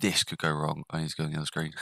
this could go wrong. I need to go on the other screen.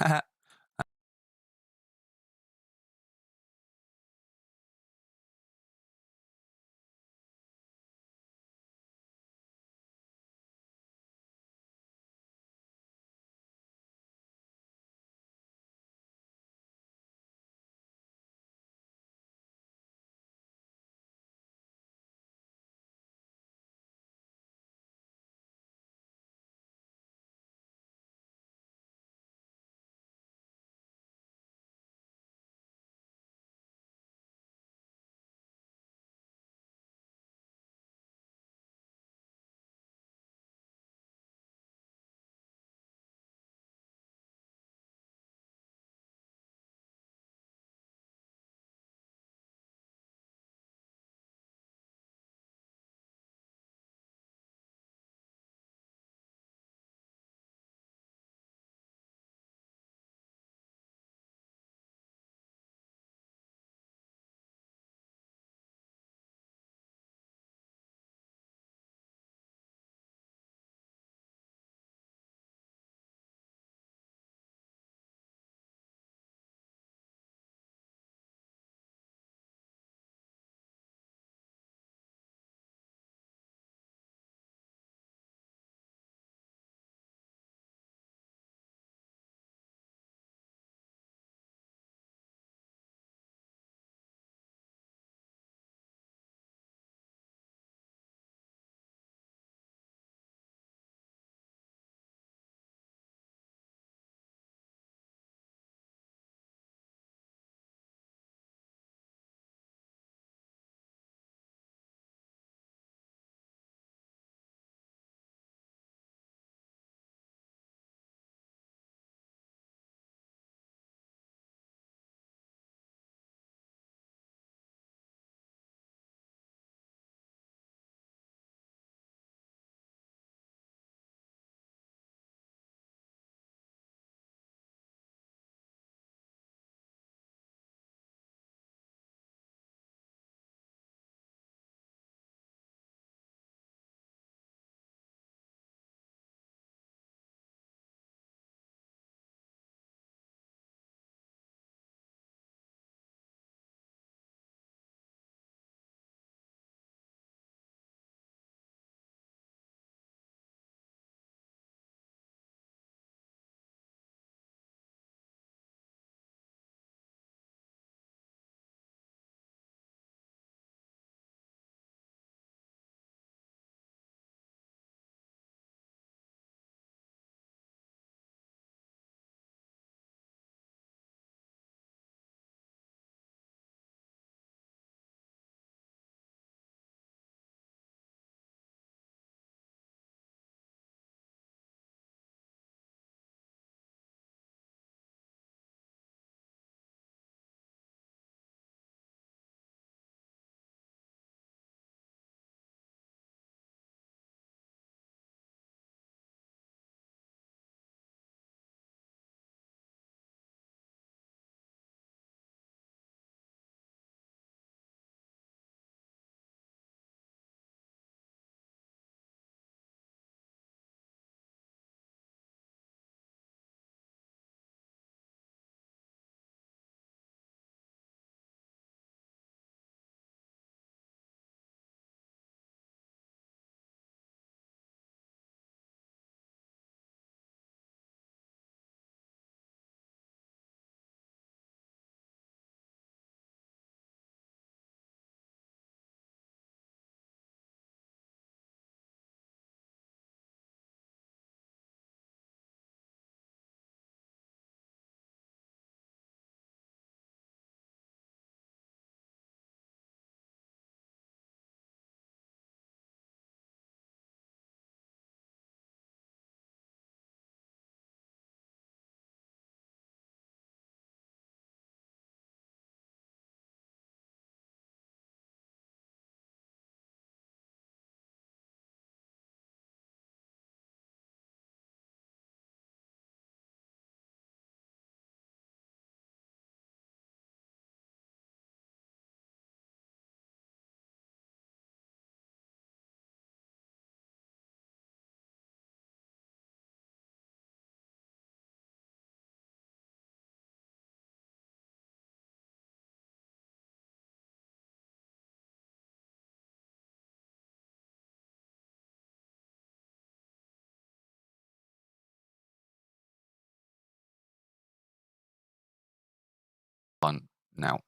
One now.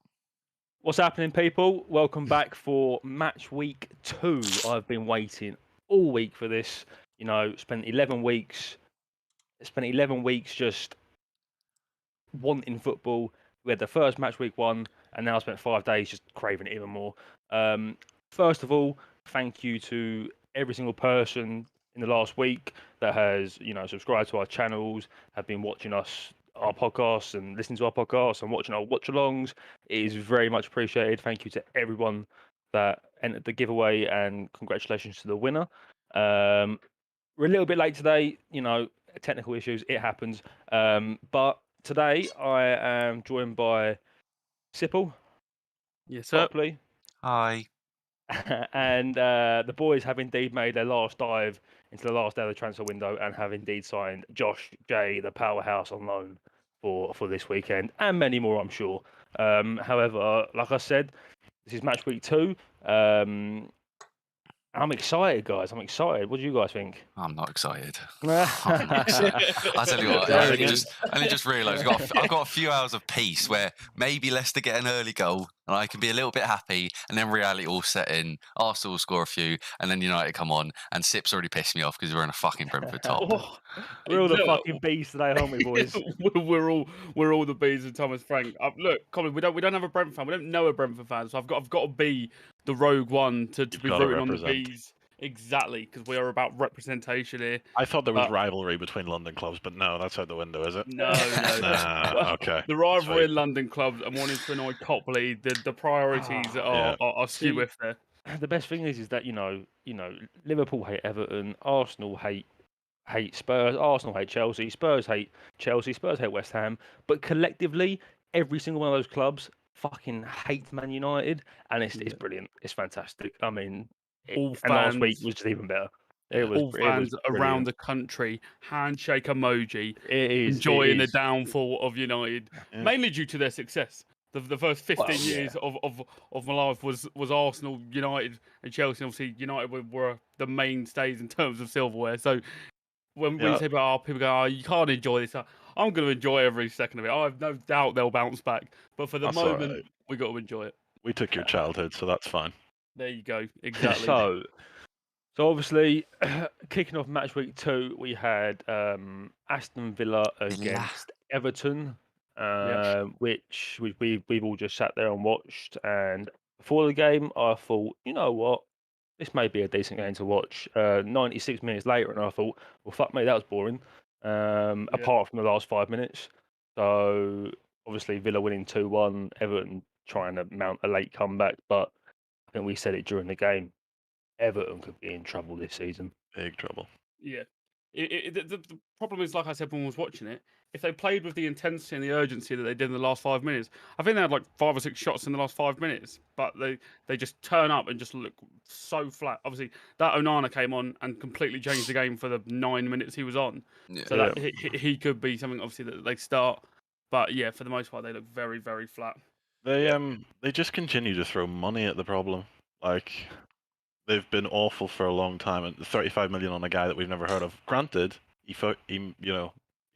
What's happening, people? Welcome back for match week 2. I've been waiting all week for this. You know, spent 11 weeks just wanting football. We had the first match week 1, and now I spent 5 days just craving it even more. First of all, thank you to every single person in the last week that has, subscribed to our channels, have been watching our podcasts and listening to our podcasts and watching our watchalongs. It is very much appreciated. Thank you to everyone that entered the giveaway, and congratulations to the winner. We're a little bit late today, technical issues, it happens. But today I am joined by Sipple. Yes, sir. Copley. Hi. And the boys have indeed made their last dive into the last day of the transfer window and have indeed signed Josh J, the powerhouse, on loan for this weekend, and many more, I'm sure. However, like I said, this is match week 2. I'm excited, guys. I'm excited. What do you guys think? I'm not excited. I tell you what, I only just realised I've got a few hours of peace where maybe Leicester get an early goal and I can be a little bit happy, and then reality all set in. Arsenal will score a few, and then United come on, and Sip's already pissed me off because we're in a fucking Brentford top. We're all the fucking bees today, aren't we, boys? we're all the bees and Thomas Frank. Look, Colin, we don't have a Brentford fan. We don't know a Brentford fan, so I've got to be the rogue one to be rooting on the bees. Exactly, because we are about representation here. I thought there was rivalry between London clubs, but no, that's out the window, is it? No. Okay. The rivalry in London clubs and wanting to annoy Copley, the priorities are skew-if there. The best thing is that Liverpool hate Everton, Arsenal hate Spurs, Arsenal hate Chelsea, Spurs hate Chelsea, Spurs hate West Ham, but collectively, every single one of those clubs fucking hates Man United, and it's brilliant. It's fantastic. I mean, last week was just even better. All fans around the country, handshake emoji, enjoying the downfall of United, mainly due to their success. The first 15 years of my life was Arsenal, United, and Chelsea. Obviously, United were the mainstays in terms of silverware. So when we say, people go, you can't enjoy this. I'm going to enjoy every second of it. I have no doubt they'll bounce back. But for the moment, we got to enjoy it. We took your childhood, so that's fine. There you go. Exactly. So obviously, kicking off match week 2, we had Aston Villa against Everton, which we've all just sat there and watched. And before the game, I thought, you know what, this may be a decent game to watch. 96 minutes later, and I thought, well, fuck me, that was boring. Apart from the last 5 minutes. So obviously, Villa winning 2-1, Everton trying to mount a late comeback, but I think we said it during the game. Everton could be in trouble this season. Big trouble. Yeah. The problem is, like I said when I was watching it, if they played with the intensity and the urgency that they did in the last 5 minutes, I think they had like 5 or 6 shots in the last 5 minutes, but they just turn up and just look so flat. Obviously, that Onana came on and completely changed the game for the 9 minutes he was on. Yeah. So that he could be something, obviously, that they start. But yeah, for the most part, they look very, very flat. They just continue to throw money at the problem. Like, they've been awful for a long time, and 35 million on a guy that we've never heard of. Granted, he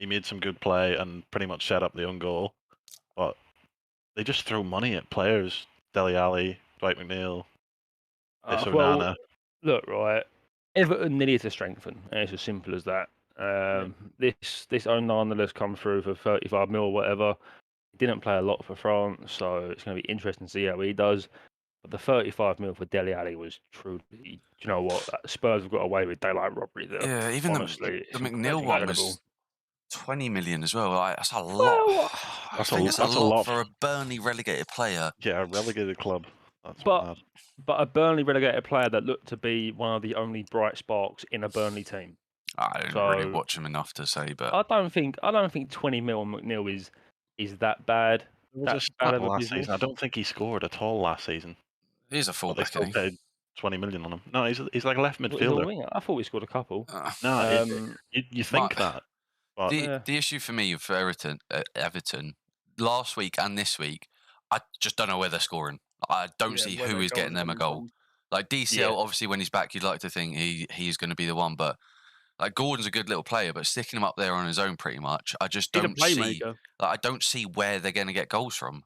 made some good play and pretty much set up the own goal, but they just throw money at players. Dele Alli, Dwight McNeil, Onana. Look, right, Everton needed to strengthen, and it's as simple as that. This Onana that's come through for 35 mil or whatever, he didn't play a lot for France, so it's going to be interesting to see how he does. But the 35 mil for Dele Alli was truly, do you know what? Spurs have got away with daylight robbery there. Yeah, even honestly, the McNeil one was 20 million as well. Like, that's a lot. Well, that's a lot for a Burnley relegated player. Yeah, a relegated club. But a Burnley relegated player that looked to be one of the only bright sparks in a Burnley team. I don't really watch him enough to say, but I don't think 20 mil on McNeil is that bad. That's bad of a last season. I don't think he scored at all last season. He's a fullback. They still paid 20 million on him. No, he's like a left midfielder. I thought he scored a couple. You think that? But the issue for me for Everton last week and this week, I just don't know where they're scoring. I don't see who is getting them a goal. Like DCL, obviously, when he's back, you'd like to think he's going to be the one, but like Gordon's a good little player, but sticking him up there on his own, pretty much, I just don't see. Like, I don't see where they're going to get goals from.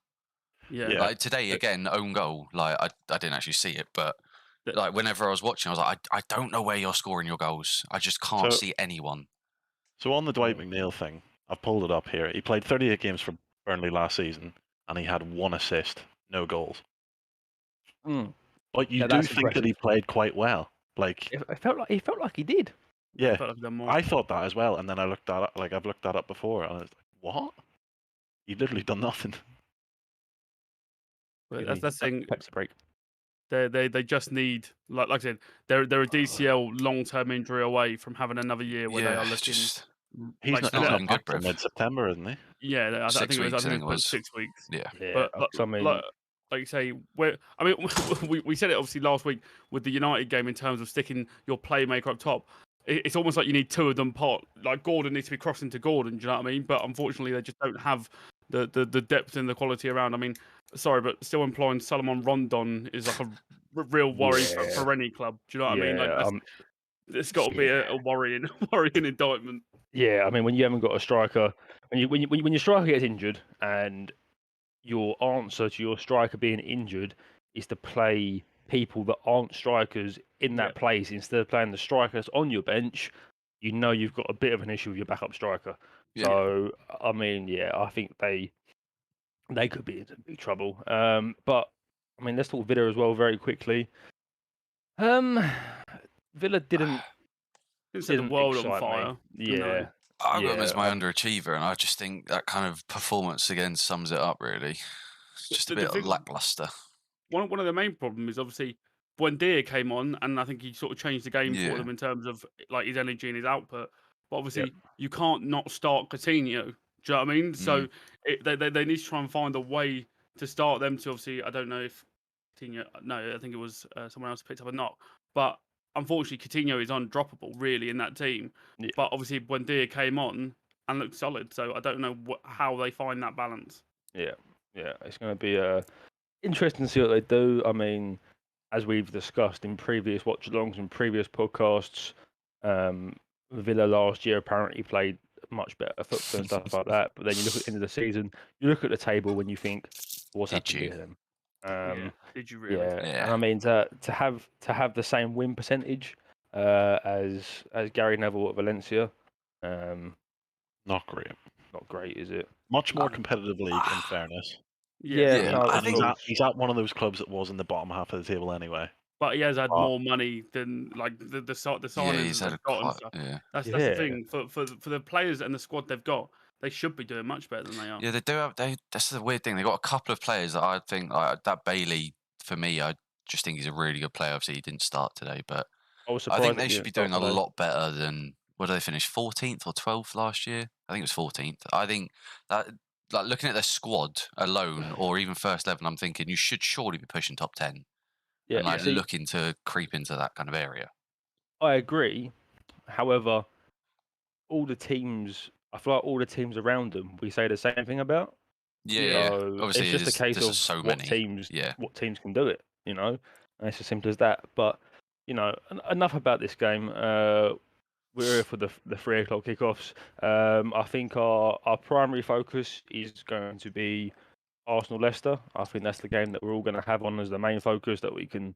Yeah. Yeah. Like today again, own goal. Like I didn't actually see it, but like whenever I was watching, I was like, I don't know where you're scoring your goals. I just can't So- see anyone. So on the Dwight McNeil thing, I've pulled it up here. He played 38 games for Burnley last season, and he had 1 assist, no goals. Mm. But you Yeah, do that's think that he impressive. played quite well. Like, It felt like he did. yeah, I felt like I've done more. I thought that as well, and then I looked that up. Like, I've looked that up before, and I was like, what? You've literally done nothing. But that's the thing. Pepsi break. They just need, like I said, they're a DCL long-term injury away from having another year where they Yeah, are it's looking. just He's like, not, not he's looking not good, back till bruv. mid-September, isn't he? yeah, I 6 think it was. weeks, I think it was was. 6 weeks. Yeah. Yeah, But I mean, like you say, I mean, we said it obviously last week with the United game in terms of sticking your playmaker up top. It's almost like you need 2 of them pot. Like Gordon needs to be crossing to Gordon. Do you know what I mean? But unfortunately, they just don't have the depth and the quality around. I mean, sorry, but still employing Solomon Rondon is like a real worry for any club. Do you know what I mean? Like it's got to be a worrying indictment. yeah. I mean, when you haven't got a striker, when your striker gets injured, and your answer to your striker being injured is to play people that aren't strikers in that place instead of playing the strikers on your bench, you know you've got a bit of an issue with your backup striker. Yeah. So I mean, yeah, I think they could be in some big trouble. But I mean, let's talk Villa as well very quickly. Villa didn't Didn't set the world on excite fire. me. No. Yeah, I've got him as my yeah, underachiever, and I just think that kind of performance again sums it up. Really, it's just a The bit thing- lackluster. One of the main problems is obviously Buendia came on, and I think he sort of changed the game Yeah. for them in terms of like his energy and his output. But obviously, you can't not start Coutinho. Do you know what I mean? So they need to try and find a way to start them. To obviously, I don't know if Coutinho. No, I think it was someone else picked up a knock. But unfortunately, Coutinho is undroppable really in that team. Yeah. But obviously, Buendia came on and looked solid. So I don't know how they find that balance. yeah. It's going to be interesting to see what they do. I mean, as we've discussed in previous watch-alongs and previous podcasts, Villa last year apparently played much better football and stuff like that. But then you look at the end of the season, you look at the table when you think, what's Did happened you? to them? Did you really? Yeah, and I mean to have the same win percentage as Gary Neville at Valencia, Not great. not great, is it? Much more competitive league, in fairness. Yeah, no, I of think- course. He's at one of those clubs that was in the bottom half of the table anyway. But he has had But- more money than like the signings he's that had they've a got and quite. stuff. Yeah. That's Yeah. the thing for the players and the squad they've got. They should be doing much better than they are. Yeah, they do have. That's the weird thing. They got a couple of players that I think that Bailey. For me, I just think he's a really good player. Obviously, he didn't start today, but I was I surprised think that they he should be didn't doing a start today. lot better than. What did they finish? 14th or 12th last year? I think it was 14th. I think that, like looking at their squad alone, or even first 11, I'm thinking you should surely be pushing top 10 Yeah, and like see, looking to creep into that kind of area. I agree. However, all the teams, I feel like all the teams around them, we say the same thing about. Yeah, So obviously, it's just a case there's of so what many. teams, Yeah. what teams can do it. And it's as simple as that. But enough about this game. We're here for the 3 o'clock kickoffs. I think our primary focus is going to be Arsenal Leicester. I think that's the game that we're all going to have on as the main focus that we can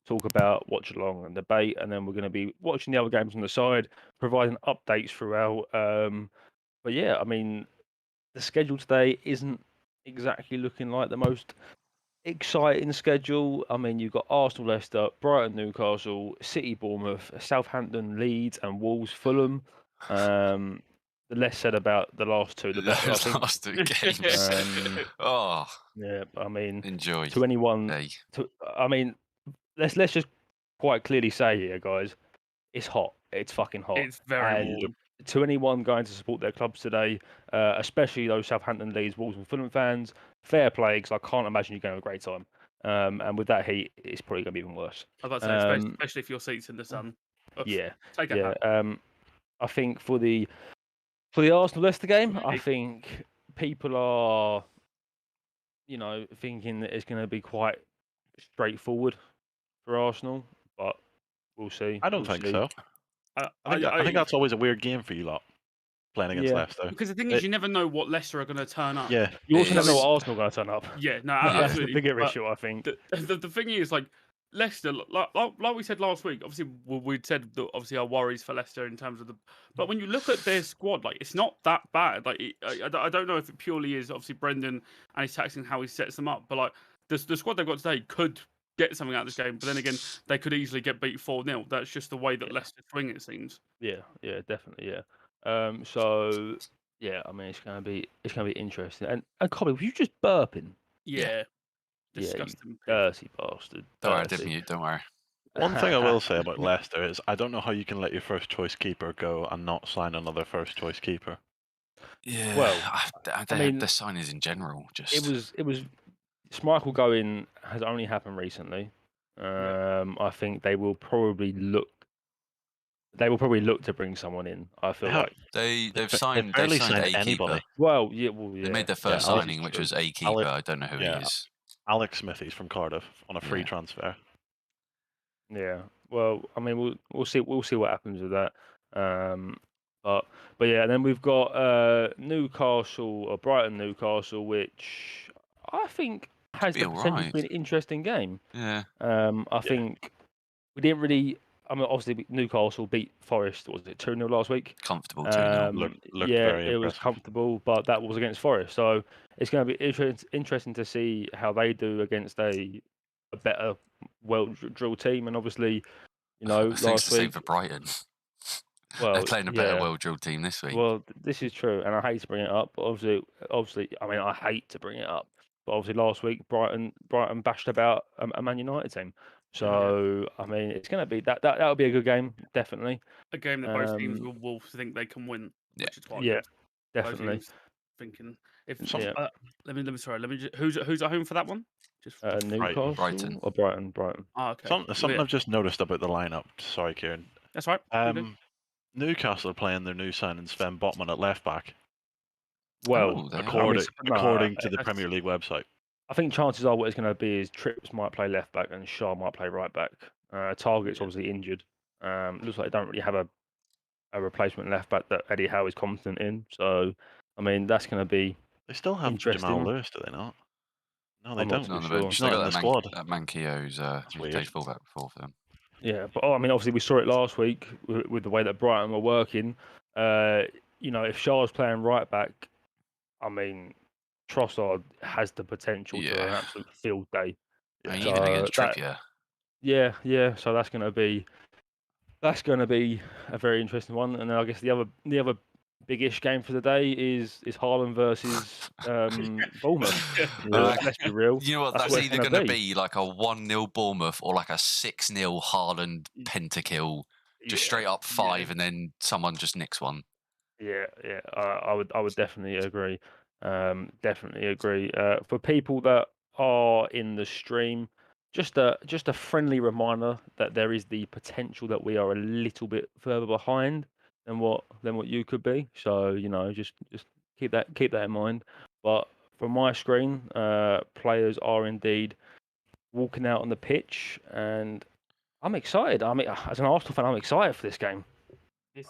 talk about, watch along, and debate. And then we're going to be watching the other games on the side, providing updates throughout. But yeah, I mean, the schedule today isn't exactly looking like the most exciting schedule. I mean, you've got Arsenal, Leicester, Brighton, Newcastle, City, Bournemouth, Southampton, Leeds, and Wolves, Fulham. The less said about the last two, the better. I Those think. last 2 games. Oh, Yeah, I mean, enjoy. to anyone, Hey. I mean, let's just quite clearly say here, guys, it's hot. It's fucking hot. It's very And warm. to anyone going to support their clubs today, especially those Southampton, Leeds, Wolves, and Fulham fans, fair play, because I can't imagine you're going to have a great time. And with that heat, it's probably going to be even worse. I was about to say, especially if your seat's in the sun. Oof. Yeah, Take a yeah. hat. I think for the Arsenal Leicester game, I Really? think people are, thinking that it's going to be quite straightforward for Arsenal, but we'll see. I don't We'll think see. so. I think that's always a weird game for you lot. playing against Yeah. Leicester. Because the thing is, you never know what Leicester are going to turn up. Yeah, You also It don't know is. what Arsenal are going to turn up. Yeah, no, That's the absolutely. bigger but issue, I think. the thing is, like Leicester, like we said last week, obviously we'd said that obviously our worries for Leicester in terms of the, but when you look at their squad, like it's not that bad. Like I don't know if it purely is obviously Brendan and his tactics and how he sets them up, but like the squad they've got today could get something out of this game, but then again they could easily get beat 4-0. That's just the way that Leicester swing, it seems. Yeah, definitely, yeah. So yeah, I mean it's gonna be interesting. And Copley, were you just burping? Yeah, Yeah, disgusting. you pig. dirty bastard. Don't worry, I did Dirty. mute. Don't worry. one thing I will say about Leicester is I don't know how you can let your first choice keeper go and not sign another first choice keeper. Yeah. Well, I mean, mean, the signings in general just. It was Schmeichel going has only happened recently. I think they will probably look to bring someone in. I feel Yeah. like They've signed barely a signed keeper. anybody. well, yeah, They made their first Yeah, Alex- signing, which true. was a keeper. I don't know who he yeah. is. Alex Smithies from Cardiff on a free Yeah. transfer. Yeah. Well, I mean, we'll see what happens with that. But yeah, and then we've got Newcastle or Brighton Newcastle, which I think has be the potential to alright. be an interesting game. Yeah. I think we didn't really. I mean, obviously Newcastle beat Forest. What was it 2-0 last week? Comfortable 2-0. Looked Yeah, very it was impressive. comfortable, but that was against Forest. So it's going to be interesting to see how they do against a better, well-drilled team. And obviously, you know, I think it's last the same week. for Brighton. Well, They're playing a better, yeah. well-drilled team this week. Well, this is true, and I hate to bring it up. But obviously, I mean, I hate to bring it up. But obviously, last week Brighton bashed about a Man United team. So I mean, it's going to be that'll be a good game, definitely. A game that both teams will think they can win, which is quite Yeah, good. definitely. Both teams thinking if Yeah. let me sorry, let me just, who's at home for that one? Just Newcastle Brighton. or Brighton. oh, okay. Something I've just noticed about the lineup. Sorry, Kieran. That's right. Newcastle are playing their new signing Sven Botman at left back, Well, they are. according to the Premier League website. I think chances are what it's going to be is Trips might play left back and Shaw might play right back. Target's obviously injured. Looks like they don't really have a replacement left back that Eddie Howe is confident in. So, I mean, that's going to be They still have interesting. Jamal Lewis, do they not? No, they I'm not don't. too on the sure. bench. He's They not got in the squad. that Manquillo who's he weird. played fullback before for them. Yeah, but I mean, obviously we saw it last week with the way that Brighton were working. You know, if Shaw's playing right back, I mean, Trossard has the potential to an absolute field day. I mean, So even against Trippier. Yeah. So that's going to be a very interesting one. And then I guess the other big-ish game for the day is Haaland versus Bournemouth. Let's be real. You know what? That's either going to be like a 1-0 Bournemouth or like a 6-0 Haaland pentakill. Just straight up 5 and then someone just nicks one. Yeah. I would definitely agree. Definitely agree. For people that are in the stream, just a friendly reminder that there is the potential that we are a little bit further behind than what you could be. So you know, just keep that in mind. But from my screen, players are indeed walking out on the pitch, and I'm excited. I mean, as an Arsenal fan, I'm excited for this game.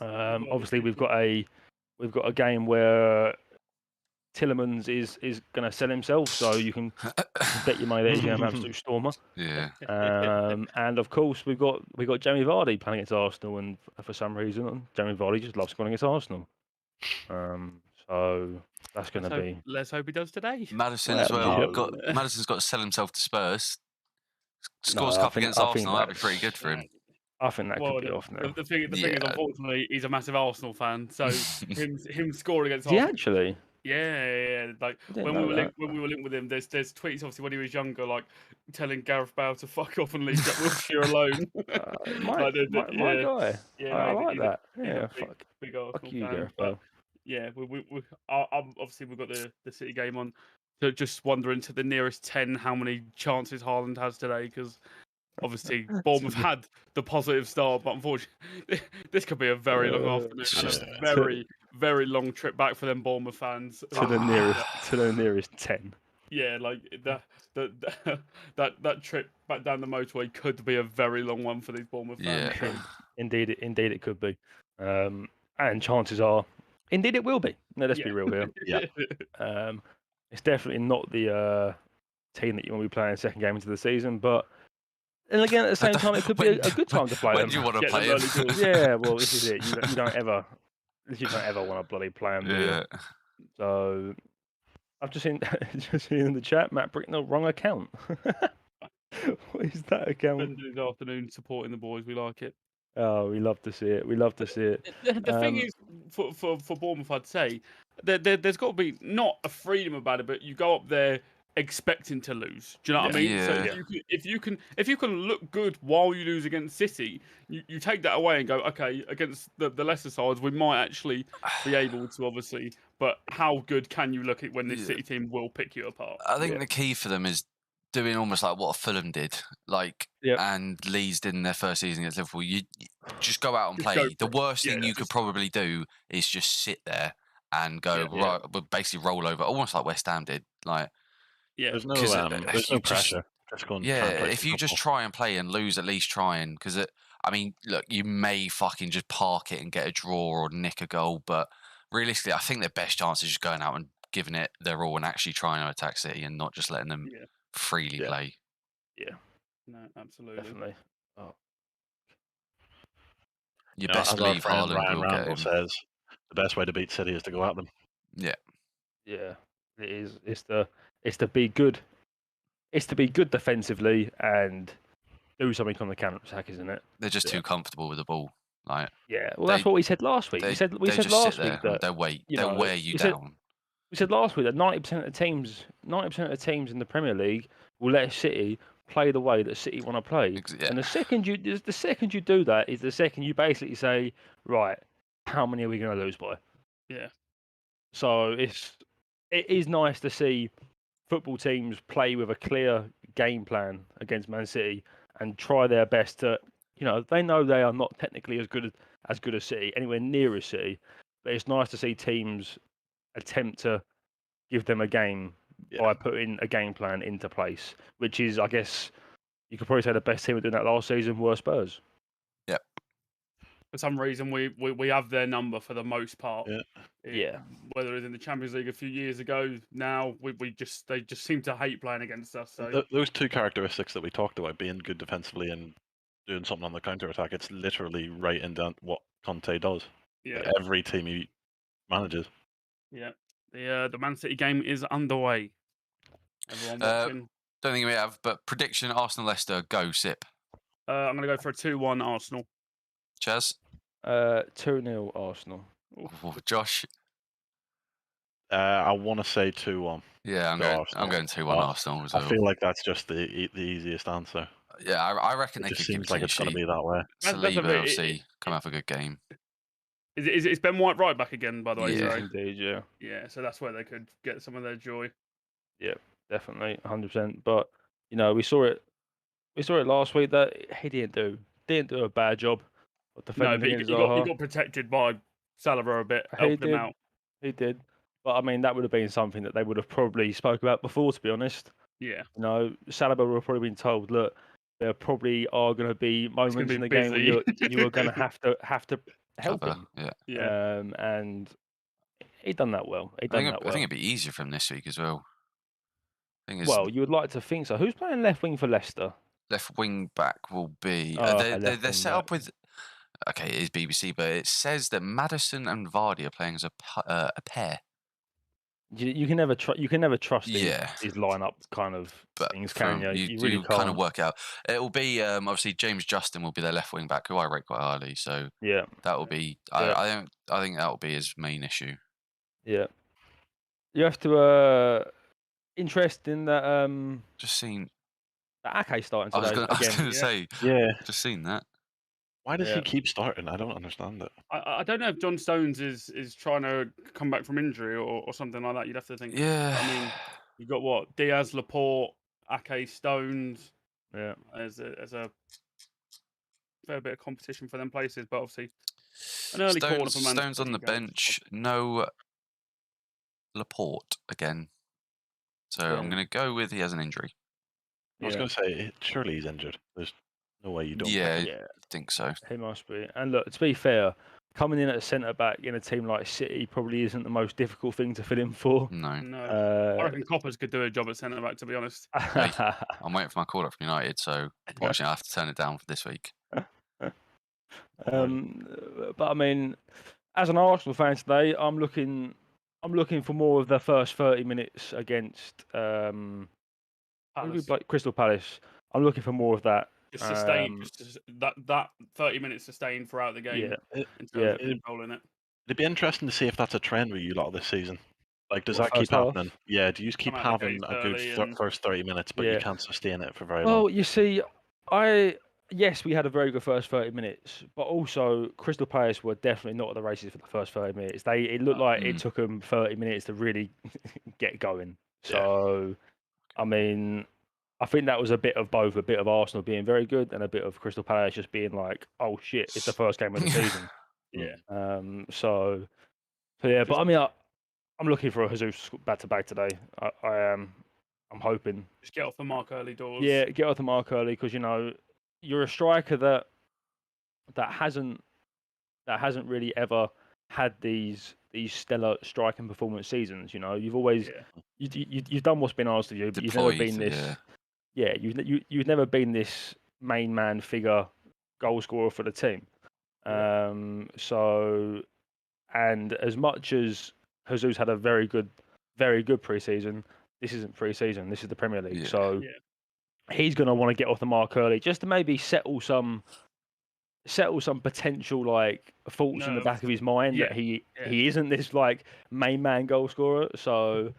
Obviously, we've got a game where Tillemans is going to sell himself, so you can bet your money that he's going to have an absolute stormer. Yeah. And of course, we've got Jamie Vardy playing against Arsenal, and for some reason, Jamie Vardy just loves scoring against Arsenal. So that's going to be. Let's hope he does today. Madison as well. Madison's got to sell himself to Spurs. Scores a couple against Arsenal. That'd be pretty good for him. I think that could be off now. The thing is, unfortunately, he's a massive Arsenal fan, so him scoring against Arsenal. He actually? Yeah. Like when we were linked with him, there's tweets obviously when he was younger, like telling Gareth Bale to fuck off and leave Jack Wilshere alone. My guy. Yeah, I like that. Yeah, big Arsenal fuck you, fan. Gareth Bale. Yeah, obviously we've got the City game on. So just wondering to the nearest 10 how many chances Haaland has today, because obviously Bournemouth had the positive start, but unfortunately this could be a very long afternoon and a very, very long trip back for them Bournemouth fans. To the nearest 10. Yeah, like that trip back down the motorway could be a very long one for these Bournemouth fans. Yeah. Indeed it could be. And chances are Indeed, it will be. No, let's be Yeah. real here. Yeah. It's definitely not the team that you want to be playing second game into the season, but and again at the same time, it could be a good time to play When them. do you want to Get them play him? early doors. Yeah, well, this is it. You don't ever want to bloody play them, do you? Yeah. So I've just seen in the chat, Matt Bricknell, wrong account. What is that account? Spending his afternoon supporting the boys. We like it. Oh, we love to see it. We love to see it. The thing is, for Bournemouth, I'd say there's got to be not a freedom about it, but you go up there expecting to lose. Do you know what I mean? So Yeah. if you can look good while you lose against City, you take that away and go, okay, against the lesser sides, we might actually be able to, obviously. But how good can you look at when this City team will pick you apart? I think the key for them is doing almost like what Fulham did, and Leeds did in their first season against Liverpool. You just go out and Just play. go The for it. worst thing Yeah, you could probably do is just sit there and go basically roll over, almost like West Ham did. Like, Yeah, There's no if you pressure. Just go and try and yeah, play if some you just football. try and play and lose, at least trying. Because I mean, look, you may fucking just park it and get a draw or nick a goal, but realistically, I think their best chance is just going out and giving it their all and actually trying to attack City and not just letting them freely Yeah. play. Yeah, no, absolutely. definitely. Oh, You You know, best as our believe friend Haaland Ryan will get Randall him. says, the best way to beat City is to go at them. Yeah, yeah, it is. It's to be good. It's to be good defensively and do something on the counter attack, isn't it? they're just too comfortable with the ball. Like, Yeah. Well, that's what we said last week. they We said just last sit there week that and you they'll know, wear you we said- down. We said last week that 90% of the teams in the Premier League will let City play the way that City want to play. Yeah. And the second you do that is the second you basically say, right, how many are we going to lose by? Yeah. So it is nice to see football teams play with a clear game plan against Man City and try their best to, they know they are not technically as good as City, anywhere near as City, but it's nice to see teams attempt to give them a game by putting a game plan into place, which is, I guess, you could probably say the best team doing that last season were Spurs. Yep. For some reason, we have their number for the most part. Yeah. Whether it's in the Champions League a few years ago, now they just seem to hate playing against us. So Those two characteristics that we talked about, being good defensively and doing something on the counter attack, it's literally right in down what Conte does. yeah, Like every team he manages. yeah. The Man City game is underway. Everyone watching. Don't think we have, but prediction: Arsenal, Leicester, go Sip. I'm gonna go for a 2-1 Arsenal. Chaz, 2-0 Arsenal. Josh. I want to say 2-1. Yeah, I'm going 2-1 Arsenal as well. I feel like that's just the easiest answer. Yeah, I reckon It they just could seems like it's going to be that way. Saliba, obviously, come have a good game. Is Ben White right back again? By the way, Yeah. sorry. Indeed, yeah. Yeah, so that's where they could get some of their joy. Yeah, definitely, 100%. But we saw it last week that he didn't do a bad job of defending No, but against he Zaha. got protected by Salah a bit, He helping him did. out. He did. But I mean, that would have been something that they would have probably spoke about before, to be honest. Yeah. Salah would have probably been told, look, there probably are going to be moments in the game where you are going to have to help him. Yeah. And he done that well. I think it'd be easier for him this week as well. Well, you would like to think so. Who's playing left wing for Leicester? Left wing back will be. They're set up with. Okay, it is BBC, but it says that Maddison and Vardy are playing as a pair. You can never trust these Yeah. lineup kind of But things, can you? You really can't. kind of work out. It will be obviously James Justin will be their left wing back, who I rate quite highly. So Yeah. that will be. Yeah. I think that will be his main issue. Yeah. You have to interest in that Just seen. Ake starting today. I was going to say. Yeah. Just seen that. Why does he keep starting? I don't understand it. I don't know if John Stones is trying to come back from injury or something like that. You'd have to think. Yeah. I mean, you've got what? Diaz, Laporte, Ake, Stones. Yeah. As a fair bit of competition for them places, but obviously an early corner for Man Stones on the bench. No Laporte again. So I'm going to go with he has an injury. I was going to say, surely he's injured. There's no way you don't. Yeah, I think so. He must be. And look, to be fair, coming in at a centre back in a team like City probably isn't the most difficult thing to fill in for. No. No, I reckon Coppers could do a job at centre back. To be honest, I'm waiting for my call up from United, so unfortunately I have to turn it down for this week. But I mean, as an Arsenal fan today, I'm looking for more of the first 30 minutes against who did we play? Crystal Palace. I'm looking for more of that. just sustain, that 30 minutes sustained throughout the game. Yeah, in terms of controlling it. It'd be interesting to see if that's a trend with you lot this season. Like, does that first keep half? happening? Yeah, do you keep Come out the having gates a good early and- first 30 minutes, but Yeah. you can't sustain it for very Well, long? you see, yes, we had a very good first 30 minutes, but also Crystal Palace were definitely not at the races for the first 30 minutes. It looked like it took them 30 minutes to really get going. So, I mean, I think that was a bit of both, a bit of Arsenal being very good and a bit of Crystal Palace just being like, oh shit, it's the first game of the season. Yeah. So yeah, but I mean, I'm looking for a Jesus back-to-back today. I am. I'm hoping. Just get off the mark early doors. Yeah, get off the mark early because you're a striker that hasn't really ever had these stellar striking performance seasons. You've always you've done what's been asked of you, but you've never been this. Yeah, you've never been this main man figure goal scorer for the team. So, and as much as Jesus had a very good pre-season, this isn't pre-season. This is the Premier League. So he's going to want to get off the mark early just to maybe settle some potential like thoughts in the back of his mind that he isn't this like main man goal scorer. So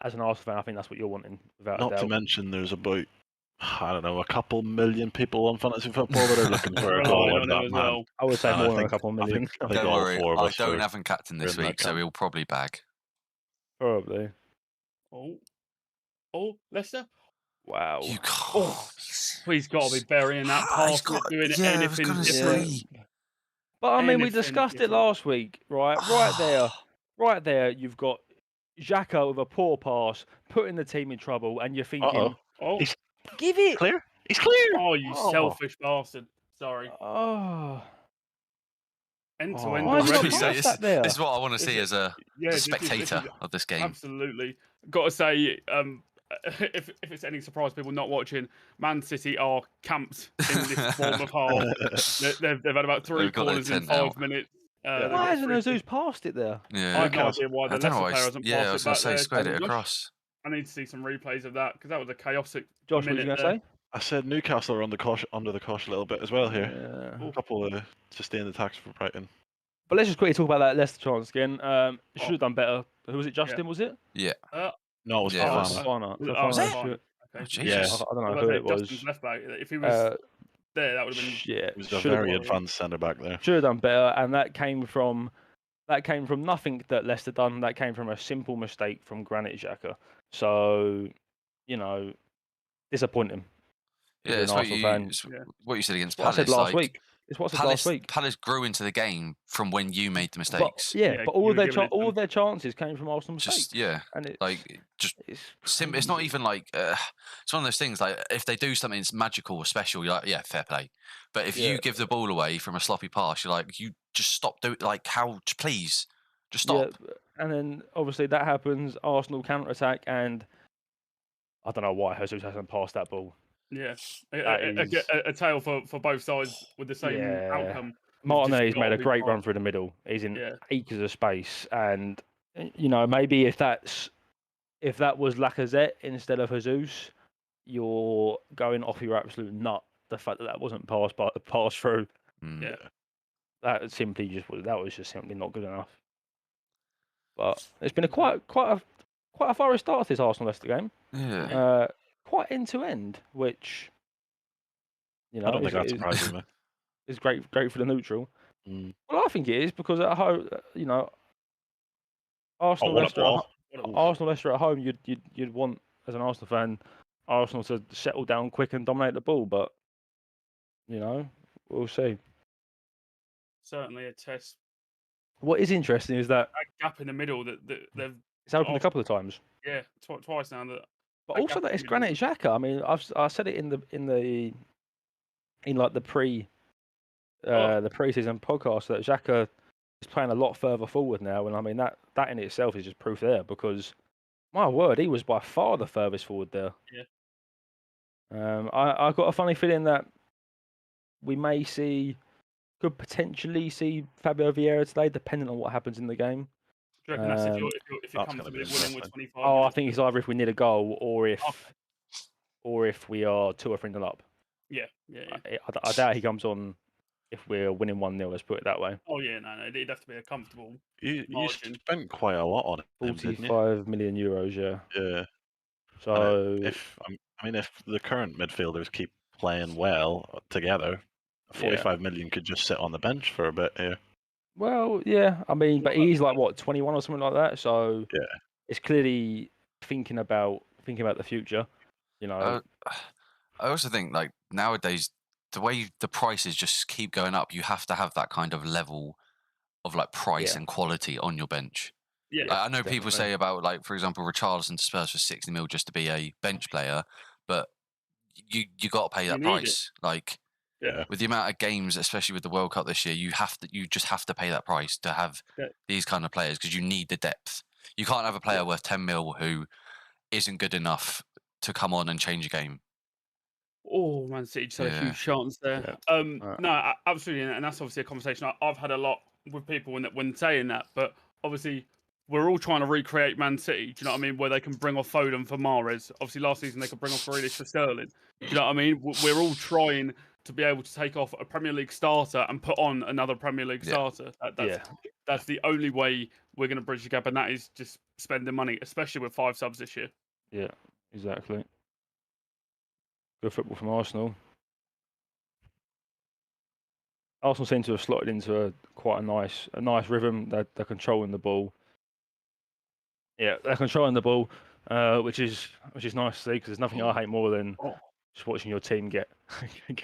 as an Arsenal fan, I think that's what you're wanting. Without a Not doubt. to mention, there's about, I don't know, a couple million people on fantasy football that are looking for a goal like that, man. I would say more than a couple million. I think Don't all worry, four of I us don't are have him captain this in that week, so camp. he'll probably bag. Probably. Oh, Leicester. Wow. You can't. Oh, he's got to be burying that pass, not doing anything different. But I mean, we Anything discussed it different. last week, right? Right there, you've got Xhaka with a poor pass, putting the team in trouble, and you're thinking, He's give it. clear. He's clear. Oh, you selfish bastard. Sorry. Oh. End-to-end Why have you not already. passed that there? This is what I want to see as a spectator of this game. Absolutely. Got to say, if it's any surprise, people not watching, Man City are camped in this form of half. They've had about 3 corners in 5 minutes. Why hasn't Jesus passed it there? Yeah. I have no idea why the Leicester player hasn't passed it. I was going to say, squared it across. I need to see some replays of that because that was a chaotic. Josh, what were you going to say? I said Newcastle are under the cosh a little bit as well here. Yeah. A couple of sustained attacks for Brighton. But let's just quickly talk about that Leicester chance again. Should have done better. Who was it? Justin, was it? Yeah. No, it was Fofana. Fofana. Okay. Jesus. I don't know who it was. Justin's left back. If he was there, that would have been. Yeah, He was a very advanced centre back there. Should have done better, and that came from nothing that Leicester done. That came from a simple mistake from Granit Xhaka. So, disappointing. Yeah, it's what you said against Palace. I said last week. It's what I said last week. Palace grew into the game from when you made the mistakes. But all of their chances came from Arsenal mistakes. And it's not even like it's one of those things. Like if they do something that's magical or special, you're like, yeah, fair play. But if you give the ball away from a sloppy pass, you're like, you just stop doing. Like, how? Please, just stop. Yeah, and then obviously that happens. Arsenal counter attack, and I don't know why Jesus hasn't passed that ball. Yeah, a tale for both sides with the same outcome. Martinelli's made a great run through the middle. He's in acres of space, and maybe if that was Lacazette instead of Jesus, you're going off your absolute nut. The fact that wasn't passed through. Yeah, that was just simply not good enough. But it's been a quite a fiery start to this Arsenal Leicester game. Yeah. Quite end to end, which I don't think that surprises me. It's great for the neutral. Mm. Well, I think it is because at home, Arsenal Leicester at home, you'd want as an Arsenal fan, Arsenal to settle down quick and dominate the ball, but we'll see. Certainly a test. What is interesting is that gap in the middle that they've. It's opened a couple of times. Yeah, twice now. But also that it's Granit Xhaka. I mean, I said it in the the pre-season podcast that Xhaka is playing a lot further forward now, and I mean that in itself is just proof there because my word, he was by far the furthest forward there. Yeah. I got a funny feeling that we could potentially see Fabio Vieira today, depending on what happens in the game. Do you reckon that's if you're that's comfortable gonna be winning with interesting. 25 Oh, I minutes? think it's either if we need a goal or if Okay. we are 2 or 3-0 up. Yeah. I doubt he comes on if we're winning 1-0. Let's put it that way. Oh yeah, no, it'd have to be a comfortable You margin. spent quite a lot on him, didn't you? 45 million euros, yeah. Yeah. So if the current midfielders keep playing well together, 45 million could just sit on the bench for a bit here. well, yeah. I mean, but he's like what 21 or something like that. So Yeah. it's clearly thinking about the future. You know, I also think like nowadays the way the prices just keep going up, you have to have that kind of level of like price and quality on your bench. Yeah. Like, I know people say about like, for example, Richarlison to Spurs for 60 mil just to be a bench player, but you got to pay that need it. price. Like Yeah. with the amount of games, especially with the World Cup this year, you just have to pay that price to have these kind of players because you need the depth. You can't have a player worth 10 mil who isn't good enough to come on and change a game. Oh, Man City just had a huge chance there. No, absolutely, and that's obviously a conversation I've had a lot with people when saying that. But obviously, we're all trying to recreate Man City. Do you know what I mean? Where they can bring off Foden for Mahrez. Obviously, last season they could bring off Grealish for Sterling. Do you know what I mean? We're all trying to be able to take off a Premier League starter and put on another Premier League starter. That's the only way we're going to bridge the gap, and that is just spending money, especially with 5 subs this year. Yeah, exactly. Good football from Arsenal. Arsenal seem to have slotted into quite a nice rhythm. They're controlling the ball. Yeah, they're controlling the ball, which is nice to see because there's nothing I hate more than just watching your team get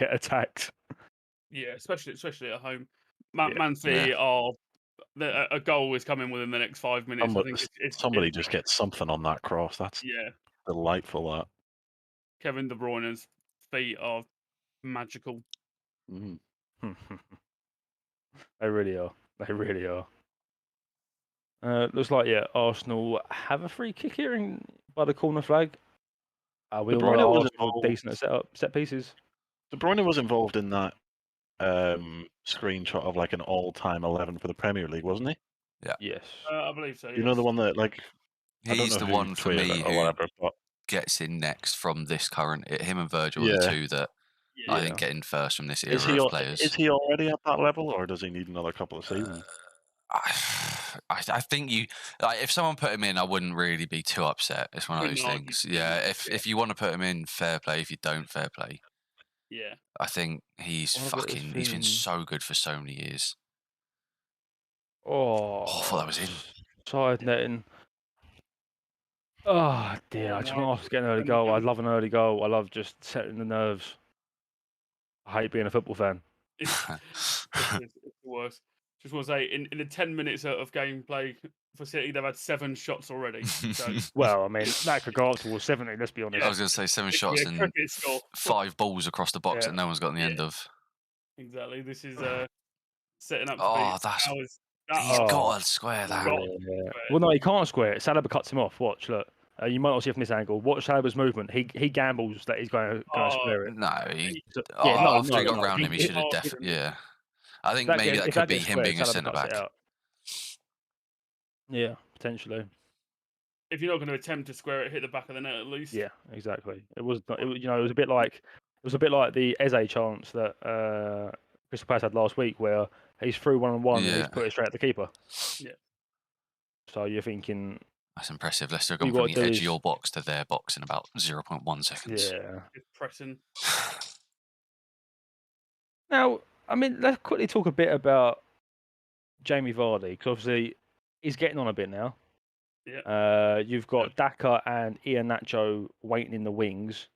attacked. Yeah, especially at home. Man City are a goal is coming within the next 5 minutes. Somebody just gets something on that cross. That's delightful. That Kevin De Bruyne's feet are magical. They really are. They really are. Looks like Arsenal have a free kick here by the corner flag. We all know Arsenal decent at set pieces. De Bruyne was involved in that screenshot of like an all-time 11 for the Premier League, wasn't he? Yeah. Yes. I believe so. You know the one that like he's the one for me who whatever, but gets in next from this current. Him and Virgil are the two that I think get in first from this era of players. Is he already at that level, or does he need another couple of seasons? I think if someone put him in, I wouldn't really be too upset. It's one of those things. Yeah, if you want to put him in, fair play. If you don't, fair play. Yeah. I think he's been so good for so many years. Oh, I thought that was in. Side netting. Oh dear, I just want to get an early goal. I love an early goal. I love just setting the nerves. I hate being a football fan. It's the worst. Just want to say, in the 10 minutes of gameplay for City, they've had 7 shots already. So. Well, I mean, that could go up towards 70, let's be honest. I was going to say 7 shots and 5 balls across the box that no one's got in the end of. Exactly. This is setting up. He's got to square that. Well, no, he can't square it. Saliba cuts him off. Watch, look. You might not see it from this angle. Watch Saliba's movement. He gambles that he's going to square it. No, after he got around him, he should have definitely. Yeah, I think maybe that could be him being a centre back. Yeah, potentially. If you're not going to attempt to square it, hit the back of the net at least. Yeah, exactly. It was a bit like the Eze chance that Crystal Palace had last week, where he's through 1-on-1 and he's put it straight at the keeper. Yeah. So you're thinking. That's impressive. Leicester have gone from the edge of your box to their box in about 0.1 seconds. Yeah. Just pressing. Now, I mean, let's quickly talk a bit about Jamie Vardy, because obviously he's getting on a bit now. Yeah. You've got Daka and Iheanacho waiting in the wings.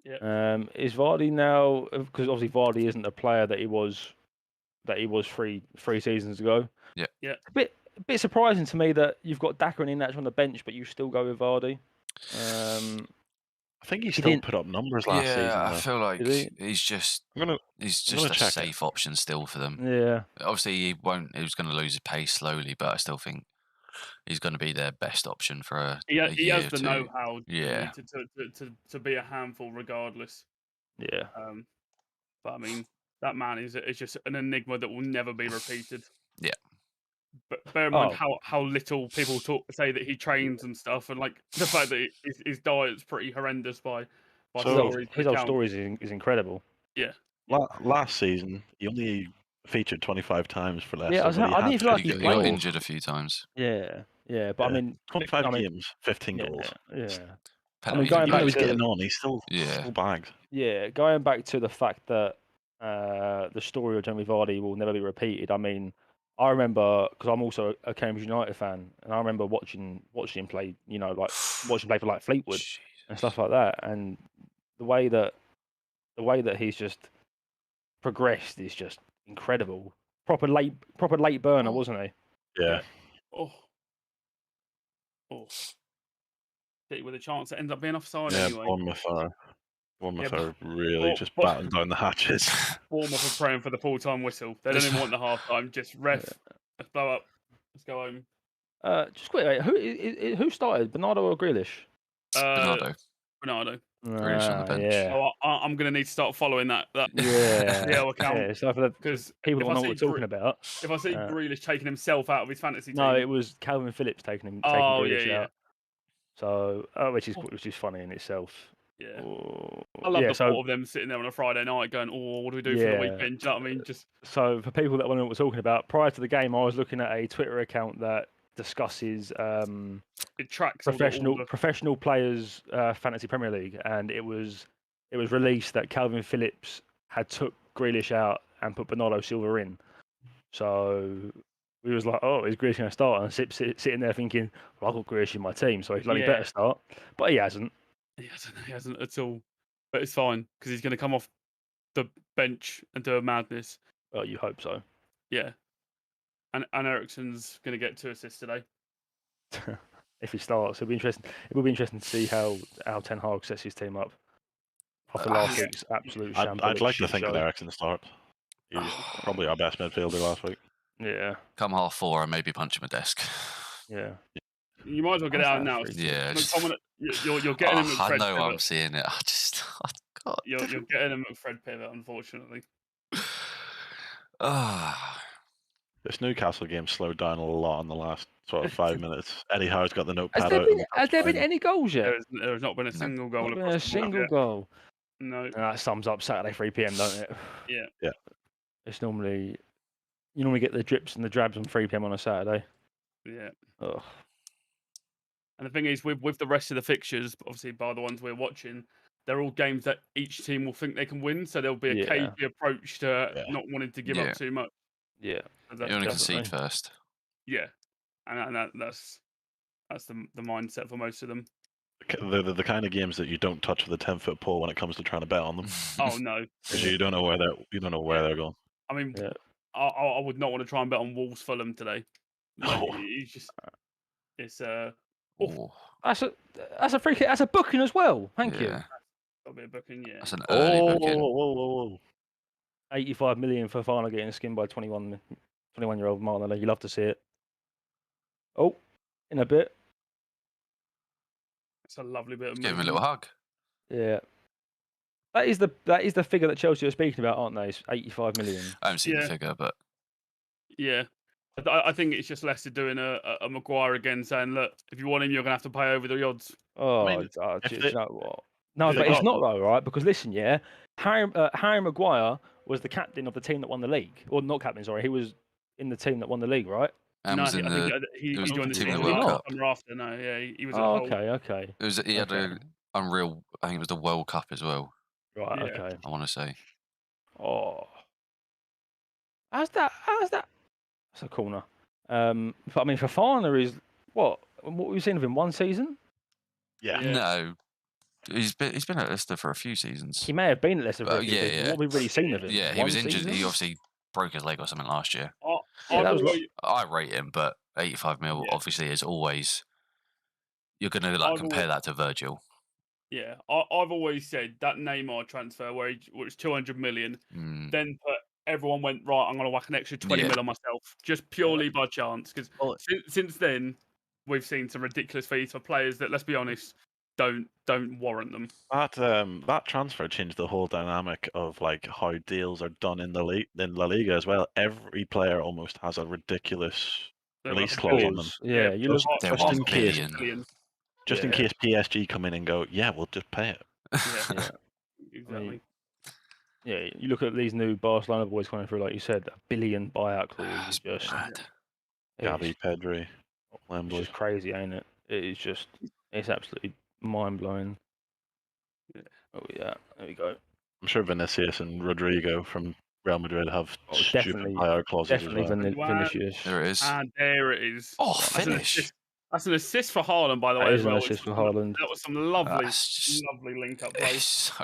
Yeah. Is Vardy now, because obviously Vardy isn't the player that he was 3 seasons ago. Yeah. Yeah. A bit surprising to me that you've got Daka and Iheanacho on the bench, but you still go with Vardy. I think he He still didn't- put up numbers last season. Yeah, I Though. feel like Did he's just I'm gonna a check it. safe option still for them. Yeah. Obviously, he won't. He was going to lose his pace slowly, but I still think he's going to be their best option for a He year has or the two. know-how Yeah. to be a handful regardless. Yeah. But I mean, that man is just an enigma that will never be repeated. Yeah. But bear in mind Oh. how little people say that he trains and stuff, and like the fact that his diet's pretty horrendous by So- stories. His old stories is incredible. Last season, he only featured 25 times for Leicester. Yeah, but he I had didn't feel like 15 He got played. goals. injured a few times. Yeah. But I Yeah. mean, 25 I mean, games, 15 yeah, goals. yeah. Penalties going and back He was to- getting on. He's still Yeah. bagged. Yeah, going back to the fact that the story of Jamie Vardy will never be repeated. I mean, I remember because I'm also a Cambridge United fan, and I remember watching him play. You know, like watching him play for like Fleetwood and stuff like that. And the way that he's just progressed is just incredible. Proper late burner, Oh. wasn't he? Yeah. Oh. Hit with a chance that ends up being offside Yeah, anyway. Bournemouth Yeah, are really just but- batting down the hatches. Bournemouth are praying for the full-time whistle. They don't even want the half-time. Just ref, let's blow up. Let's go home. Just quick, who started, Bernardo or Grealish? Bernardo. Bernardo. Grealish on the bench. Yeah. Oh, I'm going to need to start following that Yeah. PL account. Yeah, so for the Because people if that I know see what we're talking about. if I see Grealish taking himself out of his fantasy team, No, it was Calvin Phillips taking Oh, Grealish yeah. out. So, which is funny in itself. Yeah. Oh, I love yeah, the so, thought of them sitting there on a Friday night going, "Oh, what do we do for the Yeah. weekend?" Do you know what I mean? Just So for people that want to know what we're talking about, prior to the game, I was looking at a Twitter account that discusses it tracks all the- professional players fantasy Premier League, and it was released that Calvin Phillips had took Grealish out and put Bernardo Silva in. So we was like, oh, is Grealish going to start? And Sip sitting there thinking, well, I've got Grealish in my team, so he bloody Yeah. better start. But he hasn't. He hasn't at all. But it's fine because he's going to come off the bench and do a madness. Well, you hope so. Yeah. And Eriksen's going to get 2 assists today. If he starts, it'll be interesting. It will be interesting to see how Ten Hag sets his team up after last Yeah. week's absolute I'd shambolic like to shit think show. that Eriksen start. He was probably our best midfielder last week. Yeah, Come 4:30, and maybe punch him a desk. yeah. You might as well get How's out that now. free? Yeah, Look, just- someone- you're getting him at I Fred know I'm Pivot. seeing it. God. You're getting him at Fred Pivot, unfortunately. Ah, This Newcastle game slowed down a lot in the last sort of 5 minutes. Eddie Howe's got the Has notepad there out. been any goals yet? There has not been a single goal. Not been a across the board single yet. goal. No. And that sums up Saturday 3 p.m, don't it? Yeah. Yeah. It's normally you normally get the drips and the drabs on 3 p.m on a Saturday. Yeah. Ugh. And the thing is, with the rest of the fixtures, obviously by the ones we're watching, they're all games that each team will think they can win. So there'll be a Yeah. cagey approach to Yeah. not wanting to give Yeah. up too much. Yeah. So you want to definitely. concede first. Yeah, and that's the mindset for most of them. The kind of games that you don't touch with a 10-foot pole when it comes to trying to bet on them, Oh no, because you don't know where they're going. I mean, Yeah. I would not want to try and bet on Wolves Fulham today. Like, No. it's Oh, That's a free kick. That's a booking as well. Thank you. yeah. got a bit of booking. Yeah, That's an early booking. Whoa. 85 million for Fana getting skinned by 21-year-old Martinelli. You love to see it. Oh, in a bit. it's a lovely bit of Give him a movement. little hug. Yeah. That is the figure that Chelsea are speaking about, aren't they? It's 85 million. I haven't seen the Yeah. figure, but Yeah, I think it's just Leicester doing a Maguire again, saying, look, if you want him, you're gonna have to pay over the odds. Oh, mean, do if you they- know what? No, if but they it's got- not though, right? Because listen, yeah, Harry Maguire was the captain of the team that won the league, or not captain, sorry, he was in the team that won the league, right? and was in I the. think he was joined the team team in the World Cup. summer after. No, yeah, he was. Oh, at Hull. okay, It was. He had Okay. a unreal. I think it was the World Cup as well. right, Yeah. okay. I want to say. Oh, how's that? That's a corner. But I mean, Fofana is what we've seen of him one season. Yeah. Yeah. No, he's been at Leicester for a few seasons. He may have been at Leicester for a few yeah, seasons. yeah. What have we really seen of him? Yeah, he One was injured. season? He obviously broke his leg or something last year. Yeah, I've that was always- I rate him, but 85 mil Yeah. obviously is always. You're gonna I've compare always- that to Virgil. Yeah, I've always said that Neymar transfer where it was 200 million, then everyone went, right, I'm going to whack an extra 20 mil on myself, just purely by chance. Because since then, we've seen some ridiculous fees for players that, let's be honest, don't warrant them. That transfer changed the whole dynamic of like how deals are done in the league, in La Liga as well. Every player almost has a ridiculous release clause on them. Yeah, you look they're just 1 in case. billion. Just in case PSG come in and go, yeah, we'll just pay it. Yeah, exactly. You look at these new Barcelona boys coming through, like you said, $1 billion buyout clause. It's mad. Gavi, Pedri, It's just crazy, ain't it? It's absolutely mind blowing. Yeah. Oh yeah, there we go. I'm sure Vinicius and Rodrigo from Real Madrid have stupid buyout clauses as well. Vinicius. There it is. And there it is. Oh, finish. That's an assist for Haaland, by the way. That is as an well. assist for Haaland. That was some lovely link-up play. So,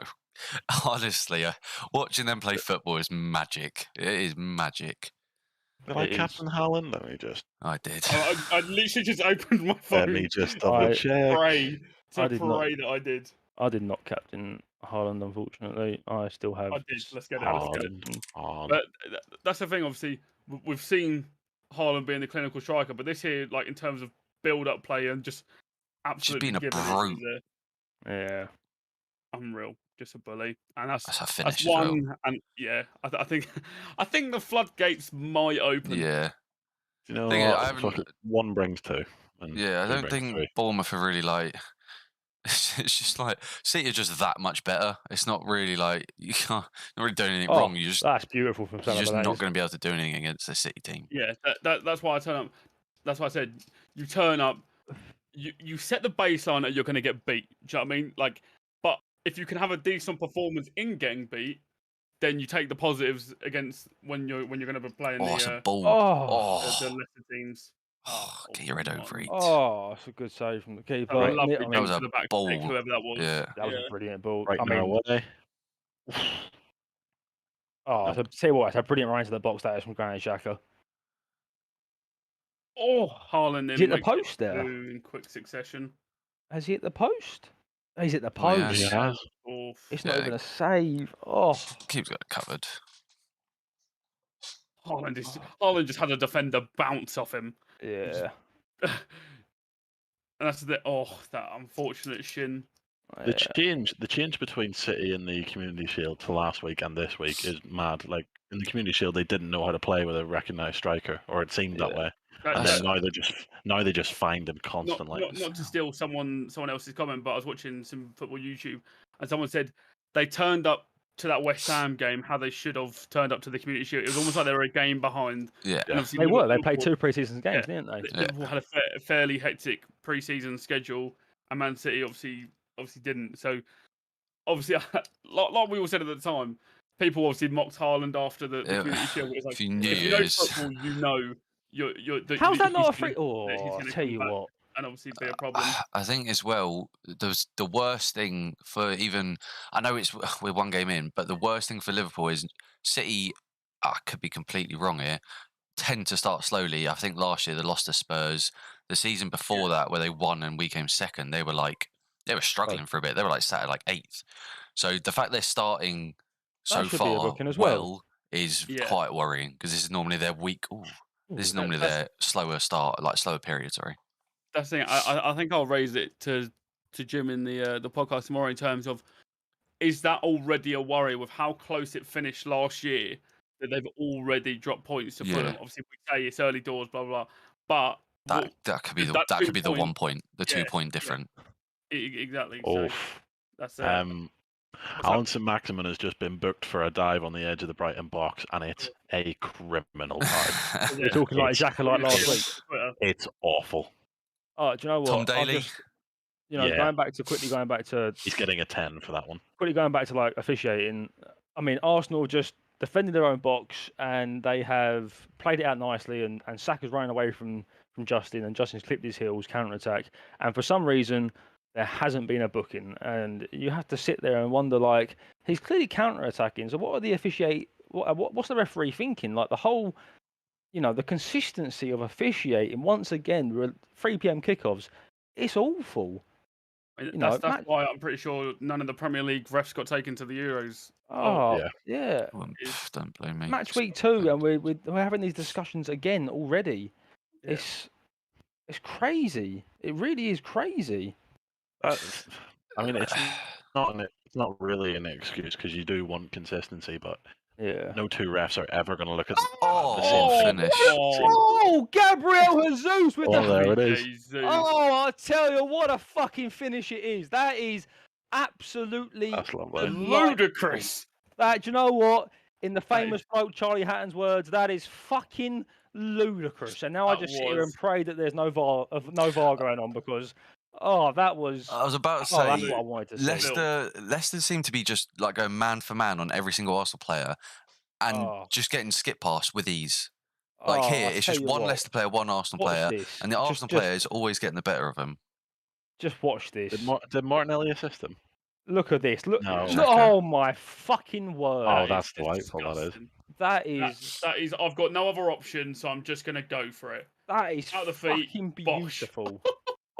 honestly, watching them play football is magic. It is magic. Did I captain Haaland? Let me just. I did. I literally just opened my phone. Let me just double check. Pray that I did. I did not captain Haaland, unfortunately. I still have. I did. Let's get it. Haaland. But that's the thing. Obviously, we've seen Haaland being the clinical striker, but this here, like in terms of build-up play and just absolutely being a brute. Yeah, unreal. Just a bully, and that's a finish one. as well. And yeah, I think the floodgates might open. Yeah. You know, what? One brings two. Yeah, I don't think Bournemouth are really like. It's just like City are just that much better. It's not really like you can't not really doing anything wrong. That's beautiful from You're just not going to be able to do anything against the City team. Yeah, that's why I turn up. That's why I said you turn up. You set the baseline that you're going to get beat. Do you know what I mean? Like, but if you can have a decent performance in getting beat, then you take the positives against when you're going to be playing the lesser teams. Get your head over it. Oh, it's a good save from the keeper. That was a ball. Whoever that was. Yeah, that was a brilliant ball. Right away. So tell you what, it's a brilliant run into the box. That is from Granit Xhaka. Oh, Haaland Is it the post there? In quick succession. Has he hit the post? He's hit the post. He has. It's not even a save. Oh, keeps got it covered. Haaland just had a defender bounce off him. Yeah. And that's that unfortunate shin. The change between City and the Community Shield to last week and this week is mad. Like in the Community Shield, they didn't know how to play with a recognised striker, or it seemed that way. And then now they just find him constantly. Not to steal someone else's comment, but I was watching some football YouTube, and someone said they turned up to that West Ham game how they should have turned up to the Community Shield. It was almost like they were a game behind. Yeah, they were. They played 2 pre-season games, didn't they? Liverpool had a fairly hectic pre-season schedule, and Man City obviously didn't. So obviously, like we all said at the time, people obviously mocked Haaland after the Community Shield. It's like, if you know football, you know. How's that not a free? I'll tell you what. And obviously be a problem. I think as well, the worst thing for even, I know we're one game in, but the worst thing for Liverpool is City, I could be completely wrong here, tend to start slowly. I think last year they lost to Spurs. The season before that, where they won and we came second, they were struggling for a bit. They were sat at 8th. So the fact they're starting so far well is quite worrying, because this is normally their week. This is normally their slower start, slower period. Sorry. That's the thing. I think I'll raise it to Jim in the podcast tomorrow in terms of, is that already a worry with how close it finished last year, that they've already dropped points to Fulham? Obviously, we say it's early doors, blah blah blah. But that could be the 1 point, the 2 point different. Yeah. Exactly. So that's Alan St-Maximin has just been booked for a dive on the edge of the Brighton box, and it's a criminal dive. We're talking like Xhaka like last week. It's awful. Oh, do you know what? Tom Daly? Going back to... He's getting a 10 for that one. Quickly going back to officiating. I mean, Arsenal just defended their own box, and they have played it out nicely, and Saka's running away from Justin, and Justin's clipped his heels, counter-attack. And for some reason, there hasn't been a booking, and you have to sit there and wonder, he's clearly counter-attacking, so what are the what's the referee thinking? The whole, the consistency of officiating, once again, 3 p.m. kickoffs, it's awful. I mean, You know, that's why I'm pretty sure none of the Premier League refs got taken to the Euros. Oh, yeah. yeah. Don't blame me. Match week 2, and we're having these discussions again already. Yeah. It's crazy. It really is crazy. I mean, it's not really an excuse because you do want consistency, but Yeah. no two refs are ever going to look at the Oh, same finish. Oh, Gabriel Jesus with Oh, there the. it is. Jesus. Oh, I tell you, what a fucking finish it is. That is absolutely That's lovely. Ludicrous. That, do you know what? In the That famous is- bloke Charlie Hatton's words, that is fucking ludicrous. And now I That just sit here and was- pray that there's no VAR going on because, that was. I was about to Oh, that's say, what I wanted to see. Leicester seem to be just like going man for man on every single Arsenal player and Oh. just getting skip past with ease. Like Oh, here, I it's tell just you one what, Leicester player, one Arsenal watch player, this. and the Just- Arsenal player is always getting the better of him. Just watch this. Did Martinelli assist him? Look at this. Look. No. Oh my fucking word. Oh, that that's is delightful. That is. disgusting. That is. That is. I've got no other option, so I'm just gonna go for it. That is Out of the feet, fucking bosh. beautiful.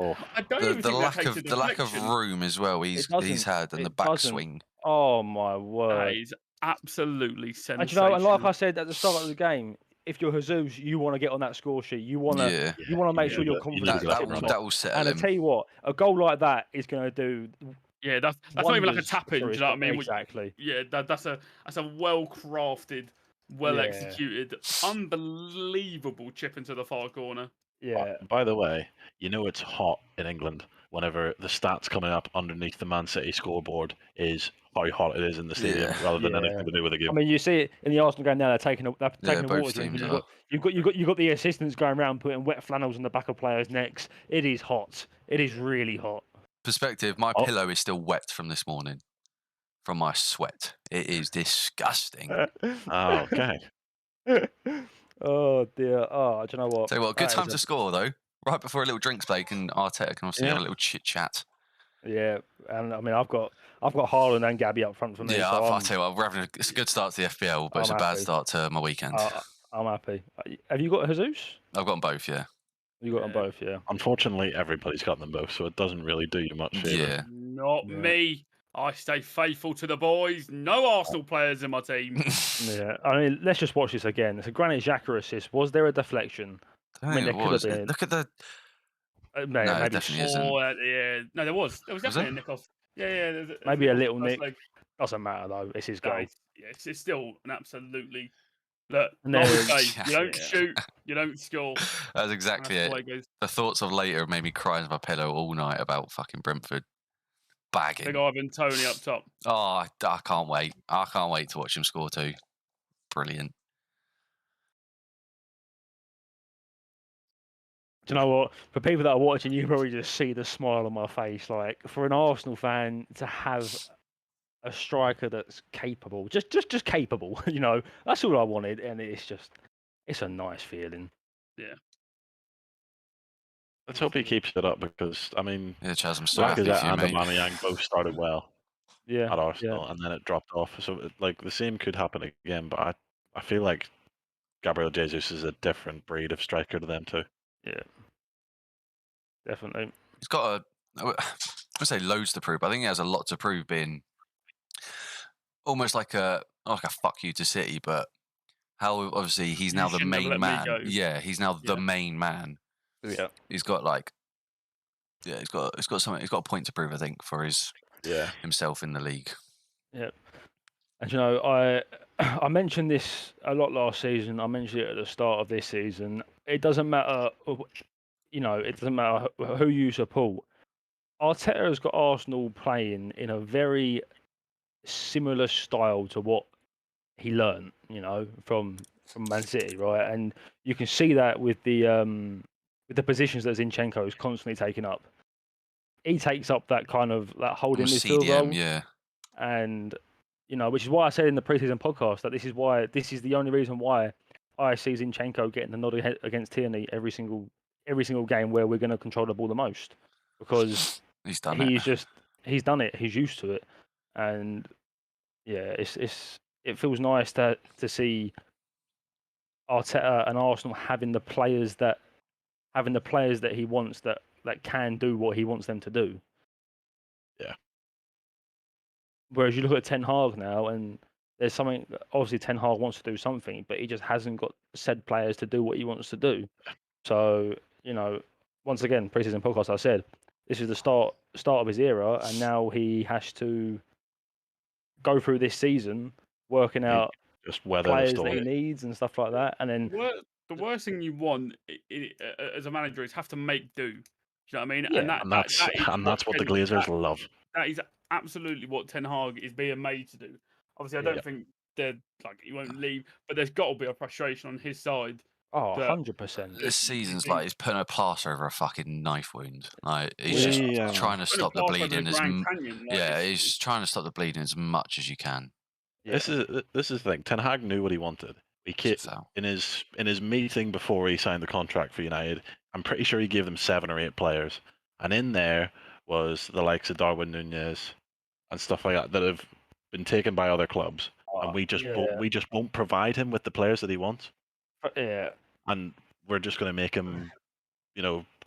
Oh, I don't The even think lack that takes of a the lack of deflection. room as well. He's doesn't. had and the It doesn't. backswing. Oh my That word. is absolutely And sensational. you know, and like I said at the start of the game, if you're Jesus, you want to get on that score sheet. You want to. Yeah, You want to make you sure need your to- you need confidence to is get tip that top. run. that will settle And I him. tell you what, a goal like that is going to do. Yeah, that's not even like a wonders tap in. for Do his you know what I goal. mean? Exactly. Yeah, that's a well crafted, well Yeah. executed, unbelievable chip into the far corner. Yeah. By the way, you know it's hot in England whenever the stats coming up underneath the Man City scoreboard is how hot it is in the stadium, Yeah. rather than Yeah. anything to do with the game. I mean, you see it in the Arsenal game now. They're taking the both water drinks. teams And are. you've got the assistants going around putting wet flannels on the back of players' necks. It is hot. It is really hot. Perspective, my Oh. pillow is still wet from this morning, from my sweat. It is disgusting. Oh, okay. Oh dear. Oh, do you know what? Tell you what, good That time is to score though. Right before a little drinks break, and Arteta can obviously have a little chit chat. Yeah, and I mean, I've got Haaland and Gabby up front for me. Yeah, so I'll tell you what, it's a good start to the FPL, but it's I'm a bad happy. start to my weekend. I'm happy. Have you got Jesus? I've got them both, yeah. You got them Yeah. both, yeah. Unfortunately, everybody's got them both, so it doesn't really do you much favour. Yeah. Not Yeah. me. I stay faithful to the boys. No Arsenal players in my team. Yeah, I mean, let's just watch this again. It's a Granit Xhaka assist. Was there a deflection? I mean, there it could have was. been. Look at the. Maybe, No, it maybe definitely isn't. Yeah. No, there was. There was Was definitely a nick off. Yeah. There's Maybe a nick off little the first nick. leg. doesn't matter though. It's his No, goal. it's still an absolutely. Look, And like we there say, is- you don't yeah. shoot, you don't score. That's exactly That's the it. way it goes. The thoughts of later made me cry into my pillow all night about fucking Brentford. Bagging. Big Ivan Tony up top. Oh, I can't wait. I can't wait to watch him score too. Brilliant. Do you know what? For people that are watching, you probably just see the smile on my face. Like for an Arsenal fan to have a striker that's capable, just capable. You know, that's all I wanted, and it's a nice feeling. Let's hope he keeps it up because, I mean, Yeah, Chaz, I'm so happy for Lacazette you, and mate. Aubameyang both started well Yeah, at Arsenal, and then it dropped off. So, like, the same could happen again, but I feel like Gabriel Jesus is a different breed of striker to them too. yeah, definitely. He's got I would say loads to prove. But I think he has a lot to prove, being almost like a fuck you to City, but how obviously he's You now the shouldn't have main let me man. go. Yeah, he's now the Yeah. main man. Yeah, He's got he's got something. He's got a point to prove, I think, for himself in the league. yeah. And you know, I mentioned this a lot last season. I mentioned it at the start of this season. It doesn't matter, you know, it doesn't matter who you support. Arteta has got Arsenal playing in a very similar style to what he learned, you know, from Man City, right? And you can see that with the positions that Zinchenko is constantly taking up. He takes up that kind of that holding Almost midfield role, CDM, yeah. and you know, which is why I said in the preseason podcast that this is the only reason why I see Zinchenko getting the nod against Tierney every single game where we're going to control the ball the most, because He's done he's done it. He's used to it, and yeah, it feels nice to see Arteta and Arsenal having the players that he wants that can do what he wants them to do. Yeah. Whereas you look at Ten Hag now, and there's something. Obviously, Ten Hag wants to do something, but he just hasn't got said players to do what he wants to do. So once again, pre-season podcast, I said this is the start of his era, and now he has to go through this season working out Just weather the players that storm. he needs and stuff like that, and then The worst thing you want as a manager is have to make do. Do you know what I mean? Yeah. And that's what the Glazers love. That is absolutely what Ten Hag is being made to do. Obviously, I don't think he won't leave, but there's got to be a frustration on his side. 100%. This season's like he's putting a plaster over a fucking knife wound. Like he's Yeah. just trying to stop the bleeding Canyon, he's trying to stop the bleeding as much as you can. Yeah. This is the thing. Ten Hag knew what he wanted. In his meeting before he signed the contract for United, I'm pretty sure he gave them 7 or 8 players, and in there was the likes of Darwin Núñez and stuff like that have been taken by other clubs, and we just won't provide him with the players that he wants. Yeah. And we're just going to make him,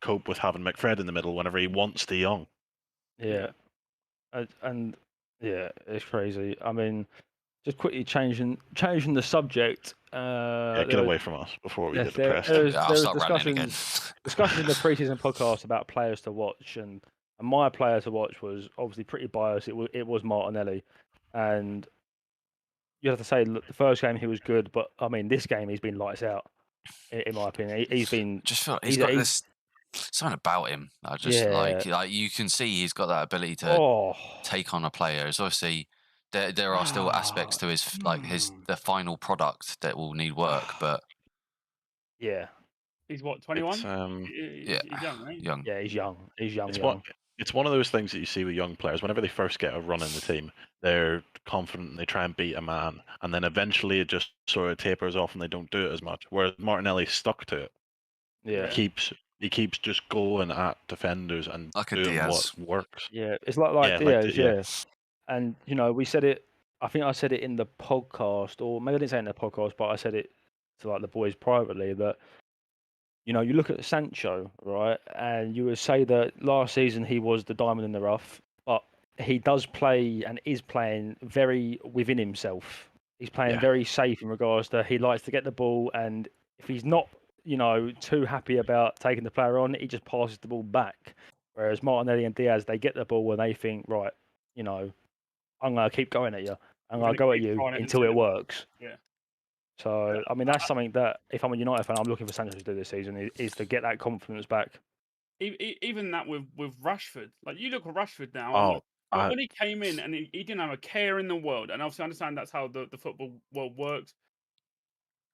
cope with having McFred in the middle whenever he wants De Jong. Yeah. And it's crazy. I mean, just quickly changing the subject. Get away from us before we get depressed. There was discussion in the preseason podcast about players to watch, and my player to watch was obviously pretty biased. It was Martinelli, and you have to say look, the first game he was good, but I mean this game he's been lights out. In my opinion, he's been just feel like he's got this something about him. I just like you can see he's got that ability to take on a player. It's obviously. There are still aspects to his the final product that will need work, but yeah, he's what 21. He's young, right? young. Yeah, he's young. He's young. It's one of those things that you see with young players. Whenever they first get a run in the team, they're confident and they try and beat a man, and then eventually it just sort of tapers off and they don't do it as much. Whereas Martinelli stuck to it. Yeah, he keeps just going at defenders and like doing what works. Yeah, it's like Diaz. Yeah. And we said it. I think I said it in the podcast, or maybe I didn't say it in the podcast, but I said it to like the boys privately that you look at Sancho, right, and you would say that last season he was the diamond in the rough, but he does play and is playing very within himself. He's playing very safe in regards to he likes to get the ball, and if he's not, too happy about taking the player on, he just passes the ball back. Whereas Martinelli and Diaz, they get the ball and they think, right, I'm going to keep going at you. I'm going to go at you until it works. Yeah. So, I mean, that's something that, if I'm a United fan, I'm looking for Sanchez to do this season, is to get that confidence back. Even that with Rashford. Like, you look at Rashford now. When he came in and he didn't have a care in the world, and obviously I understand that's how the football world works.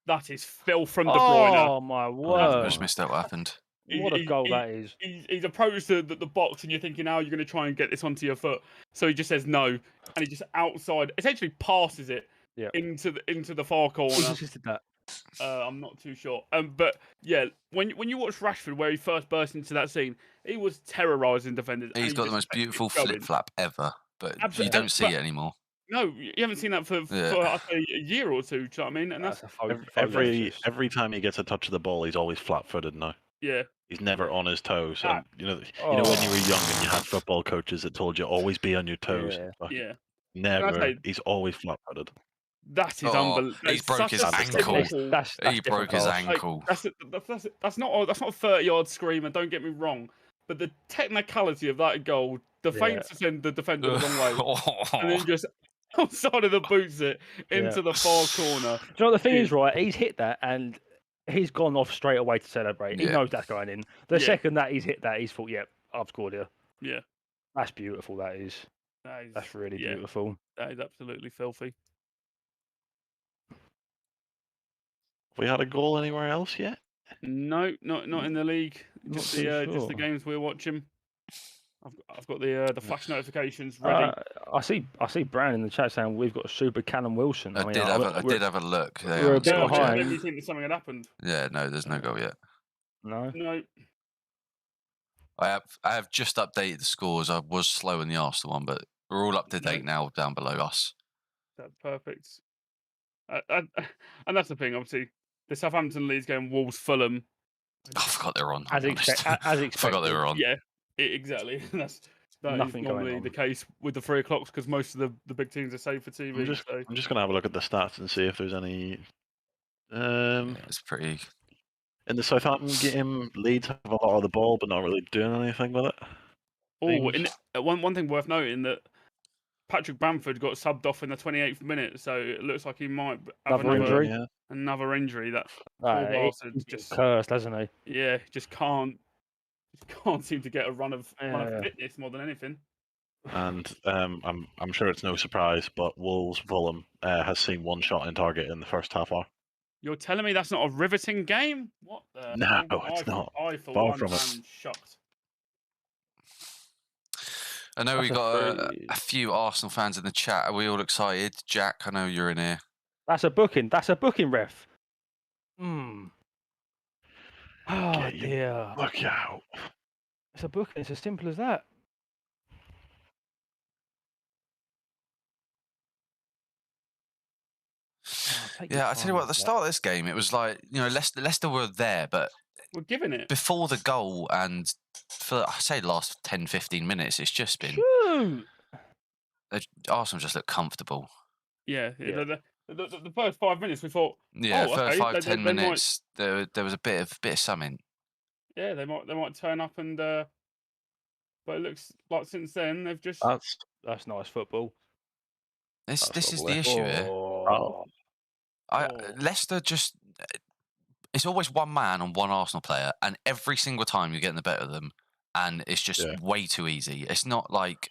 That is filth from De Bruyne. Oh, my word. I just missed out what happened. What a goal that is. He's approached the box and you're thinking, you're going to try and get this onto your foot. So he just says no. And he just outside, essentially passes it into the far corner. Who assisted that? I'm not too sure. But yeah, when you watch Rashford, where he first burst into that scene, he was terrorising defenders. He's got the most beautiful flip flap ever, but you don't see it anymore. No, you haven't seen that for I'd say a year or two. Do you know what I mean? And that's every time he gets a touch of the ball, he's always flat-footed now. Yeah. He's never on his toes. And, when you were young and you had football coaches that told you always be on your toes. Yeah. Never. He's always flat-footed. That is unbelievable. He's broke his ankle. He broke his ankle. That's not a 30-yard screamer. Don't get me wrong, but the technicality of that goal, the feint to send the defender the wrong way, and then just outside of the boots it into the far corner. Do you know what the thing is, right? He's hit that and he's gone off straight away to celebrate. He knows that's going in. The second that he's hit that, he's thought, I've scored here. Yeah. That's beautiful, that is. That's really beautiful. That is absolutely filthy. Have we had a goal anywhere else yet? No, not in the league. Just the games we're watching. I've got the flash notifications ready. I see Brown in the chat saying we've got Super Callum Wilson. I did have a look. We're a bit behind. Do you think that something had happened? Yeah, no, there's no goal yet. No. I have just updated the scores. I was slow in the Arsenal one, but we're all up to date now down below us. That's perfect. And that's the thing, obviously. The Southampton Leeds game, Wolves Fulham. I forgot they were on. As expected. Forgot they were on. Yeah, exactly. That is Nothing going normally on. the case with the 3 o'clocks because most of the big teams are saved for TV. I'm just gonna have a look at the stats and see if there's any. Yeah, it's pretty. In the Southampton game, Leeds have a lot of the ball, but not really doing anything with it. Oh, Things. one thing worth noting that Patrick Bamford got subbed off in the 28th minute, so it looks like he might have Another injury? Yeah. another injury. That Nah, poor bastard he's been just cursed, hasn't he? just can't seem to get a run of Yeah. fitness more than anything. And I'm sure it's no surprise, but Wolves Fulham has seen one shot in target in the first half hour. You're telling me that's not a riveting game? What the No, hell? it's not. I for Far one from it. am shocked. I know we That's a got free- a few Arsenal fans in the chat. Are we all excited? Jack, I know you're in here. That's a booking. That's a booking, ref. Oh Get your dear. Look out. It's a booking. It's as simple as that. Oh, take your Yeah, I tell you time what, with at the that. start of this game, it was like, Leicester were there, but We're giving it. before the goal and for, I say, the last 10, 15 minutes, it's just been, Shoot! Arsenal just looked comfortable. Yeah. Yeah. The first 5 minutes we thought, Yeah, oh, first okay, 5, 10 they might, minutes, there was a bit of something. yeah, they might turn up and but it looks like since then they've just That's nice football. This That's is lovely. the issue here. Oh. Leicester just, it's always one man on one Arsenal player, and every single time you're getting the better of them, and it's just way too easy. It's not like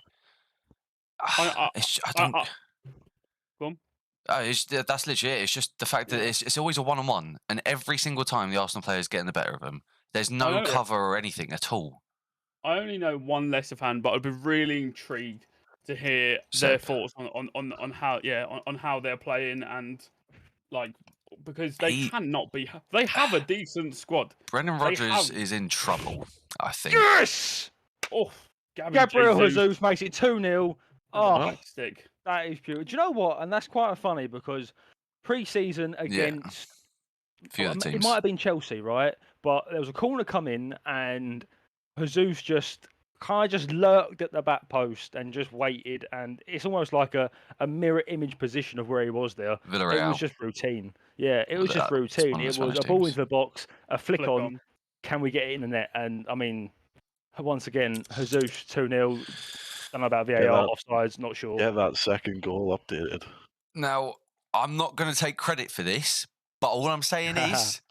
I don't. Go on. That's legit. It's just the fact that it's always a one-on-one, and every single time the Arsenal player is getting the better of them, there's no cover or anything at all. I only know one Leicester fan, but I'd be really intrigued to hear their thoughts on how on how they're playing and like because they cannot be. They have a decent squad. Brendan Rodgers is in trouble, I think. Yes! Oh, Gabriel Jesus makes it 2-0. Oh, stick. that is beautiful. Do you know what? And that's quite funny because pre-season against a few other teams. It might have been Chelsea, right? But there was a corner come in and Jesus just kind of just lurked at the back post and just waited, and it's almost like a mirror image position of where he was there. Villarreal. It was just routine. Yeah, it was just routine. It was a ball into the box, a flick on. Can we get it in the net? And I mean, once again, Jesus 2-0. Don't know about VAR, offsides, not sure. Get that second goal updated. Now, I'm not going to take credit for this, but all I'm saying is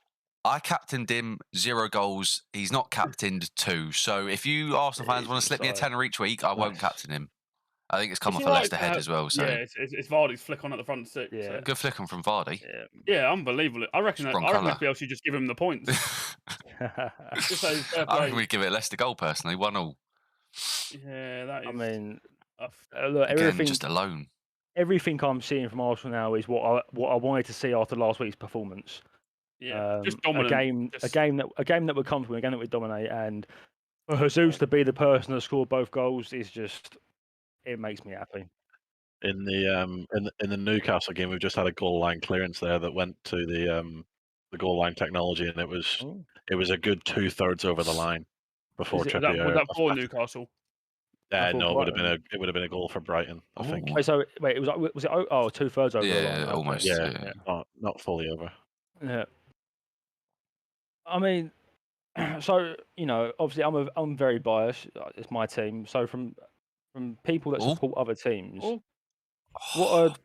I captained him 0 goals. He's not captained 2. So if you Arsenal fans want to slip me a tenner each week, I won't captain him. I think it's come off a Leicester head as well. So yeah, it's Vardy's flick on at the front six. Yeah, so. Good flick on from Vardy. Yeah, unbelievable. I reckon FPL should just give him the points. I reckon we give it a Leicester goal personally, 1-1. Yeah, that is. I mean, look, everything just alone. Everything I'm seeing from Arsenal now is what I wanted to see after last week's performance. Yeah, just dominant. A game that we're comfortable, a game that we dominate, and for Jesus to be the person that scored both goals is just, it makes me happy. In the Newcastle game, we've just had a goal line clearance there that went to the goal line technology, and it was a good 2/3 over the line before Trippier. Was that for Newcastle? No, it would have been a goal for Brighton, I think. Wait, it was it 2/3 over? Yeah, almost. Yeah, not fully over. Yeah. I mean, so obviously I'm very biased. It's my team. So from people that support other teams, what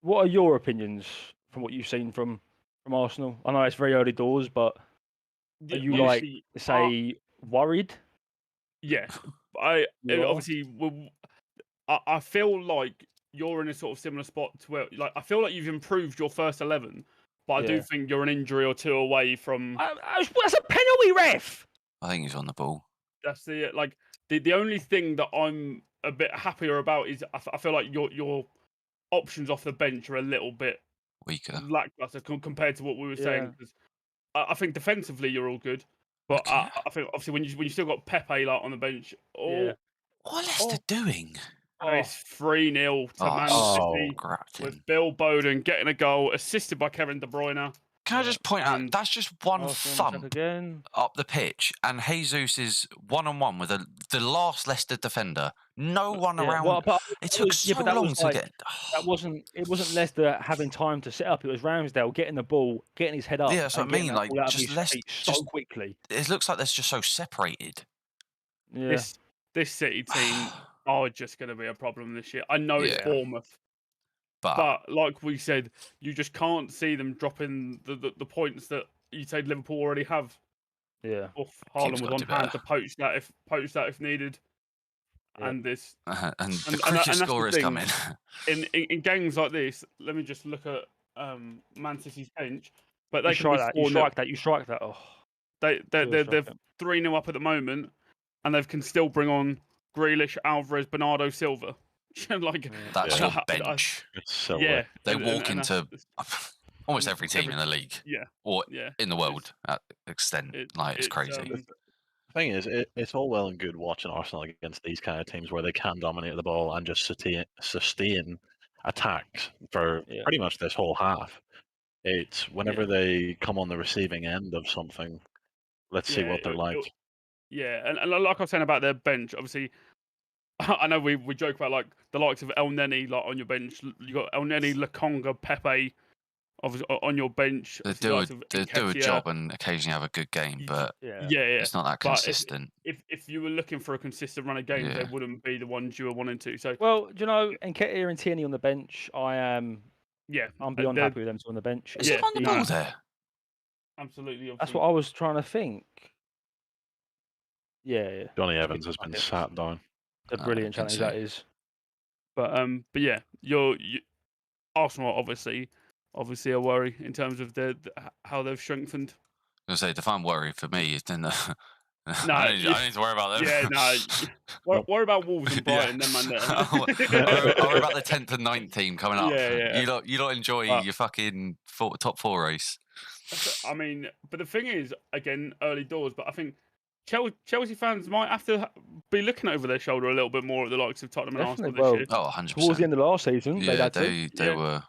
are your opinions from what you've seen from Arsenal? I know it's very early doors, but are you worried? Yeah, obviously I feel like you're in a sort of similar spot to where I feel like you've improved your first 11. But I do think you're an injury or 2 away from. That's a penalty, ref. I think he's on the ball. That's the only thing that I'm a bit happier about is I feel like your options off the bench are a little bit weaker, lackluster compared to what we were saying. Because I think defensively you're all good, but I think obviously when you still got Pepe on the bench. What are Leicester doing? It's 3-0 to Man City with Bill Bowden getting a goal, assisted by Kevin De Bruyne. Can I just point out And that's just one Arsenal on attack thump again. up the pitch, and Jesus is 1-on-1 with the last Leicester defender. No one Yeah, around. well, but It took so that long was to like, get. that wasn't. It wasn't Leicester having time to set up. It was Ramsdale getting the ball, getting his head up, Yeah, that's what and I getting mean. that Like, ball out of just his less. feet so Just quickly. it looks like they're just so separated. Yeah, this City team are just going to be a problem this year. I know it's Yeah. Bournemouth, But but like we said, you just can't see them dropping the points that you say Liverpool already have. yeah. Off Team's Haaland was gotta on do hand better. to poach that if needed. Yeah. And this and the and cricket that's the scorer's thing. coming. in games like this, let me just look at Man City's bench. But they You can strike be that. You 4-0. strike that. You strike that. Oh, They're strike it. 3-0 up at the moment, and they can still bring on Grealish, Alvarez, Bernardo Silva. like That's Yeah. your bench. It's silly. yeah, They and walk that's- into almost and every team in the league yeah, or yeah. in the world at extent. It's crazy. The thing is, it's all well and good watching Arsenal against these kind of teams where they can dominate the ball and just sustain attacks for Yeah. pretty much this whole half. It's whenever they come on the receiving end of something, let's see what they're like. Yeah, and like I was saying about their bench, obviously, I know we joke about like the likes of El Neni like on your bench. You got El Neni, Lakonga, Pepe, obviously on your bench. They obviously do the a, likes of they do a Nketiah. job and occasionally have a good game, but Yeah. it's not that But consistent. if you were looking for a consistent run of games, they Yeah. wouldn't be the ones you were wanting to. So Well, do you know, Nketiah and Tierney on the bench, I'm beyond they're- happy with them two on the bench. Is it on the nah. ball there? absolutely. That's what I was trying to think. Yeah. Johnny Evans has been sat down. A brilliant can challenge see. that is. But yeah, Arsenal obviously a worry in terms of how they've strengthened. I was gonna say, the fine worry for me is then No, I don't need to worry about them. Yeah, no. Worry about Wolves and Brighton, them man there. I'll worry about the 10th and 9th team coming up. Yeah. You don't enjoy your fucking top 4 race. I mean, but the thing is, again, early doors. But I think Chelsea fans might have to be looking over their shoulder a little bit more at the likes of Tottenham and Arsenal this year. Oh, 100%. Towards the end of last season, they Yeah, had to. they were.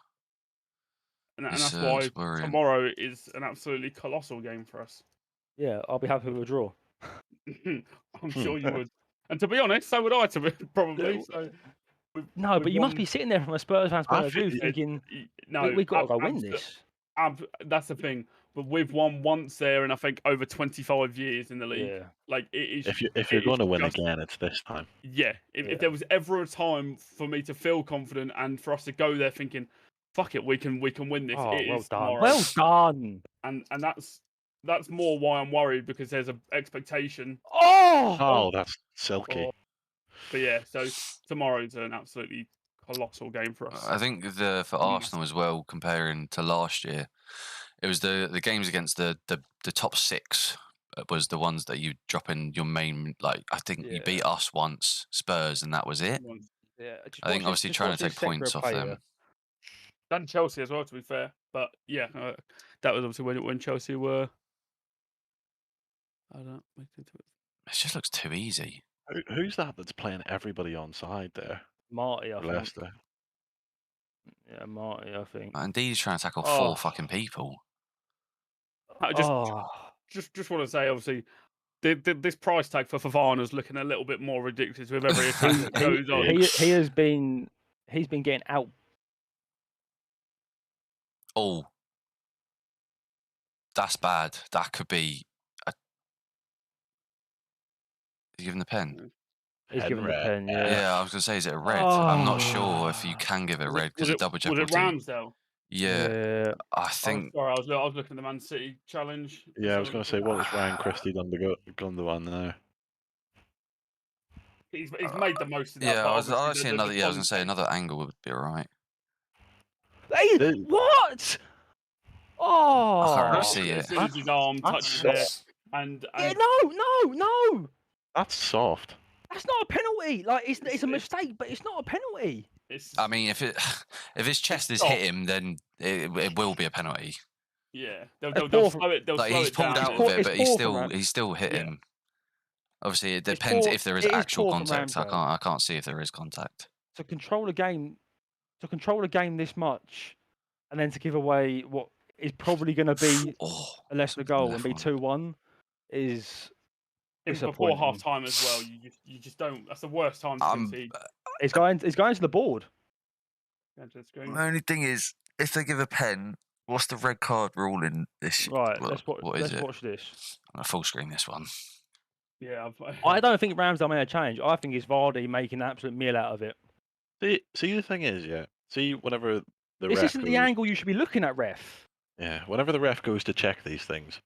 And It's, that's why it's worrying. tomorrow is an absolutely colossal game for us. Yeah, I'll be happy with a draw. I'm sure you would. And to be honest, so would I, probably. So No, but you must be sitting there from a Spurs fan's point of view feel- thinking, no, we've got to go win this. That's the thing. But we've won once there, and I think over 25 years in the league. Yeah. Like it is. If you're going to win just- again, it's this time. Yeah. If there was ever a time for me to feel confident and for us to go there thinking, "Fuck it, we can win this." Oh, it well is done. tomorrow. Well done. And that's more why I'm worried because there's an expectation. Oh, that's silky. But yeah, so tomorrow's an absolutely colossal game for us. I think for Arsenal as well, comparing to last year, it was the games against the top 6 was the ones that you drop in your main. Like I think you beat us once, Spurs, and that was it. Yeah, I think obviously trying to take points off them. And Chelsea as well, to be fair. But yeah, that was obviously when Chelsea were. I don't make into it. It just looks too easy. Who's that's playing everybody on side there? Marty, I think. Leicester. Yeah, Marty, I think. And he's trying to tackle 4 fucking people. I just want to say, obviously, this price tag for Fofana's looking a little bit more ridiculous with every attack that goes on. He's been getting out. Oh, that's bad. That could be. You give him the pen? He's given the red. pen, yeah. Yeah, I was gonna say, is it a red? I'm not sure if you can give it a red because of double Was jeopardy. it Ramsdale? Yeah, I Oh, think. sorry, I was looking at the Man City challenge. Yeah, I was going to say, what has Ryan Christie done to Gundogan now? He's made the most of that. Yeah, but I was obviously another. the Yeah, I was gonna say context- another angle would be alright. Hey, what? Oh, I can't really As see it. soon as his arm touches it, and Yeah, no. That's soft. That's not a penalty. Like it's a mistake, but it's not a penalty. it's I mean, if his chest has Stop. hit him, then it will be a penalty. yeah, That's they'll poor slow it. They'll Like slow he's it pulled down. out It's of it, poor- but it's poor from he's still hit Yeah. him. Obviously, it It's depends poor- if there is it is actual poor from contact. I Ramsdale. can't see if there is contact. To control a game this much, and then to give away what is probably going to be Oh, a lesser goal and left be one. 2-1 is Before disappointing. half time as well. You just don't. That's the worst time to concede. It's going to the board. Go to the screen. The only thing is, if they give a pen, what's the red card rule in this? Right, What is it? watch this. I'm gonna full screen this one. Yeah, I don't think Ramsdale made a change. I think it's Vardy making an absolute meal out of it. See, the thing is, yeah. See, whenever the This ref isn't the goes, angle you should be looking at, ref. yeah, whenever the ref goes to check these things,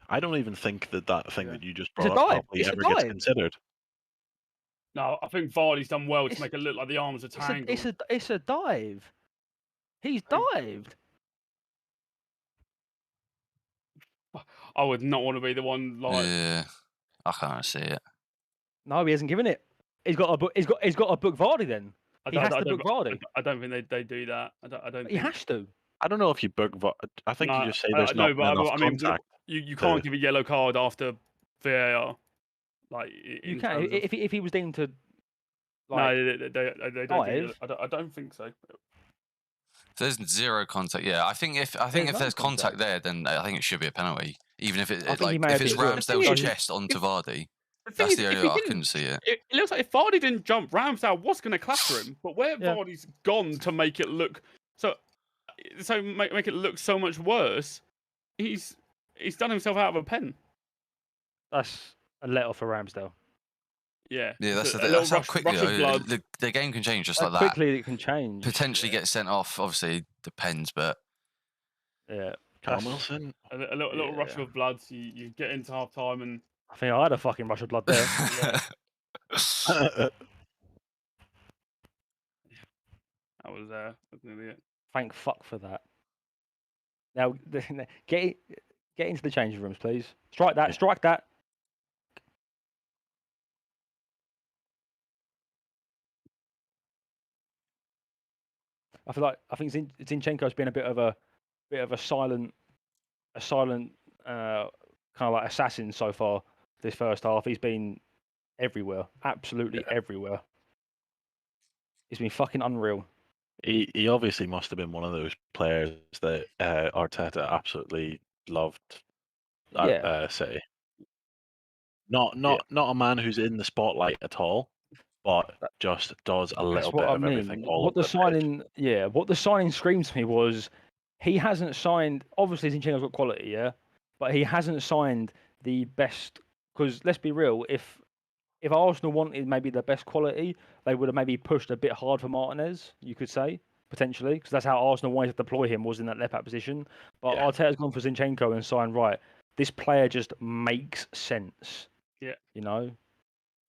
I don't even think that thing Yeah. that you just It's a brought up dive. properly It's a ever gets dive. considered. No, I think Vardy's done well to It's- make it look like the arms are tangled. It's a dive. He's dived. I would not want to be the one like. Yeah, I can't see it. No, he hasn't given it. He's got a book. He's got a book Vardy. Then he has to book Vardy. I don't think they do that. I don't. He think... has to. I don't know if you book. I think you just say there's no, not but enough I mean, contact. you can't give a yellow card after VAR. Like You can if he was deemed to. Like, no, they don't. I don't think so. If there's zero contact, yeah. I think if there's contact there, then I think it should be a penalty, even if if it's Ramsdale's chest onto Vardy. That's the only I couldn't see it. It looks like if Vardy didn't jump, Ramsdale was going to clatter him. But where Vardy's gone to make it look make it look so much worse, he's done himself out of a pen. That's a letter for Ramsdale. Yeah, that's the thing. That's how quickly the game can change just like that. Quickly it can change. Potentially get sent off. Obviously depends, but yeah, Callum Wilson. A little rush of blood. So you get into half time and I think I had a fucking rush of blood there. That was nearly it. Thank fuck for that. Now get into the changing rooms, please. Strike that. Strike that. I think Zinchenko's been a bit of a silent kind of like assassin so far this first half. He's been everywhere, absolutely everywhere. He's been fucking unreal. He obviously must have been one of those players that Arteta absolutely loved at City. Not a man who's in the spotlight at all, but just does a little bit of everything. What the signing screamed to me was he hasn't signed. Obviously, Zinchenko's got quality, but he hasn't signed the best. Because let's be real, if Arsenal wanted maybe the best quality, they would have maybe pushed a bit hard for Martinez. You could say potentially, because that's how Arsenal wanted to deploy him, was in that left back position. But Arteta's gone for Zinchenko and signed right. This player just makes sense. Yeah, you know.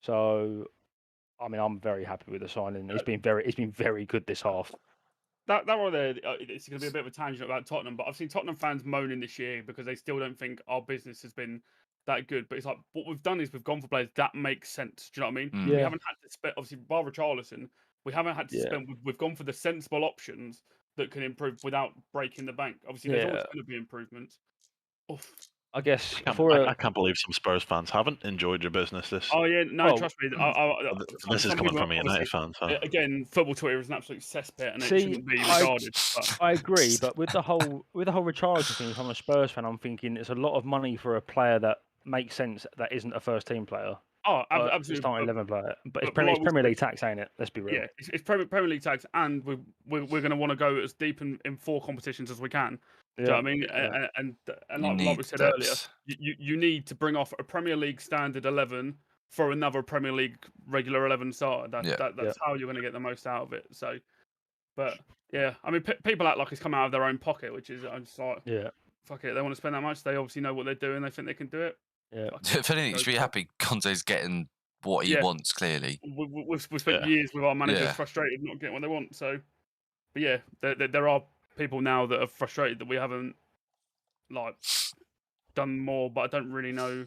So, I mean, I'm very happy with the signing. It's been very good this half. That right there, it's going to be a bit of a tangent about Tottenham, but I've seen Tottenham fans moaning this year because they still don't think our business has been that good. But it's like what we've done is we've gone for players that make sense. Do you know what I mean? Yeah. We haven't had to spend, obviously, bar Richarlison, we haven't had to spend. We've gone for the sensible options that can improve without breaking the bank. Obviously, there's always going to be improvements. Oof. I guess I can't believe some Spurs fans haven't enjoyed your business this. Oh yeah, no, trust me. This is coming from a United fan. So. Again, football Twitter is an absolute cesspit, and it shouldn't be regarded. I agree, but with the whole Richarlison thing, if I'm a Spurs fan, I'm thinking it's a lot of money for a player that makes sense that isn't a first team player. Oh, absolutely. Starting 11 player, but it's Premier League tax, ain't it? Let's be real. Yeah, it's Premier League tax, and we're going to want to go as deep in 4 competitions as we can. Do you know what I mean? Yeah. And like we said earlier, you need to bring off a Premier League standard 11 for another Premier League regular 11 starter. That's how you're going to get the most out of it. So, but yeah, I mean, people act like it's come out of their own pocket, which is I'm just like, fuck it. They want to spend that much. They obviously know what they're doing. They think they can do it. Yeah. If anything, you should be happy Conte's getting what he wants. Clearly, we've spent years with our managers frustrated not getting what they want. So, but yeah, there are people now that are frustrated that we haven't like done more, but I don't really know.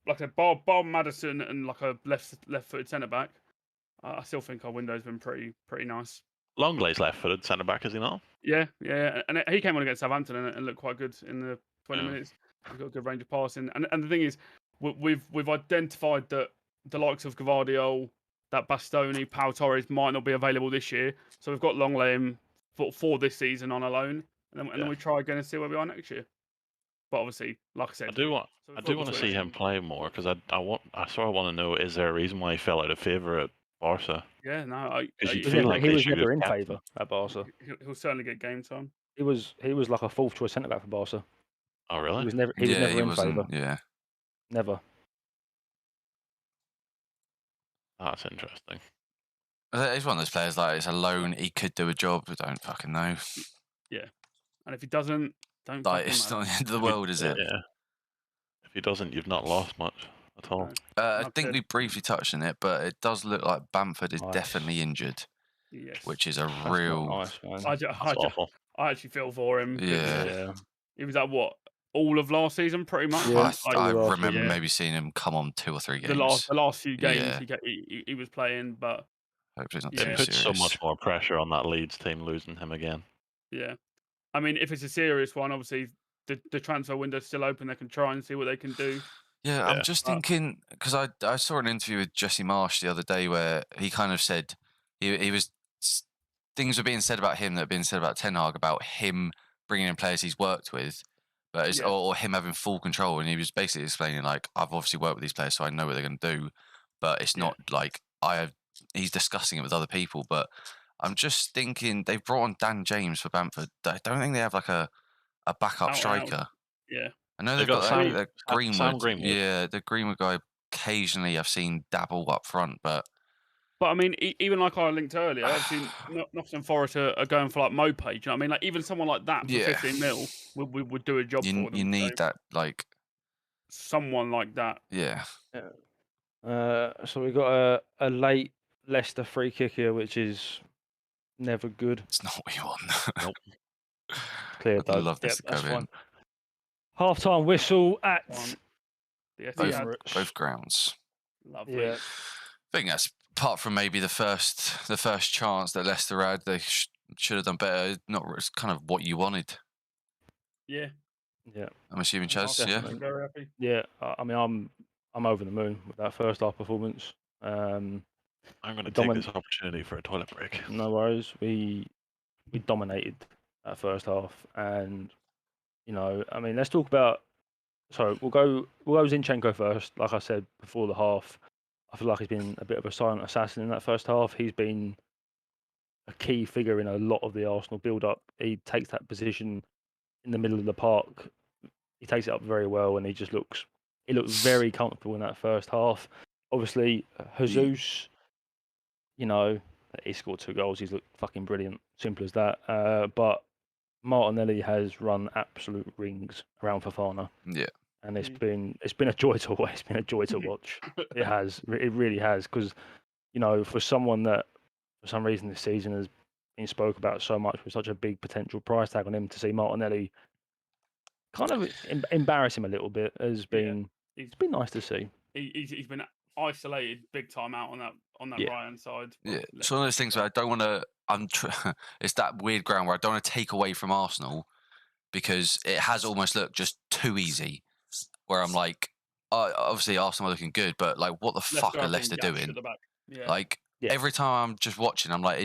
Like I said, Bob Maddison and like a left-footed centre back. I still think our window's been pretty nice. Longlay's left-footed centre back, is he not? Yeah, and he came on against Southampton and looked quite good in the 20 minutes. He's got a good range of passing, and the thing is, we've identified that the likes of Gvardiol, that Bastoni, Pau Torres might not be available this year, so we've got Longley for this season on a loan. and then we try again and see where we are next year. But obviously, like I said, I do want to see him play more because I sort of want to know, is there a reason why he fell out of favour at Barca? Yeah, no, Because you He feel like they was should never have in kept him. favour at Barca. he'll certainly get game time. He was like a fourth choice centre back for Barca. Oh really? He was never in favour. Yeah. Never. That's interesting. He's one of those players like it's a loan. He could do a job. We don't fucking know. Yeah, and if he doesn't, don't Like fucking it's matter. not the end of the world, is it? Yeah. If he doesn't, you've not lost much at all. No. I Like I think said- we briefly touched on it, but it does look like Bamford is Nice. definitely injured, Yes, which is a That's real. not nice, man. I Awful. actually feel for him. 'cause Yeah. he was at what all of last season, pretty much. Yeah, I last remember year. maybe seeing him come on 2 or 3 games. The last few games Yeah. he was playing, but Hopefully it's not Yeah. too It puts so serious. much more pressure on that Leeds team losing him again. yeah. I mean, if it's a serious one, obviously the transfer window's still open. They can try and see what they can do. Yeah, Yeah. I'm just thinking because I saw an interview with Jesse Marsh the other day where he kind of said he was things were being said about him that were being said about Ten Hag about him bringing in players he's worked with, but it's, Yeah. or him having full control. And he was basically explaining like I've obviously worked with these players, so I know what they're going to do, but it's Yeah. not like he's discussing it with other people. But I'm just thinking they've brought on Dan James for Bamford. I don't think they have like a backup Out. striker. Yeah. I know They they've got got Sam- that Sam Greenwood. Greenwood. Yeah, the Greenwood guy. Occasionally, I've seen dabble up front, but But I mean, even like I linked earlier, obviously Nottingham Forest are going for like Mope. Do you know what I mean? Like even someone like that for Yeah. 15 mil would do a job for them. you need so that like someone like that. yeah. So we got a late Leicester free kick here, which is never good. It's not what you want. Nope. Clear I'd though. love this to that's go in. fine. Half-time whistle at One. The Both, Etihad. Emirates. both grounds. Lovely. Yeah. I think that's apart from maybe the first chance that Leicester had, they should have done better. Not it's kind of what you wanted. Yeah. Yeah. I'm assuming Chaz. Yeah. Definitely. Very happy. Yeah. I mean, I'm over the moon with that first half performance. I'm going to take Domin- this opportunity for a toilet break. No worries. We dominated that first half, and you know, I mean, let's talk about. So we'll go Zinchenko first. Like I said before the half, I feel like he's been a bit of a silent assassin in that first half. He's been a key figure in a lot of the Arsenal build-up. He takes that position in the middle of the park. He takes it up very well, and he looked very comfortable in that first half. Obviously, Jesus, you know, he scored 2 goals. He's looked fucking brilliant. Simple as that. But Martinelli has run absolute rings around Fofana. Yeah. And it's been a joy to watch. It's been a joy to watch. It has. It really has. Because, you know, for someone that for some reason this season has been spoke about so much with such a big potential price tag on him, to see Martinelli kind of embarrass him a little bit has been it's been nice to see. He's been isolated big time out on that Yeah. right hand side. Yeah, it's one of those things where I don't want to. It's that weird ground where I don't want to take away from Arsenal because it has almost looked just too easy. Where I'm like, obviously Arsenal are looking good, but like, what the fuck are Leicester doing? Yeah. Like Yeah. every time I'm just watching, I'm like,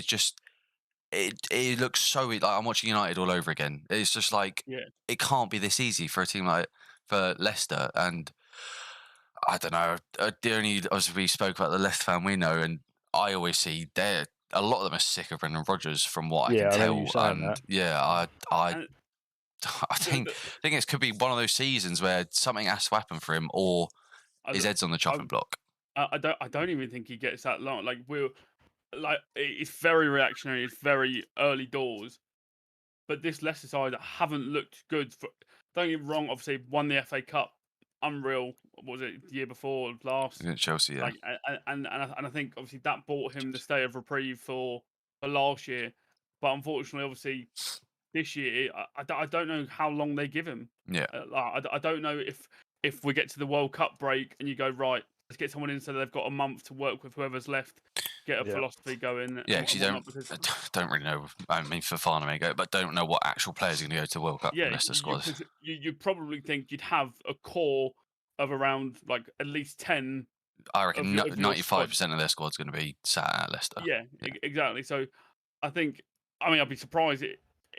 it looks so like I'm watching United all over again. It's just like it can't be this easy for a team like for Leicester, and I don't know. The only as we spoke about the Leicester fan we know, and I always see a lot of them are sick of Brendan Rodgers from what I can tell. And I think it could be one of those seasons where something has to happen for him, or his head's on the chopping block. I don't even think he gets that long. It's very reactionary. It's very early doors. But this Leicester side haven't looked good. Don't get me wrong. Obviously, won the FA Cup. Unreal. What was it the year before last? Against Chelsea, yeah. And I think obviously that bought him the stay of reprieve for last year. But unfortunately, obviously, this year I don't know how long they give him. Yeah. I don't know if we get to the World Cup break and you go right, let's get someone in so they've got a month to work with whoever's left, get a philosophy going. Yeah, actually, I don't really know. I mean, Fofana may go, but don't know what actual players are going to go to the World Cup Leicester squad. You probably think you'd have a core of around like at least 10. I reckon 95% of their squad's going to be sat at Leicester. Yeah, exactly. So I think, I'd be surprised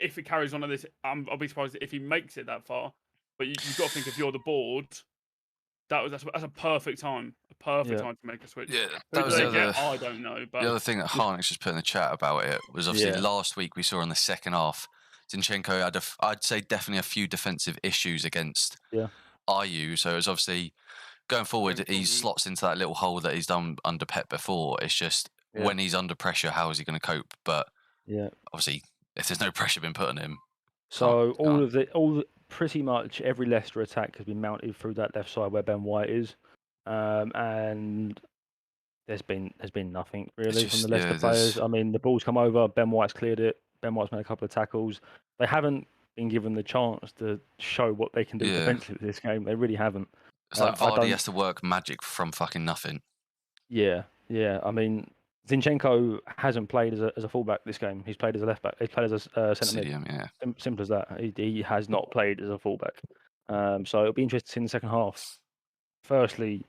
if he carries on like this, I'll be surprised if he makes it that far. But you've got to think if you're the board, that's a perfect time, time to make a switch. Yeah, Who that do was they the get? other. I don't know. But The other thing that Harnick's just put in the chat about it was obviously Yeah. last week we saw in the second half, Zinchenko had I'd say definitely a few defensive issues against IU. So it was obviously going forward, he slots into that little hole that he's done under Pep before. It's just when he's under pressure, how is he going to cope? But obviously, if there's no pressure being put on him, so pretty much every Leicester attack has been mounted through that left side where Ben White is, and there's been nothing really from the Leicester players. I mean, the ball's come over, Ben White's cleared it, Ben White's made a couple of tackles. They haven't been given the chance to show what they can do defensively this game. They really haven't. It's like Vardy has to work magic from fucking nothing. Yeah. I mean, Zinchenko hasn't played as a fullback this game. He's played as a left back. He's played as a centre mid. Yeah. Simple as that. He has not played as a fullback. So it'll be interesting to see in the second half. Firstly,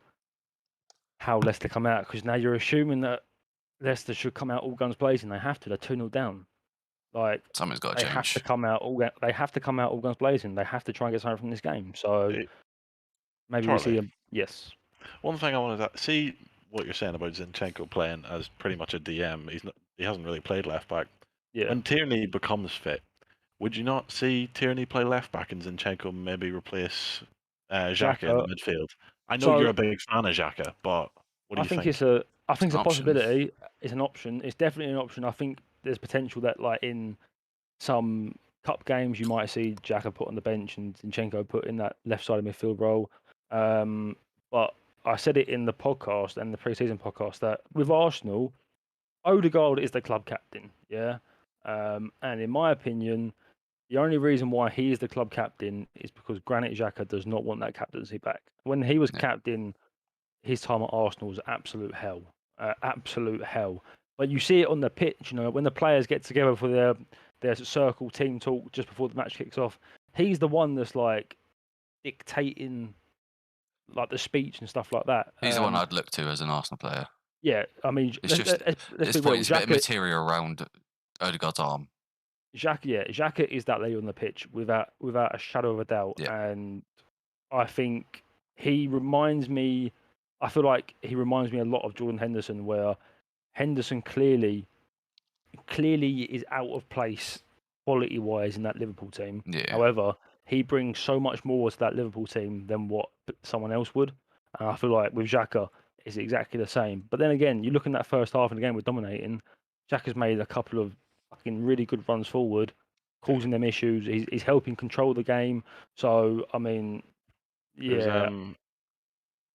how Leicester come out, because now you're assuming that Leicester should come out all guns blazing. They have to. They're 2-0 down. Like something's got to change. They have to come out all guns blazing. They have to try and get something from this game. So maybe we see them. Yes. One thing I wanted to see what you're saying about Zinchenko playing as pretty much a DM. He hasn't really played left back. Yeah. When Tierney becomes fit, would you not see Tierney play left back and Zinchenko maybe replace Xhaka in the midfield? I know you're a big fan of Xhaka, but what do you think? I think it's a possibility. It's an option. It's definitely an option. I think there's potential that, like in some cup games, you might see Xhaka put on the bench and Zinchenko put in that left side of midfield role. But I said it in the podcast and the pre-season podcast that with Arsenal, Odegaard is the club captain. Yeah. And in my opinion, the only reason why he is the club captain is because Granit Xhaka does not want that captaincy back. When he was captain, his time at Arsenal was absolute hell. Absolute hell. But you see it on the pitch, when the players get together for their circle team talk just before the match kicks off, he's the one that's like dictating like the speech and stuff like that. He's the one I'd look to as an Arsenal player. Yeah, I mean, it's just at this point, it's a bit of material around Odegaard's arm. Xhaka is that leader on the pitch without a shadow of a doubt, and I think he reminds me. I feel like he reminds me a lot of Jordan Henderson, where Henderson clearly is out of place quality-wise in that Liverpool team. Yeah. However, he brings so much more to that Liverpool team than what someone else would. And I feel like with Xhaka, it's exactly the same. But then again, you look in that first half of the game, we're dominating. Xhaka's made a couple of fucking really good runs forward, causing them issues. He's helping control the game. So, I mean, yeah.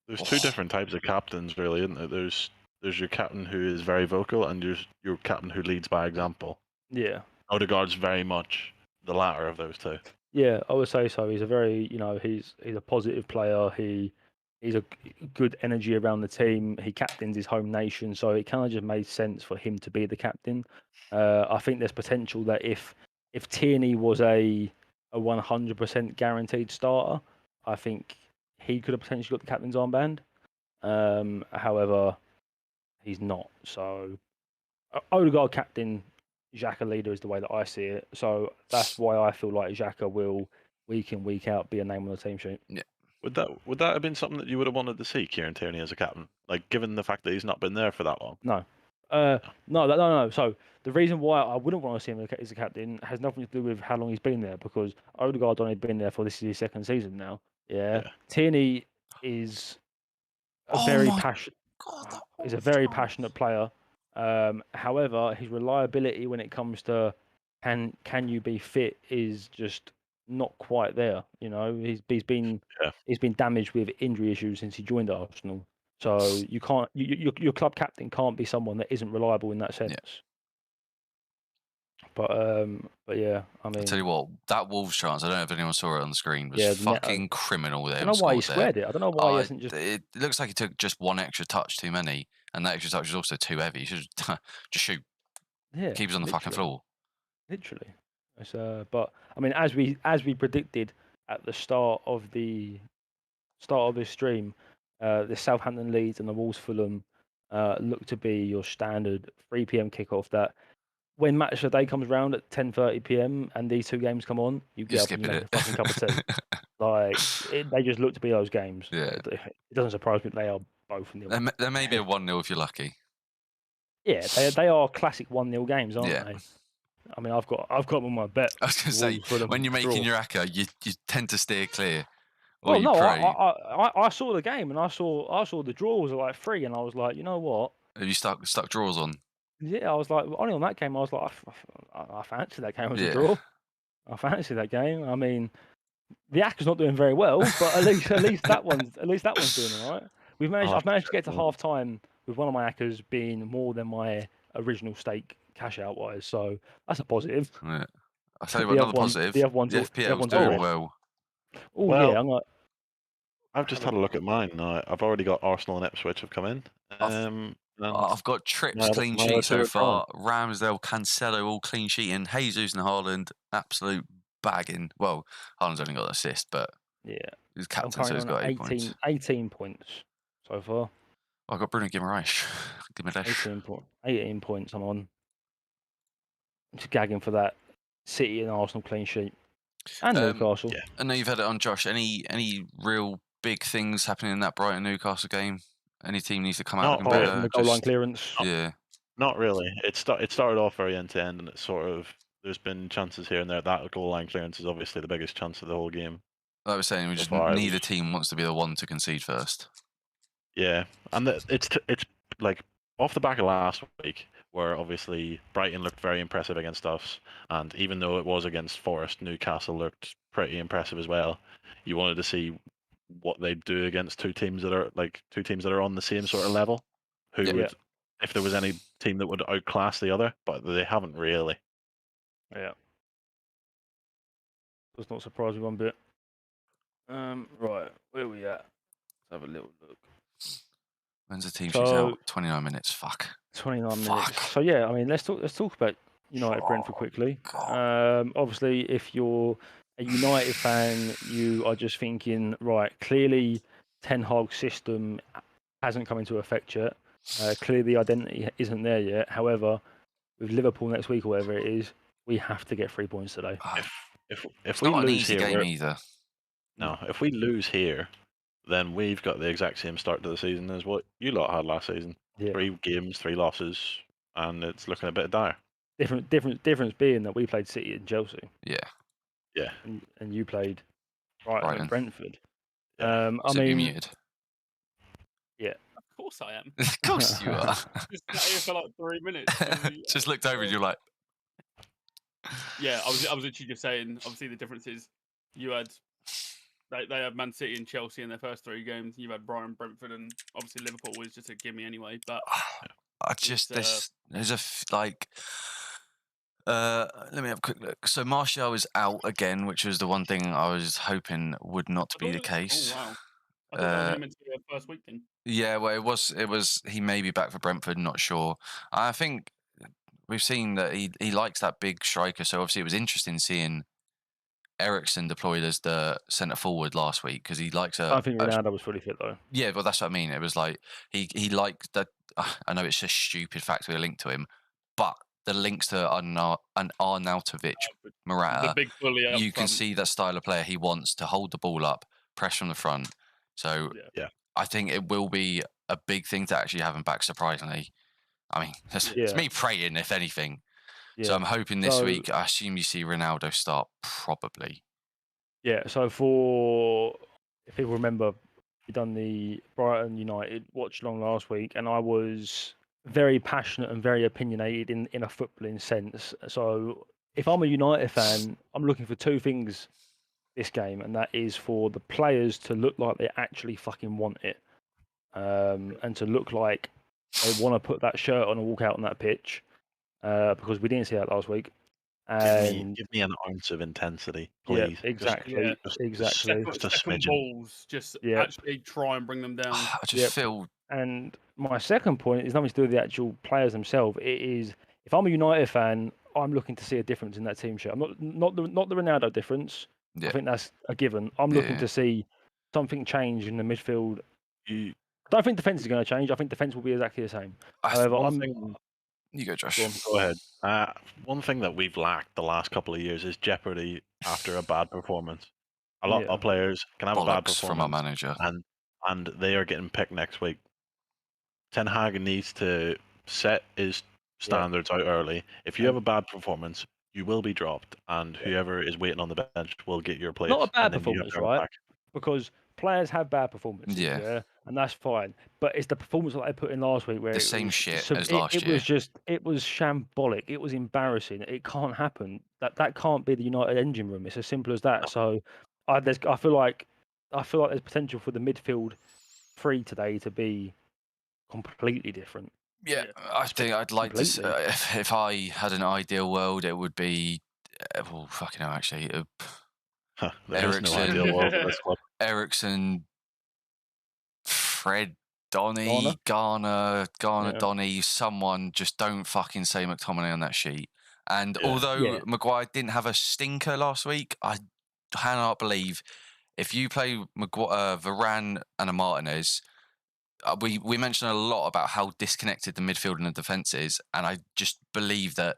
There's two different types of captains, really, isn't there? There's your captain who is very vocal, and there's your captain who leads by example. Yeah. Odegaard's very much the latter of those two. Yeah, I would say so. He's a very, he's a positive player. He's a good energy around the team. He captains his home nation, so it kind of just made sense for him to be the captain. I think there's potential that if Tierney was a 100% guaranteed starter, I think he could have potentially got the captain's armband. However, he's not. So Odegaard captain, Xhaka leader is the way that I see it. So that's why I feel like Xhaka will week in, week out be a name on the team sheet. Yeah. Would that have been something that you would have wanted to see, Kieran Tierney as a captain? Like, given the fact that he's not been there for that long? No. No. So the reason why I wouldn't want to see him as a captain has nothing to do with how long he's been there, because Odegaard's only been there for this is his second season now. Yeah. Tierney is a very passionate. He's a very passionate player. However, his reliability when it comes to can you be fit is just not quite there. He's been damaged with injury issues since he joined Arsenal. So you can't your club captain can't be someone that isn't reliable in that sense. Yeah. But yeah, I mean, I'll tell you what, that Wolves chance, I don't know if anyone saw it on the screen, was fucking criminal there. I don't know why he squared it. I don't know why he hasn't just. It looks like he took just one extra touch too many, and that extra touch was also too heavy. You should just shoot. Yeah. Keep us on the fucking floor. Literally. It's, but I mean, as we predicted at the start of this stream, the Southampton Leeds and the Wolves Fulham look to be your standard 3 p.m. kickoff that when match of the day comes around at 10:30 p.m. and these two games come on, you get up and you skipping make it. a fucking cup of tea. Like they just look to be those games. Yeah. It doesn't surprise me that they are both nil. There may be a 1-0 if you're lucky. Yeah, they are classic 1-0 games, aren't Yeah. they? I mean, I've got them on my bet. I was going to say, Wolves, Fulham, when you're making draw. your acca, you tend to steer clear. Or Well, you no, pray. I saw the game and I saw the draw was like 3, and I was like, you know what? Have you stuck draws on? Yeah, I was like, only on that game, I was like, I fancy that game as a Yeah. draw. I fancy that game. I mean, the Acca's not doing very well, but at least that one's doing all right. I've managed to get to half time with one of my Accas being more than my original stake cash out wise, so that's a positive. Yeah. I'll tell you what, The another other one- positive. the other one's the all- the FPL's other one's doing already- well. Oh Well, yeah, I'm like, I've just had a look at mine now. I've already got Arsenal and Ipswich have come in. And I've got Trips my other- clean my other sheet two so are drawn. far. Ramsdale, Cancelo all clean sheet, and Jesus and Haaland absolute bagging. Well, Haaland's only got an assist, but yeah, he's I'm captain, so currently he's on got 8 points. 18 points so far. I've got Bruno Guimaraes. 18 points I'm on. I'm just gagging for that City and Arsenal clean sheet. And Newcastle. yeah. I know you've had it on, Josh. Any real big things happening in that Brighton Newcastle game? Any team needs to come out Not looking Apart better? from the goal line clearance. Yeah. Not really. It started off very end to end, and it's sort of there's been chances here and there. That goal line clearance is obviously the biggest chance of the whole game. Like I was saying, So far, neither team wants to be the one to concede first. Yeah, and it's like off the back of last week, where obviously Brighton looked very impressive against us, and even though it was against Forest, Newcastle looked pretty impressive as well. You wanted to see what they'd do against two teams that are on the same sort of level, who Yeah. would, if there was any team that would outclass the other, but they haven't really. Yeah. Does not surprise me one bit. Right, where are we at? Let's have a little look. When's the team sheet's out? 29 minutes. Fuck. 29 Fuck. minutes. So yeah, I mean, let's talk about United Brentford quickly. Obviously, if you're a United fan, you are just thinking, right, clearly Ten Hag's system hasn't come into effect yet. Clearly, the identity isn't there yet. However, with Liverpool next week or whatever it is, we have to get 3 points today. If It's we not an lose easy here, game either. no, if we lose here, then we've got the exact same start to the season as what you lot had last season. Yeah. 3 games, 3 losses, and it's looking a bit dire. Difference being that we played City and Chelsea, Yeah. and you played Brighton Brighton. and Brentford. Yeah. I Sip, you mean, muted. Of course I am. Of course you are. Just sat here for like 3 minutes. Just looked over and you're like, Yeah, I was literally just saying. Obviously, the difference is you had they had Man City and Chelsea in their first 3 games. You had Brighton, Brentford, and obviously Liverpool was just a gimme anyway. But I just It's, there's let me have a quick look. So Martial is out again, which was the one thing I was hoping would not be the case. Oh wow! I thought that was only meant to be a first week thing. Yeah, well, it was. He may be back for Brentford. Not sure. I think we've seen that he likes that big striker. So obviously, it was interesting seeing Eriksen deployed as the centre forward last week because he likes I think Ronaldo was fully fit though. Yeah, well, that's what I mean. It was like he liked that. I know it's a stupid fact we're linked to him, but the links to Arnautovic, The Morata, big bully up you can front. see that style of player he wants to hold the ball up, press from the front. So Yeah. I think it will be a big thing to actually have him back. Surprisingly, I mean, it's me praying if anything. Yeah. So I'm hoping this So- week. I assume you see Ronaldo start probably. Yeah, so if people remember, we done the Brighton United watch-along last week, and I was very passionate and very opinionated in a footballing sense. So if I'm a United fan, I'm looking for 2 things this game, and that is for the players to look like they actually fucking want it, and to look like they want to put that shirt on and walk out on that pitch, because we didn't see that last week. And Give me an ounce of intensity, yeah, please. exactly, exactly. Just a Second smidgen. balls, just Yeah. actually try and bring them down. I just Yep. feel And my second point is nothing to do with the actual players themselves. It is, if I'm a United fan, I'm looking to see a difference in that team shirt. I'm not the Ronaldo difference. Yeah. I think that's a given. I'm looking Yeah. to see something change in the midfield. You, I don't think defense is going to change. I think defense will be exactly the same. However, one thing You go, Josh. Go on. Go ahead. One thing that we've lacked the last couple of years is jeopardy after a bad performance. A lot Yeah. of players can have a bad Bollocks from our performance, manager. and they are getting picked next week. Ten Hag needs to set his standards out early. If you have a bad performance, you will be dropped, and whoever is waiting on the bench will get your place. Not a bad and then you have performance, to go right? back. Because players have bad performances, Yeah. and that's fine. But it's the performance that they put in last week where The it same was, shit as last it year. was shambolic. It was embarrassing. It can't happen. That can't be the United engine room. It's as simple as that. So I feel like there's potential for the midfield three today to be completely different. Yeah, I think I'd like to. Completely. If I had an ideal world, it would be. Well, fucking hell, actually. There is no Eriksen. ideal world for this club. Ericsson, Fred, Donny, Garner, Yeah. Donny, someone, just don't fucking say McTominay on that sheet. And Yeah. although Maguire didn't have a stinker last week, I cannot believe if you play Varane and a Martinez, we mentioned a lot about how disconnected the midfield and the defence is, and I just believe that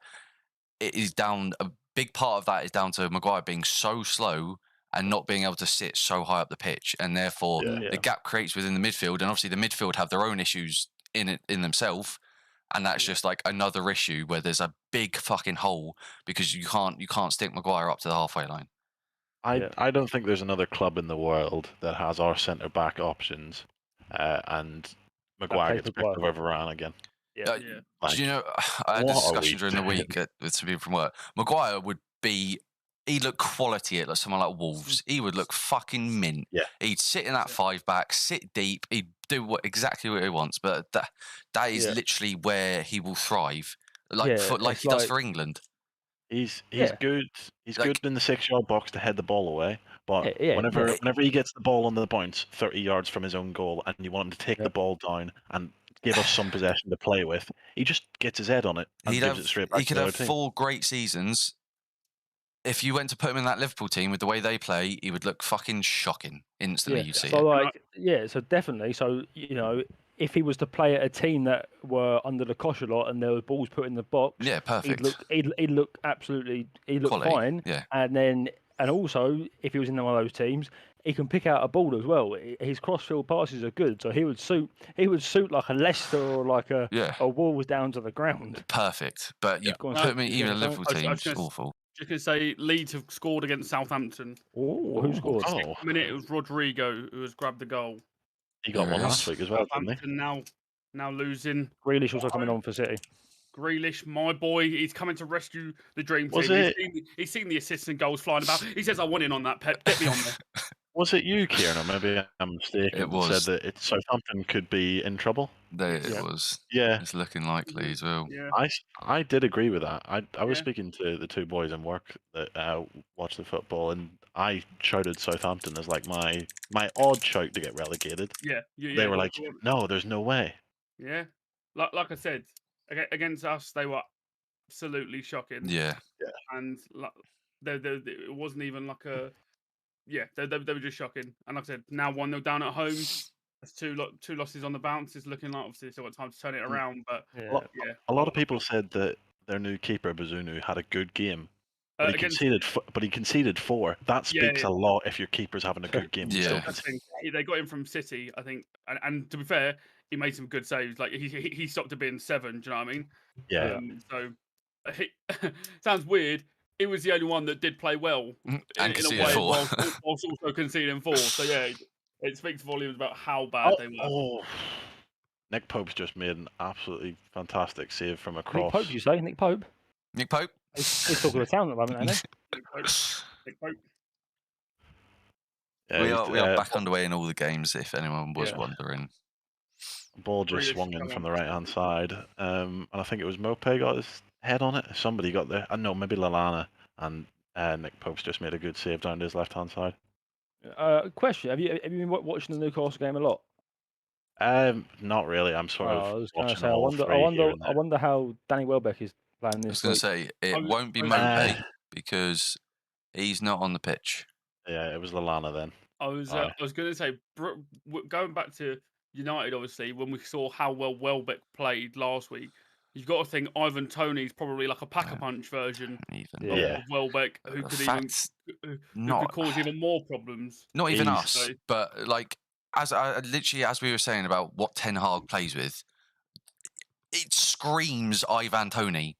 it is down. A big part of that is down to Maguire being so slow and not being able to sit so high up the pitch, and therefore the gap creates within the midfield. And obviously, the midfield have their own issues in themselves, and that's just like another issue where there's a big fucking hole because you can't stick Maguire up to the halfway line. I don't think there's another club in the world that has our centre back options, and Maguire gets picked over Varane again. Yeah. Do you know? I had a what are discussion we during the week with some people from work. Maguire would be. He'd look quality at like someone like Wolves. He would look fucking mint. Yeah. He'd sit in that five back, sit deep. He'd do exactly what he wants. But that is literally where he will thrive, like he does for England. He's good. He's good in the 6-yard box to head the ball away. But whenever he gets the ball on the bounce, 30 yards from his own goal, and you want him to take the ball down and give us some possession to play with, he just gets his head on it and gives it straight back he to could the have other team. 4 great seasons. If you went to put him in that Liverpool team with the way they play, he would look fucking shocking instantly. You'd see it. So definitely. So if he was to play at a team that were under the cosh a lot and there were balls put in the box, perfect. He'd look absolutely. He'd look fine. Yeah. And also if he was in one of those teams, he can pick out a ball as well. His cross-field passes are good, so he would suit like a Leicester or like a Wolves down to the ground. Perfect. But you put me even a Liverpool team, it's awful. Just going to say, Leeds have scored against Southampton. Oh, who scored? 6th minute, it was Rodrigo who has grabbed the goal. He got one last week as well, didn't he? Southampton now losing. Grealish also coming on for City. Grealish, my boy, he's coming to rescue the dream team. Was it? He's seen the assists and goals flying about. He says, I want in on that, Pep. Get me on there. Was it you, Kieran, or maybe I'm mistaken? It was. Said that Southampton could be in trouble. It was. Yeah. It's looking likely as well. Yeah. I did agree with that. I was speaking to the 2 boys in work that watch the football, and I shouted Southampton as like my odd shout to get relegated. Yeah. They were like, no, there's no way. Yeah. Like I said, against us, they were absolutely shocking. Yeah. And it wasn't even like a... Yeah, they were just shocking. And like I said, now 1-0 down at home. That's 2 losses on the bounce. It's looking like obviously still got time to turn it around. But a lot of people said that their new keeper Bazunu had a good game, but he conceded 4. That speaks a lot if your keeper's having a good game. Yeah, they got him from City, I think, and to be fair, he made some good saves. Like he stopped it being 7. Do you know what I mean? Yeah. So sounds weird. He was the only one that did play well and in a way, whilst also conceding 4. So yeah, it speaks volumes about how bad they were. Nick Pope's just made an absolutely fantastic save from across. Nick Pope, you say? Nick Pope? Nick Pope? He's talking to town at the moment, ain't he? Nick Pope. Yeah, we are back underway in all the games, if anyone was wondering. Ball just swung in from the right-hand side, and I think it was Mopé got his head on it. Somebody got there. I know, maybe Lallana, and Nick Pope's just made a good save down his left-hand side. Question: Have you been watching the Newcastle game a lot? Not really. I'm sort of. I was going to say, I wonder how Danny Welbeck is playing this. I was going to say it won't be Mopé because he's not on the pitch. Yeah, it was Lallana then. I was going to say, going back to United, obviously, when we saw how well Welbeck played last week, you've got to think Ivan Toney's probably like a pack-a-punch version Even Yeah. of Welbeck, who the could facts, who not could cause even more problems. not even He's- us, but like literally as we were saying about what Ten Hag plays with, it screams Ivan Toney.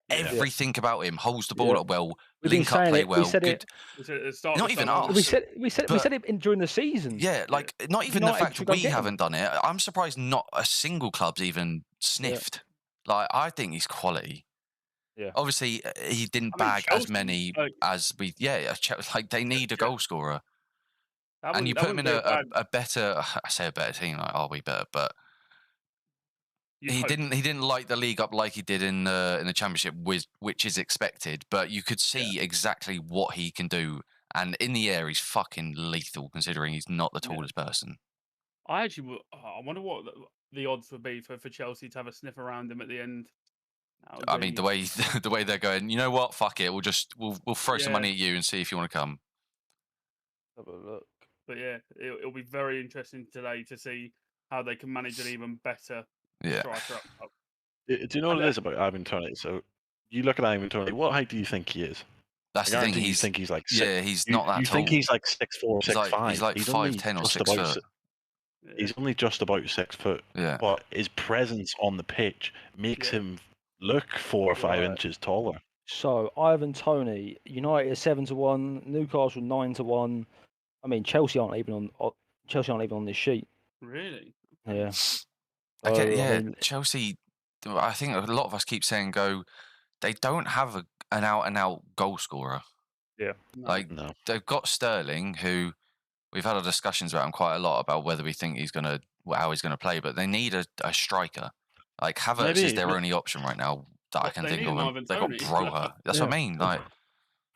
Yeah. Everything about him holds the ball Yeah. up well, We've been link up saying play it. We well, said good. it. We said at the start Not of the even summer, us. We said we But- said it during the season. Yeah, like not even the United fact should go we get him. haven't done it. I'm surprised not a single club's even sniffed. Like I think he's quality. Yeah. Obviously, he didn't I mean, bag as Chelsea, many as we. Yeah, like they need a goal scorer, and you put him in a better. I say a better team. Like, are we better? But he didn't light the league up like he did in the championship, which is expected. But you could see exactly what he can do, and in the air, he's fucking lethal. Considering he's not the tallest person. I actually, I wonder what the odds would be for Chelsea to have a sniff around him at the end. I mean, the way they're going. You know what? Fuck it. We'll throw some money at you and see if you want to come. Have a look. But yeah, it'll be very interesting today to see how they can manage an even better striker up. Do you know what it is about Ivan Toney? So you look at Ivan Toney. What height do you think he is? That's I the thing. guarantee you think he's like he's not that you tall. think he's like 6'4", 6'5". He's like 5'10" or 6 foot. He's only just about 6 foot. Yeah. But his presence on the pitch makes him look 4 or 5 inches taller. So Ivan Toney, United is 7-1, Newcastle 9-1. I mean, Chelsea aren't even on this sheet. Really? Yeah. Chelsea. I think a lot of us keep saying they don't have an out and out goal scorer. Yeah. No. They've got Sterling, who we've had our discussions about him quite a lot about whether we think how he's gonna play, but they need a striker. Like Havertz is their only option right now that I can think of. They've got Broha. That's what I mean. Like,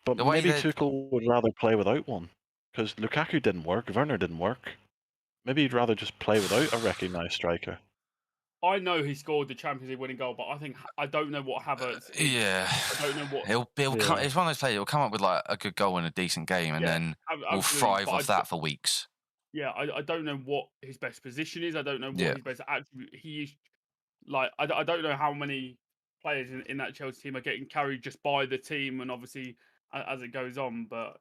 but maybe Tuchel would rather play without one because Lukaku didn't work, Werner didn't work. Maybe he'd rather just play without a recognised striker. I know he scored the Champions League winning goal, but I don't know what Havertz is. Yeah. I don't know what. He'll come, it's one of those players. He'll come up with like a good goal in a decent game, and then we'll thrive off that for weeks. Yeah, I don't know what his best position is. I don't know what his best attribute. He is like I don't know how many players in that Chelsea team are getting carried just by the team, and obviously as it goes on. But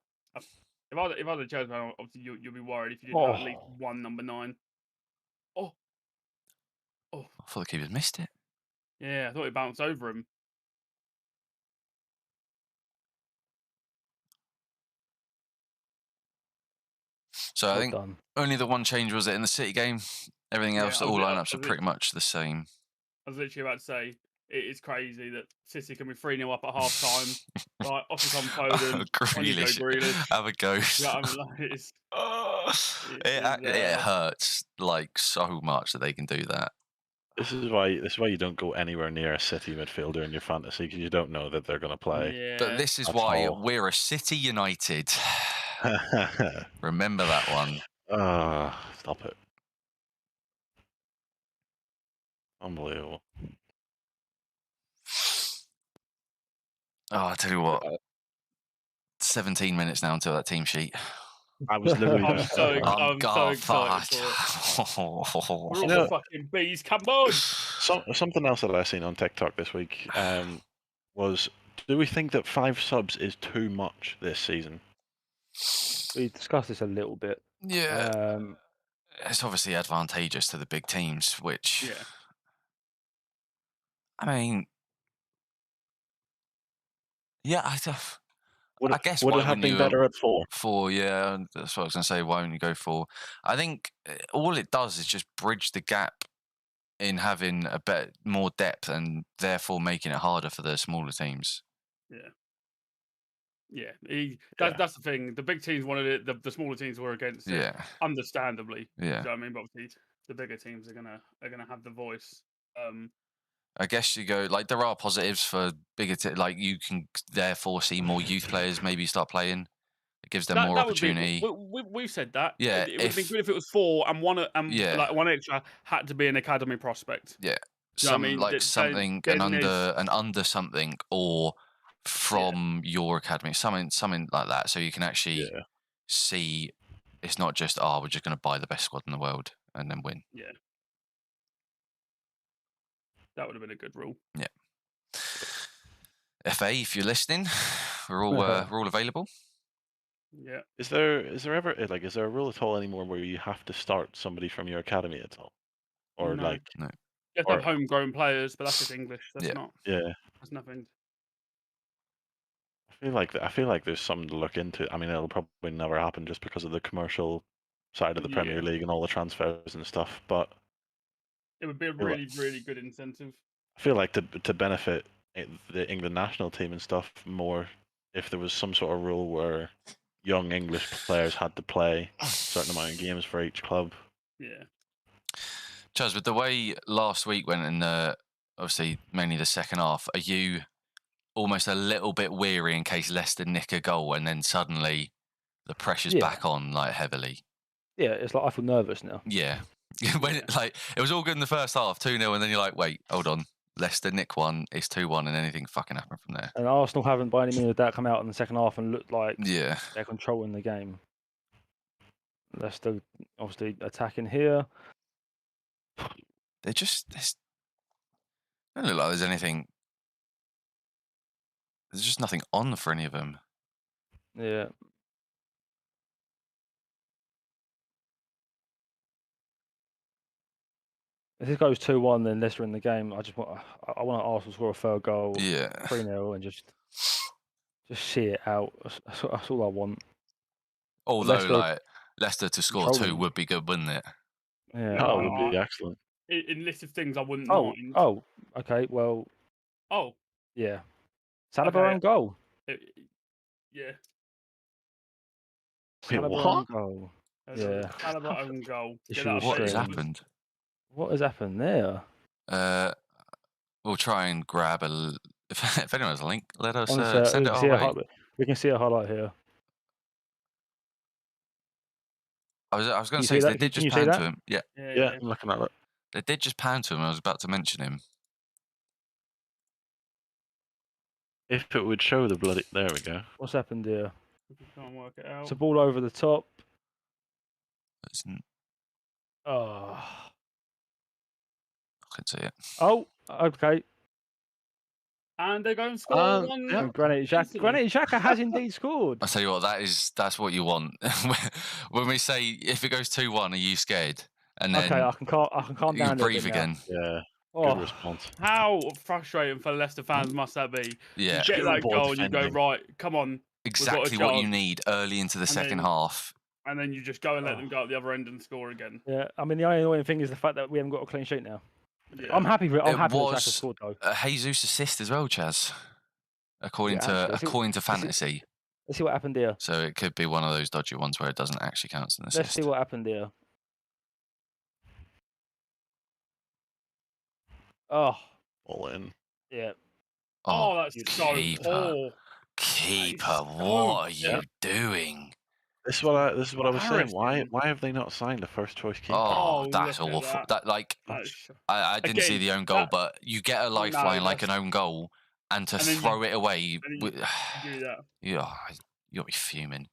if I was a Chelsea fan, obviously you'll be worried if you didn't have at least one number 9. Oh, I thought the keeper's missed it. Yeah, I thought it bounced over him. So I think only the one change was it in the City game. Everything else, all lineups are pretty much the same. I was literally about to say, it is crazy that City can be 3-0 up at half time. Like, off the come Foden. Grealish. Have a go. Yeah, I mean, it hurts like so much that they can do that. This is why you don't go anywhere near a City midfielder in your fantasy because you don't know that they're going to play. Yeah. But this is why we're a City United. Remember that one. Stop it. Unbelievable. Oh, I tell you what. 17 minutes now until that team sheet. I was literally I'm so excited for it. We're all fucking bees. Come on. Something else that I seen on TikTok this week was, do we think that 5 subs is too much this season? We discussed this a little bit. Yeah. It's obviously advantageous to the big teams, which... Yeah. I mean... Yeah, I guess would it have been better at 4? 4, yeah. That's what I was going to say. Why wouldn't you go 4? I think all it does is just bridge the gap in having a bit more depth and therefore making it harder for the smaller teams. Yeah. That's the thing. The big teams wanted it. The smaller teams were against it. Understandably. Yeah. You know what I mean? But obviously, the bigger teams are gonna have the voice. I guess you go like there are positives for bigger like you can therefore see more youth players maybe start playing. It gives them more opportunity. We've said that. Yeah, it would have been good if it was 4 and one extra had to be an academy prospect. Yeah, something an under something or from your academy, something like that, so you can actually see it's not just we're just going to buy the best squad in the world and then win. Yeah. That would have been a good rule. Yeah. FA, if you're listening, we're all available. Yeah. Is there ever is there a rule at all anymore where you have to start somebody from your academy at all, or No. No. You have to have homegrown players, but that's just English. That's Yeah. not. Yeah. That's nothing. I feel like there's something to look into. I mean, it'll probably never happen just because of the commercial side of the Premier Yeah. League and all the transfers and stuff. But It would be a really, really good incentive. I feel like to benefit the England national team and stuff more, if there was some sort of rule where young English players had to play a certain amount of games for each club. Yeah. Chaz, with the way last week went in obviously mainly the second half, are you almost a little bit weary in case Leicester nick a goal and then suddenly the pressure's back on like heavily? Yeah, it's like I feel nervous now. Yeah. When it was all good in the first half, 2-0, and then you're like, wait, hold on. Leicester nick one, it's 2-1, and anything fucking happened from there. And Arsenal haven't by any means of doubt come out in the second half and looked like Yeah. they're controlling the game. Leicester obviously attacking here. They don't look like there's anything. There's just nothing on for any of them. Yeah. If this goes 2-1, then Leicester in the game. I want Arsenal to score a third goal, Yeah. 3-0, and just see it out. That's all I want. Although, Leicester to score 2 controlling. would be good, wouldn't it? Yeah. That would be excellent. In list of things I wouldn't mind. Oh, okay. Well. Oh. Yeah. Saliba own goal. Yeah. Wait, Saliba what? own goal. Yeah. Saliba own goal. What has happened? What has happened there? We'll try and grab if anyone has a link, let us Honestly, send it our way. We can see a highlight here. I was going to say, they did just pan to him. Yeah. Yeah, I'm looking at it. They did just pan to him. I was about to mention him. If it would show the bloody... There we go. What's happened here? Can't work it out. It's a ball over the top. I can see it. Oh, okay. And they're going to score one. Yeah. Granit Xhaka has indeed scored. I tell you what, that's what you want. When we say if it goes 2-1, are you scared? And then I can calm down. You breathe again. Yeah. Oh. Good response. How frustrating for Leicester fans must that be? Yeah. You get that goal and you go, right, come on. Exactly what you need early into the second half. And then you just go and let them go at the other end and score again. Yeah, I mean the only annoying thing is the fact that we haven't got a clean sheet now. Yeah. I'm happy that Xhaka was scored though. a Jesus assist as well, Chaz. According to fantasy. Let's see what happened here. So it could be one of those dodgy ones where it doesn't actually count as an assist. Let's see what happened here. Oh. All in. Yeah. Oh, that's so poor. Keeper, what are you doing? This is what I was saying. Why have they not signed a first choice keeper? Oh, that's awful. I didn't see the own goal, but you get a lifeline like an own goal, and to throw it away, do that. You'll be fuming.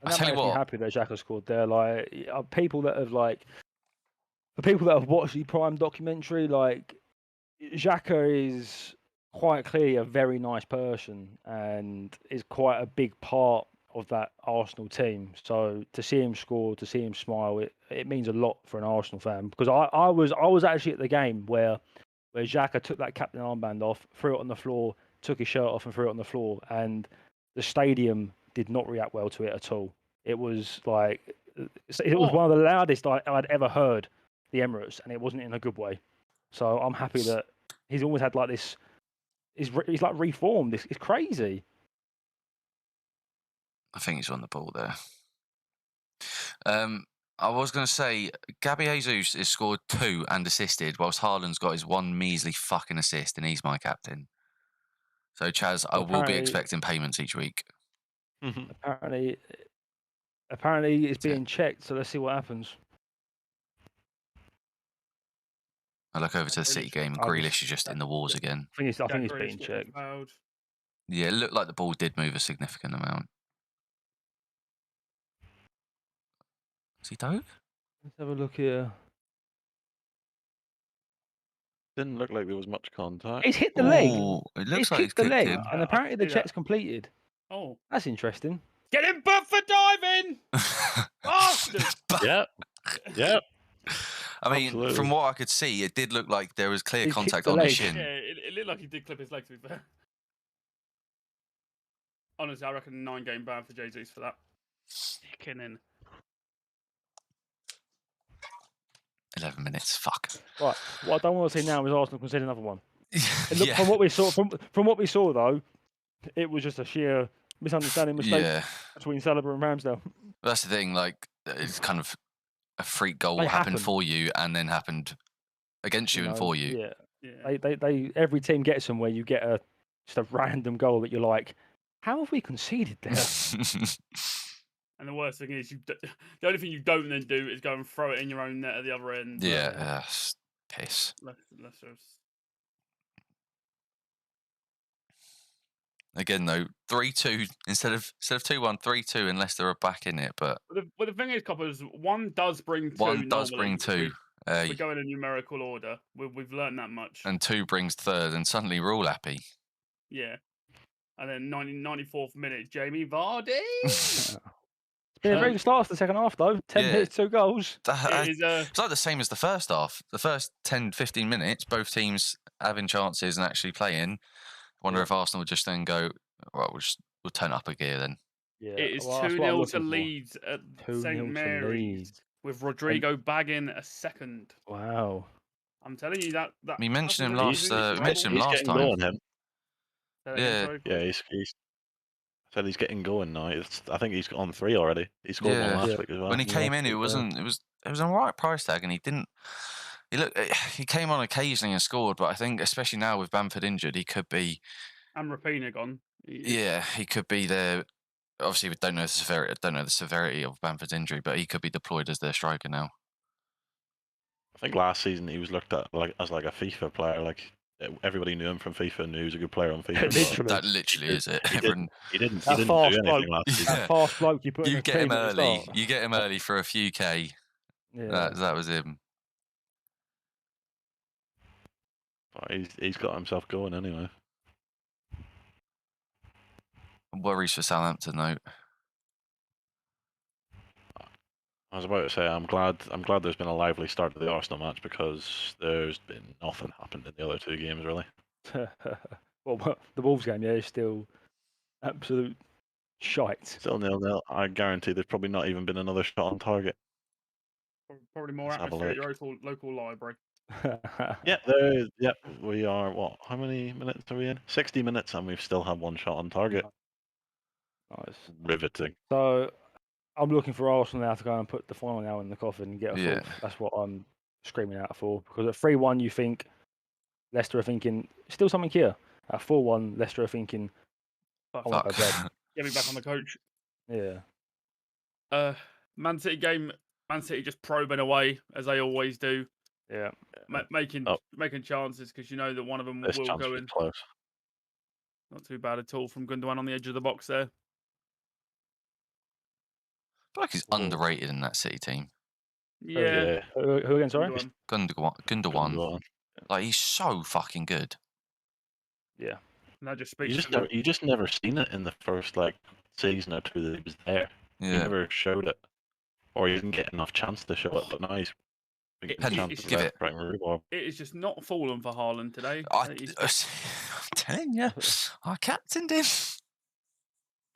And that makes me happy that Xhaka scored there. Like people that have watched the Prime documentary, like Xhaka is quite clearly a very nice person and is quite a big part of that Arsenal team. So to see him score, to see him smile, it means a lot for an Arsenal fan. Because I was actually at the game where Xhaka took that captain armband off, threw it on the floor, took his shirt off and threw it on the floor, and the stadium did not react well to it at all. It was like it was one of the loudest I'd ever heard the Emirates, and it wasn't in a good way. So I'm happy that he's always had like this. He's like reformed. It's crazy. I think he's on the ball there. I was going to say, Gabby Jesus has scored 2 and assisted, whilst Haaland's got his 1 measly fucking assist, and he's my captain. So, Chaz, I will be expecting payments each week. Apparently it's being checked, so let's see what happens. I look over to the City game, and Grealish is just in the wars again. I think it's being checked. Yeah, it looked like the ball did move a significant amount. Is he dove? Let's have a look here. Didn't look like there was much contact. He's hit the leg. Ooh, it looks He's like he's kicked the kicked leg, him. and I apparently the see check's that. completed. Oh, That's interesting. get him booked for diving! Bastard! Yeah, yeah. I mean, Absolutely. from what I could see, it did look like there was clear He's kicked contact the on the leg. shin. Yeah, it looked like he did clip his leg, to be fair. Honestly, I reckon 9-game ban for Jesus for that. Sickening. 11 minutes. Fuck. Right. What I don't want to see now is Arsenal concede another one. It looked, Yeah. From what we saw, from what we saw though, it was just a sheer misunderstanding mistake Yeah. between Saliba and Ramsdale. That's the thing. Like, it's kind of a freak goal They happened happen. for you and then happened against you and for you. Yeah. Yeah. They every team gets them where you get just a random goal that you're like, how have we conceded there? And the worst thing is, the only thing you don't then do is go and throw it in your own net at the other end. Yeah. It's piss. Again, though, 3-2 instead of 2-1, 3-2, unless they're back in it. But the thing is, couples, one does bring two. one does normally, bring if two, we go in a numerical order. We've learned that much. and two brings third, and suddenly we're all happy. Yeah. And then 94th minute, Jamie Vardy. It's been a very good start to the second half though. 10 minutes, 2 goals. It is, It's like the same as the first half. The first 10, 15 minutes, both teams having chances and actually playing. Wonder if Arsenal would just then go, right, we'll turn up a gear then. Yeah. it is well, that's what I'm 2-0 to looking for. Leeds at 2-0 St to Mary's Leeds. with Rodrigo bagging a second. Wow. I'm telling you that. We mentioned him that's last. amazing. We mentioned him He's last getting time. going, him. Say that again, Yeah. sorry, Yeah, Chris. he's said he's getting going now. I think he's on 3 already. He scored one Yeah. last week as well. When he came in, it was an alright price tag, and he didn't. He came on occasionally and scored, but I think especially now with Bamford injured, he could be. And Rapina gone. He could be there. Obviously, we don't know the severity of Bamford's injury, but he could be deployed as their striker now. I think last season he was looked at as like a FIFA player. Like everybody knew him from FIFA and knew he was a good player on FIFA. but Literally. That literally is it. He Everyone, didn't That do fast anything bloke. last season. That fast bloke you put in you the get him team at the early. start. You get him early for a few K. Yeah. That was him. But he's got himself going anyway. Worries for Southampton though. I was about to say I'm glad there's been a lively start to the Arsenal match because there's been nothing happened in the other 2 games really. Well, the Wolves game, is still absolute shite. Still 0-0. I guarantee there's probably not even been another shot on target. Probably more Let's have a atmosphere at your local library. Yeah, we are. What? How many minutes are we in? 60 minutes, and we've still had 1 shot on target. Nice. Riveting. So I'm looking for Arsenal now to go and put the final nail in the coffin and get a Yeah. fourth. That's what I'm screaming out for. Because at 3-1, you think Leicester are thinking still something here. At 4-1, Leicester are thinking, I want to go bed. Get me back on the coach. Yeah. Man City game. Man City just probing away as they always do. Yeah. Making chances because you know that one of them This will chance go was in. close. Not too bad at all from Gundogan on the edge of the box there. I feel like he's underrated in that City team. Yeah. Who again, sorry? Gundogan. Gundogan. Like, he's so fucking good. Yeah. And that just speaks You just never seen it in the first season or 2 that he was there. He Yeah. never showed it, or he didn't get enough chance to show it. But now he's been getting Penny, chances give left, it. right, and rhubarb. It is just not fallen for Haaland today. I'm telling you, I captained him.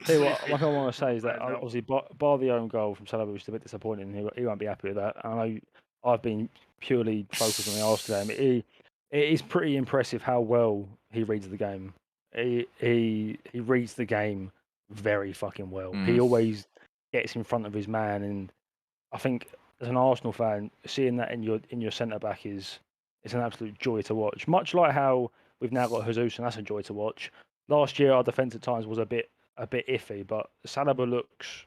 Tell you what I want to say is that Players out. obviously, bar the own goal from Salah, which is a bit disappointing. He won't be happy with that. I know I've been purely focused on the Arsenal game. It is pretty impressive how well he reads the game. He reads the game very fucking well. He always gets in front of his man, and I think as an Arsenal fan, seeing that in your centre back is an absolute joy to watch. Much like how we've now got Jesus, and that's a joy to watch. Last year, our defence at times was a bit iffy, but Saliba looks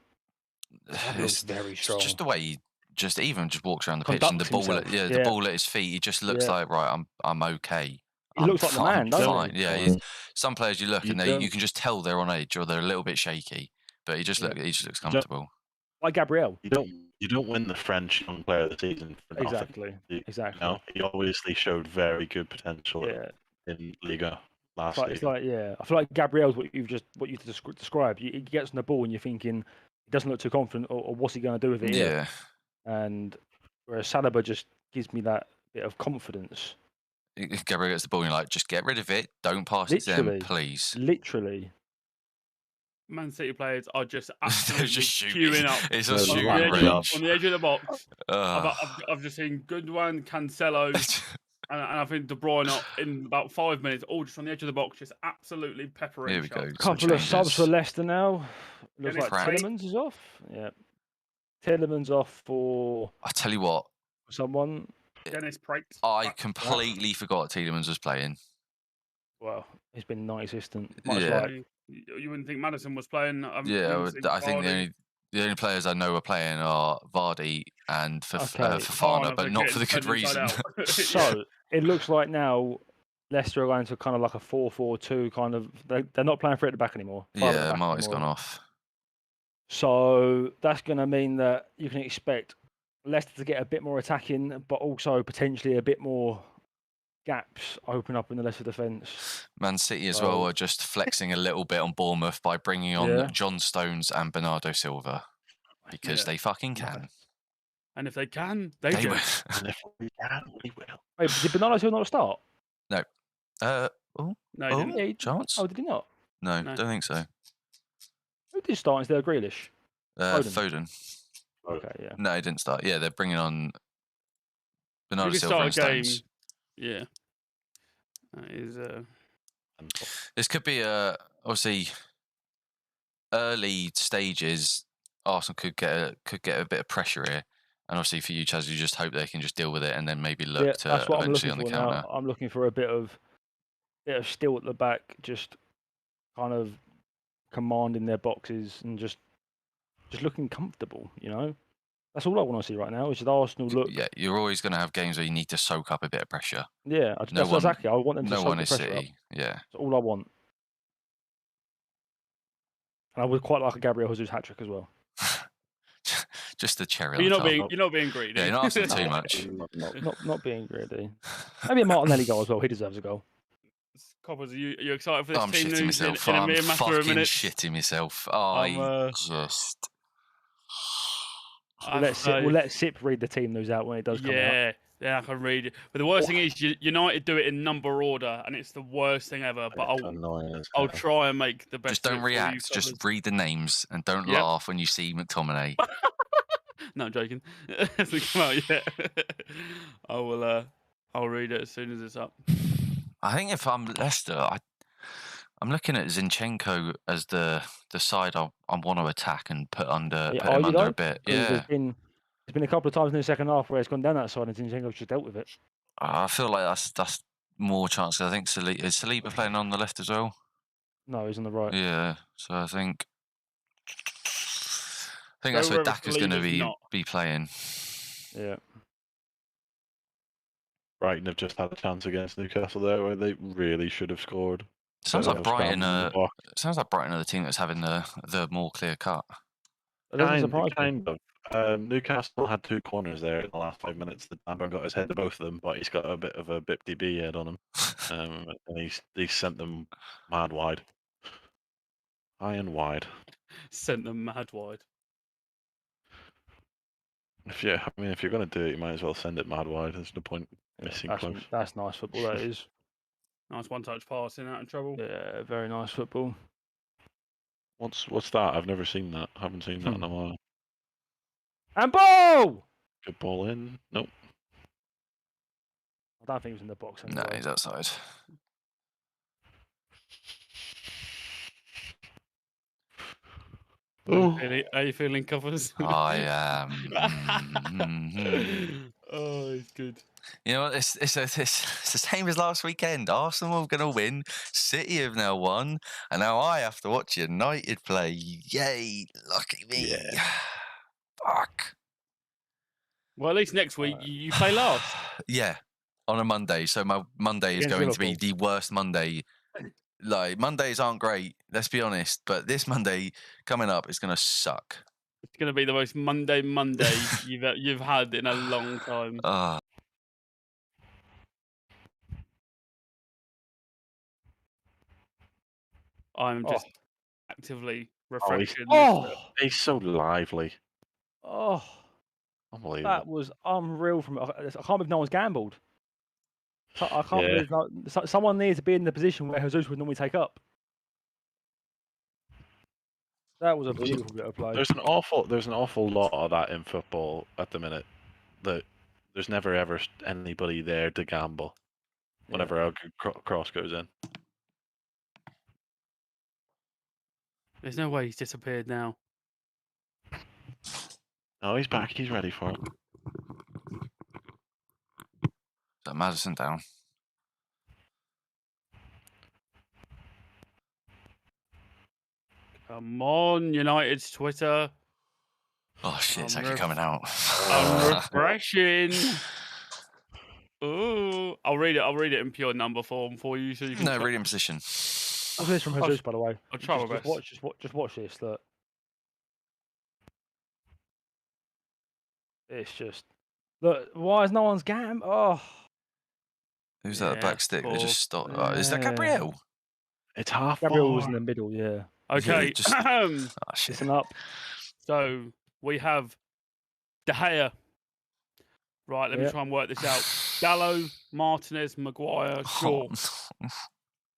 very strong. Just the way he just walks around the pitch and Conducts the ball, himself. the ball at his feet. He just looks like, right, I'm okay. He looks like the man, doesn't he? Yeah, some players you look and don't- you can just tell they're on edge or they're a little bit shaky, but he just looks comfortable. Like Gabriel. You don't You don't win the French Young Player of the Season for nothing. Exactly. Exactly. No, he obviously showed very good potential Yeah. in Liga last It's season. like, yeah. I feel like Gabriel's what you described. He gets on the ball and you're thinking he doesn't look too confident, or what's he going to do with it here? Yeah. And whereas Saliba just gives me that bit of confidence. If Gabriel gets the ball, you're like, just get rid of it. Don't pass it to them, please. Literally. Man City players are just They're absolutely just shooting. queuing up It's No, a no, shooting no, no. range. on the edge of the box. Ugh. I've just seen Gundogan, Cancelo, and I think De Bruyne in about 5 minutes, all just on the edge of the box, just absolutely peppering. Here we go. Couple of subs for Leicester now. Looks Dennis like Pratt. Tillemans is off. Yeah. Tillemans off for I tell you what, someone. Dennis Pratt. I completely forgot Tielemans was playing. Well, he's been non-existent. Much Yeah. like You wouldn't think Madison was playing. Yeah, I think the only players I know are playing are Vardy and Fofana, but not for the good reason. So it looks like now Leicester are going to kind of like a 4-4-2 kind of. They're not playing 3 at the back anymore. 5 at the Yeah, back Marty's anymore. gone off. So that's going to mean that you can expect Leicester to get a bit more attacking, but also potentially a bit more gaps open up in the Leicester defence. Man City as well are just flexing a little bit on Bournemouth by bringing on John Stones and Bernardo Silva because they fucking can. And if they can, they will. And if we can, we will. Wait, did Bernardo Silva not start? No. No, he didn't. Chance? Oh, did he not? No, don't think so. Who did start instead of Grealish? Foden. Okay, yeah. No, he didn't start. Yeah, they're bringing on Bernardo You Silva and start a game. Stones. Yeah. That is. This could be obviously early stages. Arsenal could get a bit of pressure here, and obviously for you, Chaz, you just hope they can just deal with it and then maybe look to that's what eventually I'm on looking the for counter. now. I'm looking for a bit of still at the back, just kind of commanding their boxes and just looking comfortable. You know, that's all I want to see right now. Is just Arsenal look. Yeah, you're always going to have games where you need to soak up a bit of pressure. Yeah, exactly. I want them to no soak one the is pressure City. up. Yeah, That's all I want. And I would quite like a Gabriel Jesus hat trick as well. just the cherry. But on top. you're not being greedy. Yeah, you're not asking too much. Not being greedy. Maybe a Martinelli goal as well. He deserves a goal. Coppers, are you excited for this I'm team shitting news myself. in a I'm mere matter of fucking minutes? shitting myself. We'll let Sip read the team news out when it does come out. Yeah, I can read it. But the worst thing is, United do it in number order, and it's the worst thing ever. But I'll try and make the best. Just don't react. Just read the names and don't laugh when you see McTominay. No, I'm joking. It hasn't come out yet. I will. I'll read it as soon as it's up. I think if I'm Leicester, I'm looking at Zinchenko as the side I want to attack and put him under a bit. Yeah. There's been a couple of times in the second half where it's gone down that side and Zinchenko's just dealt with it. I feel like that's more chance. I think is Saliba playing on the left as well? No, he's on the right. Yeah, so I think that's where Daka's going to be playing. Yeah. Brighton have just had a chance against Newcastle there where they really should have scored. Sounds like Brighton are the team that's having the more clear cut. Kind of. Newcastle had 2 corners there in the last 5 minutes. The Danburn got his head to both of them, but he's got a bit of a BIPDB head on him. And he sent them mad wide. High and wide. Sent them mad wide. If you're going to do it, you might as well send it mad wide. There's no point missing close. That's nice football, that is. Nice one-touch passing out of trouble. Yeah, very nice football. What's that? I've never seen that. I haven't seen that in a while. And ball! Good ball in. Nope. I don't think he was in the box anyway. No, he's outside. Are you feeling, Covers? I am. Oh, it's good. You know what? It's the same as last weekend. Arsenal are going to win. City have now won. And now I have to watch United play. Yay. Lucky me. Yeah. Fuck. Well, at least next week you play last. Yeah. On a Monday. So my Monday is going to be the worst Monday. Like, Mondays aren't great, let's be honest. But this Monday coming up is going to suck. It's going to be the most Monday you've had in a long time. I'm just actively refreshing. He's so lively. Oh, Unbelievable. that was unreal. I can't believe no one's gambled. I can't believe someone needs to be in the position where Jesus would normally take up. That was a beautiful bit of play. There's an awful lot of that in football at the minute. That there's never ever anybody there to gamble whenever a cross goes in. There's no way he's disappeared now. Oh, he's back. He's ready for it. Is that Madison down? Come on, United's Twitter. Oh shit! It's actually coming out. I'm refreshing. Ooh, I'll read it in pure number form for you, so you can. No, read in position. What's this from Jesus, by the way? I'll try my best. Just watch this. Look, it's just look. Why is no one's Oh, who's that? Back stick? They just stopped. Is that Gabriel? It's half. Gabriel was in the middle. Yeah. Okay. Just... Listen up. So we have De Gea. Right, let me try and work this out. Dallo, Martinez, Maguire, Shaw.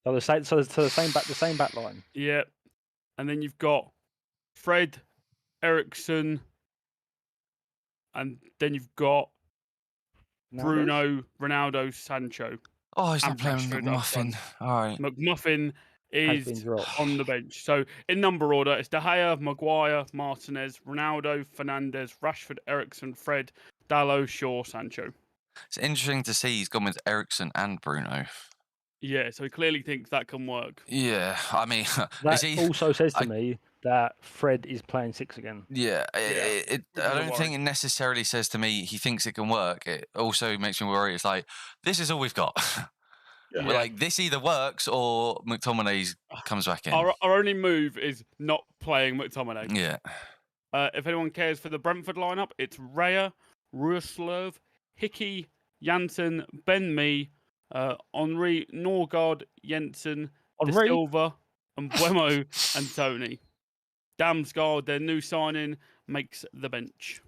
So the same back line. Yeah, and then you've got Fred, Ericsson, and then you've got Bruno, Ronaldo, Sancho. Oh, he's not playing McMuffin. All right. McMuffin is on the bench. So in number order, it's De Gea, Maguire, Martinez, Ronaldo, Fernandes, Rashford, Ericsson, Fred, Dallo, Shaw, Sancho. It's interesting to see he's gone with Ericsson and Bruno. Yeah, so he clearly thinks that can work. Yeah, I mean, that also says to me that Fred is playing 6 again. Yeah, I don't think it necessarily says to me he thinks it can work. It also makes me worry. It's like, this is all we've got. Yeah. Like, this either works or McTominay comes back in. Our only move is not playing McTominay. Yeah. If anyone cares for the Brentford lineup, it's Raya, Ruslov, Hickey, Janssen, Ben Mee, Henri, Norgard, Jensen, De Silva, and Buemo and Tony. Damsgaard, their new signing, makes the bench.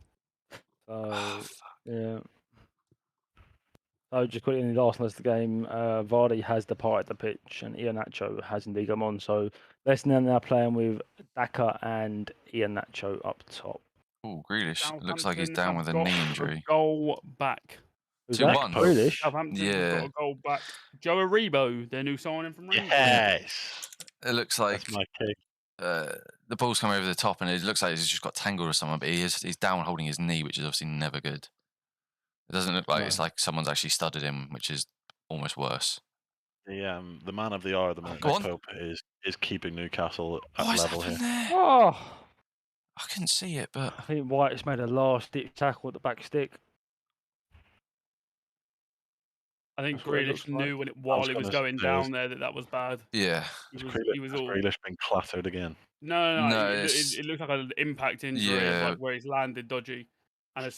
Yeah. So just quickly in the last of the game, Vardy has departed the pitch and Iheanacho has indeed come on. So Leicester now playing with Daka and Iheanacho up top. Oh, Grealish looks like he's down with a knee injury. Goal back. 2-1. Grealish? Southampton have got a goal back. Joe Aribo, their new signing from Rangers. Yes. It looks like that's my kick. The ball's come over the top and it looks like he's just got tangled or something, but he's down holding his knee, which is obviously never good. It doesn't look like it's like someone's actually studded him, which is almost worse. The man of the hour, the Pope, is keeping Newcastle at level here. Oh, I couldn't see it, but I think White's made a last-ditch tackle at the back stick. I think Grealish knew while he was going down there that was bad. Yeah. He was all Grealish been clattered again. No. It looked like an impact injury, like where he's landed dodgy, and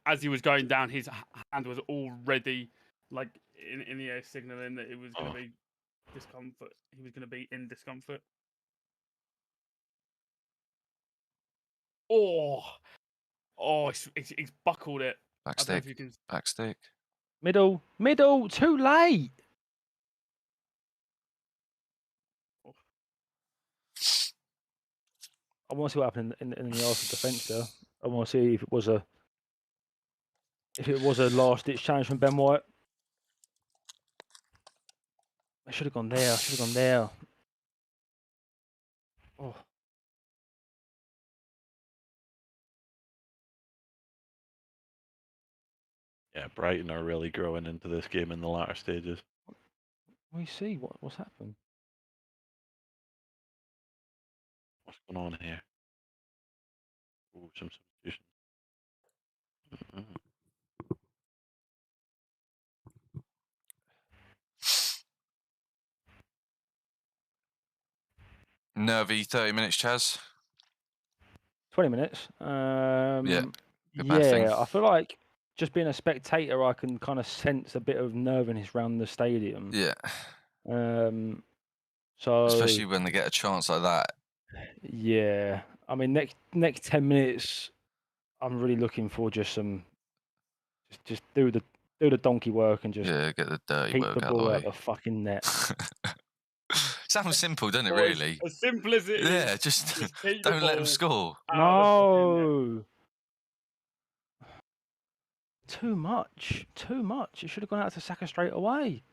as he was going down, his hand was already like in the air, signaling that it was going to be discomfort. He was going to be in discomfort. He's buckled it. Back stick. Middle, too late. I want to see what happened in the Arsenal defence there. I want to see if it was a last-ditch challenge from Ben White. I should have gone there. Oh. Yeah, Brighton are really growing into this game in the latter stages. We see what's happened. What's going on here? Ooh, some substitutions. Nervy 30 minutes, Chaz. 20 minutes. good math thing. I feel like just being a spectator, I can kind of sense a bit of nervousness around the stadium. Yeah. So Especially when they get a chance like that. yeah, I mean next 10 minutes, I'm really looking for just do the donkey work and just Yeah, get the dirty keep work the out of the ball way. out the fucking net. Sounds simple, doesn't it? Boys, Really? as simple as it is. Yeah, just keep the don't let them ball score. out of the fucking net. No. Too much. It should have gone out to Saka straight away.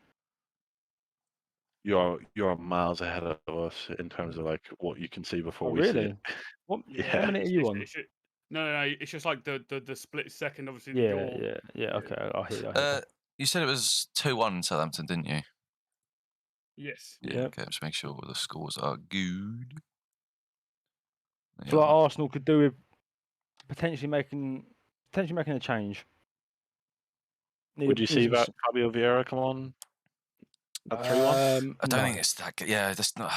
You're miles ahead of us in terms of like what you can see before Oh, we see really? it. What Yeah. minute are you on? No. It's just like the split second. Obviously, Yeah. Okay, I hear you. You said it was 2-1 Southampton, didn't you? Yes. Yeah. Yep. Okay, let's make sure the scores are good. I feel like Arsenal could do with potentially making a change. Would you see that Fabio Vieira come on at 3-1? I don't think it's that. Yeah, I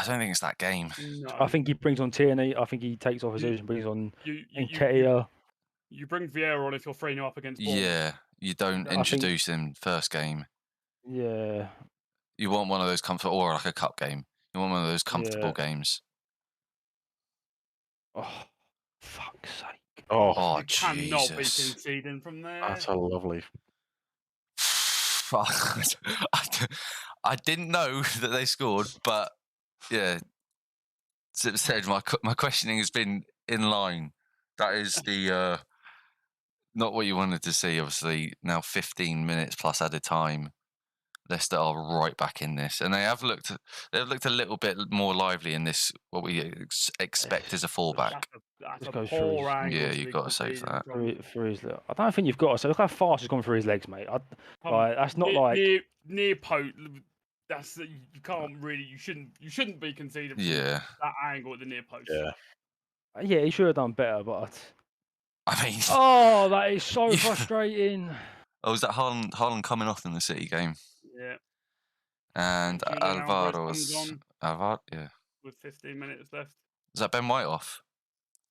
don't think it's that game. No. I think he brings on Tierney. I think he takes off his and brings on Nketiah. You bring Vieira on if you're 3-0 up against Bournemouth. Yeah, you don't introduce him first game. Yeah. You want one of those or like a cup game. You want one of those comfortable games. Oh, fuck's sake! Oh, you cannot be Jesus! conceding from there. That's a lovely. I didn't know that they scored, but yeah, Zip said my questioning has been in line. That is the not what you wanted to see. Obviously, now 15 minutes plus added time. Leicester are right back in this, and they've looked a little bit more lively in this. What we expect as a fallback. That's a poor angle. Yeah, you've got to save that. For his, I don't think you've got to. So look how fast he's gone through his legs, mate. That's not near post. That's you can't really. You shouldn't be conceding. Yeah. That angle at the near post. Yeah, he should have done better, but I mean, oh, that is so frustrating. Oh, was that Haaland coming off in the City game? Yeah. And Alvaro's yeah. With 15 minutes left. Is that Ben White off?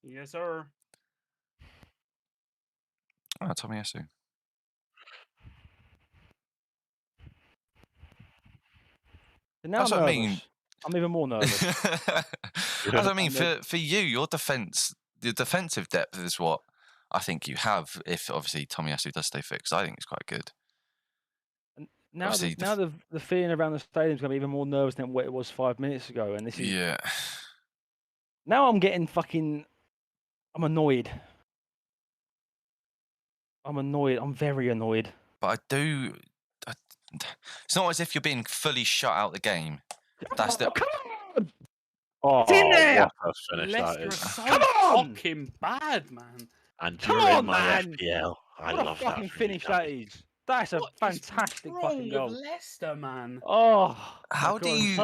Yes, sir. Oh, Tommy Yasu. Now That's what I mean. I'm even more nervous. That's what I mean. For you, your defensive depth is what I think you have. If obviously Tommy Yasu does stay fit, 'cause I think it's quite good. Now the feeling around the stadium is going to be even more nervous than what it was 5 minutes ago, and this is Now I'm getting I'm annoyed. I'm very annoyed. But it's not as if you're being fully shut out the game. That's the. Come on! Oh, It's in there! what a finish that is. So Come on! fucking bad, man. And Come you're on, in my man! FPL. I What a love fucking that finish that is. That's a fantastic fucking goal. Leicester, man. Oh, How do you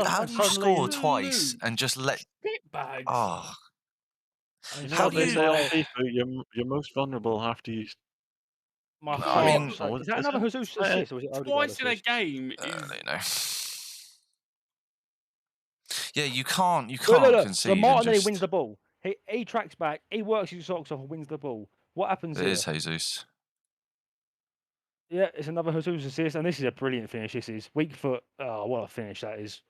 score twice and just let bags? Oh, How do you say on FIFA, you're most vulnerable after you. I mean, is that another Jesus assist? Or was it twice in a game is. I don't know. Yeah, you can't look. concede. So Martinelli wins the ball. He tracks back. He works his socks off and wins the ball. What happens here? It is Jesus. Yeah, it's another Jesus assist, and this is a brilliant finish. This is weak foot. Oh, what a finish that is!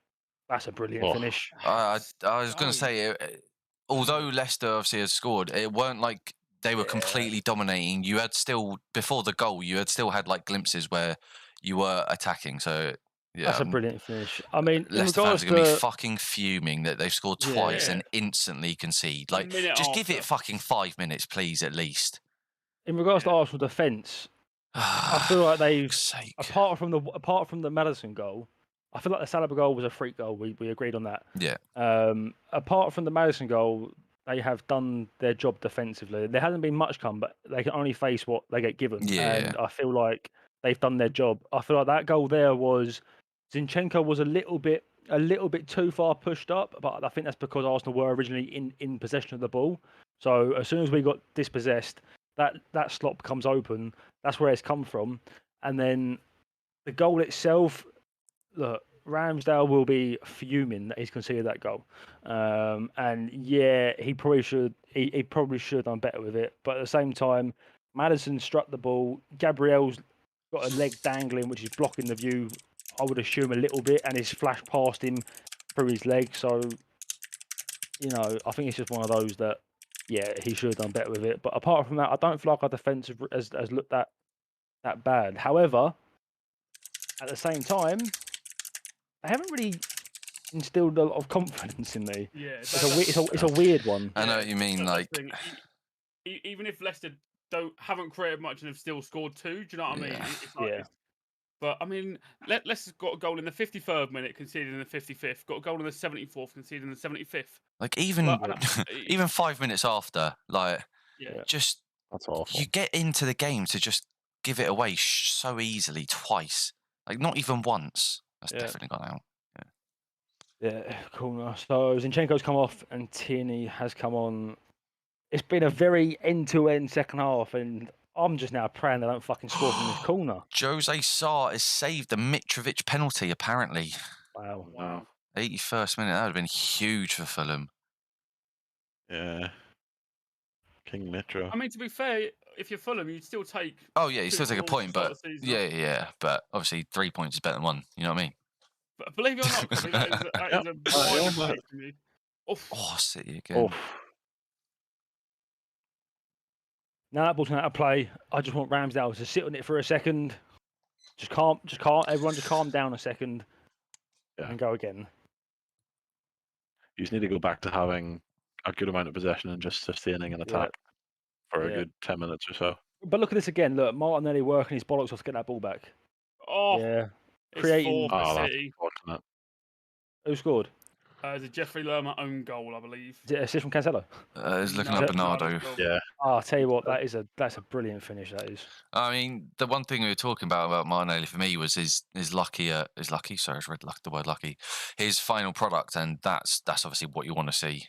That's a brilliant finish. I was going to say, although Leicester obviously had scored, it weren't like they were completely dominating. You had still before the goal, you had still had like glimpses where you were attacking. So yeah, that's a brilliant finish. I mean, Leicester fans are going to be fucking fuming that they've scored twice and instantly concede. Like, just give it fucking 5 minutes, please, at least. In regards to Arsenal defence, I feel like they've apart from the Maddison goal, I feel like the Saliba goal was a freak goal. We agreed on that. Yeah. Apart from the Maddison goal, they have done their job defensively. There hasn't been much come, but they can only face what they get given. Yeah. And I feel like they've done their job. I feel like that goal there was Zinchenko was a little bit too far pushed up, but I think that's because Arsenal were originally in possession of the ball. So as soon as we got dispossessed, that slot becomes open. That's where it's come from. And then the goal itself, look, Ramsdale will be fuming that he's conceded that goal. And yeah, he probably should have done better with it. But at the same time, Maddison struck the ball. Gabriel's got a leg dangling, which is blocking the view, I would assume, a little bit, and it's flashed past him through his leg. So, I think it's just one of those that, yeah, he should have done better with it. But apart from that, I don't feel like our defence has looked that bad. However, at the same time, they haven't really instilled a lot of confidence in me. Yeah, It's a weird one. I know what you mean. that's Like, the thing. Even if Leicester haven't created much and have still scored 2, do you know what I mean? Yeah. It's like, but I mean, Leicester's got a goal in the 53rd minute, conceded in the 55th. Got a goal in the 74th, conceded in the 75th. like even But, even 5 minutes after, like, Yeah. just That's awful. you get into the game to just give it away so easily twice. Like, not even once. That's definitely gone out. Yeah, corner. So Zinchenko's come off and Tierney has come on. It's been a very end-to-end second half, and I'm just now praying they don't fucking score from this corner. Jose Sarr has saved the Mitrovic penalty, apparently. Wow. 81st minute. That would have been huge for Fulham. Yeah. King Mitro. I mean, to be fair, if you're Fulham, you'd still take. Oh, yeah, you 2 still take a goals point, to start but the season off. yeah. But obviously, 3 points is better than 1. You know what I mean? But believe it or not, Copley, that is a wild mistake from you. Oof. Oh, City again. Now that ball's out of play, I just want Ramsdale to sit on it for a second. Just calm. Everyone just calm down a second and go again. You just need to go back to having a good amount of possession and just sustaining an attack for a good 10 minutes or so. But look at this again. Look, Martinelli working his bollocks off to get that ball back. Oh, Yeah. it's Creating. 4 for that's City. unfortunate. Who scored? It's a Jeffrey Lerma own goal, I believe. Is it assist from Cancelo? It's looking No, like it's Bernardo. goal. Yeah. I'll tell you what, that's a brilliant finish. That is. I mean, the one thing we were talking about Martinelli for me was his lucky. Sorry, I read the word lucky. His final product, and that's obviously what you want to see,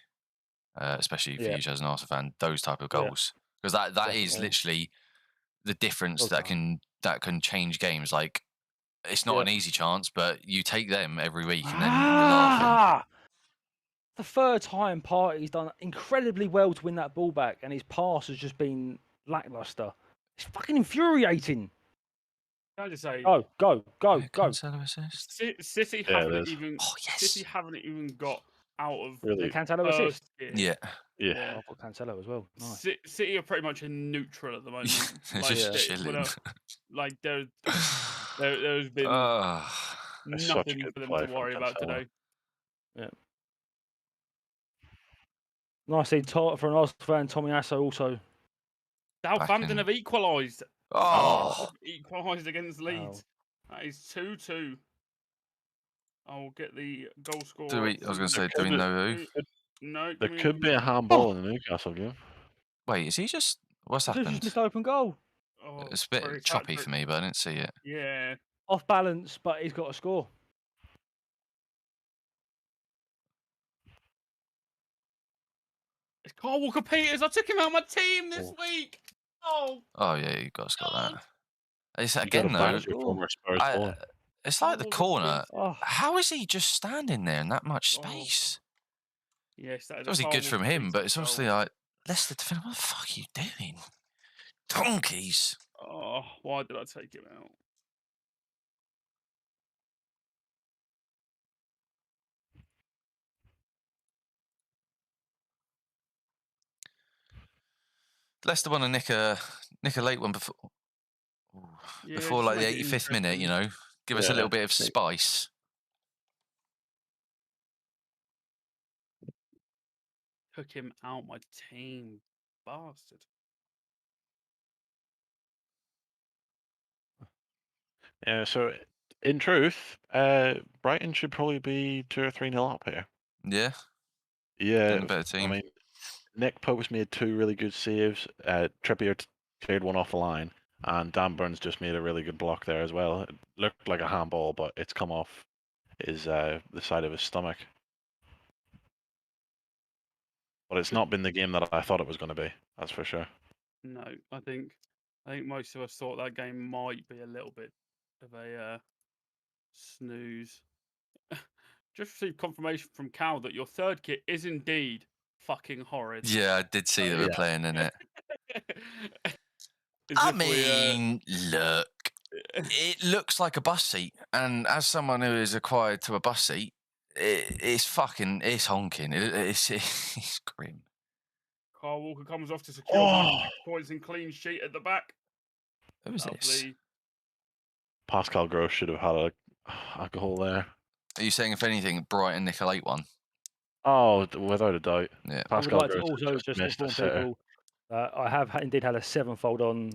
especially for you as an Arsenal fan. Those type of goals, because that is literally the difference that can change games. Like, it's not an easy chance, but you take them every week, and then you're laughing. The third time Partey's done incredibly well to win that ball back, and his pass has just been lackluster. It's fucking infuriating. Can I just say? Go. Cancelo assist. City haven't even. City haven't even got out of Really? The Cancelo assist. Yeah. I've got Cancelo as well. Nice. City are pretty much in neutral at the moment. They're just chilling. Like there's been nothing for them to worry about today. Yeah. Nice to see for an Arsenal fan, Tommy Asso also. Southampton have equalised. Equalised against Leeds. That is 2-2. I'll get the goal scorer. I was going to say, do we know who? No. There could be a handball in the Newcastle game. Wait, is he just? What's happened? Just missed open goal. Oh, it's a bit choppy for me, but I didn't see it. Yeah. Off balance, but he's got a score. It's Carl Walker-Peters. I took him out of my team this week. Oh. Oh yeah, you got to score that. It's again though. It's like the corner. How is he just standing there in that much space? Yes, that is obviously good from him, but it's obviously like Leicester defender. What the fuck are you doing? Donkeys. Oh, why did I take him out? Leicester want to nick a late one before like the 85th minute, you know. Give us a little bit of spice. Took him out my team, bastard. Yeah, so in truth, Brighton should probably be 2 or 3-0 up here. Yeah. Yeah. A better team. I mean, Nick Pope's made 2 really good saves. Trippier cleared one off the line, and Dan Burns just made a really good block there as well. It looked like a handball, but it's come off the side of his stomach. But it's not been the game that I thought it was going to be. That's for sure. No, I think most of us thought that game might be a little bit of a snooze. just received confirmation from Cal that your third kit is indeed fucking horrid. Yeah, I did see that we're playing in it. I mean, look, it looks like a bus seat, and as someone who is acquired to a bus seat, it's honking. It's grim. Carl Walker comes off to secure 6 points and clean sheet at the back. Who is this? Pascal Gross should have had a goal there. Are you saying, if anything, Brighton nick a late one? Oh, without a doubt. Yeah. I would Pascal like to Gross also just inform people I have indeed had a 7-fold on.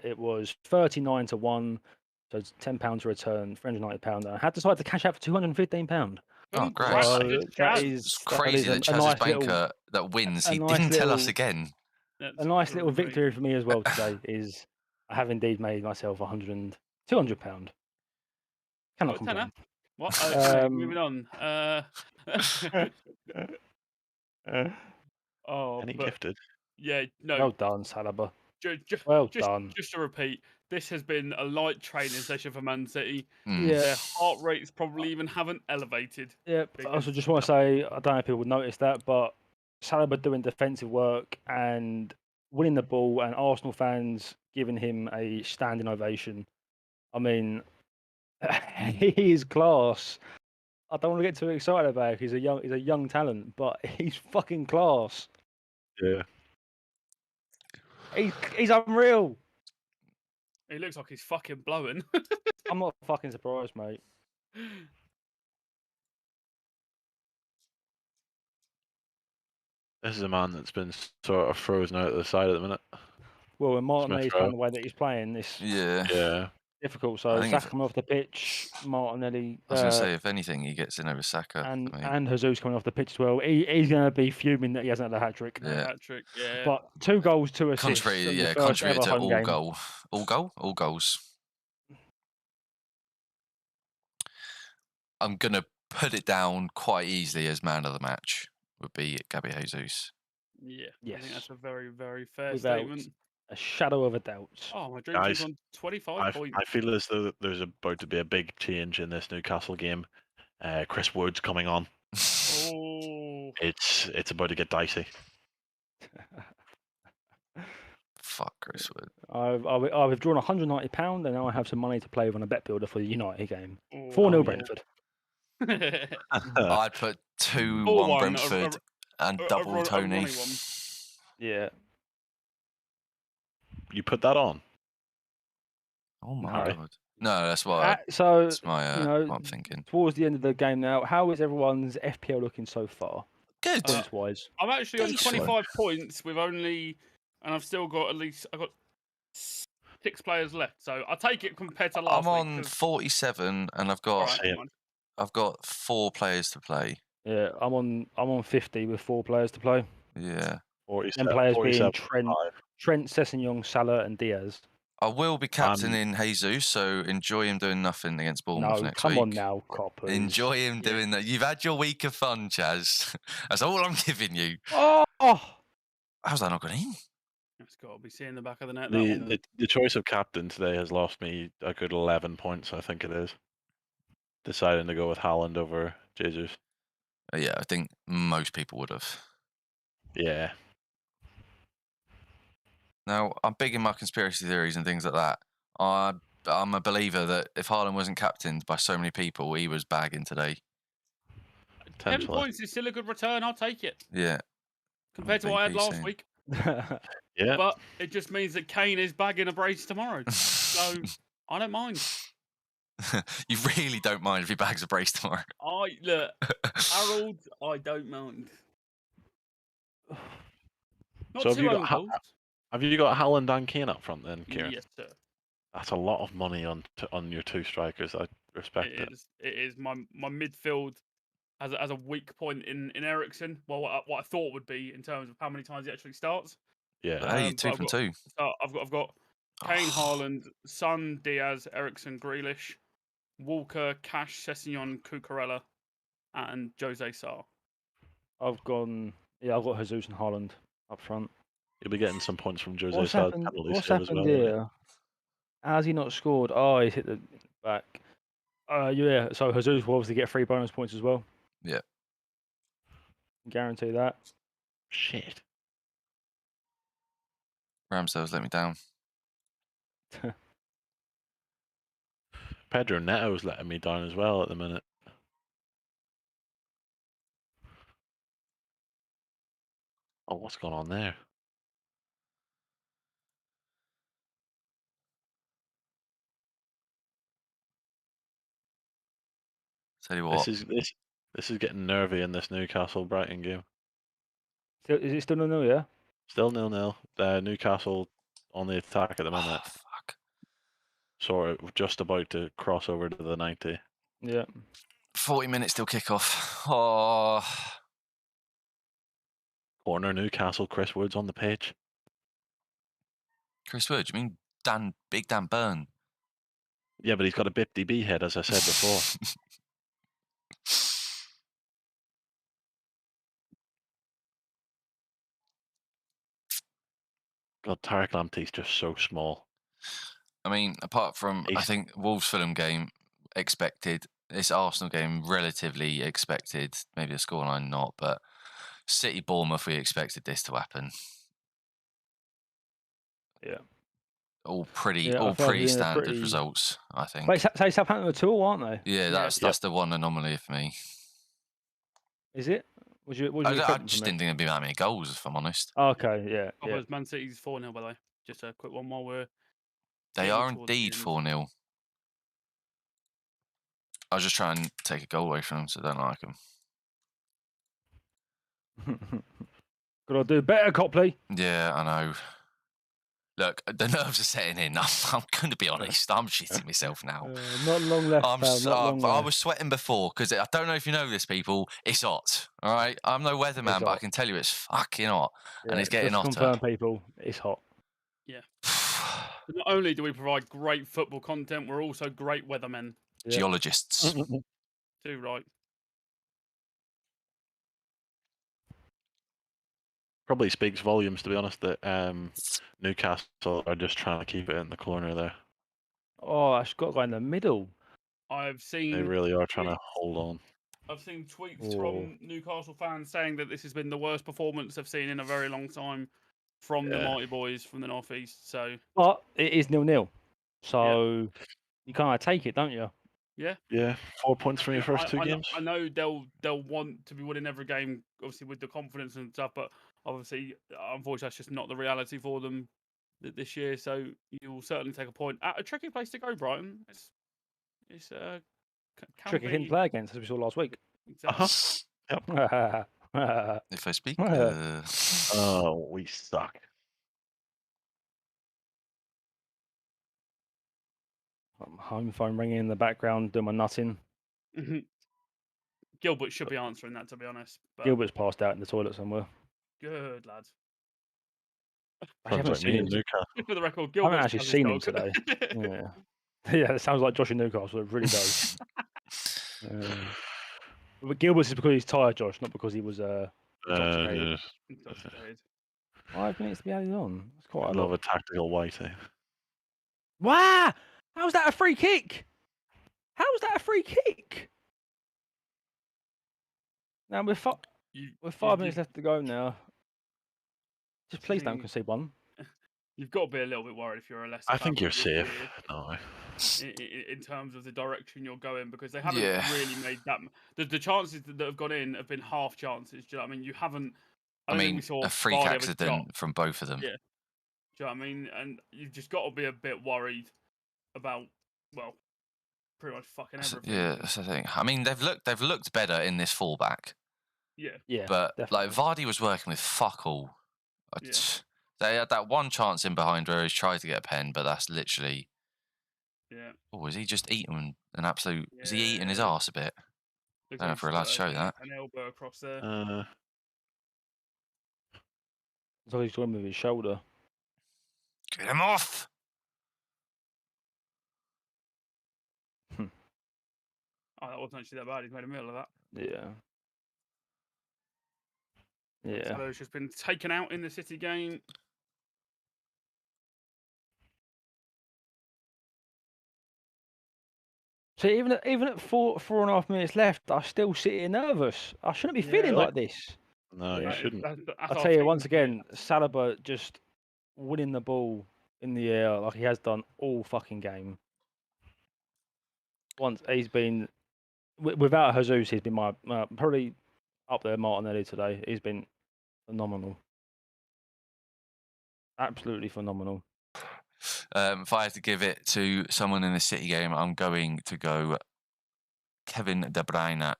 It was 39-1, so it's £10 to return, £390. And I had decided to cash out for £215. Oh, great. So It's crazy that Chaz's banker that wins, he didn't tell us again. A nice little victory for me as well today is I have indeed made myself £200. Cannot complain. What? Moving on. Any gifted? Yeah, no. Well done, Saliba. Well done. Just to repeat, this has been a light training session for Man City. Yeah. Their heart rates probably even haven't elevated. Yeah. I also just want to say, I don't know if people would notice that, but Saliba doing defensive work and winning the ball, and Arsenal fans giving him a standing ovation. I mean, he is class. I don't want to get too excited about it. He's a young talent, but he's fucking class. Yeah. He's unreal. He looks like he's fucking blowing. I'm not fucking surprised, mate. This is a man that's been sort of frozen out to the side at the minute. Well, when Martinelli's playing the way that he's playing, it's difficult. So Saka coming off the pitch, Martinelli. I was going to say, if anything, he gets in over Saka. And Jesus coming off the pitch as well. He's going to be fuming that he hasn't had a hat-trick. Hat-trick, yeah. But 2 goals, 2 assists. Contributed to all goals. I'm going to put it down quite easily as man of the match would be Gabi Jesus. Yeah, yes. I think that's a very, very fair Without statement. A shadow of a doubt. Oh, my dream team's on 25 points. I feel as though there's about to be a big change in this Newcastle game. Chris Wood's coming on. Oh. It's about to get dicey. Fuck Chris Wood. I've withdrawn £190 and now I have some money to play with on a bet builder for the United game. 4-0 Brentford. I'd put 2-1 Brentford and double Tony. Yeah. You put that on? Oh my god. No, that's what that's my what I'm thinking. Towards the end of the game now, how is everyone's FPL looking so far? Good. Points-wise. I'm actually on 25 points with only, and I've still got I've got 6 players left. So I'll take it compared to last week. I'm on 47 and I've got 4 players to play. Yeah, I'm on 50 with 4 players to play. Yeah. 47, and players 47, being Trent, Sessegnon, Salah, and Diaz. I will be captaining Jesus, so enjoy him doing nothing against Bournemouth next week. Come on now, Copley. Enjoy him doing that. You've had your week of fun, Chaz. That's all I'm giving you. Oh! How's that not going in? It's got to be seeing the back of the net. The choice of captain today has lost me a good 11 points, I think it is. Deciding to go with Haaland over Jesus. Yeah, I think most people would have. Yeah. Now, I'm big in my conspiracy theories and things like that. I'm a believer that if Haaland wasn't captained by so many people, he was bagging today. 10 points is still a good return. I'll take it. Yeah. Compared to what I had last week. Yeah. But it just means that Kane is bagging a brace tomorrow. So I don't mind. You really don't mind if he bags a brace tomorrow? Look, Harold, I don't mind. Not so too own goals. Have you got Haaland and Kane up front then, Kieran? Yes, sir. That's a lot of money on your 2 strikers. I respect it. It is. My midfield has a weak point in Eriksen. Well, what I thought would be in terms of how many times he actually starts. Yeah. Hey, 2 from 2. So I've got Kane, Haaland, Son, Diaz, Eriksen, Grealish, Walker, Cash, Sessegnon, Cucurella, and Jose Sarr. I've got Jesus and Haaland up front. You'll be getting some points from Jose. What's happened here? How's he not scored? Oh, he's hit the back. Yeah. So Jesus will obviously get 3 bonus points as well. Yeah. Guarantee that. Shit. Ramsdale's let me down. Pedro Neto's letting me down as well at the minute. Oh, what's going on there? Tell you what, This is getting nervy in this Newcastle Brighton game. Is it still 0-0? Yeah. Still 0-0. Newcastle on the attack at the minute. oh, fuck. Sort of just about to cross over to the 90. Yeah. 40 minutes till kickoff. Oh, Corner Newcastle, Chris Wood's on the pitch. Chris Wood, you mean Big Dan Burn? Yeah, but he's got a BIPDB head, as I said before. God, Tarek Lamptey's just so small. I mean, apart from, I He's- think, Wolves Fulham game, expected. This Arsenal game, relatively expected. Maybe the scoreline not, but City Bournemouth, we expected this to happen. Yeah. All pretty, Yeah, I all feel like pretty it's been a standard pretty- results, I think. Wait, say Southampton are 2, aren't they? Yeah, Yeah. that's the one anomaly for me. Is it? What do you I expect just from didn't think there'd be that many goals, if I'm honest. it? Okay, yeah. Oh, Yeah. was Man City's 4-0, by the way. Just a quick one while we're. They getting are towards the indeed end. 4-0. I was just trying to take a goal away from them, so I don't like them. Gotta do better, Copley. Yeah, I know. Look, the nerves are setting in. I'm going to be honest. I'm shitting myself now. Not long left, pal. Not long I left. was sweating before because I don't know if you know this, people. It's hot. All right, I'm no weatherman, but I hot. can tell you it's fucking hot, and it's getting just hotter. confirm, people, it's hot. But not only do we provide great football content, we're also great weathermen. Yeah. Geologists. Too right. Probably speaks volumes, to be honest, that Newcastle are just trying to keep it in the corner there. Oh, it's got to go in the middle. I've seen. They really are trying to hold on. I've seen tweets Oh. from Newcastle fans saying that this has been the worst performance they've seen in a very long time from the Mighty Boys from the northeast. So But it is 0-0. So you kind of take it, don't you? Yeah, 4 points from your first two games. I know they'll want to be winning every game, obviously with the confidence and stuff. But obviously, unfortunately, that's just not the reality for them this year. So you'll certainly take a point at a tricky place to go, Brighton. It's can Tricky be hidden play against, as we saw last week. exactly. If I speak, Oh, we suck. Home phone ringing in the background, doing my nutting. Gilbert should be answering that, to be honest. But Gilbert's passed out in the toilet somewhere. good lads. I Sounds haven't like me seen in him. Newcastle. For the record, I haven't Gilbert's actually Chaz's seen him dog. today. Yeah, yeah, it sounds like Josh in Newcastle. It really does. But Gilbert's is because he's tired, Josh, not because he was intoxicated. Intoxicated. 5 minutes to be added on. That's quite I a love lot. a tactical whitey. Wow! How's that a free kick? How's that a free kick? Now with 5 minutes left to go now. Just please don't think- concede one. You've got to be a little bit worried if you're a Leicester I fan think you're this safe. year No. in terms of the direction you're going because they haven't Yeah. really made that. The chances that have gone in have been half chances. Do you know what I mean? You haven't. I don't think we mean, saw a freak Vardy have a accident shot. from both of them. Yeah. Do you know what I mean? And you've just got to be a bit worried about, well, pretty much fucking everything. Yeah, that's the thing. I mean, they've looked better in this fallback, Yeah. Yeah, but definitely. like Vardy was working with fuck all. Yeah. They had that one chance in behind where he's tried to get a pen, but that's literally. Yeah. Oh, is he just eating an absolute? Is he eating his Yeah. arse a bit? Looks Don't know like if we're he's allowed to got show that. an elbow across there. So he's going with his shoulder. Get him off! Oh, that wasn't actually that bad. He's made a meal of that. Yeah. Yeah. Salah's just been taken out in the City game. So even at 4.5 minutes left, I still sit here nervous. I shouldn't be feeling Really? like this. No, you Yeah. shouldn't. I'll tell you once again, Saliba just winning the ball in the air like he has done all fucking game. Once he's been without Jesus, he's been my probably up there Martinelli today. He's been phenomenal, absolutely phenomenal. If I had to give it to someone in the City game, I'm going to go Kevin De Bruyne.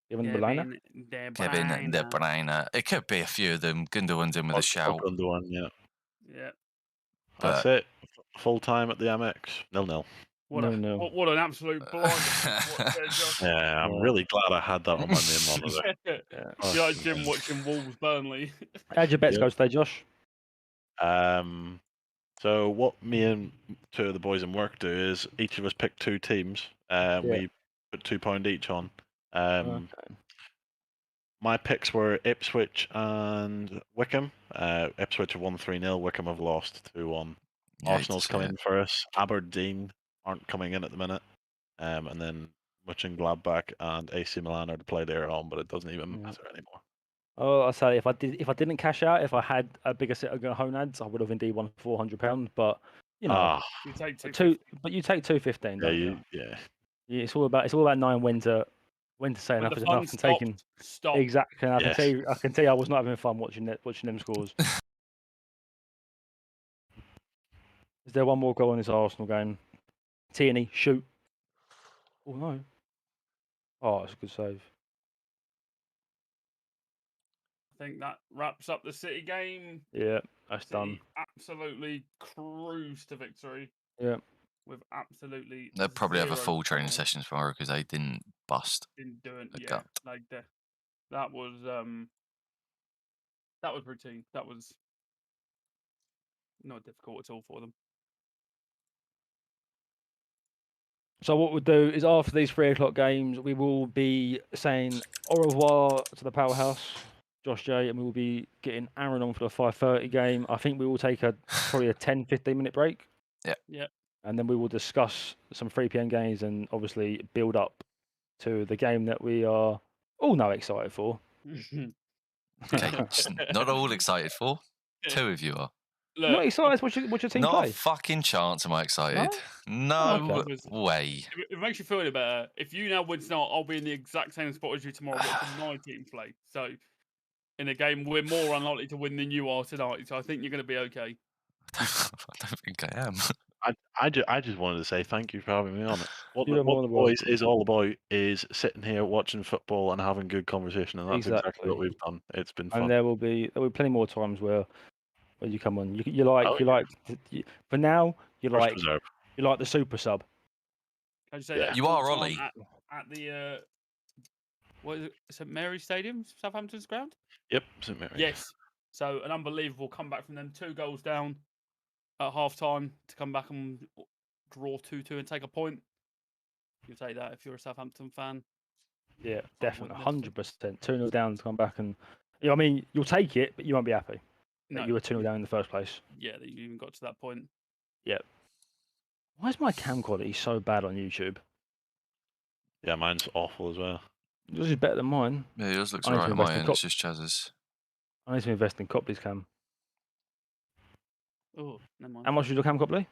Kevin De Bruyne. Kevin De Bruyne. It could be a few of them. Gundogan's in with a shout. Gundogan, yeah. Yeah. That's it. Full time at the MX. 0-0. What an absolute blind. Yeah, I'm really glad I had that on my main monitor. Yeah, like Jim watching Wolves Burnley. How'd your bets go today, Josh? So what me and two of the boys in work do is each of us pick two teams. We put £2 each on. Okay. My picks were Ipswich and Wickham. Ipswich have won 3-0. Wickham have lost 2-1. Arsenal's come in for us. Aberdeen aren't coming in at the minute. And then Mönchengladbach and AC Milan are to play later on, but it doesn't even matter anymore. Oh, I'll say if I didn't cash out, if I had a bigger set of Gonads, I would have indeed won £400. But you know, you take but you take 215. Yeah, Don't you? Yeah. It's all about knowing when to say enough is enough and taking. Stop. Exactly. I can tell you, I was not having fun watching them scores. Is there one more goal in this Arsenal game? Tierney, shoot. Oh no. Oh, that's a good save. I think that wraps up the City game. Yeah, that's City done. Absolutely cruise to victory. Yeah. With absolutely. They'll probably have a zero full training goals. session tomorrow because they didn't bust. Didn't do it. a Yeah, gut. like that was routine. That was not difficult at all for them. So what we'll do is after these 3 o'clock games, we will be saying au revoir to the powerhouse, Josh J, and we will be getting Aaron on for the 5:30 game. I think we will take probably a 10-15 minute break. Yeah. Yeah. And then we will discuss some 3 p.m. games and obviously build up to the game that we are all now excited for. Okay, not all excited for. 2 of you are. Look, Not excited. What's your team Not play? a fucking chance am I excited. No? No Okay. way. It makes you feel any better. If you now win tonight, I'll be in the exact same spot as you tomorrow watching my team play. So, in a game, we're more unlikely to win than you are tonight. So, I think you're going to be okay. I don't think I am. I just wanted to say thank you for having me on it. What You're the more than Boys welcome. is all about is sitting here watching football and having good conversation, and that's exactly Exactly. what we've done. It's been fun. And there will be plenty more times where you come on. For now you First like reserve. you like the super sub. Can I just say Yeah. that You full are time Ollie. at the what is it? St Mary's Stadium, Southampton's ground. Yep, St Mary's. Yes. So an unbelievable comeback from them. 2 goals down at half time to come back and draw 2-2 and take a point. You'll take that if you're a Southampton fan. Yeah, definitely, 100%. 2-0 down to come back and I mean you'll take it, but you won't be happy. No, you were 2-0 down in the first place. Yeah, that you even got to that point. Yeah. Why is my cam quality so bad on YouTube? Yeah, mine's awful as well. Yours is better than mine. Yeah, yours looks I need to alright on invest my in end. It's just Chaz's. I need to invest in Copley's cam. Oh, never mind. How much was your cam, Copley?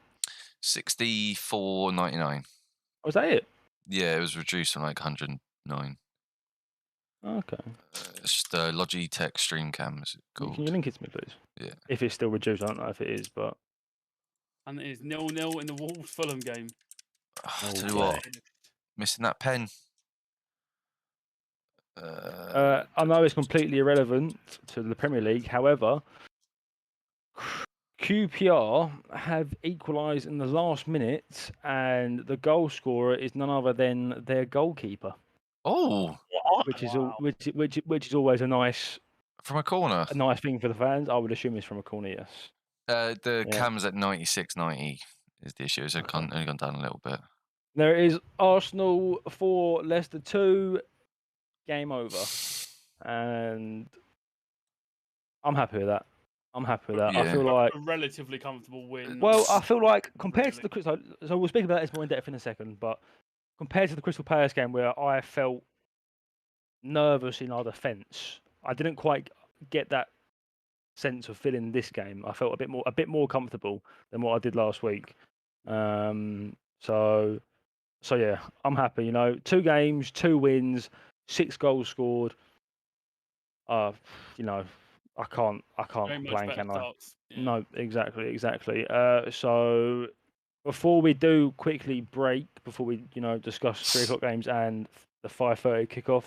$64.99. Oh, is that it? Yeah, it was reduced from like 109. Okay. It's just the Logitech Streamcam, is it called? Can you link it to me, please? Yeah. If it's still reduced, I don't know if it is, but. And it is 0-0 in the Wolves Fulham game. I tell you what, missing that pen. I know it's completely irrelevant to the Premier League. However, QPR have equalised in the last minute, and the goal scorer is none other than their goalkeeper. Oh, which is always a nice from a corner. A nice thing for the fans. I would assume it's from a corner. Yes. The cam's at 96.90 is the issue. It's only gone down a little bit. There is Arsenal 4, Leicester 2. Game over, and I'm happy with that. Yeah. I feel like a relatively comfortable win. Well, I feel like compared to the so we'll speak about this more in depth in a second, but compared to the Crystal Palace game where I felt nervous in our defence, I didn't quite get that sense of feeling this game. I felt a bit more comfortable than what I did last week. So yeah, I'm happy. 2 games, 2 wins, 6 goals scored. I can't Very much complain, better can I? starts. Yeah. No, exactly. So before we do quickly break, before we discuss 3 o'clock games and the 5:30 kickoff,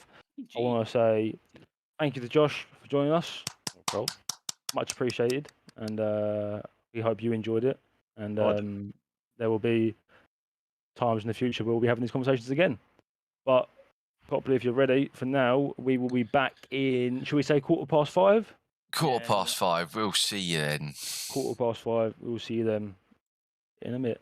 I want to say thank you to Josh for joining us. Well, much appreciated, and we hope you enjoyed it. And there will be times in the future where we'll be having these conversations again. But Copley, if you're ready, for now, we will be back in, should we say 5:15? 5:15. We'll see you then. 5:15. We'll see you then in a minute.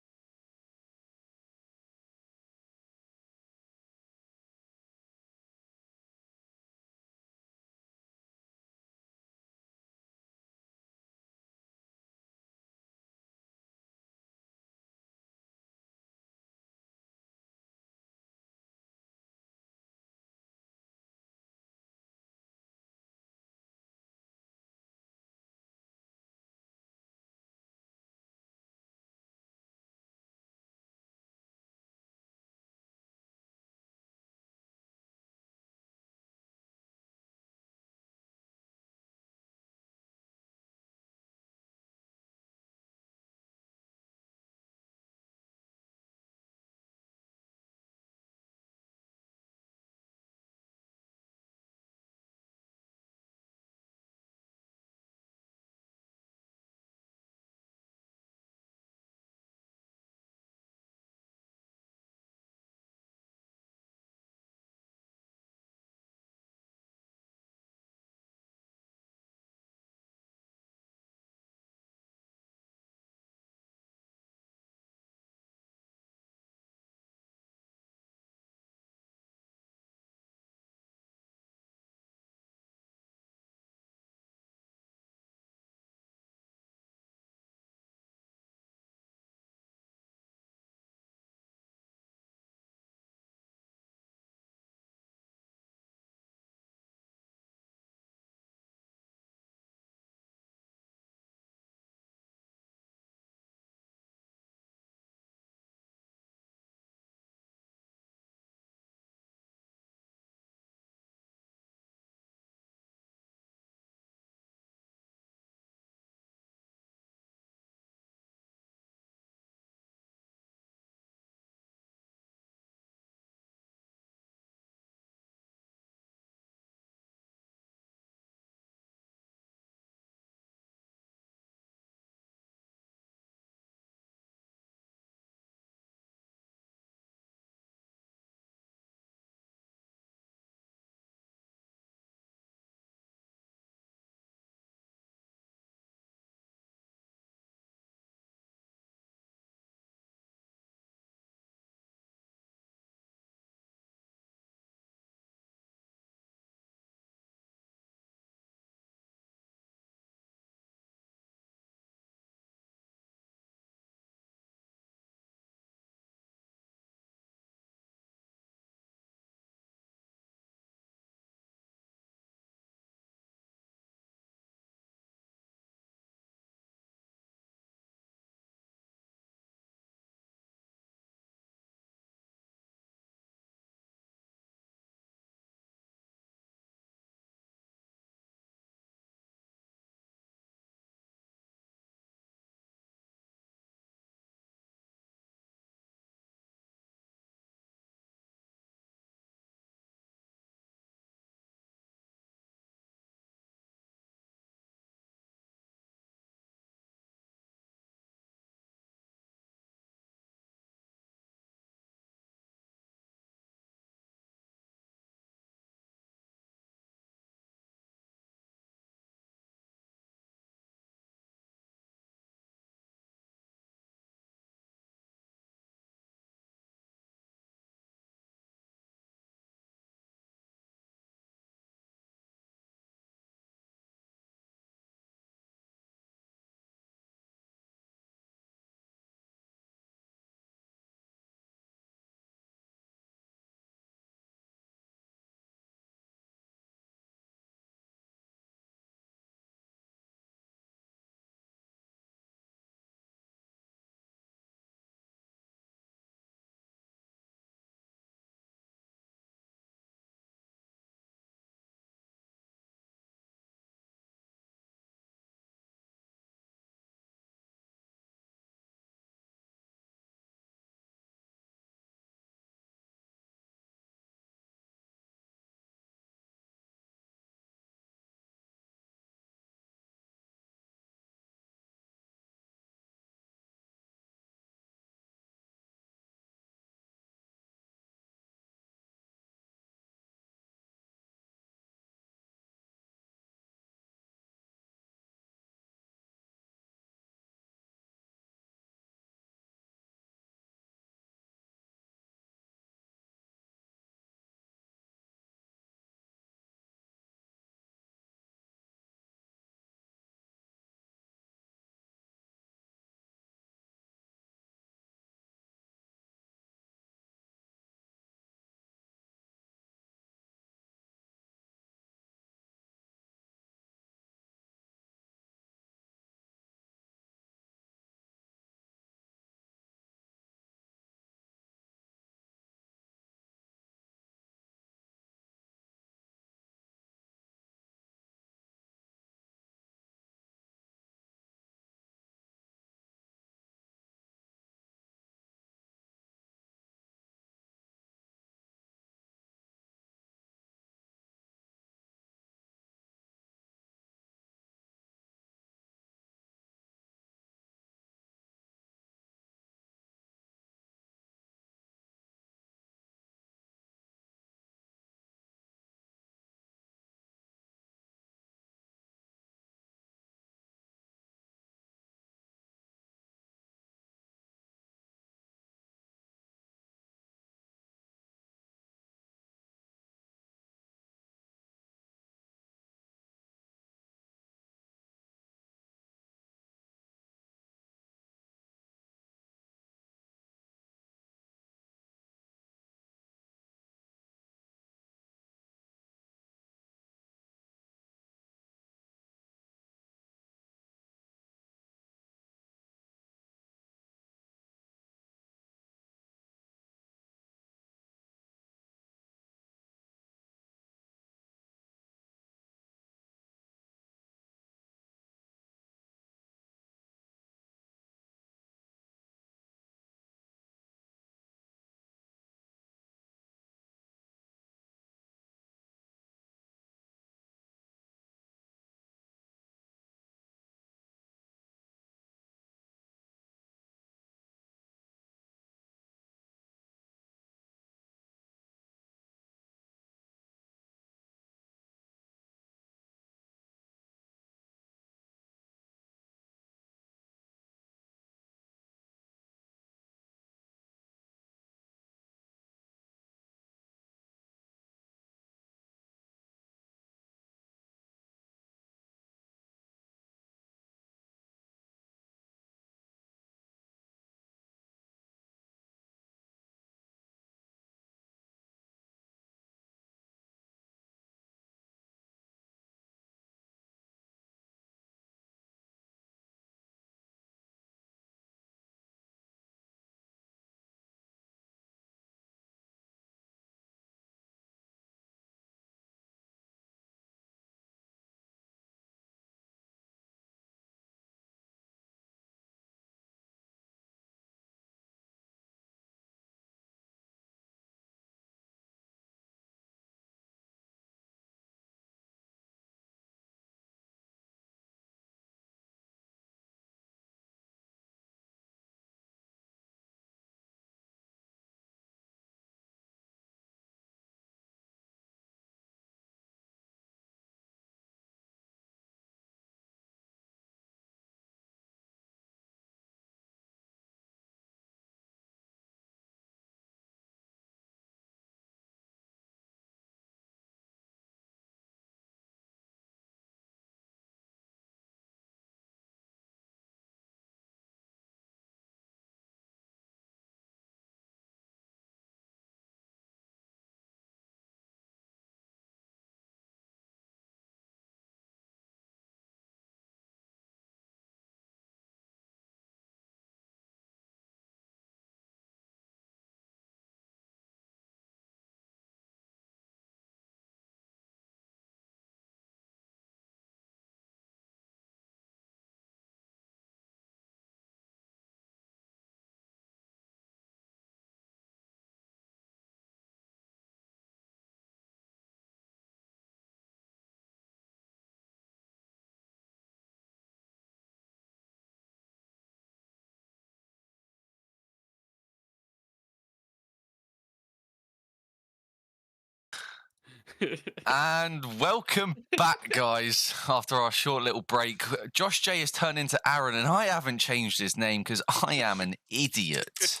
And welcome back, guys, after our short little break. Josh J has turned into Aaron, and I haven't changed his name because I am an idiot.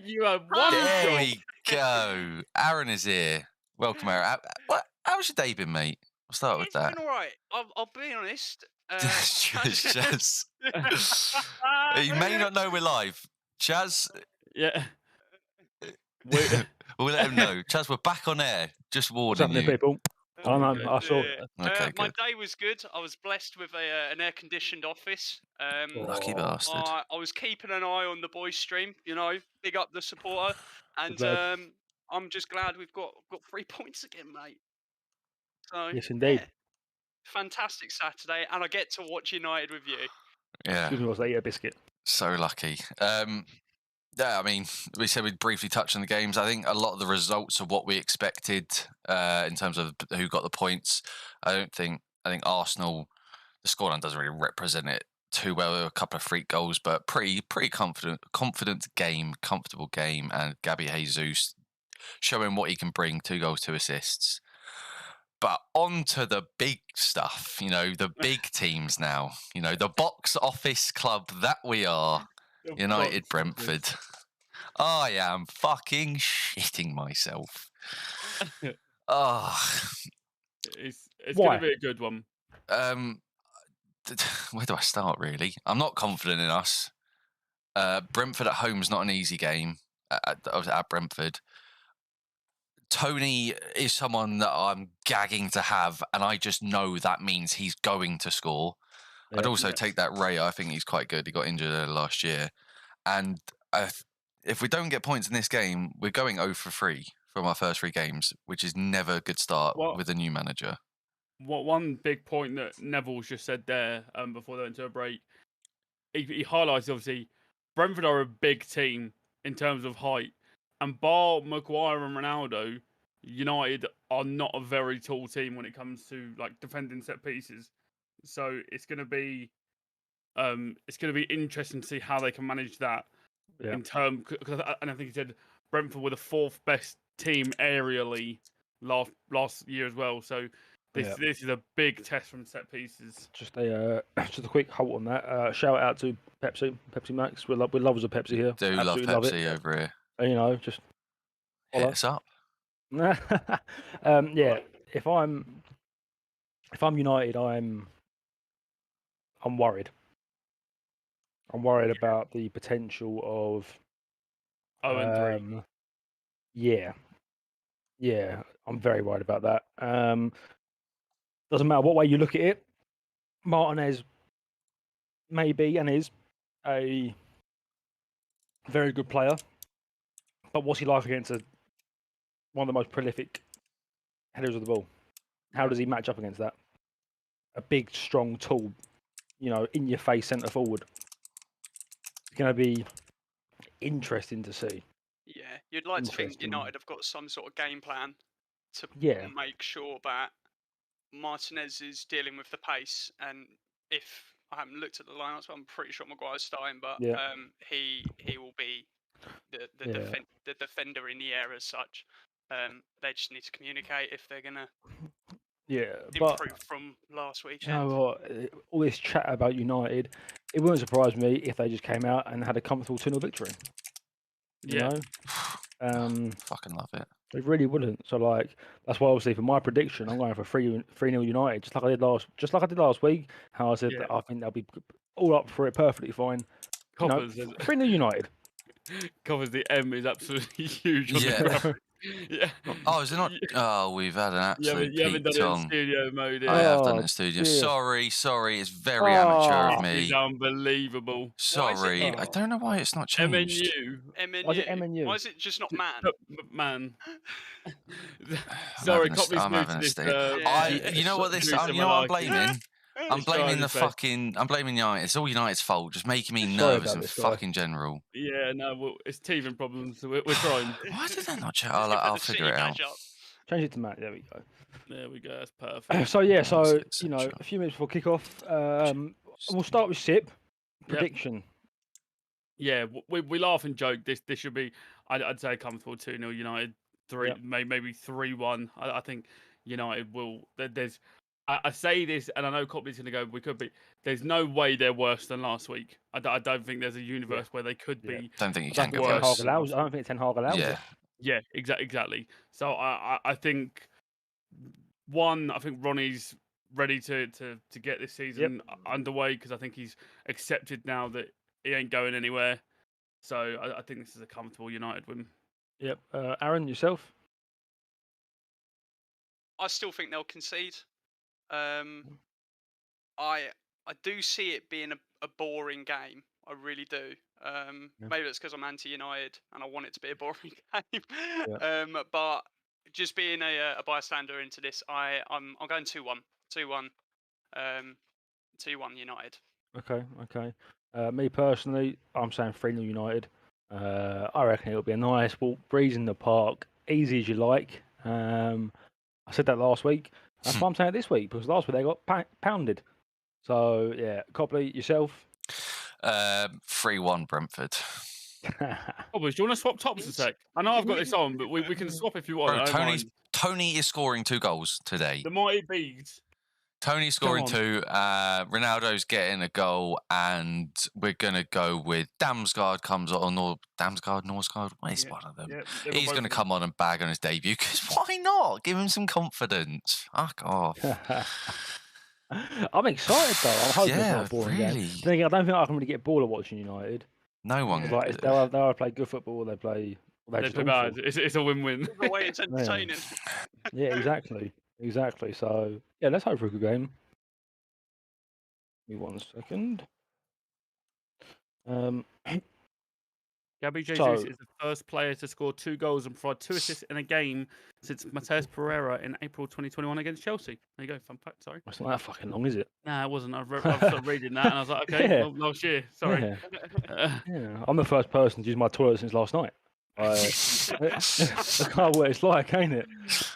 You are one There job. we go. Aaron is here. Welcome, Aaron. How's your day been, mate? I'll start with It's that. been all right. I'll be honest. Chaz. You may not know we're live. Chaz, Yeah. Wait. we'll let him know. Chaz, we're back on air. Just What's warning happening, you. people? I know. Okay. I saw. Okay, My good. day was good. I was blessed with an air-conditioned office. Lucky Oh, bastard. I was keeping an eye on the boys stream. You know, big up the supporter, and glad. I'm just glad we've got 3 points again, mate. So Yes, indeed. yeah, fantastic Saturday, and I get to watch United with you. Yeah, Excuse me, what's that? Yeah, biscuit. so lucky. Yeah, I mean, we said we'd briefly touch on the games. I think a lot of the results are what we expected in terms of who got the points. I think Arsenal, the scoreline doesn't really represent it too well. There were a couple of freak goals, but pretty confident game, comfortable game, and Gabby Jesus showing what he can bring. 2 goals, 2 assists. But on to the big stuff, the big teams now. The box office club that we are. United Brentford. I am fucking shitting myself. Oh, It's Why? going to be a good one. Where do I start, really? I'm not confident in us. Brentford at home is not an easy game at Brentford. Tony is someone that I'm gagging to have, and I just know that means he's going to score. I'd also take that Ray. I think he's quite good. He got injured last year. And if we don't get points in this game, we're going 0 for 3 from our first 3 games, which is never a good start with a new manager. One big point that Neville's just said there before they went to a break, he highlights, obviously, Brentford are a big team in terms of height. And bar Maguire and Ronaldo, United are not a very tall team when it comes to defending set pieces. So it's going to be interesting to see how they can manage that in terms. And I think he said Brentford were the 4th best team aerially last year as well. So this is a big test from set pieces. Just a quick halt on that. Shout out to Pepsi Max. We're lovers of Pepsi here. Do Absolutely love Pepsi over here. Just hit us up. Yeah. If I'm United, I'm worried. I'm worried about the potential of 0-3. Yeah, I'm very worried about that. Doesn't matter what way you look at it. Martinez maybe and is a very good player, but what's he like against one of the most prolific headers of the ball? How does he match up against that? A big, strong, tall, in your face centre forward. It's going to be interesting to see. Yeah, you'd like to think United have got some sort of game plan to make sure that Martinez is dealing with the pace. And if I haven't looked at the lineups, but I'm pretty sure Maguire's starting, but he will be the defender in the air as such. They just need to communicate if they're gonna improve from last weekend. You know what? All this chat about United, it wouldn't surprise me if they just came out and had a comfortable 2-0 victory. You know? Fucking love it. It really wouldn't. So that's why obviously for my prediction, I'm going for 3-0 United, just like I did last week. How I said that I think they'll be all up for it, perfectly fine. Coppers, 3-0 United. Covers the M is absolutely huge. On the graphic. Oh, is it not? Oh, we've had an absolute you haven't done it in studio mode. I have done it in studio. Sorry. It's very amateur of me. It's unbelievable. Sorry. I don't know why it's not changed. MNU. Why is it MNU? Why is it just not man? Man. Sorry, Copley's I'm having a state. You know what I'm blaming? I'm blaming United. It's all United's fault. Just making me nervous and fucking general. Yeah, no, well, it's teething problems. So we're trying. Why did that not change? I'll figure it out. Change it to Matt. There we go. There we go. That's perfect. So a few minutes before kickoff, we'll start with Sip prediction. Yeah, we laugh and joke. This should be, I'd say, a comfortable 2-0 United. Maybe 3-1. I think United will. There's. I say this, and I know Copley's going to go. We could be. There's no way they're worse than last week. I don't think there's a universe where they could be. Don't think you can get Ten worse. Hag allows. I don't think Ten Hag allows it. Yeah, exactly. So I think I think Ronnie's ready to get this season underway because I think he's accepted now that he ain't going anywhere. So I think this is a comfortable United win. Yep. Aaron, yourself? I still think they'll concede. I do see it being a boring game. I really do. Maybe it's because I'm anti-United and I want it to be a boring game. But just being a bystander into this, I'm going 2-1. 2-1. 2-1 United. Okay. Me personally, I'm saying 3-0 United. I reckon it'll be a nice walk, breeze in the park, easy as you like. I said that last week. That's why I'm saying it this week, because last week they got pounded. So, yeah. Copley, yourself? 3-1 Brentford. Boys, do you want to swap tops a sec? I know I've got this on, but we can swap if you want. Bro, Tony is scoring 2 goals today. The mighty beads. Tony's scoring 2. Ronaldo's getting a goal, and we're gonna go with Damsgaard comes on, or Norsgaard. What is one of them? Yeah, he's gonna come on and bag on his debut because why not? Give him some confidence. Fuck off. I'm excited though. I'm hoping it's not a boring really. game. I don't think I can really get bored of watching United. No one. They'll either play good football or they play. They play bad. It's a win-win. The way it's entertaining. Yeah, exactly. So yeah, let's hope for a good game. Give me 1 second. Gabby Jesus is the first player to score 2 goals and provide 2 assists in a game since Mateus Pereira in April 2021 against Chelsea. There you go. Fun fact. Sorry. It's not that fucking long, is it? Nah, it wasn't. I was reading that and I was like, okay, well, last year. Sorry. Yeah. I'm the first person to use my toilet since last night. That's kind of what it's like, ain't it?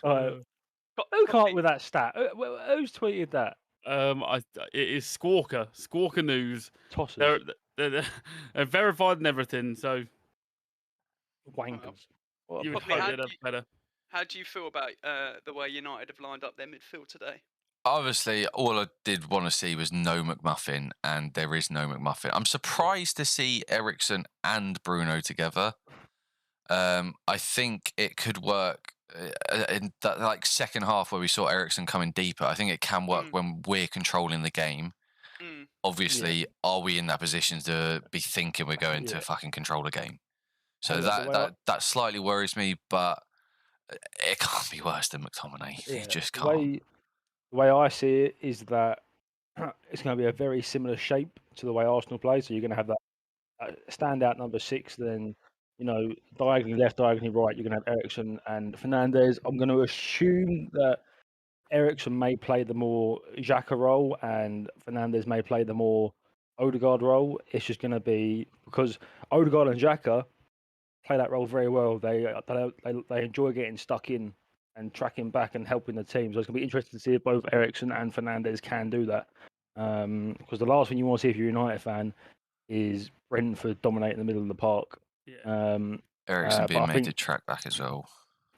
Who came up with that stat? Who's tweeted that? It is Squawker. Squawker News. Tossers. They're verified and everything. So wankers. You would hope they'd have better. How do you feel about the way United have lined up their midfield today? Obviously, all I did want to see was no McMuffin, and there is no McMuffin. I'm surprised to see Eriksen and Bruno together. I think it could work in that second half where we saw Eriksen coming deeper. I think it can work when we're controlling the game. Obviously, are we in that position to be thinking we're going to fucking control the game? So that slightly worries me, but it can't be worse than McTominay. You just can't. The way I see it is that it's going to be a very similar shape to the way Arsenal play. So you're going to have that standout number 6, then diagonally left, diagonally right. You're going to have Eriksen and Fernandes. I'm going to assume that Eriksen may play the more Xhaka role and Fernandes may play the more Odegaard role. It's just going to be because Odegaard and Xhaka play that role very well. They enjoy getting stuck in and tracking back and helping the team. So it's going to be interesting to see if both Eriksen and Fernandes can do that. Because the last thing you want to see if you're a United fan is Brentford dominating the middle of the park. Eriksen being made to track back as well.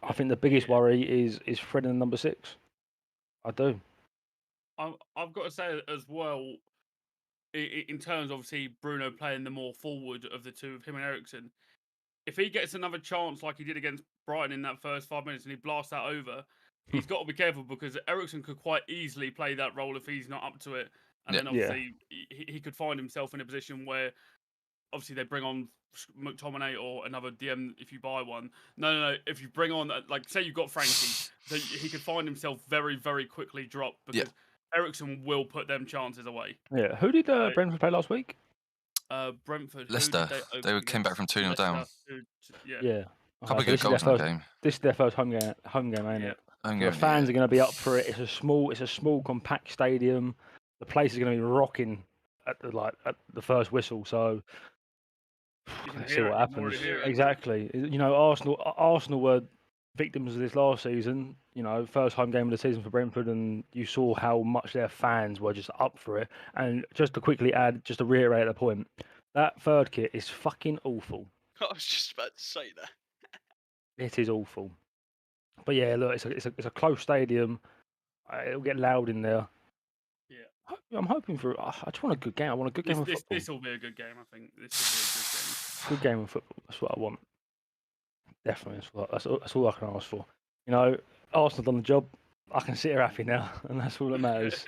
I think the biggest worry is Fred in number 6. I do. I've got to say as well, in terms of obviously Bruno playing the more forward of the two of him and Eriksen, if he gets another chance like he did against Brighton in that first 5 minutes and he blasts that over, he's got to be careful because Eriksen could quite easily play that role if he's not up to it. And then obviously he could find himself in a position where obviously they bring on McTominay or another DM if you buy one. No. If you bring on, say you've got Frankie, so he could find himself very, very quickly drop because Eriksen will put them chances away. Yeah. Who did Brentford play last week? Brentford. Leicester. They came back from 2-0 down. Yeah. A couple of good goals in the game. This is their first home game, ain't it? The fans are going to be up for it. It's a small, compact stadium. The place is going to be rocking at the first whistle. So let's see what happens. Exactly. Arsenal were victims of this last season. First home game of the season for Brentford, and you saw how much their fans were just up for it. And just to quickly add, just to reiterate the point, that third kit is fucking awful. I was just about to say that. It is awful. But yeah, look, it's a close stadium. It'll get loud in there. Yeah. I'm hoping for. I just want a good game. I want a good game of football. This will be a good game. I think this will be a good game. Good game of football. That's what I want. Definitely, that's all I can ask for. You know, Arsenal done the job. I can sit here happy now, and that's all that matters.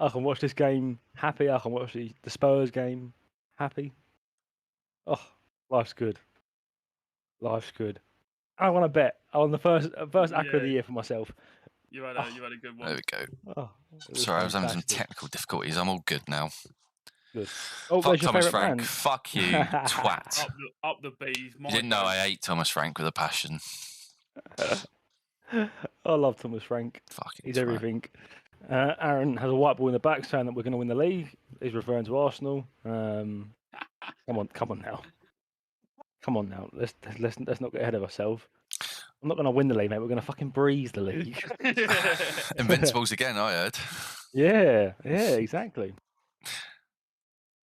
I can watch this game happy. I can watch the Spurs game happy. Oh, life's good. Life's good. I want to bet. I won the first acca of the year for myself. You had a good one. There we go. Oh, Sorry, I was having some technical difficulties. I'm all good now. Good. Oh, Fuck where's your Thomas favourite Frank. man? Fuck you, twat. Up the bees. You didn't know I hate Thomas Frank with a passion. I love Thomas Frank. Fucking He's twat. everything. Aaron has a white ball in the back saying that we're going to win the league. He's referring to Arsenal. Come on now. Let's not get ahead of ourselves. I'm not going to win the league, mate. We're going to fucking breeze the league. Invincibles again, I heard. Yeah, exactly.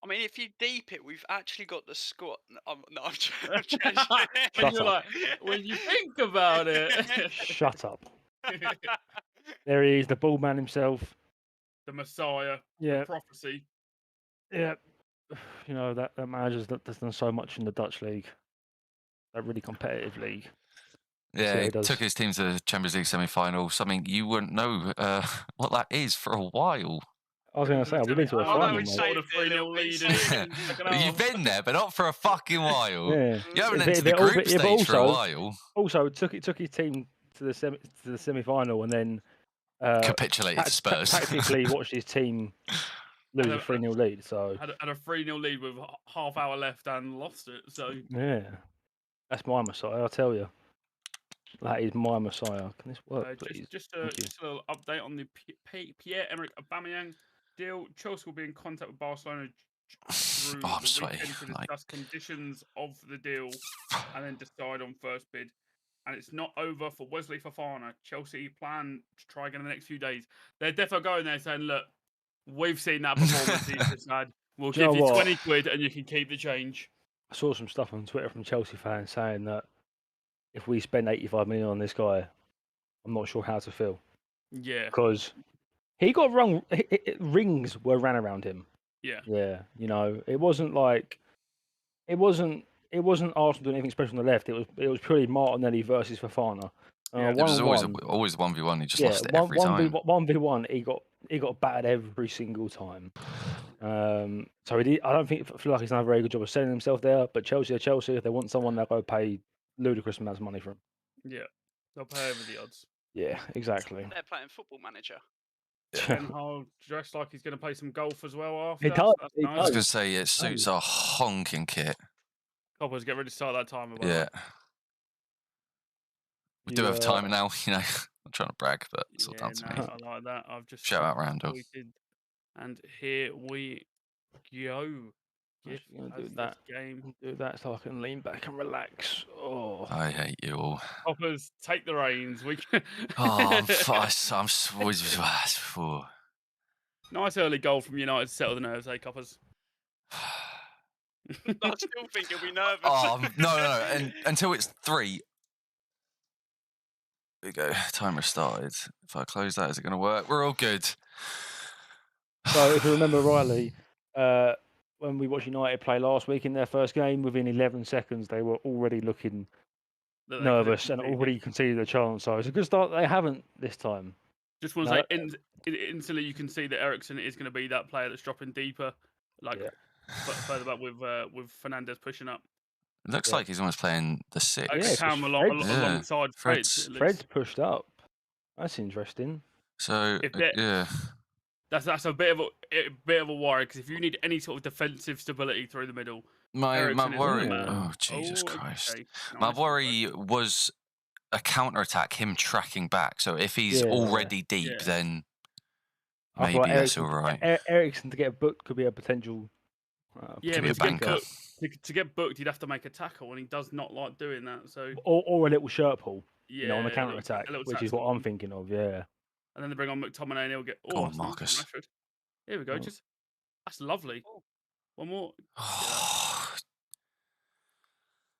I mean, if you deep it, we've actually got the squad. I'm When you're like, when you think about it. Shut up. There he is, the ball man himself. The Messiah. Yeah. The prophecy. Yeah. You know, that manager's that's done so much in the Dutch league. That really competitive league. Yeah, he took his team to the Champions League semi-final. Something you wouldn't know what that is for a while. I was going to say, we've been to a final, mate. You've been there, but not for a fucking while. Yeah. You haven't entered the group stage for a while. Also, took his team to the semi-final and then capitulated to Spurs. Tactically watched his team lose a 3-0 lead. So had a 3-0 lead with half hour left and lost it. So yeah, that's my Messiah. I'll tell you. That is my Messiah. Can this work, please? Just a little update on the Pierre-Emerick Aubameyang deal. Chelsea will be in contact with Barcelona through I'm the sweaty. weekend to discuss conditions of the deal and then decide on first bid. And it's not over for Wesley Fofana. Chelsea plan to try again in the next few days. They're definitely going there saying, look, we've seen that performance he's just had. We'll give you 20 quid and you can keep the change. I saw some stuff on Twitter from Chelsea fans saying that if we spend 85 million on this guy, I'm not sure how to feel. Yeah. Because he got wrong. Rings were ran around him. Yeah. Yeah. You know, it wasn't Arsenal doing anything special on the left. It was purely Martinelli versus Fofana. It was always 1v1. He just lost it every time. 1v1. He got battered every single time. So I don't feel like he's done a very good job of selling himself there. But Chelsea are Chelsea. If they want someone, they'll go pay ludicrous amounts of money for him. Yeah, they'll pay over the odds. Yeah, exactly. They're playing Football Manager. Ten Hag dressed like he's going to play some golf as well after. He does. I was going to say it suits a honking kit. Coppers, get ready to start that time. Yeah. We do have time now, you know. I'm trying to brag, but it's all down to me. I like that. I've just shout out Randall. And here we go. Do that so I can lean back and relax. Oh, I hate you all. Coppers, take the reins. I'm Nice early goal from United to settle the nerves, eh, Coppers? I still think he'll be nervous. No. And until it's 3. There we go. Timer started. If I close that, is it going to work? We're all good. So if you remember rightly, when we watched United play last week in their first game, within 11 seconds they were already looking nervous and already conceded a chance. So it's a good start. They haven't this time. Just want to say, instantly you can see that Eriksen is going to be that player that's dropping deeper, further back with Fernandes pushing up. It looks like he's almost playing the 6. Alongside Fred. Fred's pushed up. That's interesting. So that's a bit of a worry, because if you need any sort of defensive stability through the middle, my worry. Oh Jesus Christ! Okay. My worry was a counter attack, him tracking back. So if he's already deep, then maybe that's all right. Eriksen to get booked could be a potential. Could be a banker. To get booked, he'd have to make a tackle, and he does not like doing that. So or a little shirt pull, on the counter attack, which is what I'm thinking of. Yeah. And then they bring on McTominay, and he'll get. Oh, Marcus. Here we go. That's lovely. One more.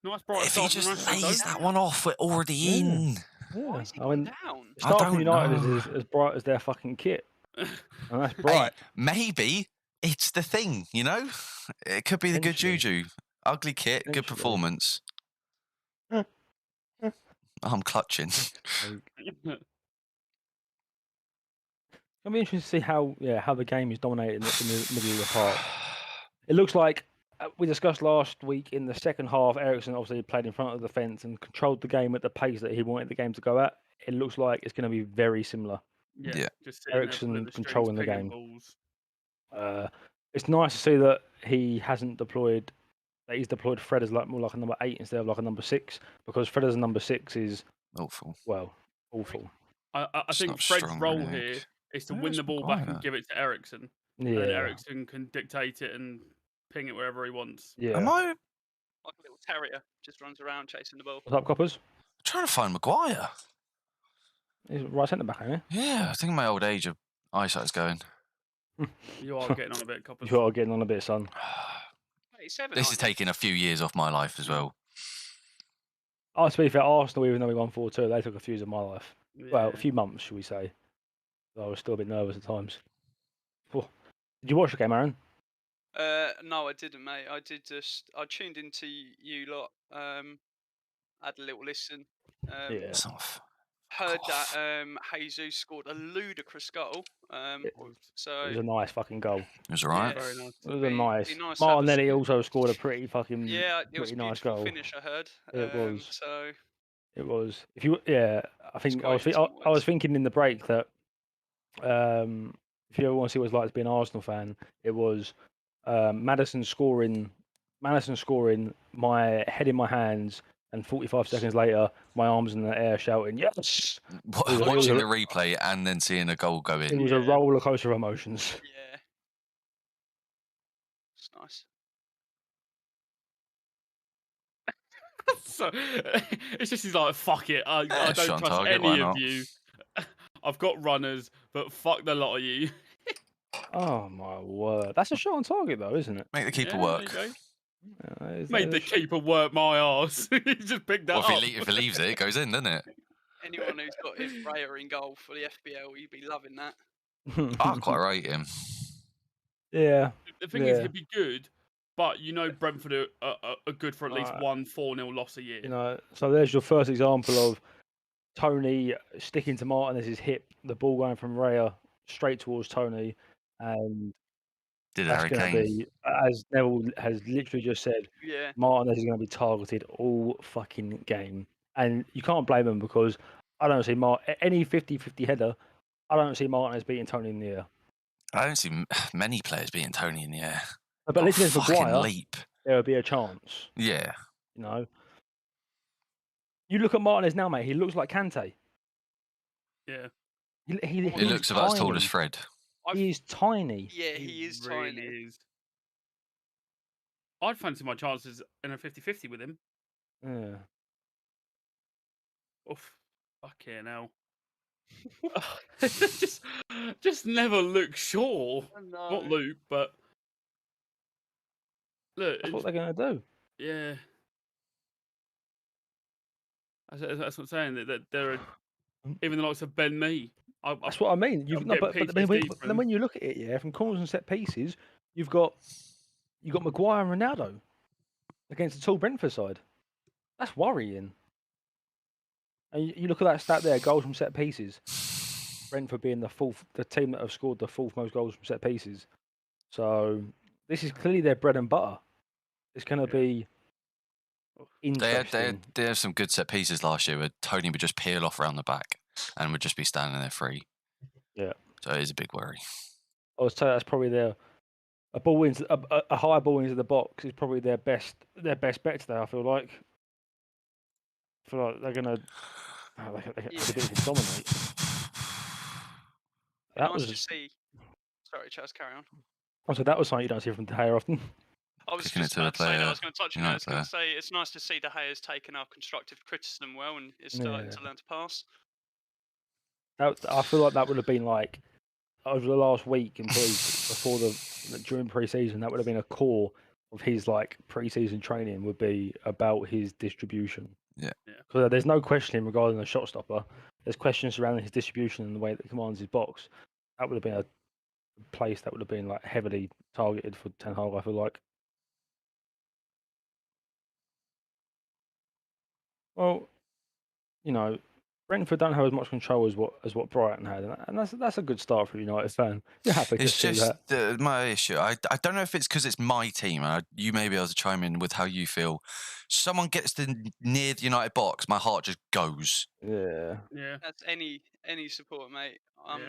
Nice bright. If he just lays that one off, we're already in. Why is he I gone mean, down? Stark United know. is as bright as their fucking kit, and that's bright. Hey, maybe it's the thing, you know? It could be the good Potentially. juju. Ugly kit, good Potentially. performance. I'm clutching. It'll be interesting to see how the game is dominated in the middle of the park. It looks like we discussed last week in the second half. Ericsson obviously played in front of the fence and controlled the game at the pace that he wanted the game to go at. It looks like it's going to be very similar. Yeah. Just sitting Ericsson there, the strings, controlling the pinging game. balls. It's nice to see that he hasn't deployed. That he's deployed Fred as more like a number 8 instead of like a number 6, because Fred as a number 6 is Awful. awful. I It's think not Fred's strong or role anything. here is to Where's win the ball back and Maguire? give it to Ericsson, Yeah. and then Ericsson can dictate it and ping it wherever he wants. Yeah. Am I Like a little terrier, just runs around chasing the ball. What's up, Coppers? trying to find Maguire? He's right centre back, ain't Yeah, I think my old age of eyesight's going. You are getting on a bit, he? Coppers. You are getting on a bit, son. 87, This is aren't you? taking a few years off my life as well. Oh, to be fair, Arsenal, even though we won 4-2, they took a few years of my life. Well, a Yeah. few months, should we say. I was still a bit nervous at times. Oh. Did you watch the game, Aaron? No, I didn't, mate. I tuned into you lot. Had a little listen. Yeah. It's not f- Heard off. that Jesus scored a ludicrous goal. It So was a nice fucking goal. It was alright. Very nice. It was be a nice. nice to have a Martinelli sip. also scored a pretty fucking yeah, it was a pretty nice beautiful goal. finish. I heard. It was. So It was. If you, I think quite into I was words. thinking in the break that if you ever want to see what it's like to be an Arsenal fan, it was Maddison scoring, my head in my hands, and 45 seconds later, my arms in the air shouting yes. Watching the replay and then seeing a goal go It in. was a roller coaster of emotions. Yeah, it's nice. So it's just he's like, fuck it. I don't shot on trust target, why any of not? you. I've got runners, but fuck the lot of you. Oh my word! That's a shot on target, though, isn't it? Make the keeper Yeah, work. there you go. That Made is the a shot. keeper work my arse. He just picked that Well, up. if he leaves it, it goes in, doesn't it? Anyone who's got his Raya in goal for the FBL, you'd be loving that. I quite rate him. Yeah. The thing is, Yeah. he'd be good, but you know Brentford are good for at least Right. 1-4-0 loss a year. You know, so there's your first example of Tony sticking to Martinez's hip, the ball going from Raya straight towards Tony, and Did that's Harry going to Kane. be, as Neville has literally just said, Yeah. Martinez is going to be targeted all fucking game, and you can't blame him because I don't see any 50-50 header. I don't see Martinez beating Tony in the air. I don't see many players beating Tony in the air. But at least against fucking Maguire, leap. there would be a chance. Yeah. You know, you look at Martinez now, mate. He looks like Kante. Yeah. He He's looks about as tall tiny. as Fred. He's tiny. Yeah, he is really tiny. is. I'd fancy my chances in a 50-50 with him. Yeah. Oof. Fucking hell. just never look sure. Not Luke, but look. That's what they're going to do. Yeah. That's what I'm saying. That there are even the likes of Ben Mee. That's what I mean. You've I'll but get then PTSD when you look at it, yeah, from corners and set pieces, you've got Maguire and Ronaldo against the tall Brentford side. That's worrying. And you look at that stat there: goals from set pieces. Brentford being the team that have scored the fourth most goals from set pieces. So this is clearly their bread and butter. It's going to be interesting. They had some good set pieces last year where Tony would just peel off around the back and would just be standing there free. Yeah. So it is a big worry. I would say that's probably a high ball into the box is probably their best bet today. I feel like they're gonna dominate. That was to see. Sorry, Chaz, carry on. Also, that was something you don't see from De Gea often. I was Kicking just it to the about to say that. I player, was going to touch on that. I was going to say it's nice to see De Gea's taken our constructive criticism well and is starting to learn to pass. I feel like that would have been like over the last week and probably during pre-season, that would have been a core of his like pre-season training would be about his distribution. Yeah. Because there's no questioning regarding the shot stopper. There's questions surrounding his distribution and the way that he commands his box. That would have been a place that would have been like heavily targeted for Ten Hag, I feel like. Well, you know, Brentford don't have as much control as what Brighton had, and that's a good start for a United fan. You're happy to see that. My issue. I don't know if it's because it's my team. You may be able to chime in with how you feel. Someone gets near the United box, my heart just goes. Yeah. That's any support, mate. I'm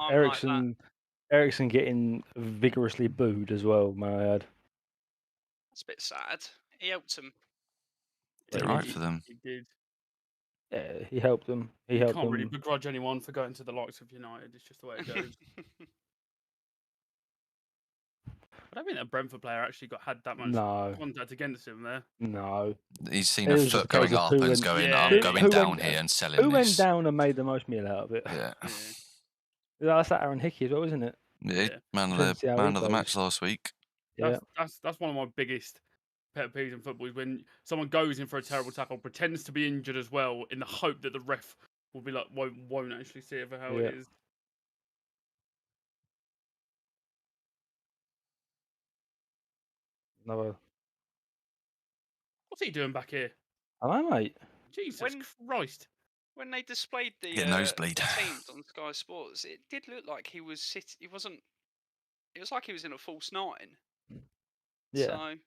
Eriksen, like that. Eriksen getting vigorously booed as well, may I add. That's a bit sad. He helped him. Did right for them. He did. Yeah, he helped them. He helped them. Can't really begrudge anyone for going to the likes of United. It's just the way it goes. I don't think that Brentford player actually had that much contact against him there. No. He's seen a foot going up and going, I'm going down here and selling Who this. went down and made the most meal out of it? Yeah. That's that Aaron Hickey as well, isn't it? Yeah, man of the match last week. That's one of my biggest pet peeves in football is when someone goes in for a terrible tackle, pretends to be injured as well, in the hope that the ref will be like won't actually see it for how it is. What's he doing back here? I know, mate. Jesus Christ! When they displayed the nosebleed teams on Sky Sports, it did look like he was sitting. He wasn't. It was like he was in a false nine. Yeah. So, give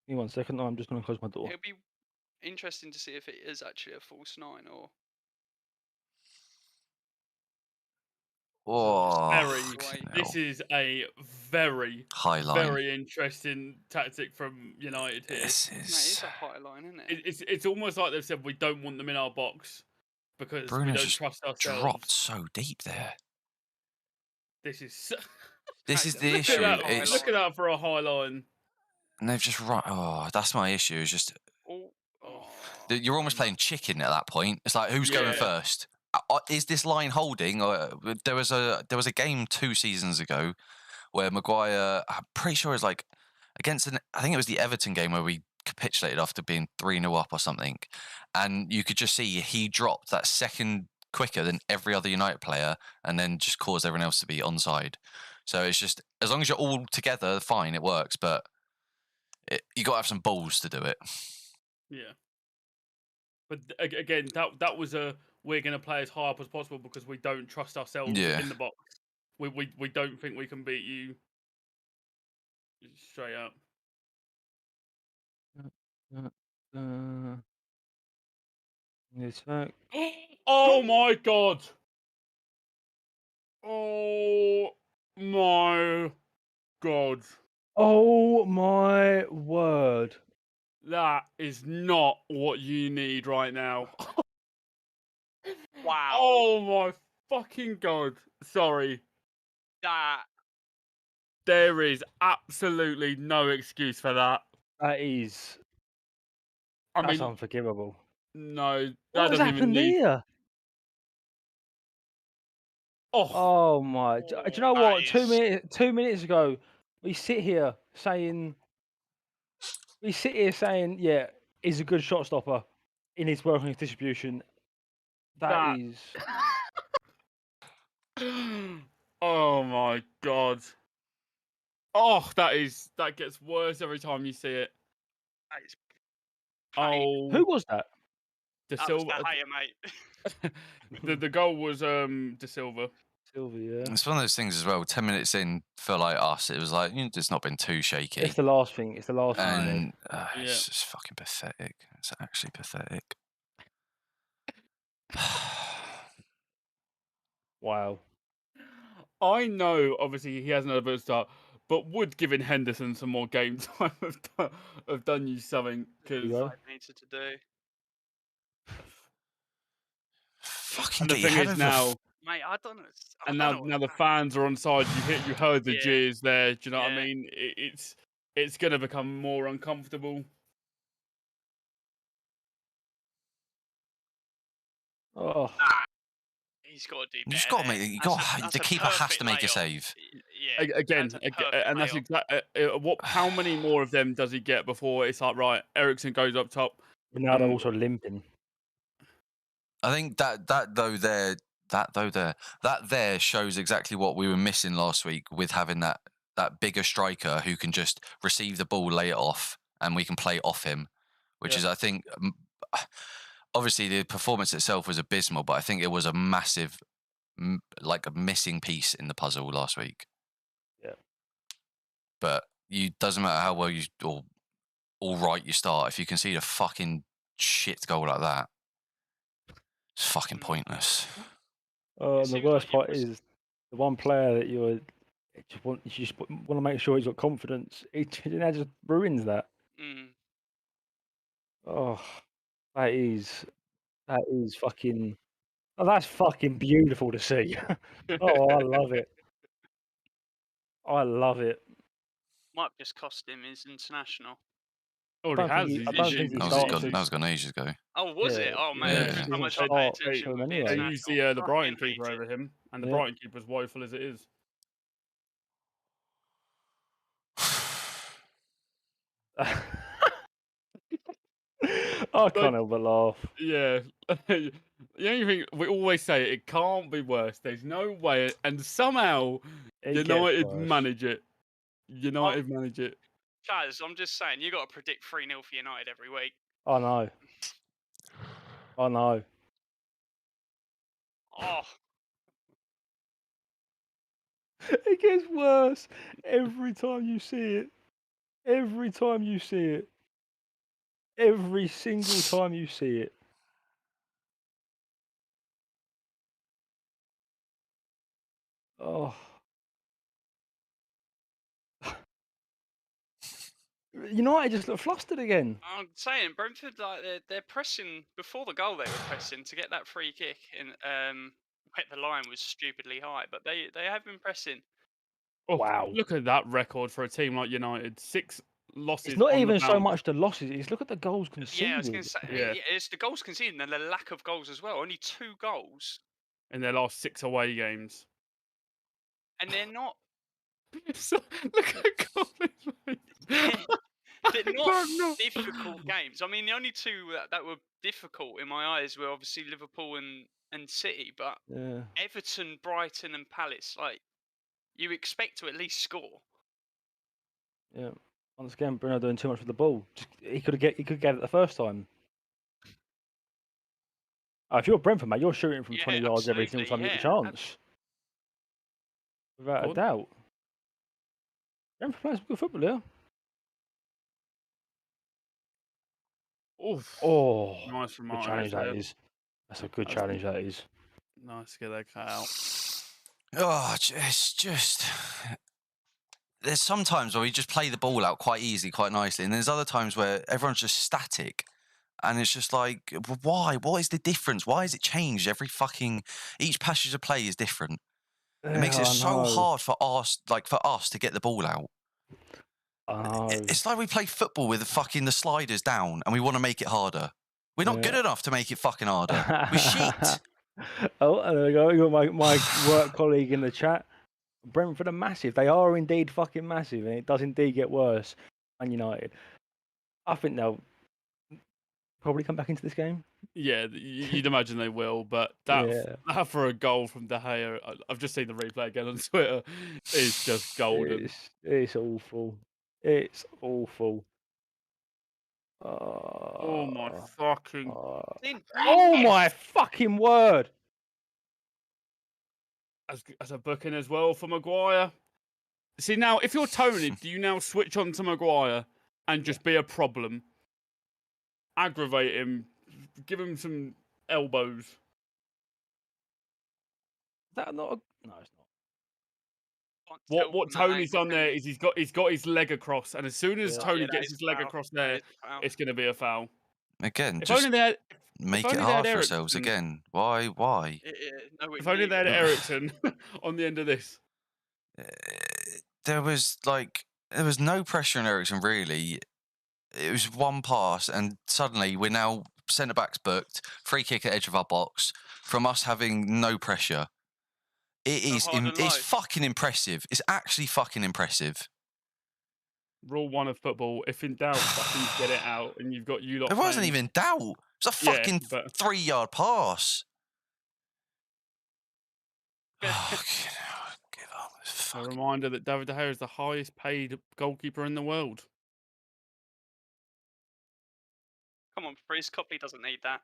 me 1 second. I'm just going to close my door. It'll be interesting to see if it is actually a false nine or. This is a very high line. Very interesting tactic from United here. It's a high line, isn't it? It's almost like they've said we don't want them in our box because we don't trust ourselves. Dropped so deep there. This is the issue. Look at that for a high line. And they've just run. Oh, that's my issue. It's just you're almost playing chicken at that point. It's like who's going first? Is this line holding? There was a game 2 seasons ago where Maguire, I'm pretty sure it was like against I think it was the Everton game where we capitulated after being 3-0 up or something, and you could just see he dropped that second quicker than every other United player, and then just caused everyone else to be onside. So it's just as long as you're all together, fine, it works, but you got to have some balls to do it. Yeah, but again, that was we're going to play as high up as possible because we don't trust ourselves in the box. We don't think we can beat you straight up. Oh my god! Oh my god! Oh my word! That is not what you need right now. Wow! Oh my fucking god! Sorry. There is absolutely no excuse for that. That's unforgivable. No, what has happened here? Oh my! Do you know what? 2 minutes ago, we sit here saying, yeah, he's a good shot stopper in his work on his distribution. That is. Oh my god! Oh, that gets worse every time you see it. That is. Who was that? De Silva. That was the mate. the goal was De Silva. Yeah. It's one of those things as well. 10 minutes in, for like us, it was like it's not been too shaky. It's the last thing. It's it's just fucking pathetic. It's actually pathetic. Wow. I know, obviously, he hasn't had a good start, but would giving Henderson some more game time have done you something? Because I needed to do. Fucking and the thing is now, mate, I don't know. And now the fans are on side. You heard the jeers there. Do you know what I mean? It's going to become more uncomfortable. Oh. He's got to do better. You just got to make. The keeper has to make a save. Yeah. Again, and that's exactly how many more of them does he get before it's like right? Eriksen goes up top. Ronaldo also limping. I think that there shows exactly what we were missing last week with having that bigger striker who can just receive the ball, lay it off, and we can play off him, which is, I think, obviously the performance itself was abysmal, but I think it was a massive, like a missing piece in the puzzle last week. Yeah. But doesn't matter how well you or all right you start, if you concede a fucking shit goal like that, it's fucking pointless. And the worst part is the one player that you just want to make sure he's got confidence. It just ruins that. Oh, that is fucking. Oh, that's fucking beautiful to see. Oh, I love it. I love it. Might have just cost him his international. Already has. I don't think he started. That was gone ages ago. Oh, was it? Oh man, Yeah. how much I pay attention with the They international. use the Brighton keeper over him, and the Brighton keeper is woeful as it is. I can't help but laugh. Yeah. The only thing we always say, it can't be worse. There's no way, and somehow United manage it. United manage it. Chaz, I'm just saying, you got to predict 3-0 for United every week. I know. I know. Oh. It gets worse every time you see it. Every time you see it. Every single time you see it. Oh. United just look flustered again. I'm saying Brentford, like they're pressing before the goal. They were pressing to get that free kick, and the line was stupidly high, but they have been pressing. Oh, wow! Look at that record for a team like United. 6 losses. It's not even so much the losses. It's look at the goals conceded. Yeah, I was going to say. It's the goals conceded and the lack of goals as well. Only 2 goals in their last 6 away games, and they're not. Look at Copley's face. They're not difficult games. I mean, the only 2 that were difficult in my eyes were obviously Liverpool and City, but Everton, Brighton, and Palace, like, you expect to at least score. Yeah. Once again, Bruno doing too much with the ball. He could get it the first time. If you're Brentford, mate, you're shooting from 20 yards every single time you get a chance. Without a doubt. Brentford plays good football, yeah. Oof. Oh, nice from good challenge that is. That's a good challenge that is. Nice to get that cut out. Oh, it's just... There's some times where we just play the ball out quite easily, quite nicely, and there's other times where everyone's just static. And it's just like, why? What is the difference? Why is it changed? Each passage of play is different. It makes it so hard for us to get the ball out. It's like we play football with the sliders down and we want to make it harder. We're not good enough to make it fucking harder. We shit. Oh, and there we go. You got my work colleague in the chat. Brentford are massive. They are indeed fucking massive, and it does indeed get worse. Man United. I think they'll probably come back into this game. Yeah, you'd imagine they will, but that for a goal from De Gea, I've just seen the replay again on Twitter. It's just golden. It's awful. It's awful. Oh my fucking! Oh my fucking word! As a booking as well for Maguire. See now, if you're Tony, do you now switch on to Maguire and just be a problem? Aggravate him, give him some elbows. Is that not? No, it's not. What Tony's done there is he's got his leg across, and as soon as Tony gets his leg across there, it's going to be a foul. Again, just make it hard for ourselves again. Why? If only they had Ericsson on the end of this. There was no pressure on Ericsson really. It was one pass, and suddenly we're now centre backs booked, free kick at edge of our box from us having no pressure. It's fucking impressive. It's actually fucking impressive. Rule 1 of football: if in doubt, fucking get it out. And you've got you lot. It wasn't playing- even doubt. It was a fucking but 3-yard pass. Yeah. Oh, give up. This a fucking... reminder that David De Gea is the highest paid goalkeeper in the world. Come on, Frizz. Copley doesn't need that.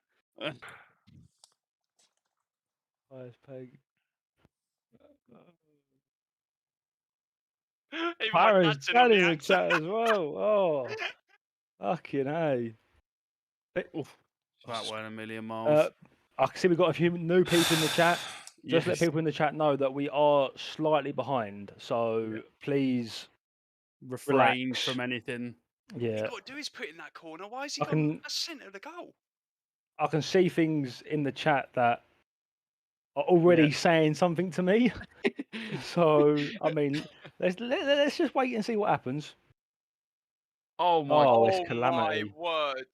Highest paid. Even my Paris dad's in on the in the accent. chat as well. Oh, fucking hey. Oof, that went a million miles. I can see we've got a few new people in the chat. Just let Yes. people in the chat know that we are slightly behind. So please refrain relax. from anything. Yeah. He's got to do is put it in that corner. Why is he I gone can- a centre of the goal? I can see things in the chat that are already saying something to me. So I mean, let's just wait and see what happens. Oh my! Oh, it's my calamity. word!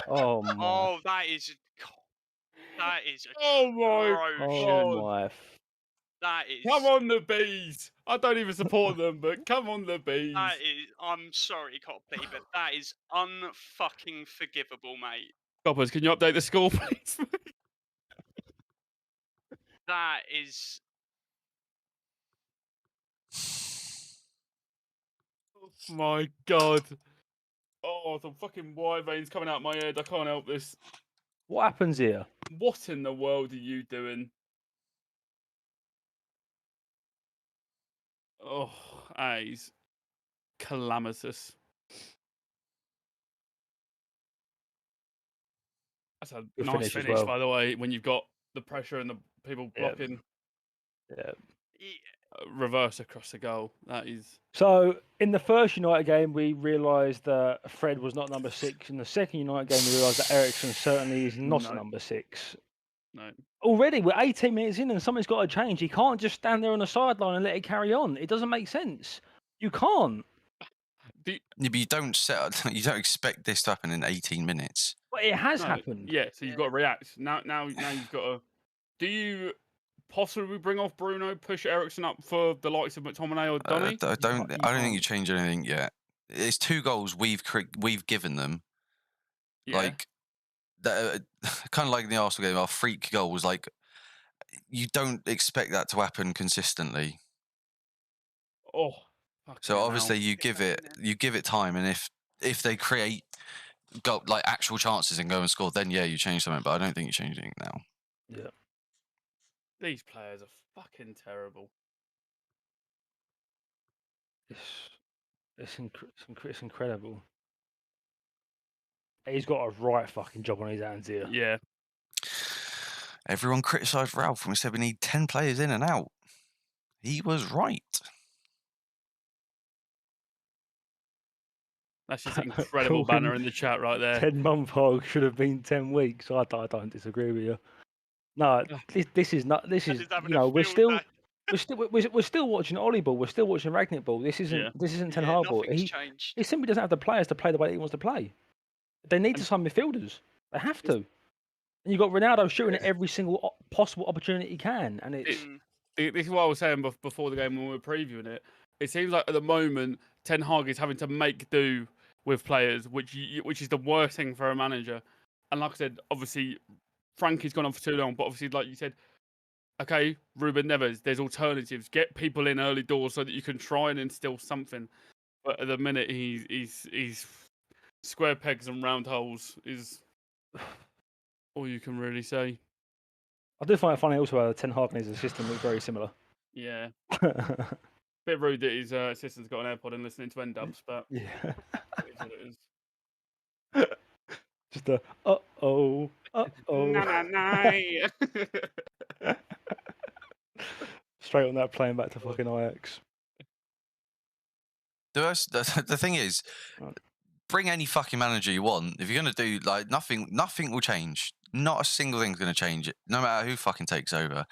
Oh my. Oh, that is a Oh my! atrocious. Oh my. That is. Come on, the bees! I don't even support them, but come on, the bees! That is. I'm sorry, Copley, but that is unfucking forgivable, mate. Coppers, can you update the score, please? That is. Oh my god! Oh, some fucking wire veins coming out my head. I can't help this. What happens here? What in the world are you doing? Oh, that is calamitous. That's a Good nice finish as finish, well. by the way, when you've got the pressure and the people Yeah. blocking. Yeah. Reverse across the goal. That is. So in the first United game, we realised that Fred was not number 6. In the second United game, we realised that Ericsson certainly is not No. a number 6. No. Already, we're 18 minutes in and something's got to change. He can't just stand there on the sideline and let it carry on. It doesn't make sense. You can't. Yeah, but you don't expect this to happen in 18 minutes. But it has No, happened. Yeah, so you've got to react. Now you've got to. Do you possibly bring off Bruno, push Ericsson up for the likes of McTominay or Donny? I don't think you can't. change anything yet. It's 2 goals we've given them. Yeah. Like that, kind of like in the Arsenal game, our freak goal was like you don't expect that to happen consistently. Oh. So obviously hell. you give it time, and if they create like actual chances and go and score, then yeah, you change something. But I don't think you change anything now. Yeah. These players are fucking terrible. It's incredible. He's got a right fucking job on his hands here. Yeah. Everyone criticised Ralph when we said we need 10 players in and out. He was right. That's just an incredible banner in the chat right there. 10-month hog should have been 10 weeks. I don't disagree with you. No, this is not. This is we're still watching Ollie ball. We're still watching Ragnick ball. This isn't Ten Hag ball. Nothing's changed. He simply doesn't have the players to play the way he wants to play. They need to sign midfielders. They have to. And you've got Ronaldo shooting at every single possible opportunity he can, and it's. This is what I was saying before the game when we were previewing it. It seems like at the moment Ten Hag is having to make do with players, which is the worst thing for a manager. And like I said, obviously Frankie's gone on for too long, but obviously, like you said, okay, Ruben Neves, there's alternatives. Get people in early doors so that you can try and instill something. But at the minute, he's square pegs and round holes is all you can really say. I do find it funny also how Ten Hag and his assistant look very similar. Yeah. Bit rude that his assistant's got an AirPod and listening to N-dubs, but yeah. it is what it is. Just a uh-oh. Straight on that plane back to fucking Ajax. The thing is, bring any fucking manager you want. If you're going to do, like, nothing will change. Not a single thing's going to change it, no matter who fucking takes over.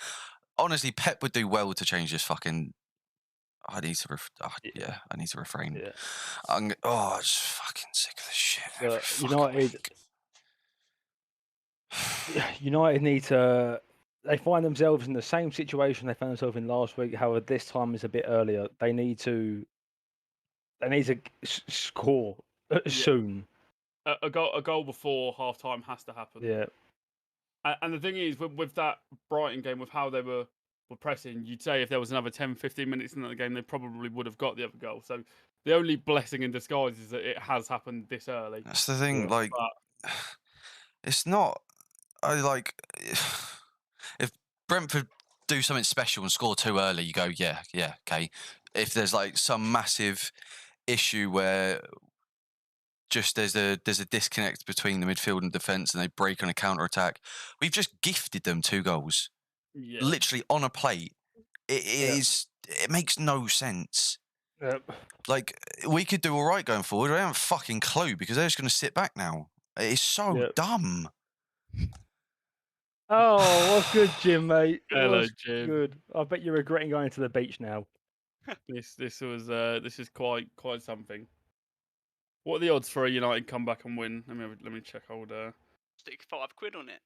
Honestly, Pep would do well to change this fucking... I need to refrain. Yeah. I'm just fucking sick of this shit. United need to... They find themselves in the same situation they found themselves in last week. However, this time is a bit earlier. They need to they need to score soon. A goal before half time has to happen. Yeah. And the thing is, with that Brighton game, with how they were pressing, you'd say if there was another 10, 15 minutes in the game, they probably would have got the other goal. So the only blessing in disguise is that it has happened this early. That's the thing. Yeah. Like, it's not. If Brentford do something special and score too early, you go, yeah, okay. If there's like some massive issue where just there's a disconnect between the midfield and defence and they break on a counter attack, we've just gifted them 2 goals, literally on a plate. It makes no sense. Yep. Like, we could do all right going forward. I haven't fucking clue because they're just going to sit back now. It's so dumb. Oh, what's good, Jim, mate? Hello, What's Jim. Good. I bet you're regretting going to the beach now. This is quite something. What are the odds for a United comeback and win? Let me check. Hold. Stick £5 on it.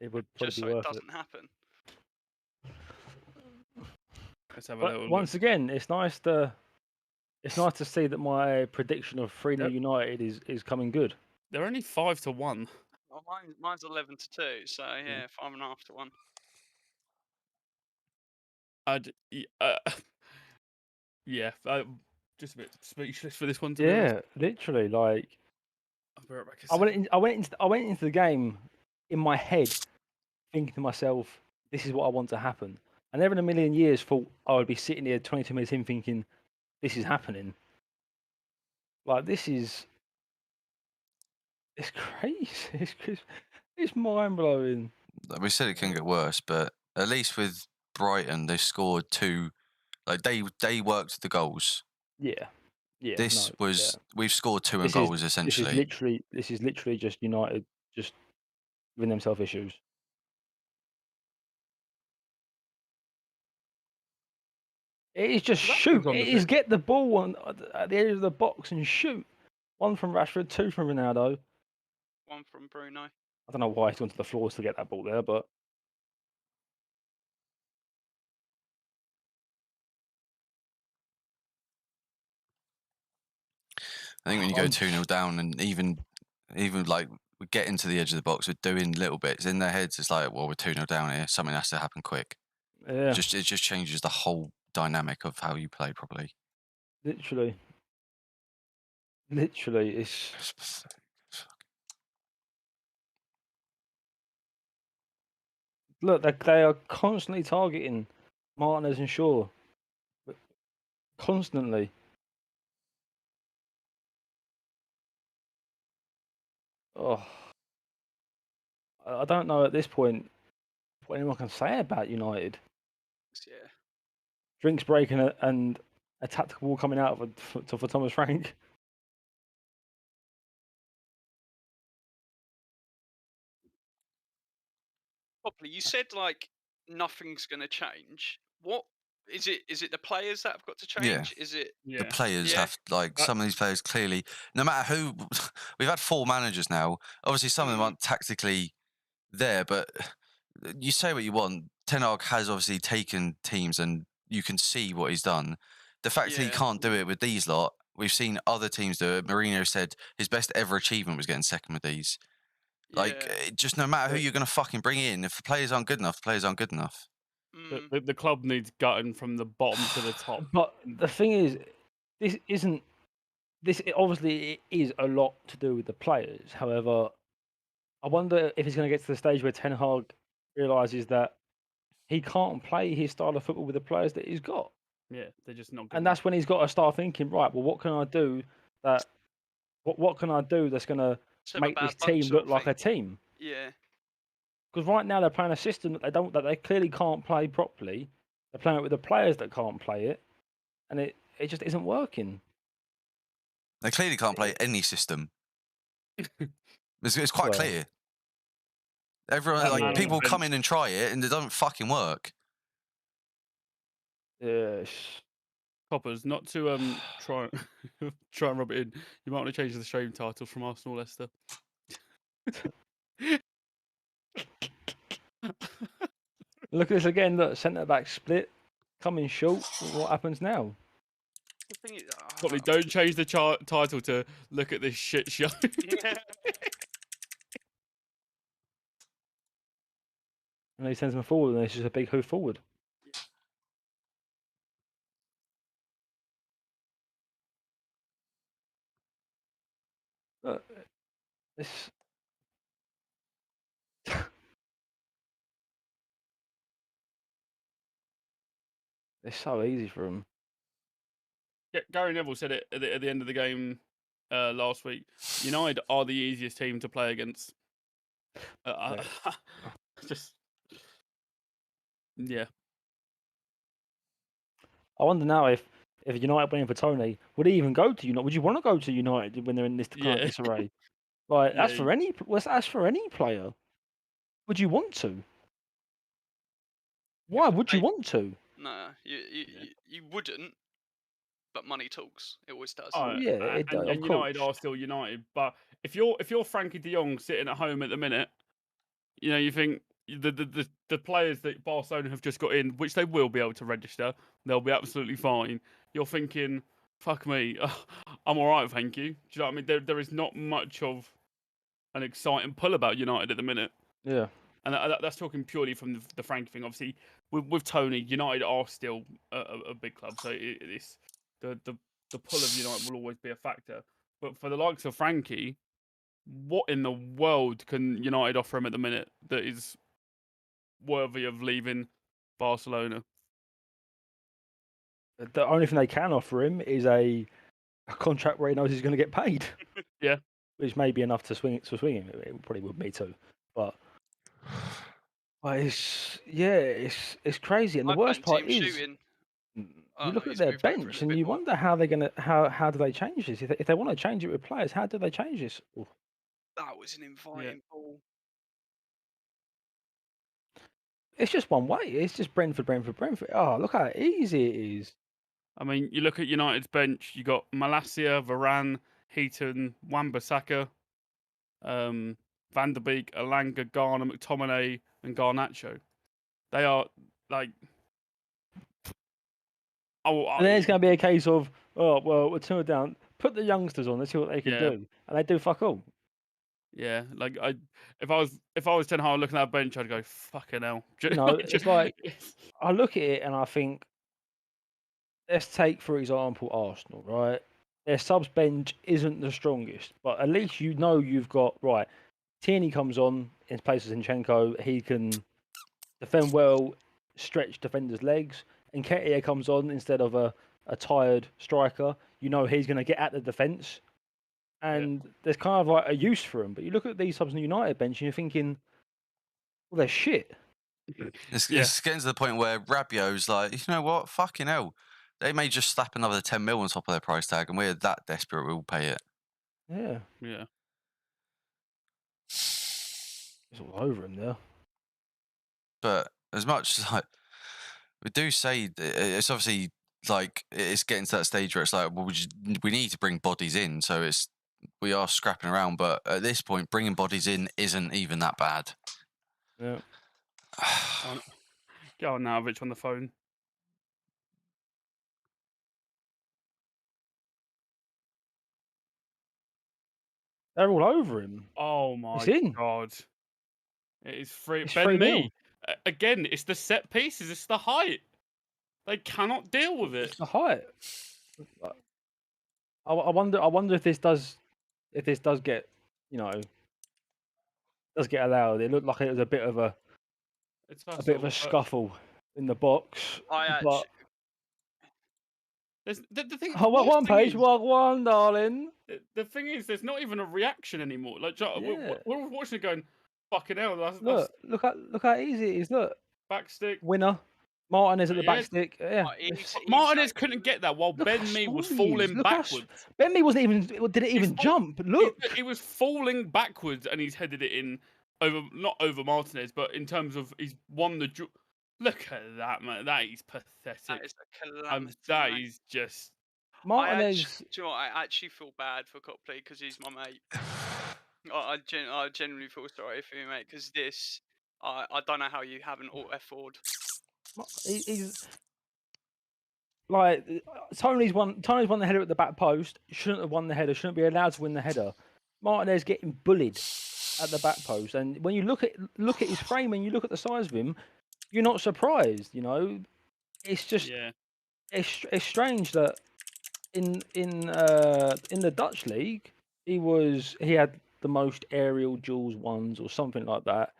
It would just probably so be it worth doesn't happen. Let's have a But little once again, it's nice to see that my prediction of 3-0 United is coming good. They're only 5-1. Well, mine's 11-2, so yeah, 5.5-1. Yeah, just a bit speechless for this one. To be honest. Literally, like I went into the game in my head, thinking to myself, "This is what I want to happen." I never in a million years thought I would be sitting here 22 minutes in, thinking, "This is happening." Like it's crazy. It's mind blowing. We said it can get worse, but at least with Brighton, they scored 2. Like they worked the goals. Yeah. We've scored 2 goals essentially. This is literally just United just giving themselves issues. It is just shoot. It is get the ball at the edge of the box and shoot. 1 from Rashford, 2 from Ronaldo. 1 from Bruno. I don't know why he's gone to the floors to get that ball there, but I think when you go 2-0 down and even like we get into the edge of the box, we're doing little bits in their heads. It's like, well, we're 2-0 down here. Something has to happen quick. Yeah. It just changes the whole dynamic of how you play properly. Literally, it's look. They are constantly targeting Martinez and Shaw. Constantly. Oh, I don't know at this point what anyone can say about United. Yeah. Drinks breaking and a tactical ball coming out for Thomas Frank. Copley, you said like nothing's going to change. What is it? Is it the players that have got to change? Yeah. Is it the players have some of these players clearly, no matter who, we've had 4 managers now. Obviously, some of them aren't tactically there, but you say what you want. Ten Hag has obviously taken teams, and you can see what he's done. The fact that he can't do it with these lot, we've seen other teams do it. Mourinho said his best ever achievement was getting second with these. Like, just no matter who you're going to fucking bring in, if the players aren't good enough, the players aren't good enough. The club needs gutting from the bottom to the top. But the thing is, obviously it is a lot to do with the players. However, I wonder if he's going to get to the stage where Ten Hag realizes that he can't play his style of football with the players that he's got. Yeah, they're just not good. And that's when he's got to start thinking, right, well, what can I do what can I do that's going to make this team look like a team? Yeah. Because right now they're playing a system that they clearly can't play properly. They're playing it with the players that can't play it, and it just isn't working. They clearly can't play any system. It's quite clear. Everyone, people come in and try it, and it doesn't fucking work. Yes. Coppers, not to try and rub it in. You might want to change the stream title from Arsenal Leicester. Look at this again. Look, centre back split, coming short. What happens now? The thing is, Copley, don't change the title to "Look at this shit show." And he sends them forward, and it's just a big hoof forward. It's it's so easy for him. Yeah, Gary Neville said it at the end of the game last week. United are the easiest team to play against. Just yeah. I wonder now if United went in for Tony, would he even go to United? Would you want to go to United when they're in this kind of disarray? Like Yeah. as for any player, would you want to? Why would you want to? No, you wouldn't. But money talks. It always does. Oh yeah, it does. And United are still United. But if you're Frankie De Jong sitting at home at the minute, you think the players that Barcelona have just got in, which they will be able to register, they'll be absolutely fine. You're thinking, fuck me, I'm all right, thank you. Do you know what I mean? There is not much of an exciting pull about United at the minute. Yeah. And that's talking purely from the Frankie thing. Obviously, with Tony, United are still a big club, so it's the pull of United will always be a factor. But for the likes of Frankie, what in the world can United offer him at the minute that is worthy of leaving Barcelona? The only thing they can offer him is a contract where he knows he's going to get paid. Yeah, which may be enough to swing him. It probably would me too, but it's crazy. And the worst part is, you look at their bench and you wonder how they're gonna how do they change this? If they want to change it with players, how do they change this? Oof. That was an inviting ball. It's just one way. It's just Brentford. Oh, look how easy it is. I mean, you look at United's bench. You got Malacia, Varane, Heaton, Wan-Bissaka, Van der Beek, Alanga, Garner, McTominay, and Garnacho. They are like. And then it's going to be a case of, oh well, we're 2 down. Put the youngsters on. Let's see what they can do, and they do fuck all. Yeah, like if I was Ten Hag looking at that bench, I'd go fucking hell. It's like I look at it and I think, let's take for example Arsenal, right? Their subs bench isn't the strongest, but at least you've got right. Tierney comes on in place of Zinchenko. He can defend well, stretch defenders' legs, and Ketia comes on instead of a tired striker. He's going to get at the defence, and there's kind of like a use for him. But you look at these subs in the United bench, and you're thinking, well, they're shit. It's getting to the point where Rabiot's like, you know what, fucking hell, they may just slap another 10 mil on top of their price tag, and we're that desperate we'll pay it. Yeah. It's all over him there. But as much as like we do say, it's obviously like it's getting to that stage where it's like, well, we need to bring bodies in, so we are scrapping around. But at this point, bringing bodies in isn't even that bad. Yeah. Get on now, Rich, on the phone. They're all over him. Oh my god! It is free. It's Ben 3-0. Again, it's the set pieces. It's the height. They cannot deal with it. It's the height. I wonder if this does get does get allowed. It looked like it was a bit of a scuffle in the box. But the thing. One page, one, darling. The thing is, there's not even a reaction anymore. Like we're watching it going, fucking hell. Look how easy it is. Look, backstick winner. Martinez at the backstick. Yeah, Martinez couldn't get that while Ben Mee was falling backwards. Ben Mee didn't even jump. Look, he was falling backwards and he's headed it in not over Martinez, but in terms of he's won the. Look at that, man. That is pathetic. That is a calamity. That is just. Martinez. Do you know what? I actually feel bad for Copley because he's my mate. I genuinely feel sorry for you, mate, because I don't know how you haven't all F4'd. like Tony's won the header at the back post. Shouldn't have won the header. Shouldn't be allowed to win the header. Martinez getting bullied at the back post, and when you look at his frame and you look at the size of him, you're not surprised. You know, it's just it's strange that in the Dutch league he had the most aerial duels ones or something like that.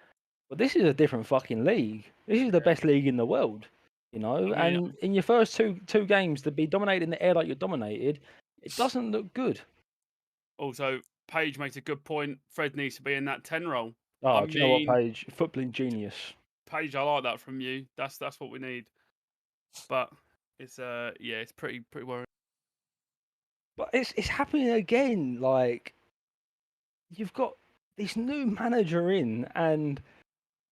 But this is a different fucking league. This is the best league in the world, you know. I mean, and in your first two games to be dominated in the air like you're dominated, it doesn't look good. Also, Paige makes a good point. Fred needs to be in that 10 role. Oh, do you know what, Paige? Footballing genius. Paige, I like that from you. That's what we need. But it's it's pretty worrying. But it's happening again. Like, you've got this new manager in, and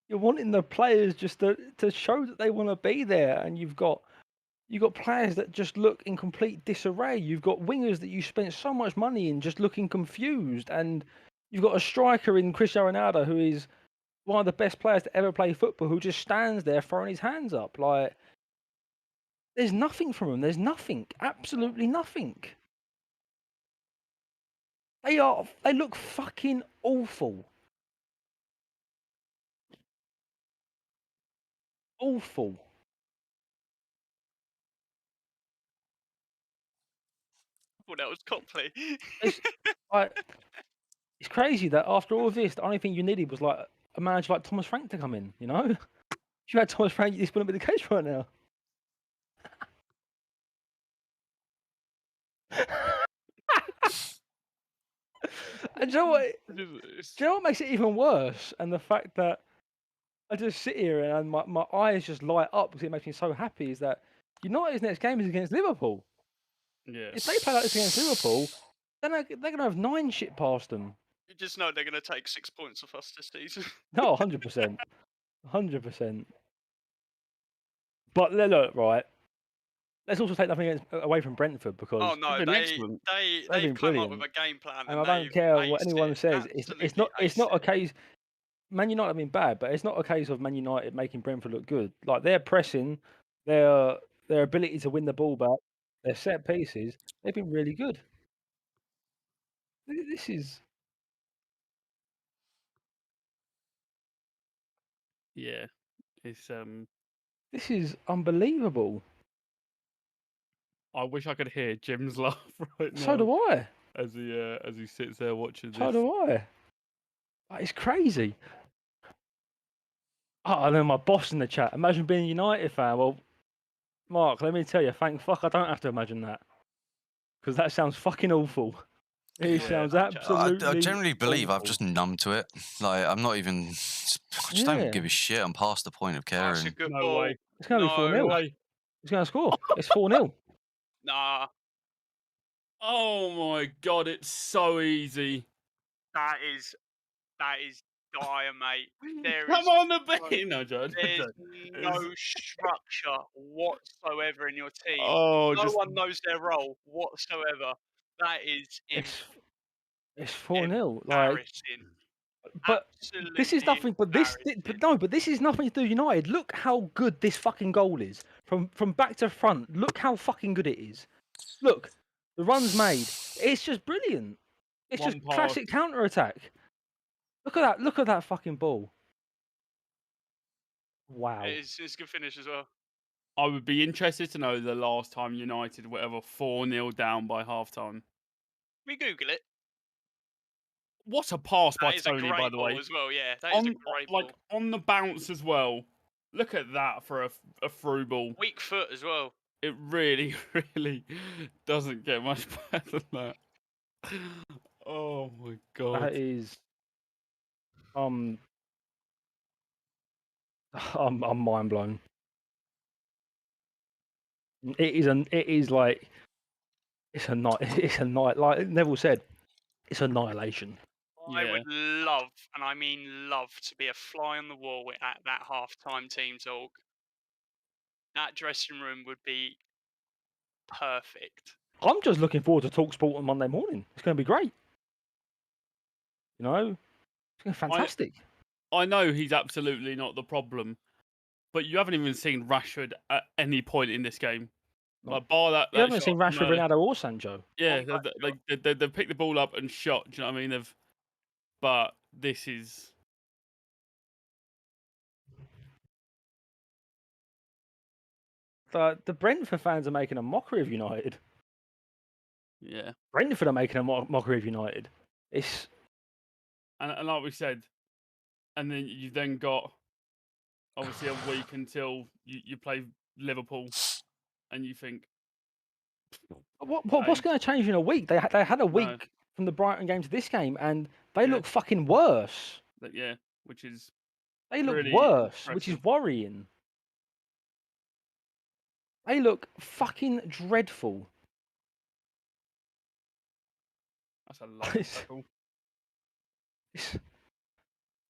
you're wanting the players just to show that they want to be there, and you've got players that just look in complete disarray. You've got wingers that you spent so much money in just looking confused, and you've got a striker in Cristiano Ronaldo who is one of the best players to ever play football, who just stands there throwing his hands up. Like, there's nothing from him. There's nothing. Absolutely nothing. They look fucking awful. Awful. Well, that was Copley. It's crazy that after all of this, the only thing you needed was like a manager like Thomas Frank to come in. You know, if you had Thomas Frank, this wouldn't be the case right now. And do you know what? Do you know what makes it even worse? And the fact that I just sit here and my eyes just light up because it makes me so happy is that United's next game is against Liverpool. Yeah. If they play like this against Liverpool, then they're going to have 9 shit past them. You just know they're going to take 6 points off us this season. No, 100%. 100%. But look, right. Let's also take nothing away from Brentford because they've come up with a game plan. And I don't care what anyone says. It's not a case. Man United have been bad, but it's not a case of Man United making Brentford look good. Like, their pressing, their ability to win the ball back, their set pieces, they've been really good. This is it's this is unbelievable. I wish I could hear Jim's laugh right now. So do I. As he sits there watching this. So do I. Like, it's crazy. Oh, and then my boss in the chat. Imagine being a United fan. Well, Mark, let me tell you, thank fuck I don't have to imagine that. Because that sounds fucking awful. It sounds absolutely I generally believe awful. I've just numb to it. Like, I'm not even... I just don't give a shit. I'm past the point of caring. That's a good No ball. way. It's going to be 4-0. He's going to score. It's 4-0. Nah. Oh my god, it's so easy. That is dire, mate. Come on the bench. No, Judge. There's no structure whatsoever in your team. Oh, no one knows their role whatsoever. That is it's 4-0. embarrassing. But this is nothing. But this is nothing to do with United. Look how good this fucking goal is from back to front. Look how fucking good it is. Look, the runs made. It's just brilliant. It's just classic counter attack. Look at that! Look at that fucking ball. Wow. It's a good finish as well. I would be interested to know the last time United were ever 4-0 down by halftime. We Google it. What a pass by That is Tony, a great by the way. ball as well, yeah. That is a great ball. Like, on the bounce as well. Look at that for a through ball. Weak foot as well. It really, really doesn't get much better than that. Oh my god. That is. I'm mind blown. It's a night. Like Neville said, it's annihilation. I would love, and I mean love, to be a fly on the wall at that half-time team talk. That dressing room would be perfect. I'm just looking forward to TalkSport on Monday morning. It's going to be great. You know, it's going to be fantastic. I know he's absolutely not the problem, but you haven't even seen Rashford at any point in this game. Like bar that. You haven't shot seen Rashford, from, Ronaldo, or Sancho. Yeah, they picked the ball up and shot. Do you know what I mean? But this is. The Brentford fans are making a mockery of United. Yeah. Brentford are making a mockery of United. It's and like we said, and then you've then got obviously a week until you play Liverpool, and you think what's going to change in a week? They had a week from the Brighton game to this game, and they look fucking worse. Yeah, which is they look really worse, impressive. which is worrying. They look fucking dreadful. That's a lovely tackle.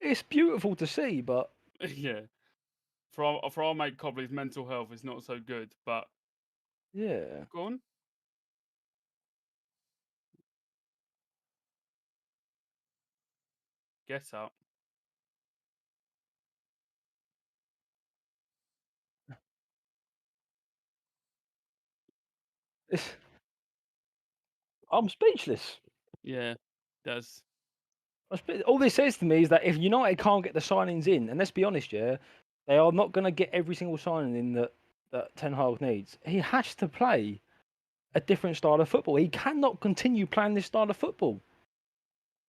It's beautiful to see, but yeah, for our mate Copley's mental health is not so good. But yeah, go on. Get up. I'm speechless. Yeah, does. All this says to me is that if United can't get the signings in, and let's be honest, yeah, they are not going to get every single signing in that Ten Hag needs. He has to play a different style of football. He cannot continue playing this style of football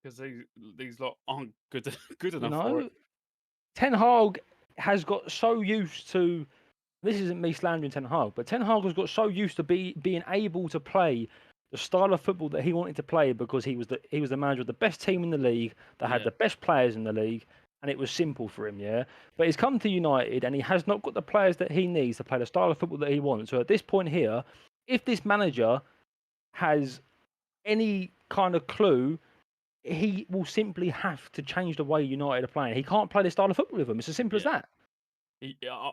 because these lot aren't good enough for it. Ten Hag has got so used to. This isn't me slandering Ten Hag, but Ten Hag has got so used to being able to play the style of football that he wanted to play because he was the manager of the best team in the league that had the best players in the league, and it was simple for him, yeah. But he's come to United and he has not got the players that he needs to play the style of football that he wants. So at this point here, if this manager has any kind of clue, he will simply have to change the way United are playing. He can't play this style of football with them. It's as simple as that.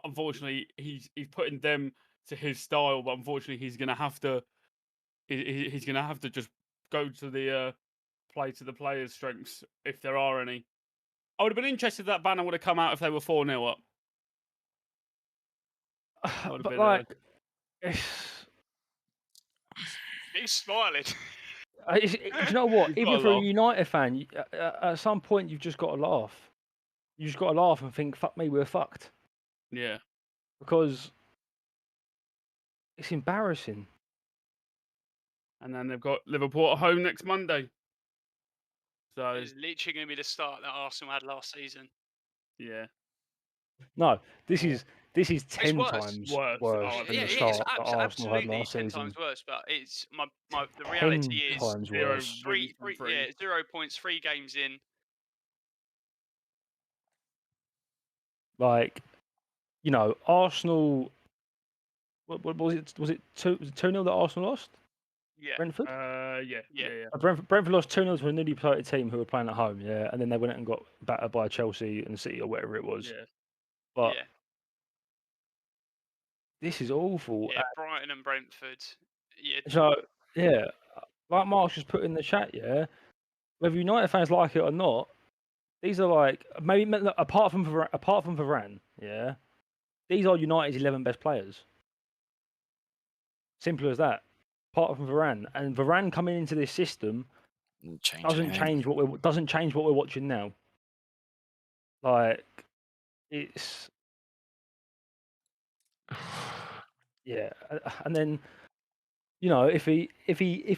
Unfortunately, he's putting them to his style, but unfortunately, he's going to have to. He's going to have to just go to the play to the players' strengths if there are any. I would have been interested if that banner would have come out if they were 4-0 up. But like, he's smiling. Do you know what? Even for a United fan, at some point you've just got to laugh. You just got to laugh and think, "Fuck me, we're fucked." Yeah, because it's embarrassing. And then they've got Liverpool at home next Monday. So it's literally going to be the start that Arsenal had last season. Yeah. No, this is 10 worse. times worse than the start that Arsenal had last 10 season. times worse, but it's the reality is 10 times worse. 0 points, 3 games in. Like, you know, Arsenal. What was it? Was it 2-0 that Arsenal lost? Yeah. Brentford? Yeah. Brentford lost 2-0 to a newly promoted team who were playing at home, yeah, and then they went and got battered by Chelsea and City or whatever it was. Yeah. But this is awful. Yeah, Brighton and Brentford. Yeah. So yeah, like Mark just put in the chat, yeah, whether United fans like it or not, these are like maybe apart from Varane, yeah, these are United's 11 best players. Simple as that. Apart from Varane, and Varane coming into this system doesn't change what we're watching now. Like it's yeah, and then you know if he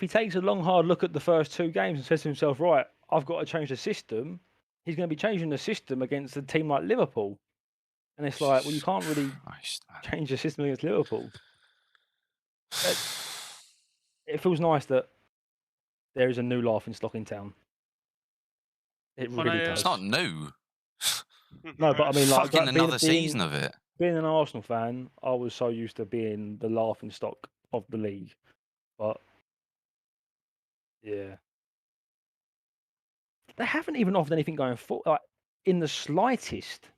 takes a long hard look at the first 2 games and says to himself, right, I've got to change the system. He's going to be changing the system against a team like Liverpool, and it's like, well, you can't really change the system against Liverpool. It feels nice that there is a new laughing stock in town. It really does. It's not new. No, but I mean, like, fucking another season of it. Being an Arsenal fan, I was so used to being the laughing stock of the league, but yeah, they haven't even offered anything going forward, like in the slightest.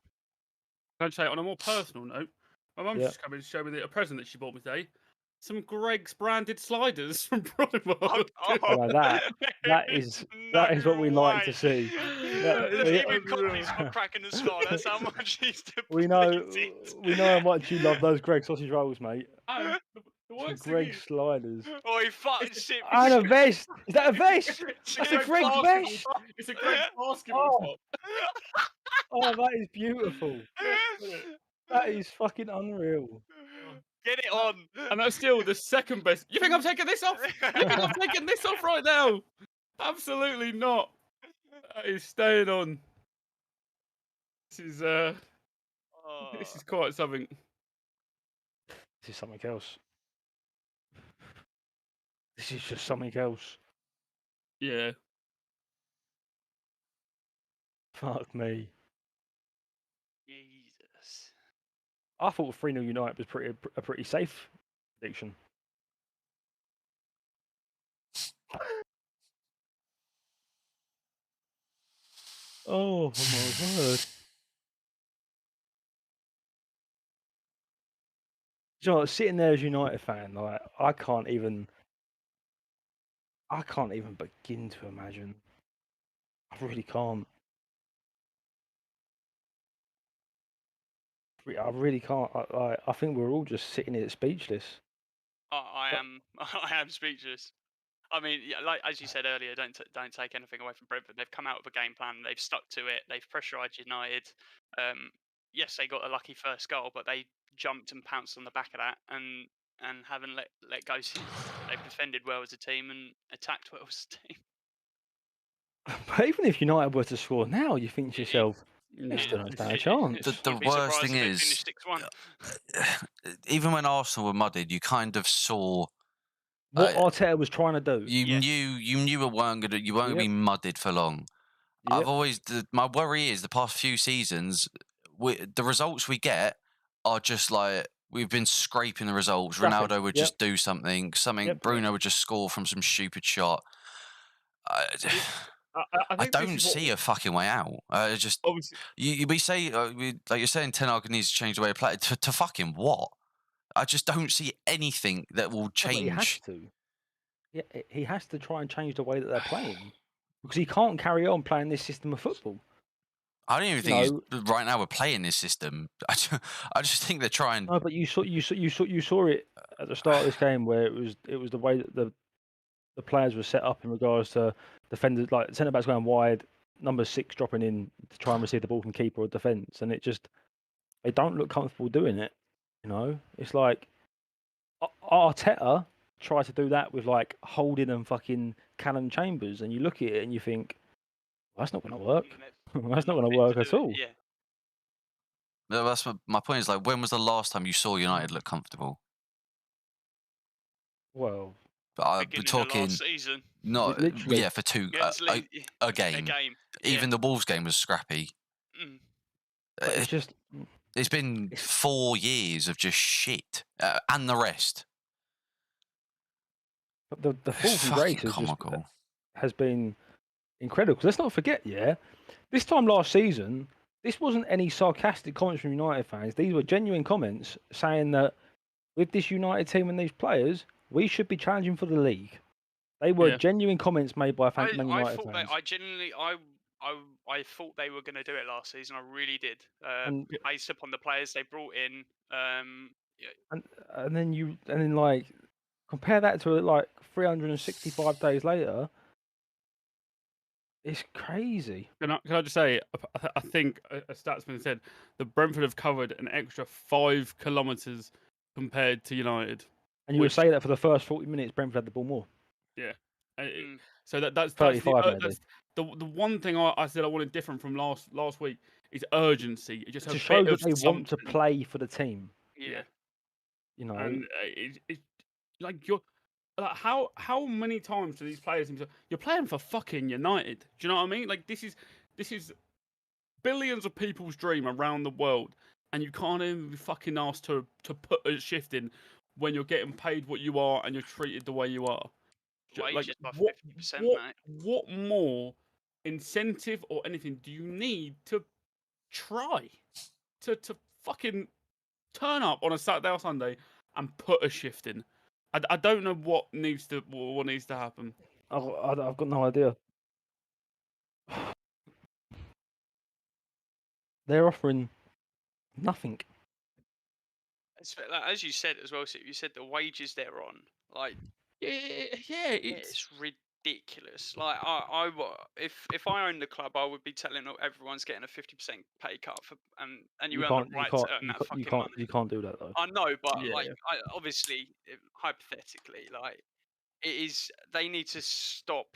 I'd say on a more personal note, my mum's just come in to show me a present that she bought me today. Some Greg's branded sliders from Brentford. That is what we like to see. Even Copley's not cracking a smile. That's how much he's depleted. We know how much you love those Greg sausage rolls, mate. Worst thing Greg is, sliders. Oh, he fucking shit. And a vest. Is that a vest? That's a Greg vest. It's a Greg basketball Oh. top. Oh, that is beautiful. That is fucking unreal. Get it on. And that's still the second best. You think I'm taking this off? You think I'm taking this off right now? Absolutely not. That is staying on. This is quite something. This is something else. This is just something else. Yeah. Fuck me. Jesus. I thought 3-0 United was a pretty safe prediction. Oh my word. You know, what, sitting there as a United fan, like I can't even begin to imagine. I really can't. I really can't. I think we're all just sitting here speechless. I am speechless. I mean, yeah, like as you said earlier, don't take anything away from Brentford. They've come out with a game plan. They've stuck to it. They've pressurised United. Yes, they got a lucky first goal, but they jumped and pounced on the back of that and haven't let go since. They've defended well as a team and attacked well as a team. But even if United were to score now, you think to yourself, they still don't stand a chance. The worst thing is, even when Arsenal were mudded, you kind of saw what Arteta was trying to do. You knew it weren't gonna be mudded for long. I've always my worry is the past few seasons, the results we get are just like we've been scraping the results. Ronaldo would just do something. Bruno would just score from some stupid shot. I don't see a fucking way out. Just we say like you're saying, Ten Hag needs to change the way of play. To fucking what? I just don't see anything that will change. He has to. Yeah, he has to try and change the way that they're playing because he can't carry on playing this system of football. I don't even think right now we're playing this system. I just think they're trying. No, but you saw it at the start of this game where it was the way that the players were set up in regards to defenders, like centre backs going wide, number 6 dropping in to try and receive the ball from keeper or defence, and they don't look comfortable doing it. You know, it's like Arteta tried to do that with like Holding and fucking Callum Chambers, and you look at it and you think, well, that's not going to work. That's not going to work at all. Yeah. No, that's my point is like, when was the last time you saw United look comfortable? Well, we're talking last season. Not literally. for two a game. Even the Wolves game was scrappy. It's been 4 years of just shit, and the rest. But the fall from grace has been incredible. Because let's not forget, this time last season, this wasn't any sarcastic comments from United fans. These were genuine comments saying that with this United team and these players, we should be challenging for the league. They were genuine comments made by Man United fans. I thought they were going to do it last season. I really did. Based upon the players they brought in. And then like compare that to like 365 days later. It's crazy. Can I just say, I think a statsman said that Brentford have covered an extra 5 kilometres compared to United. And you would say that for the first 40 minutes, Brentford had the ball more. Yeah. So that's 35 that's the one thing I said I wanted different from last week is urgency. It just to show that they want to play for the team. Yeah. You know, and it's like you're. Like how many times do these players you're playing for fucking United? Do you know what I mean? Like this is billions of people's dream around the world, and you can't even be fucking asked to put a shift in when you're getting paid what you are and you're treated the way you are. Wages by 50%, what more incentive or anything do you need to try to fucking turn up on a Saturday or Sunday and put a shift in? I don't know what needs to happen. I've got no idea. They're offering nothing. As you said as well, Sip, you said the wages they're on, like, it's ridiculous. Like, if I owned the club, I would be telling everyone's getting a 50% pay cut for, and you earn the right to earn that fucking money. You can't do that though. I know, but like, obviously, hypothetically, like, they need to stop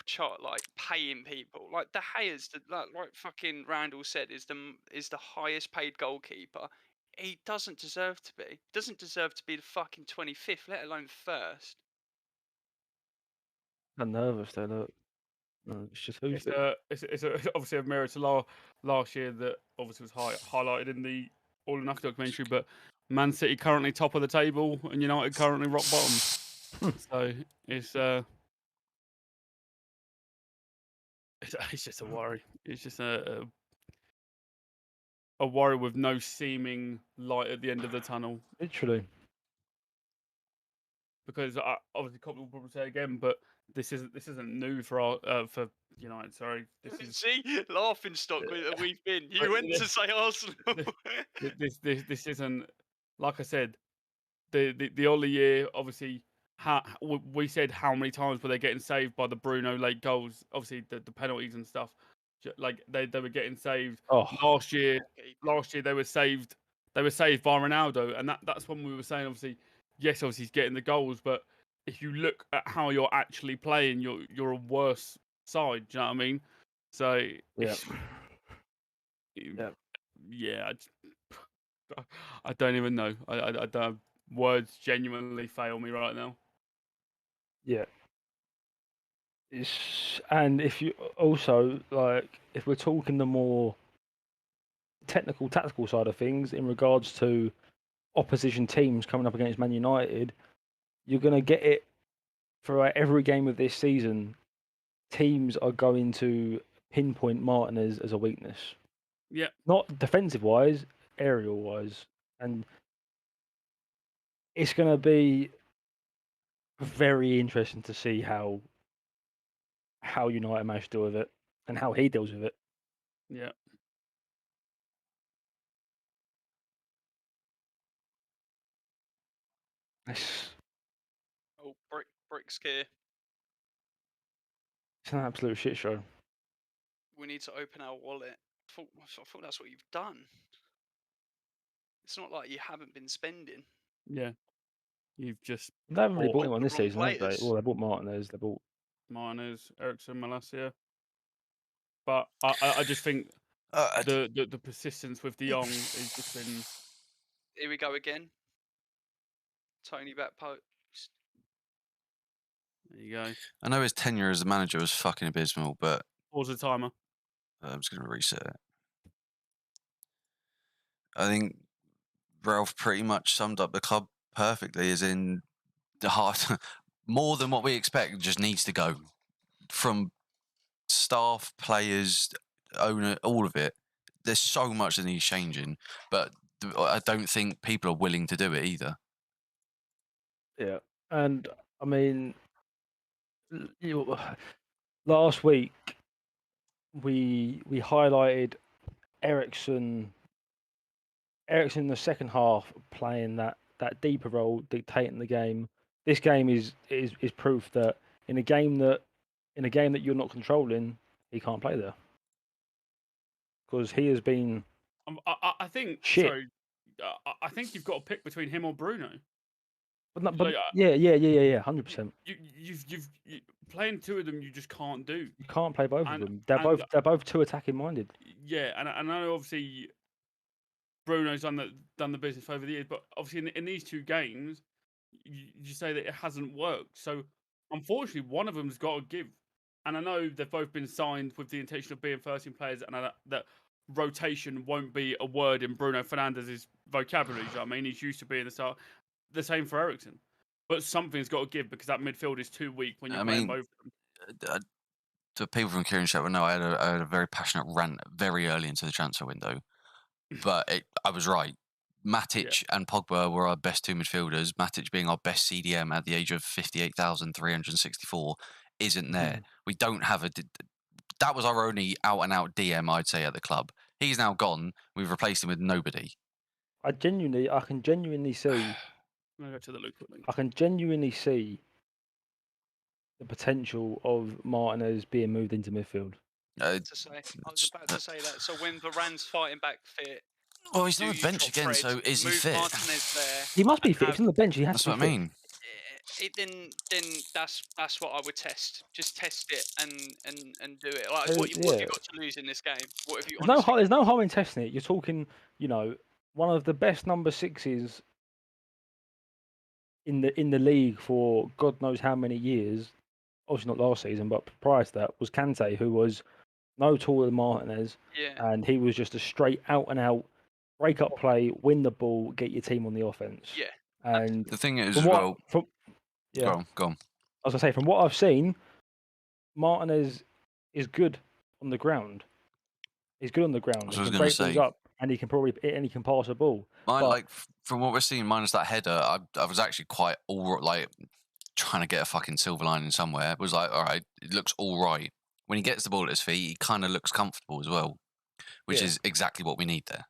paying people. Like De Gea's, like fucking Randall said, is the highest paid goalkeeper. He doesn't deserve to be. He doesn't deserve to be the fucking 25th, let alone first. I'm nervous though. Look, it's just it's obviously a mirror to last year that obviously was highlighted in the All or Nothing documentary. But Man City currently top of the table and United currently rock bottom. So it's just a worry. It's just a worry with no seeming light at the end of the tunnel. Literally. Because obviously Copley will probably say again, but this isn't new for United. Sorry, this is laughing stock that we've been. You went to say Arsenal. this isn't, like I said, the Ollie year. Obviously, we said how many times were they getting saved by the Bruno late goals? Obviously, the penalties and stuff. Like they were getting saved last year. Last year they were saved. They were saved by Ronaldo, and that's when we were saying obviously he's getting the goals, but if you look at how you're actually playing, you're a worse side. Do you know what I mean? So I don't even know. I don't. Words genuinely fail me right now. Yeah. And if you also if we're talking the more technical, tactical side of things in regards to opposition teams coming up against Man United, you're going to get it throughout every game of this season. Teams are going to pinpoint Martinez as a weakness. Yeah. Not defensive wise, aerial wise, and it's going to be very interesting to see how United manage to deal with it and how he deals with it. Yeah. Oh, bricks here. It's an absolute shit show. We need to open our wallet. I thought that's what you've done. It's not like you haven't been spending. Yeah. You've just... They haven't really bought anyone this season, have they? Well, they bought Martinez, they bought... Martinez, Eriksen, Malacia. But I just think the persistence with De Jong has just been... Here we go again. Tony back post. There you go. I know his tenure as a manager was fucking abysmal, but... Pause the timer. I'm just going to reset it. I think Ralph pretty much summed up the club perfectly, as in the heart, more than what we expect, just needs to go. From staff, players, owner, all of it. There's so much that needs changing, but I don't think people are willing to do it either. Yeah, and I mean, last week we highlighted Eriksen in the second half playing that deeper role, dictating the game. This game is proof that in a game that you're not controlling, he can't play there, because he has been. I think. Shit. Sorry, I think you've got to pick between him or Bruno. But yeah, 100%. You've playing two of them, you just can't do. You can't play both of them. They're both too attacking minded. Yeah, and I know obviously Bruno's done the business over the years, but obviously in these two games, you say that it hasn't worked. So unfortunately, one of them's got to give. And I know they've both been signed with the intention of being first-team players, and that rotation won't be a word in Bruno Fernandes's vocabulary. I mean, he's used to being the start. The same for Eriksen. But something's got to give, because that midfield is too weak when you're playing both of them. To people from Kieran Shep, no, I had a very passionate rant very early into the transfer window. But I was right. Matic and Pogba were our best two midfielders. Matic being our best CDM at the age of 58,364 isn't there. We don't have that was our only out-and-out DM, I'd say, at the club. He's now gone. We've replaced him with nobody. I can genuinely see. I'm gonna go to the Luke link. I can genuinely see the potential of Martinez being moved into midfield. I was about to say that. So when Varane's fighting back fit, well, he's on the bench again, so is he move fit? Martinez there. He must be and fit. If he's on the bench, he has That's to be what I fit. mean. Then that's what I would test. Just test it and do it. Like So, what have you yeah. got to lose in this game? What have you? There's no harm in testing it. You're talking, one of the best number sixes in the league for God knows how many years. Obviously not last season, but prior to that was Kante, who was no taller than Martinez, and he was just a straight out and out break up play, win the ball, get your team on the offense. Yeah. And the thing is, go on. Go on. I was gonna say, from what I've seen, Martinez is good on the ground. He's good on the ground. That's He what I was can gonna break balls say. up, and he can probably pass a ball. Mine, from what we're seeing, minus that header, I was actually quite trying to get a fucking silver lining somewhere. It was like, all right, it looks all right. When he gets the ball at his feet, he kind of looks comfortable as well, which is exactly what we need there.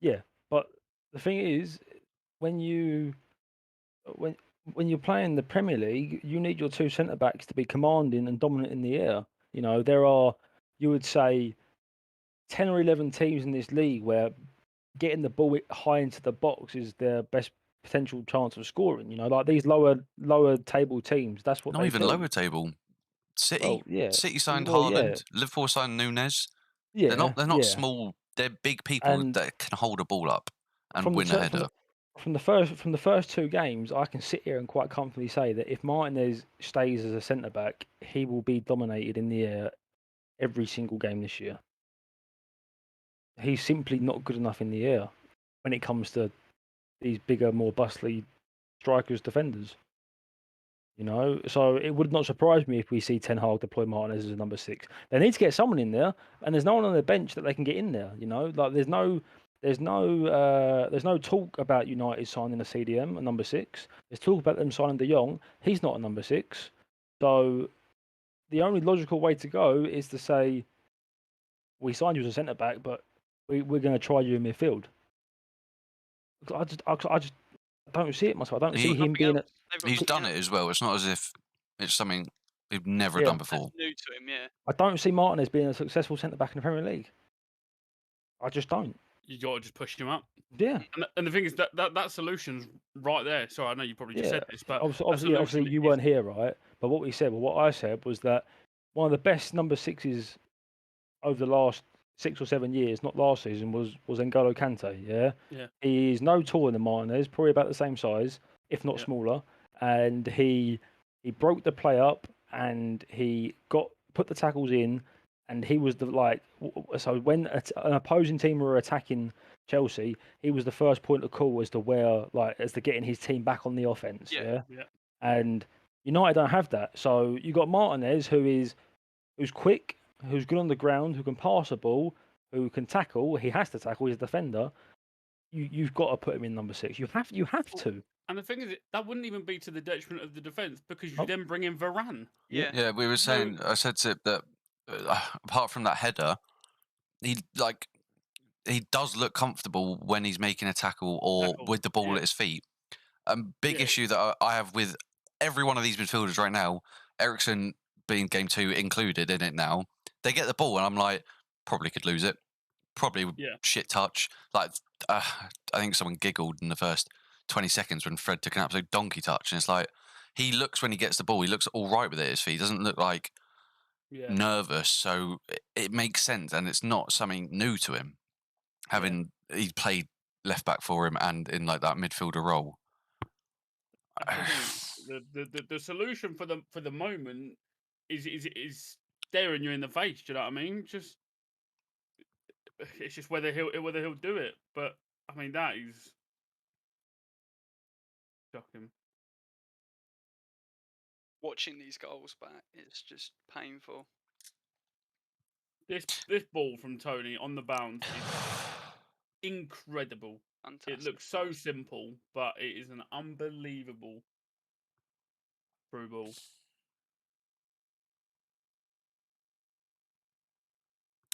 Yeah, but the thing is, when you're playing the Premier League, you need your two centre backs to be commanding and dominant in the air. There are, you would say, 10 or 11 teams in this league where getting the ball high into the box is their best potential chance of scoring. Like these lower table teams, that's what Not they even do. lower table. City, City signed Well, Haaland. Liverpool signed Nunes. Yeah, they're not small. They're big people that can hold a ball up and win a header. From the first two games, I can sit here and quite comfortably say that if Martinez stays as a centre back, he will be dominated in the air every single game this year. He's simply not good enough in the air when it comes to these bigger, more bustly strikers, defenders. So it would not surprise me if we see Ten Hag deploy Martinez as a number 6. They need to get someone in there, and there's no one on the bench that they can get in there. Like there's no talk about United signing a CDM, a number 6. There's talk about them signing De Jong. He's not a number 6. So the only logical way to go is to say, we signed you as a centre back, but we're going to try you in midfield. I just don't see it myself. I don't see him being. He's done it as well. It's not as if it's something he'd never done before. That's new to him, yeah. I don't see Martinez being a successful centre back in the Premier League. I just don't. You got to just push him up. Yeah. And the thing is that solution's right there. Sorry, I know you probably just said this, but obviously you weren't here, right? But what I said was that one of the best number 6s over the last 6 or 7 years, not last season, was N'Golo Kante. Yeah. He's no taller than Martinez, probably about the same size, if not smaller. And he broke the play up, and he put the tackles in, and he was so when an opposing team were attacking Chelsea, he was the first point of call as to getting his team back on the offense. Yeah. And United don't have that. So you got Martinez, who's quick, who's good on the ground, who can pass a ball, who can tackle. He has to tackle. He's a defender. You've got to put him in number 6. You have to. And the thing is, that wouldn't even be to the detriment of the defence because you then bring in Varane. Yeah, we were saying. I said to that apart from that header, he does look comfortable when he's making a tackle or with the ball at his feet. Big issue that I have with every one of these midfielders right now, Eriksen being game 2 included in it now, they get the ball and I'm like, probably could lose it. Probably shit touch. I think someone giggled in the first 20 seconds when Fred took an absolute donkey touch. And it's like, he looks when he gets the ball, he looks all right with it at his feet. He doesn't look like nervous. So it makes sense. And it's not something new to him. He played left back for him and in that midfielder role. The solution for the moment is staring you in the face. Do you know what I mean? It's just whether he'll do it. But I mean, that is shocking. Watching these goals back, it's just painful. This ball from Tony on the bounce is incredible. Fantastic. It looks so simple, but it is an unbelievable through ball.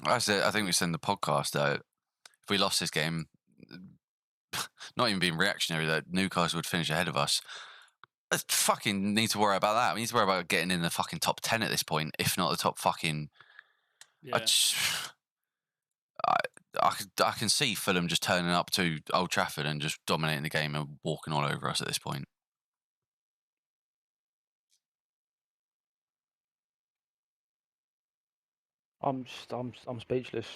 I think we said in the podcast that if we lost this game, not even being reactionary, that Newcastle would finish ahead of us. I fucking need to worry about that. We need to worry about getting in the fucking top 10 at this point, if not the top fucking. Yeah. I can see Fulham just turning up to Old Trafford and just dominating the game and walking all over us at this point. I'm speechless.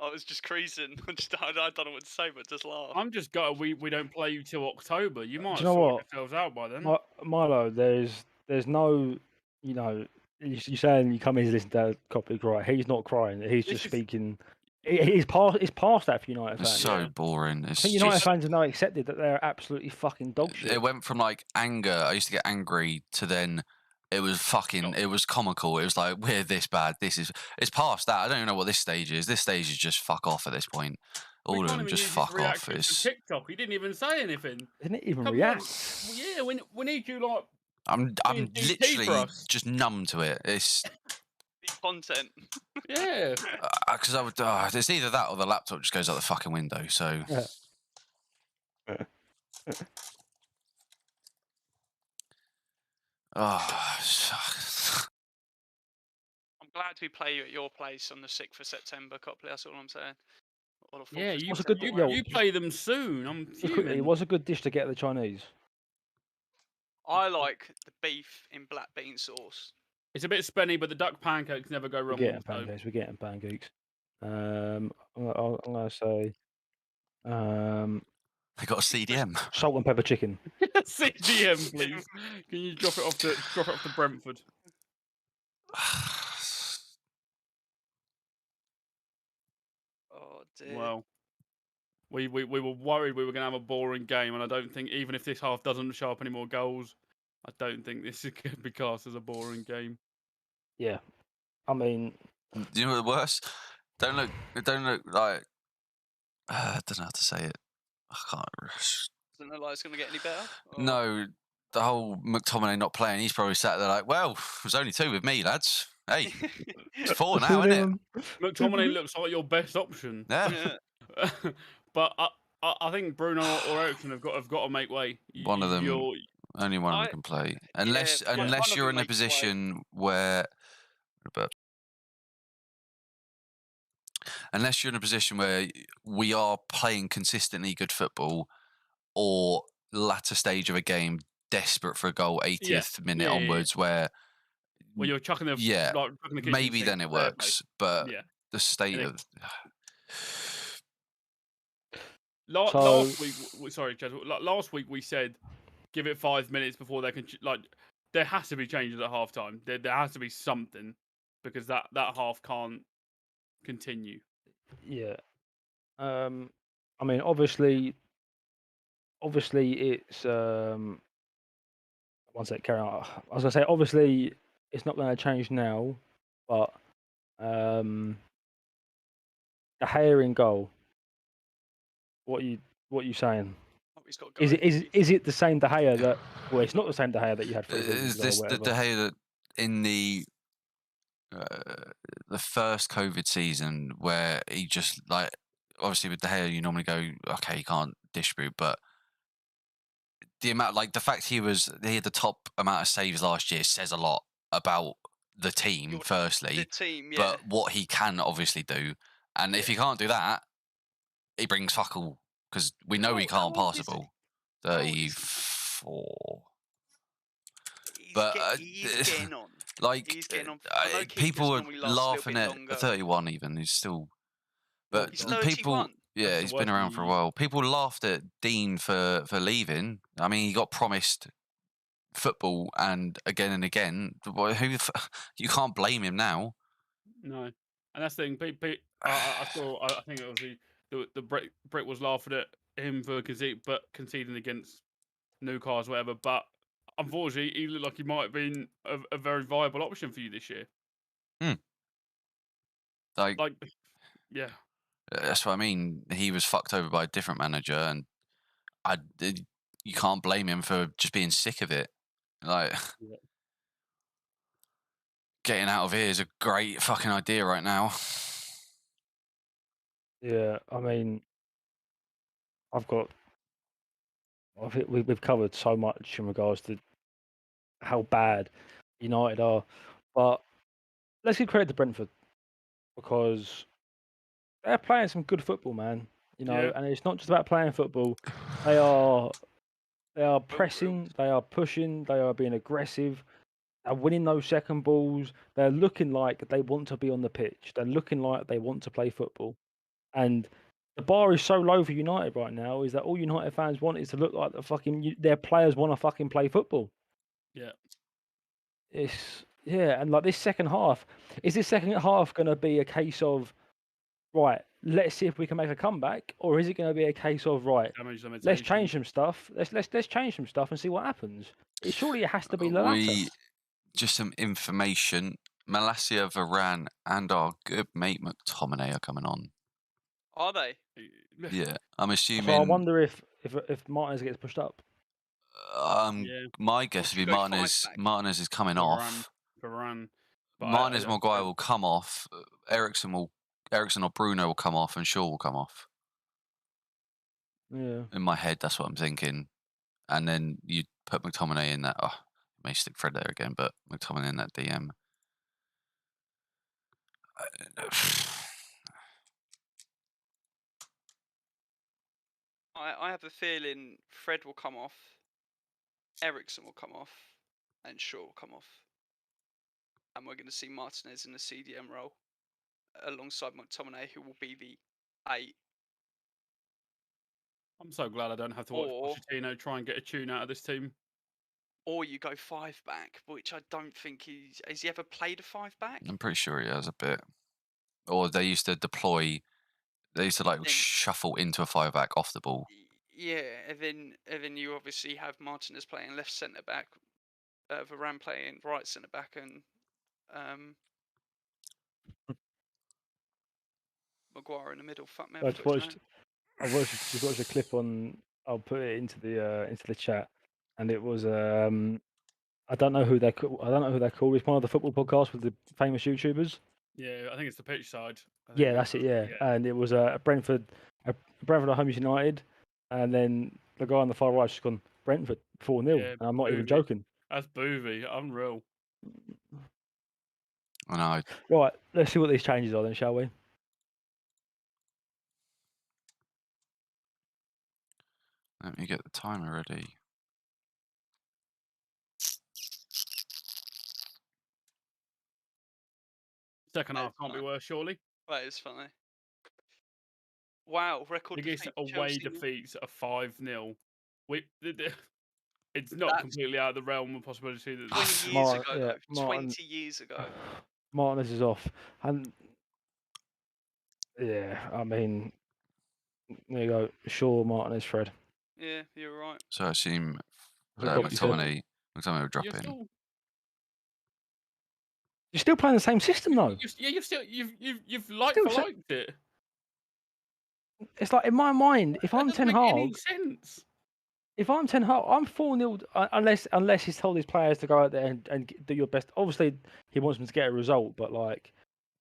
I was just creasing. I don't know what to say, but just laugh. I'm just gutted we don't play you till October. You might Do have you know sorted what? yourselves out by then. Milo, there's no, you know, you're saying you come in and listen to Copley cry. He's not crying. He's just speaking. It's past that for United fans. It's so boring. I think United fans have now accepted that they're absolutely fucking dog shit. It went from like anger. I used to get angry to then it was fucking. It was comical. It was like, we're this bad. It's past that. I don't even know what this stage is. This stage is just fuck off at this point. All of them just fuck off. It's TikTok. He didn't even say anything. Didn't even react. Yeah, we need you like. I'm literally just numb to it. It's content. Yeah. Because I would. It's either that or the laptop just goes out the fucking window. So. Yeah. Oh. I'm glad we play you at your place on the 6th of September, Copley. That's all I'm saying. Yeah, you play them soon. I'm fuming. It was a good dish to get the Chinese. I like the beef in black bean sauce. It's a bit spenny, but the duck pancakes never go wrong. We're getting pancakes. I'm gonna say. They got a CDM. Salt and pepper chicken. CDM, please. Can you drop it off to Brentford? Oh dear. Well, we were worried we were going to have a boring game, and I don't think, even if this half doesn't show up any more goals, I don't think this is going to be cast as a boring game. Yeah, I mean, do you know what the worst? Don't look like. I don't know how to say it. I can't. Doesn't look like it's going to get any better. Or... No, the whole McTominay not playing. He's probably sat there like, well, there's only 2 with me, lads. Hey, it's 4 now, isn't it? McTominay looks like your best option. Yeah. But I think Bruno or Ericsson have got to make way. One of them, only one of them can play, unless you're in a position where. Unless you're in a position where we are playing consistently good football, or latter stage of a game, desperate for a goal, 80th minute onwards, where you're chucking the chucking the maybe then it works. But the state of last week, sorry, Chaz, last week we said give it 5 minutes before they can there has to be changes at half time. There has to be something, because that half can't continue. Yeah. I mean, obviously it's one sec, carry on. I was gonna say, obviously it's not going to change now, but the Gea in goal. What you saying? Is it the same De Gea that? Well, it's not the same De Gea that you had 3 seasons ago. Is this the De Gea that in the first COVID season, where he just like, obviously with De Gea you normally go, okay, he can't distribute, but the amount, like the fact he had the top amount of saves last year says a lot about the team, firstly. But what he can obviously do, and if he can't do that, he brings fuck all, because we know he can't pass a ball. 34. But he's getting on. Like people were laughing at 31 even. He's still, but people. Yeah, he's been around for a while. People laughed at Dean for leaving. I mean, he got promised football and again. You can't blame him now. No, and that's the thing. I think it was the Brit was laughing at him for conceding against Newcastle, whatever. But unfortunately, he looked like he might have been a very viable option for you this year. Like, yeah. That's what I mean. He was fucked over by a different manager, and you can't blame him for just being sick of it. Like, getting out of here is a great fucking idea right now. Yeah, I mean, we've covered so much in regards to how bad United are, but let's give credit to Brentford because they're playing some good football, man. Yeah. And it's not just about playing football. They are pressing, they are pushing, they are being aggressive. They're winning those second balls. They're looking like they want to be on the pitch. They're looking like they want to play football. And the bar is so low for United right now is that all United fans want is to look like their players want to fucking play football. Yeah. And like this second half, is this second half going to be a case of, right, let's see if we can make a comeback, or is it going to be a case of, right, let's change some stuff, let's change some stuff and see what happens? Surely it has to be the latter. Just some information. Malacia, Varane, and our good mate McTominay are coming on. Are they? Yeah, I'm assuming. So I wonder if Martinez gets pushed up. My guess would be Martinez is coming off. Varane. Martinez, Maguire will come off. Ericsson or Bruno will come off, and Shaw will come off. Yeah. In my head, that's what I'm thinking. And then you put McTominay in that. Oh, may stick Fred there again, but McTominay in that DM. I have a feeling Fred will come off, Ericsson will come off, and Shaw will come off. And we're going to see Martinez in the CDM role alongside McTominay, who will be the 8. I'm so glad I don't have to watch Pochettino try and get a tune out of this team. Or you go 5 back, which I don't think has he ever played a 5 back? I'm pretty sure he has a bit. Or they used to deploy. They used to shuffle into a 5 back off the ball. Yeah, and then you obviously have Martinez playing left centre back, Varane playing right centre back, and Maguire in the middle. Fuck me. I just watched a clip on. I'll put it into the chat, and it was I don't know who they're called. It's one of the football podcasts with the famous YouTubers. Yeah, I think it's the pitch side. Yeah, that's it. Yeah, and it was Brentford at home United, and then the guy on the far right just gone Brentford 4-0. Yeah, and I'm not even joking. That's boovy, unreal. I know. Right, let's see what these changes are then, shall we? Let me get the timer ready. Second half can't be worse, surely. That is funny. Wow, record biggest away defeats are 5-0. It's not completely out of the realm of possibility that 20 years ago, though. 20 years ago. Martinez is off, and I mean, there you go. Shaw, Martinez, Fred. Yeah, you're right. So I assume McTominay will drop in. You're still playing the same system, though. You've liked it. It's like in my mind, if I'm Ten Hag, any sense. If I'm Ten Hag, I'm 4-0 unless he's told his players to go out there and do your best. Obviously, he wants them to get a result, but like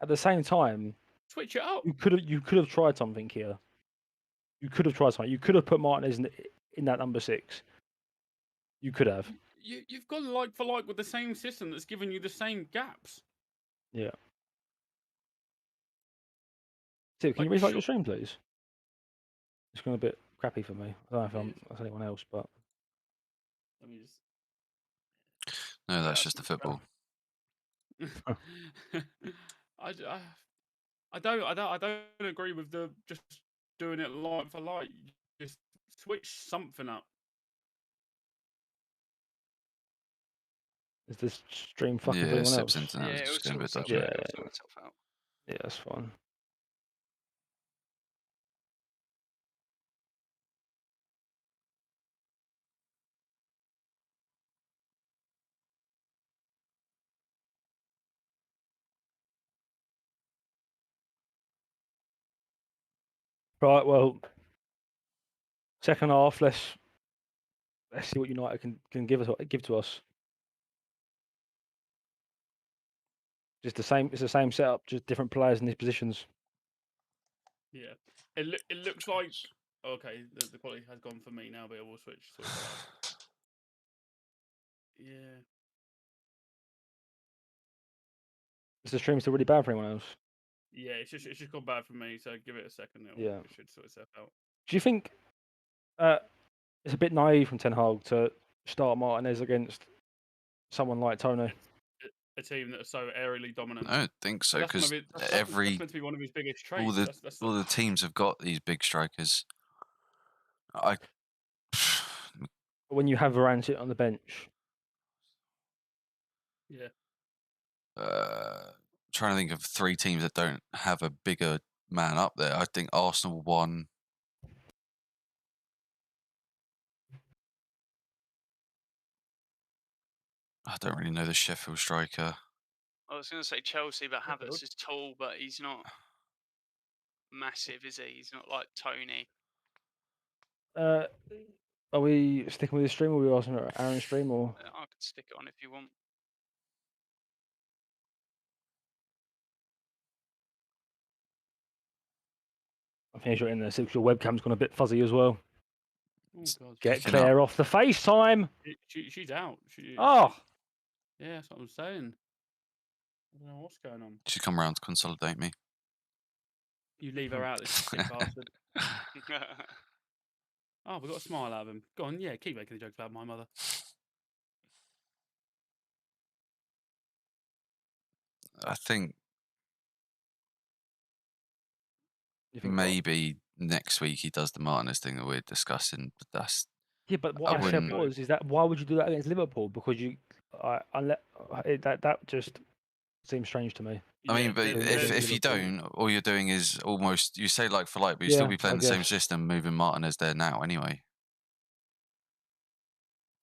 at the same time, switch it up. You could have tried something here. You could have tried something. You could have put Martinez in that number 6. You could have. You've gone like for like with the same system that's given you the same gaps. Yeah. Sip, can you restart your stream, please? It's going a bit crappy for me. I don't know if that's anyone else, but let me just. No, that's just the football. I don't agree with the just doing it like for like. Just switch something up. Is this stream fucking for anyone else? Internet it was going a bit dodgy. Yeah, that's fine. Right, well, second half. Let's see what United can give to us. Just the same. It's the same setup, just different players in these positions. Yeah, it looks like Okay, the quality has gone for me now, but it will switch. Yeah. Is the stream still really bad for anyone else? Yeah, it's just gone bad for me. So give it a second. Yeah. It should sort itself out. Do you think it's a bit naive from Ten Hag to start Martinez against someone like Tony? A team that are so aerially dominant. I don't think so, That's because that's meant to be one of his biggest traits. all the teams have got these big strikers. When you have Varane sit on the bench. Yeah. Trying to think of 3 teams that don't have a bigger man up there. I think Arsenal won. I don't really know the Sheffield striker. I was going to say Chelsea, but Havertz is tall, but he's not massive, is he? He's not like Tony. Are we sticking with the stream, or are we asking Aaron's stream, or? I could stick it on if you want. I think you're in there. Your webcam's gone a bit fuzzy as well. Oh, God. Get Claire off the FaceTime. She's out. Yeah, that's what I'm saying. I don't know what's going on. She's come around to consolidate me. You leave her out, this sick bastard. Oh, we got a smile out of him. Go on, yeah, keep making the jokes about my mother. I think maybe next week he does the Martinez thing that we're discussing, but that's... Yeah, but what I said is that why would you do that against Liverpool? Because that just seems strange to me. I mean, but if you don't, all you're doing is almost, you say like for like, but you still be playing the same system, moving Martinez there now anyway.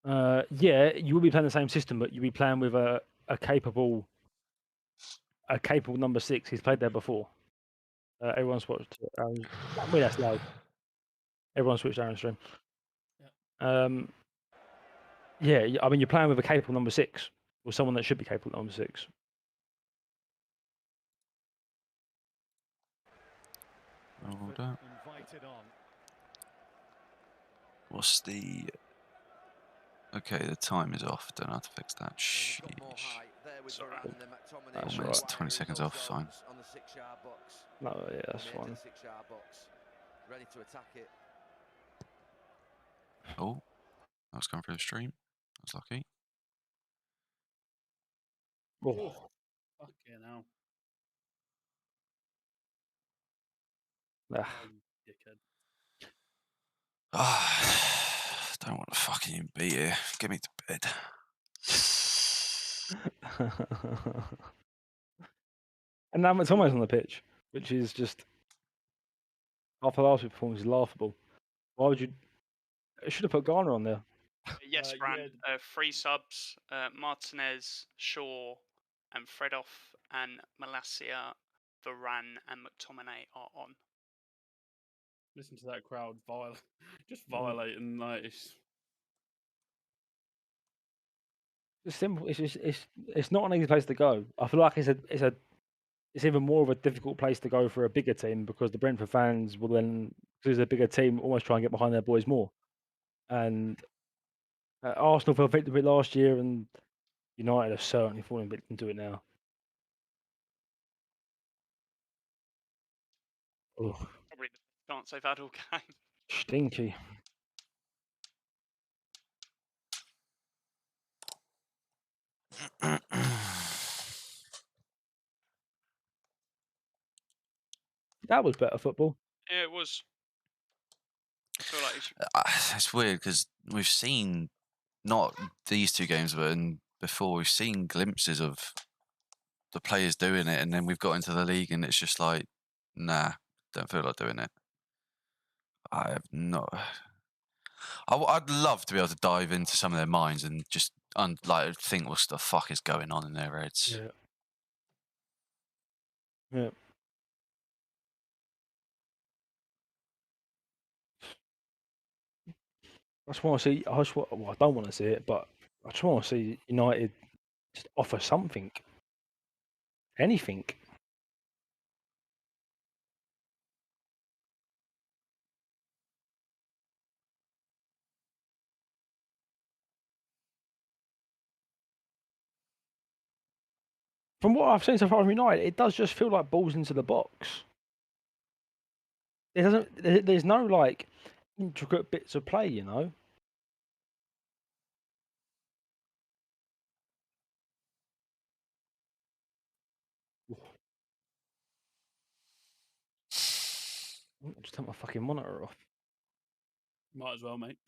Yeah, you will be playing the same system, but you'll be playing with a capable number 6. He's played there before. Everyone's watched Aaron. Wait, that's loud. Everyone switched Aaron's stream. Yeah, I mean, you're playing with a capable number 6, or someone that should be capable number 6. Hold up. What's the... Okay, the time is off. Don't have to fix that. Sheesh. That's right. 20 seconds off, fine. No, yeah, that's fine. Ready to attack it. Oh, that was going through the stream. I was lucky. Oh, fucking hell. Dickhead. Don't want to fucking be here. Get me to bed. And now McTominay's on the pitch, which is just after last week's performance is laughable. Why would you? I should have put Garner on there. Yes, Brand. 3 subs: Martinez, Shaw, and Fredoff, and Malacia, Varane, and McTominay are on. Listen to that crowd just violating like. It's simple. It's not an easy place to go. I feel like it's even more of a difficult place to go for a bigger team, because the Brentford fans will then, because it's a bigger team, almost try and get behind their boys more. And Arsenal fell victim to it last year, and United have certainly fallen victim to it now. Ugh. Probably the chance they've had all game. Stinky. That was better football. Yeah, it was. I feel like It's weird because we've seen, not these 2 games, but before, we've seen glimpses of the players doing it, and then we've got into the league and it's just like, nah, don't feel like doing it. I have not. I'd love to be able to dive into some of their minds and just like think what the fuck is going on in their heads. Yeah. I just want to see. I don't want to see it, but I just want to see United just offer something, anything. From what I've seen so far from United, it does just feel like balls into the box. It doesn't. There's no like intricate bits of play, you know. Just take my fucking monitor off. Might as well, mate.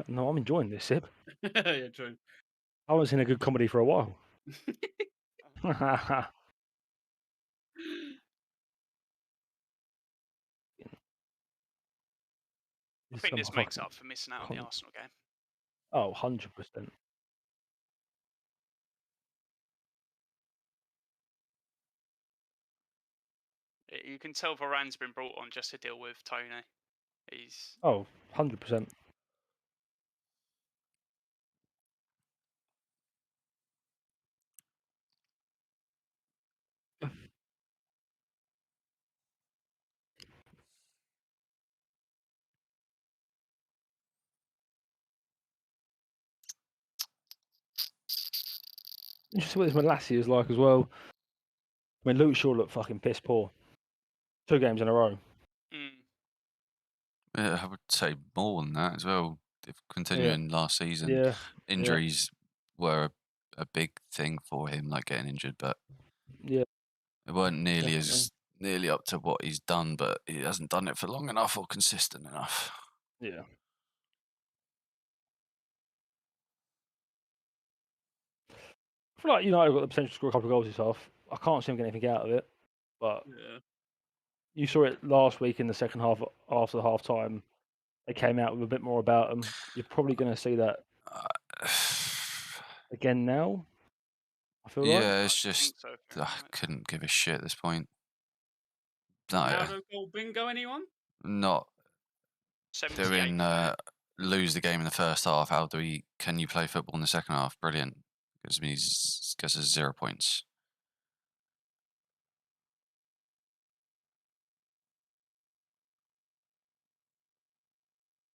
No, I'm enjoying this, Sip. Yeah, true. I haven't seen a good comedy for a while. I think this makes up for missing out on the Arsenal game. Oh, 100%. You can tell Varane's been brought on just to deal with Tony. He's 100%. You see what this Malassi is like as well. I mean, Luke Shaw looked fucking piss poor. 2 games in a row. Yeah, I would say more than that as well. If continuing last season, injuries were a big thing for him, like getting injured, but yeah, it weren't nearly up to what he's done. But he hasn't done it for long enough or consistent enough. Yeah. I feel like United got the potential to score a couple of goals this half. I can't see him getting anything out of it, but you saw it last week in the second half after the half time. They came out with a bit more about them. You're probably going to see that again now. I feel like. Yeah, it's just I couldn't give a shit at this point. No, Ronaldo goal bingo, anyone? Not 78 doing lose the game in the first half. Can you play football in the second half? Brilliant. Gives us 0 points.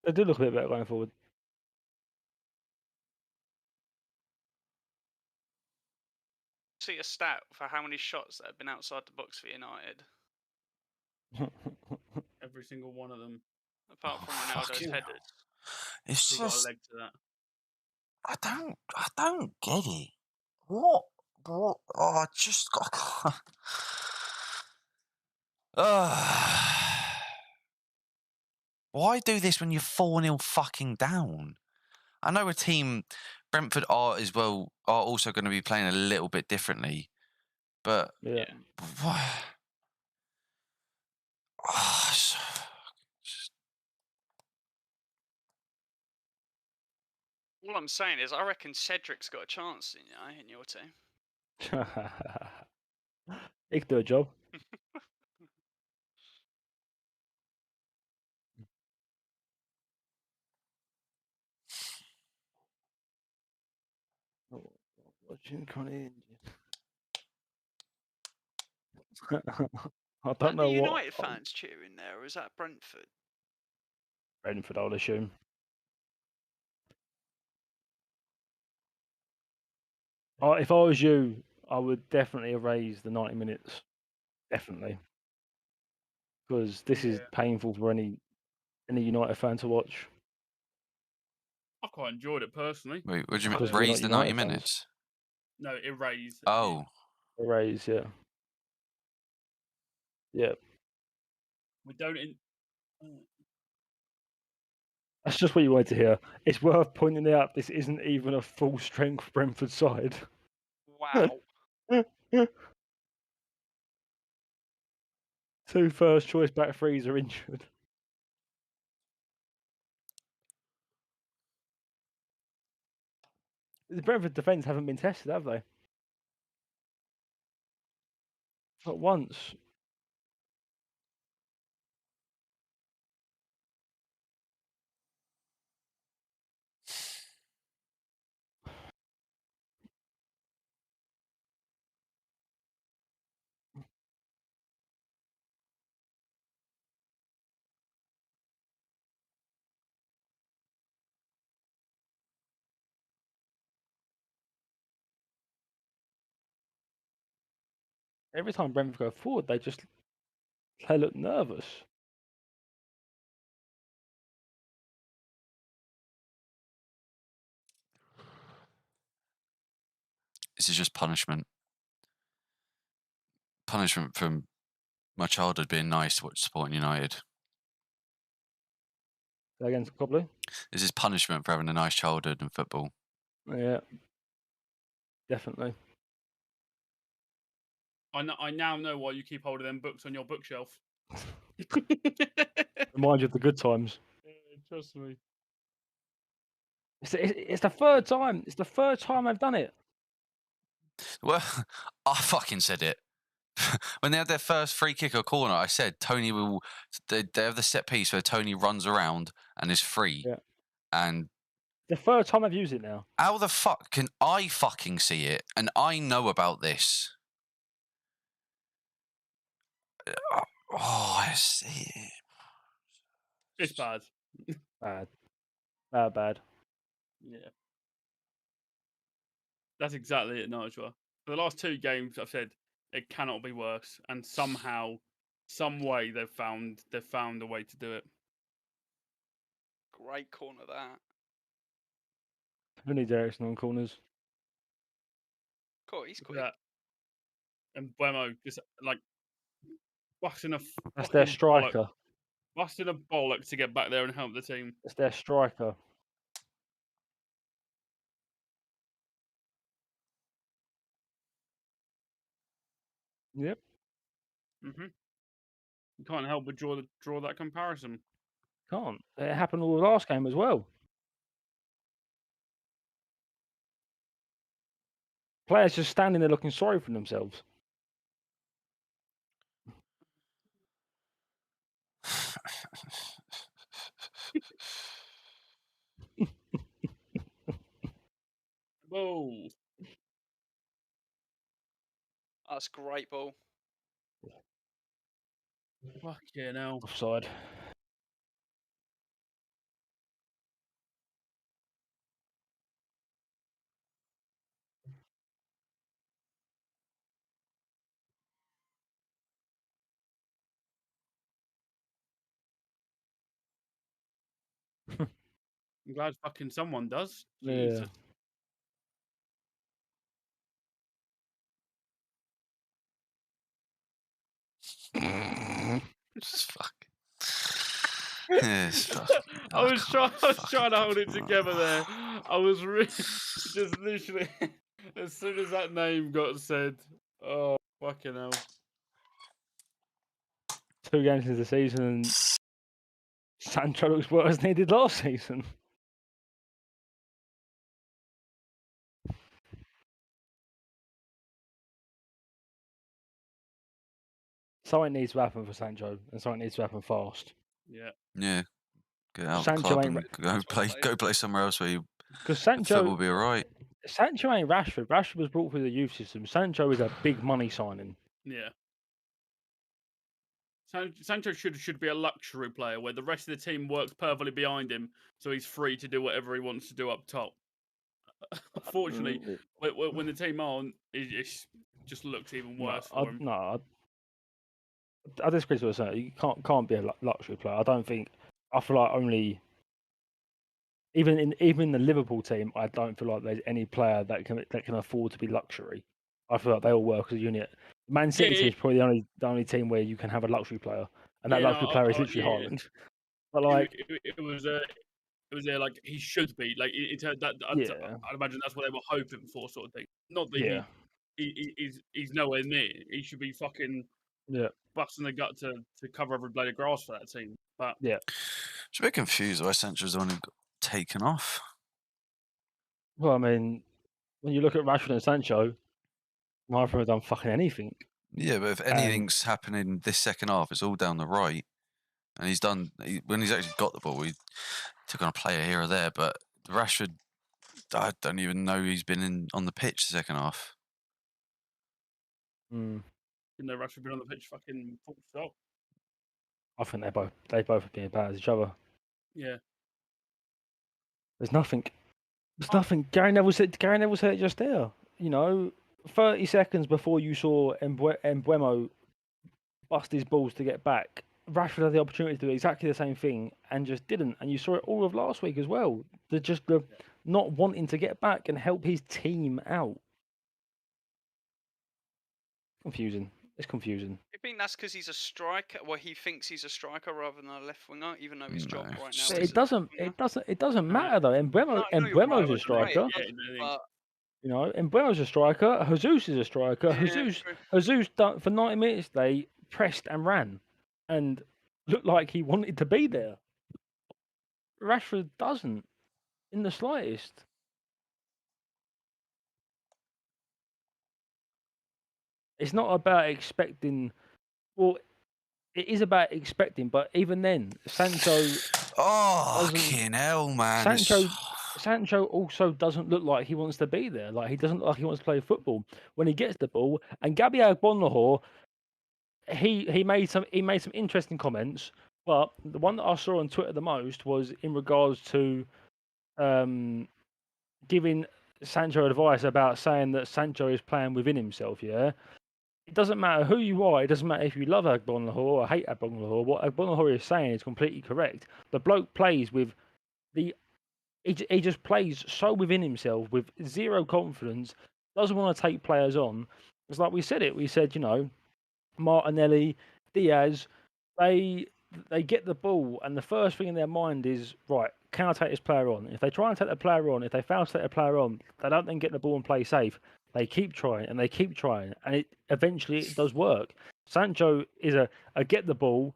They do look a bit better going forward. See a stat for how many shots that have been outside the box for United. Every single one of them. Apart from Ronaldo's headers. It's Still got a leg to that. I don't get it. What? Oh, I just got. Why do this when you're 4-0 fucking down? I know a team, Brentford are also going to be playing a little bit differently, but yeah. What? All I'm saying is, I reckon Cedric's got a chance in your team. He could do a job. Watching Connie. I don't know the what. United fans cheering there, or is that Brentford? Brentford, I would assume. If I was you, I would definitely erase the 90 minutes. Definitely. Because this is painful for any United fan to watch. I quite enjoyed it personally. Wait, what do you mean? Raise the 90 minutes? No, erase. Oh. Erase, yeah. Yeah. We don't. That's just what you wanted to hear. It's worth pointing out this isn't even a full strength Brentford side. Wow. 2 first choice back threes are injured. The Brentford defence haven't been tested, have they? Not once. every time Brentford go forward, they look nervous. This is just punishment. Punishment from my childhood being nice to watch Sporting United. Against Copley? This is punishment for having a nice childhood in football. Yeah. Definitely. I now know why you keep holding them books on your bookshelf. Remind you of the good times. Trust me. It's the third time. It's the third time I've done it. Well, I fucking said it. When they had their first free kick or corner, I said Tony will. They have the set piece where Tony runs around and is free. Yeah. And the third time I've used it now. How the fuck can I fucking see it and I know about this? Oh, I see it. It's bad. Bad. Bad. Yeah. That's exactly it, Nigel. For the last 2 games, I've said it cannot be worse, and somehow, some way, they've found a way to do it. Great corner that. Vinny Derrickson on corners. Cool, he's quick. Yeah. And Buemo just like busting a That's their striker. bollock, busting a bollock to get back there and help the team. It's their striker. Yep. You can't help but draw that comparison. Can't. It happened all the last game as well. Players just standing there looking sorry for themselves. Whoa. That's great ball. Fucking hell. Offside. I'm glad fucking someone does. Yeah. Jesus. Just fuck. Yes, fucking. I was trying to hold it together there. I was really just literally as soon as that name got said. Oh fucking hell! 2 games into the season, and Sancho looks worse than he did last season. Something needs to happen for Sancho, and something needs to happen fast. Yeah. Yeah. Get out of Sancho the club ain't and go play somewhere else where you Because Sancho football will be alright. Sancho ain't Rashford. Rashford was brought through the youth system. Sancho is a big money signing. Yeah. Sancho should be a luxury player where the rest of the team works perfectly behind him, so he's free to do whatever he wants to do up top. Unfortunately, when the team aren't, it just looks even worse for him. I disagree with what you can't be a luxury player. I don't think. I feel like only even in the Liverpool team, I don't feel like there's any player that can afford to be luxury. I feel like they all work as a unit. Man City is probably the only team where you can have a luxury player, and that luxury player is literally Haaland. But like, it was there like he should be like in terms that I'd imagine that's what they were hoping for, sort of thing. Not that he's nowhere near. He should be fucking busting the gut to cover every blade of grass for that team. But I'm a bit confused why Sancho's the one who got taken off. Well, I mean, when you look at Rashford and Sancho, neither of them have done fucking anything. Yeah, but if anything's happening this second half, it's all down the right. And he's done, when he's actually got the ball, he took on a player here or there. But Rashford, I don't even know he's been on the pitch the second half. Didn't know Rashford been on the pitch fucking full stop. I think they both have been bad as each other. Yeah. There's nothing. Gary Neville said it just there. You know, 30 seconds before you saw Embuemo bust his balls to get back, Rashford had the opportunity to do exactly the same thing and just didn't. And you saw it all of last week as well. The not wanting to get back and help his team out. Confusing. It's confusing. I think that's because he's a striker. Well, he thinks he's a striker rather than a left winger, even though his job right now. But Is it doesn't matter though. Embuemo's a striker. But You know, Embuemo's a striker. Jesus is a striker. Yeah, Jesus done for 90 minutes. They pressed and ran, and looked like he wanted to be there. Rashford doesn't, in the slightest. It's not about expecting. Well, it is about expecting, but even then, Sancho. Oh, fucking hell, man! Sancho also doesn't look like he wants to be there. Like he doesn't look like he wants to play football when he gets the ball. And Gabby Agbonlahor, he made some interesting comments, but the one that I saw on Twitter the most was in regards to giving Sancho advice about saying that Sancho is playing within himself. Yeah, it doesn't matter who you are. It doesn't matter if you love Agbonlahor or hate Agbonlahor. What Agbonlahor is saying is completely correct. The bloke plays with the. He just plays so within himself with zero confidence. Doesn't want to take players on. It's like we said it. We said, you know, Martinelli, Diaz, they get the ball, and the first thing in their mind is, right, can I take this player on? If they try and take the player on, if they fail to take the player on, they don't then get the ball and play safe. They keep trying and they keep trying, and it eventually it does work. Sancho is a get the ball,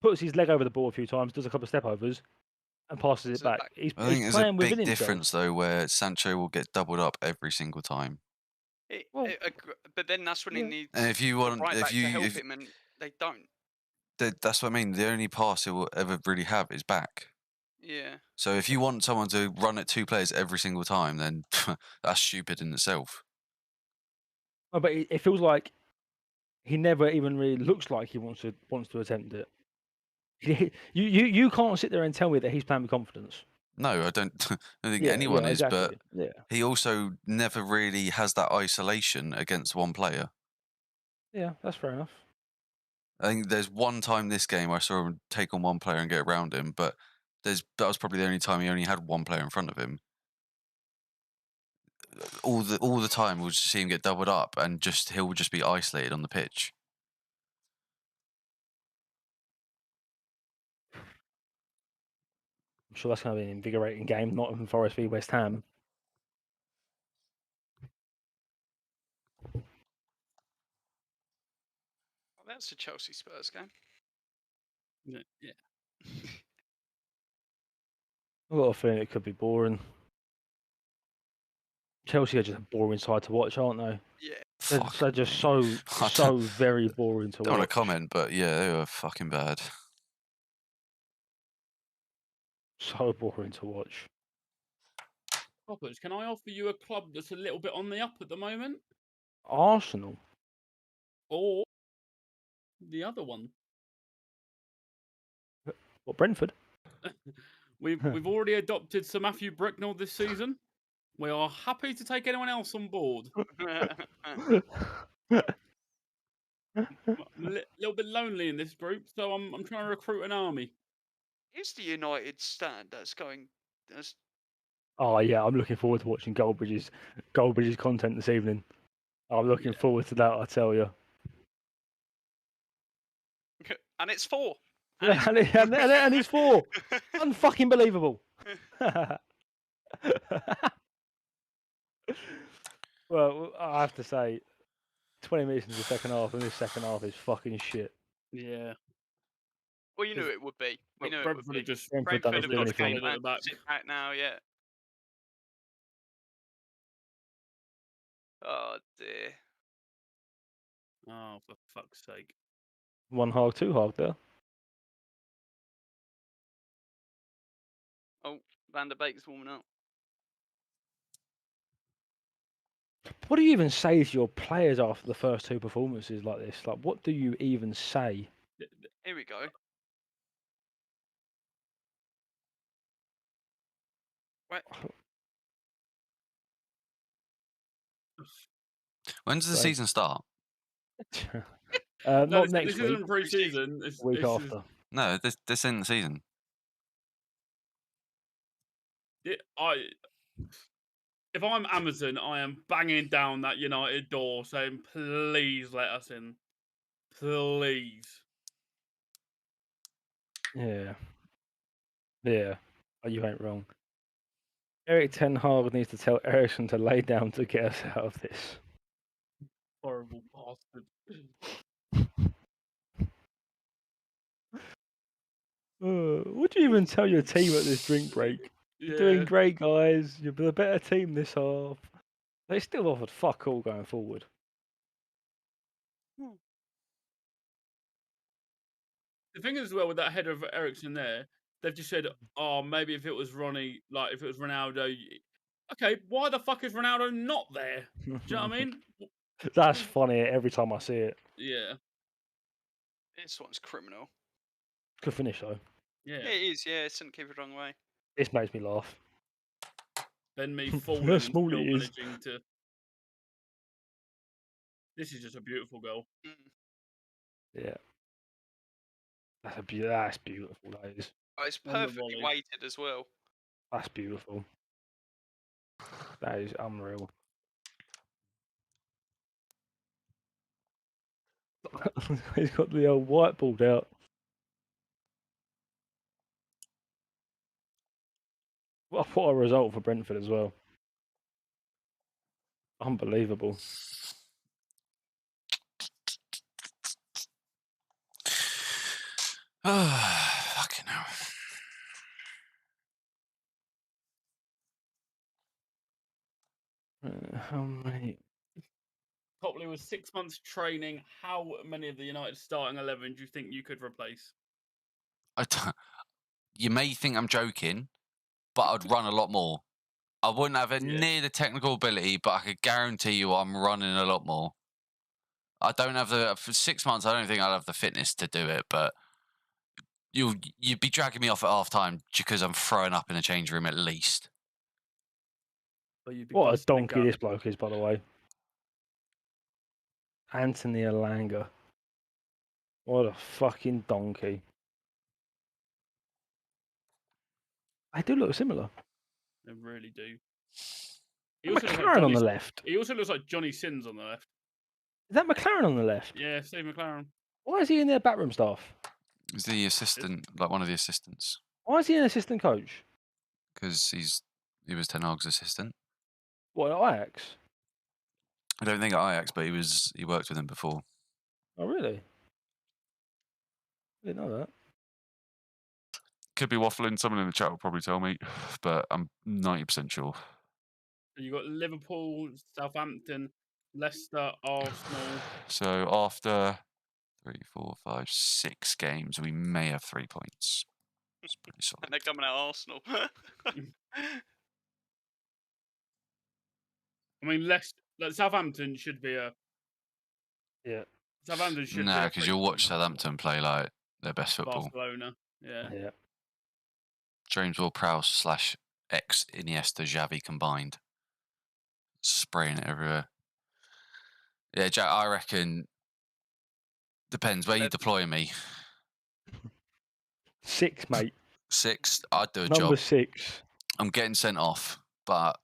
puts his leg over the ball a few times, does a couple of step overs, and passes it back. I think there's a big difference though, where Sancho will get doubled up every single time. But then that's when he needs. And if you want, to help him, and they don't. That's what I mean. The only pass he will ever really have is back. Yeah. So if you want someone to run at two players every single time, then that's stupid in itself. Oh, but it feels like he never even really looks like he wants to attempt it. You can't sit there and tell me that he's playing with confidence. No, I don't think anyone is, exactly. but he also never really has that isolation against one player. Yeah, that's fair enough. I think there's one time this game I saw him take on one player and get around him, but that was probably the only time he only had one player in front of him. All the time we'll just see him get doubled up, and he'll just be isolated on the pitch. I'm sure that's going to be an invigorating game, Nottingham Forest v West Ham. Well, that's a Chelsea Spurs game. Yeah. I've got a feeling it could be boring. Chelsea are just a boring side to watch, aren't they? Yeah. They're just so very boring to watch. Don't want to comment, but yeah, they were fucking bad. So boring to watch. Roberts, can I offer you a club that's a little bit on the up at the moment? Arsenal. Or the other one? What, Brentford? We've already adopted Sir Matthew Bricknell this season. We are happy to take anyone else on board. I'm a little bit lonely in this group, so I'm trying to recruit an army. Is the United stand that's going? Oh yeah, I'm looking forward to watching Goldbridge's content this evening. I'm looking forward to that, I tell you. And it's 4. And it's 4. Unfucking believable. Well, I have to say, 20 minutes into the second half, and this second half is fucking shit. Yeah. Well, you knew it would be. We knew it would be. Brentford have got anything. the game plan to sit back now, yeah. Oh dear. Oh, for fuck's sake. 1 half, 2 half there. Oh, Van der Beek's warming up. What do you even say to your players after the first 2 performances like this? Like, what do you even say? Here we go. Right. When does the So- season start? No, not this next week. isn't pre-season. Week this after. No, this isn't the season. If I'm Amazon, I am banging down that United door, saying, "Please let us in, please." Yeah. Yeah. Oh, you ain't wrong. Eric Ten Hag needs to tell Ericsson to lay down to get us out of this. Horrible bastard. What do you even tell your team at this drink break? You're doing great, guys. You're the better team this half. They still offered fuck all going forward. The thing is, as well, with that header of Ericsson there, they've just said, "Oh, maybe if it was Ronnie, like if it was Ronaldo." Okay, why the fuck is Ronaldo not there? Do you know what I mean? That's funny every time I see it. Yeah. This one's criminal. Good finish though. Yeah. Yeah, it is. Yeah, it's keep it the wrong way. This makes me laugh. Then me falling How and small still it is. managing to. This is just a beautiful goal. Yeah. That's beautiful, that is. Oh, it's On the perfectly volley. weighted as well. That's beautiful. That is unreal. He's got the old whiteboard out. What a result for Brentford as well. Unbelievable. Fucking hell. How many? Copley was 6 months training. How many of the United starting 11 do you think you could replace? You may think I'm joking, but I'd run a lot more. I wouldn't have it near the technical ability, but I could guarantee you I'm running a lot more. I don't have for 6 months. I don't think I'd have the fitness to do it, but you'd be dragging me off at half time because I'm throwing up in the change room at least. What a donkey this bloke is, by the way. Anthony Alanga. What a fucking donkey. They do look similar. They really do. McLaren on the left. He also looks like Johnny Sins on the left. Is that McLaren on the left? Yeah, Steve McLaren. Why is he in their backroom staff? He's the assistant, like one of the assistants. Why is he an assistant coach? Because he was Ten Hag's assistant. What, at Ajax? I don't think at Ajax, but he worked with him before. Oh, really? I didn't know that. Could be waffling. Someone in the chat will probably tell me, but I'm 90% sure. You got Liverpool, Southampton, Leicester, Arsenal. So after 3, 4, 5, 6 games, we may have 3 points. It's pretty solid. And they're coming out Arsenal. I mean, Southampton should be a. Yeah. Southampton should. Nah, because you'll watch Southampton play like their best football. Barcelona. Yeah. Yeah. James Ward-Prowse / ex Iniesta Xavi combined, spraying it everywhere. Yeah, Jack. I reckon. Depends where you deploy me. 6, mate. 6, I'd do a Number job. 6. I'm getting sent off, but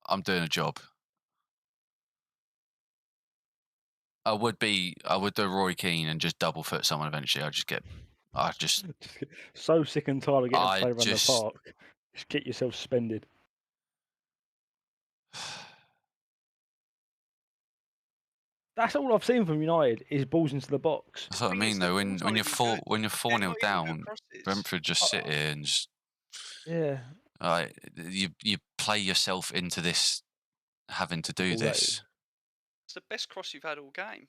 I'm doing a job. I would do Roy Keane and just double foot someone eventually. So sick and tired of getting played around just- the park. Just get yourself suspended. That's all I've seen from United is balls into the box. That's what I mean, though. When you're 4-0 down, Brentford just sit here and just you play yourself into this having to do this. It's the best cross you've had all game.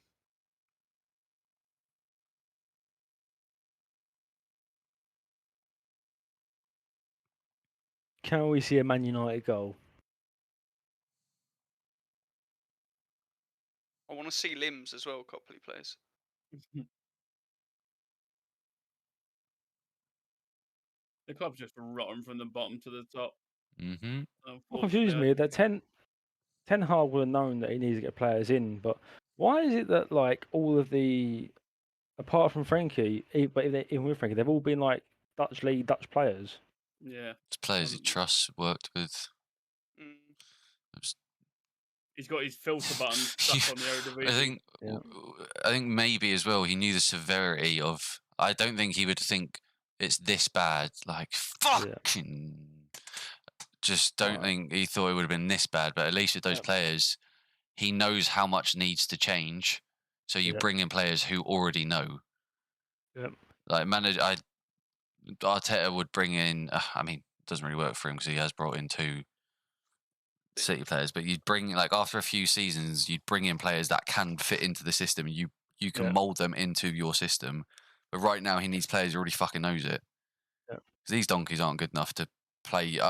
Can we see a Man United goal? I want to see limbs as well, Copley players. The club's just rotten from the bottom to the top. Mm-hmm. What confused me that 10 Ten Hag would have known that he needs to get players in, but why is it that like all of the, apart from Frankie, but even with Frankie, they've all been like Dutch league Dutch players? Yeah. It's players he trusts, worked with. He's got his filter button stuck on the Eredivisie. I think maybe as well he knew the severity of. I don't think he would think it's this bad. Like fucking. Just don't think he thought it would have been this bad. But at least with those players, he knows how much needs to change. So you bring in players who already know. Yep. Like Arteta would bring in. I mean, it doesn't really work for him because he has brought in 2 City players, but you'd bring, like, after a few seasons, you'd bring in players that can fit into the system. You can mold them into your system. But right now, he needs players who already fucking knows it. Yeah. Because these donkeys aren't good enough to play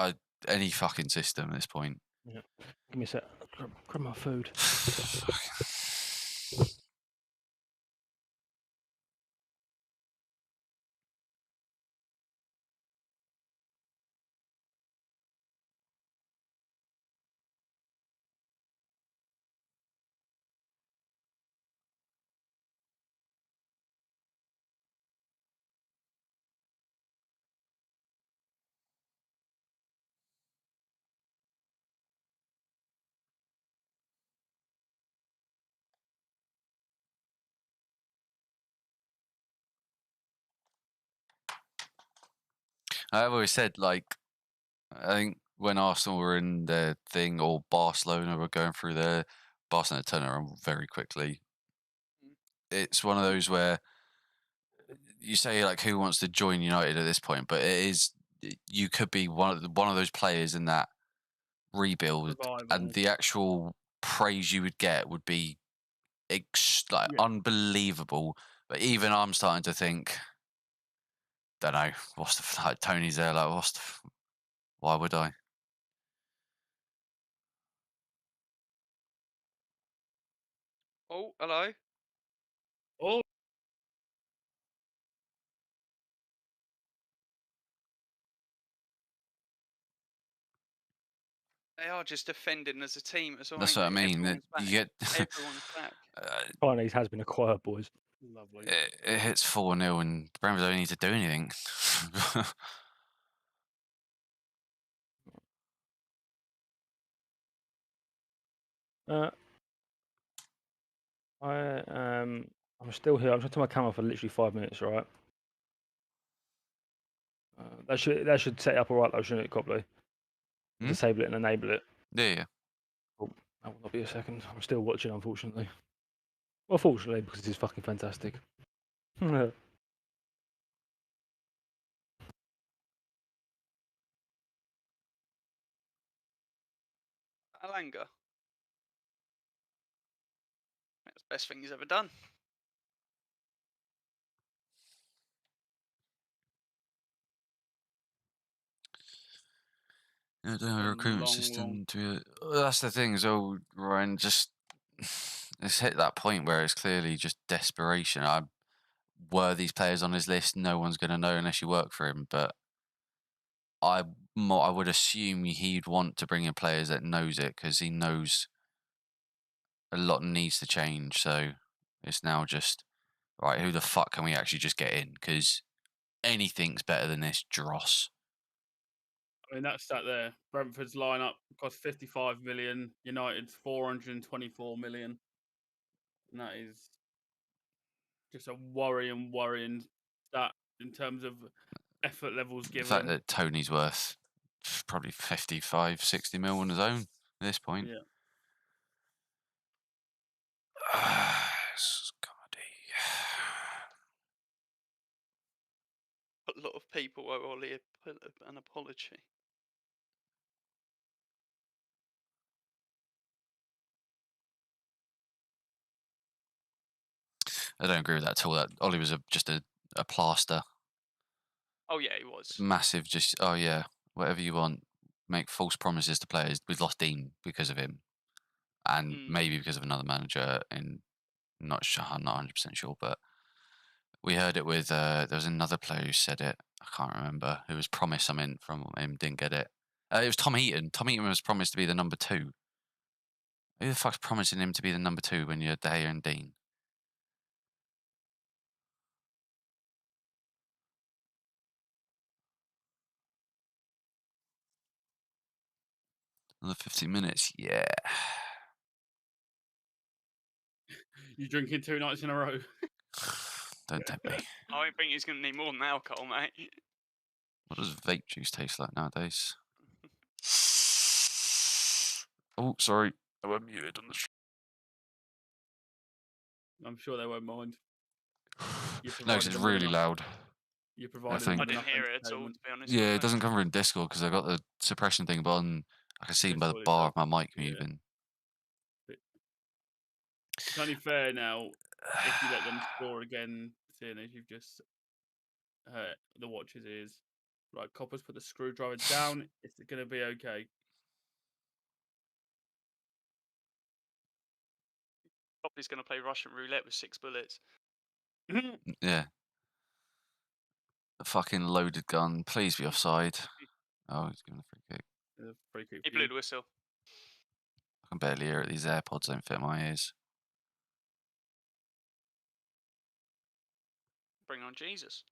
any fucking system at this point. Yeah. Give me a sec. Grab my food. I've always said, like, I think when Arsenal were in their thing, or Barcelona were going through their, Barcelona turned around very quickly. It's one of those where you say, like, who wants to join United at this point, but you could be one of those players in that rebuild, Revival. and the actual praise you would get would be unbelievable. But even I'm starting to think, don't know, what's the, like, Tony's there, like, why would I? Oh, hello. Oh, They are just defending as a team as well. That's what I mean. Everyone's You back. get Everyone's back. Chinese has been acquired, boys. lovely. it hits 4-0 and Brentford don't need to do anything. I'm still here. I'm trying to turn my camera for literally 5 minutes, right? That should set it up all right, though, shouldn't it, Copley? Disable it and enable it. Yeah. Oh, that will not be a second. I'm still watching, unfortunately. Well, fortunately, because it's fucking fantastic. Alanga. That's the best thing he's ever done. I don't know, recruitment system. That's the thing, so Ryan, just it's hit that point where it's clearly just desperation. Were these players on his list? No one's going to know unless you work for him. But I would assume he'd want to bring in players that knows it, because he knows a lot needs to change. So it's now just, right, who the fuck can we actually just get in? Because anything's better than this dross. I mean, that's that there. Brentford's lineup cost 55 million. United's 424 million. And that is just a worrying stat in terms of effort levels given. The fact that Tony's worth probably 55, 60 mil on his own at this point. Yeah. A lot of people owe Ollie an apology. I don't agree with that at all. That Ollie was just a plaster. Oh yeah, he was. Massive, just, oh yeah, whatever you want. Make false promises to players. We've lost Dean because of him. And maybe because of another manager. I'm not 100% sure, but we heard it with, there was another player who said it. I can't remember. Who was promised something from him, didn't get it. It was Tom Heaton. Tom Heaton was promised to be the number 2. Who the fuck's promising him to be the number 2 when you're De Gea and Dean? Another 15 minutes, yeah. You drinking 2 nights in a row? Don't tempt me. I think he's going to need more than alcohol, mate. What does vape juice taste like nowadays? Oh, sorry. I went muted on the stream. I'm sure they won't mind. No, because it's really loud. You provided think. I didn't hear it at all, to be honest. Yeah, it doesn't come through in Discord because I got the suppression thing on. I can see by the Discord bar of itself, my mic yeah. moving. It's only fair now if you let them score again, seeing as you've just hurt the watch's ears. Right, Coppers, put the screwdriver down. It's going to be okay. Copley's going to play Russian roulette with 6 bullets. Yeah. A fucking loaded gun. Please be offside. Oh, he's giving a free kick. Free kick He for blew you. the whistle. I can barely hear it. These AirPods don't fit my ears. Bring on Jesus.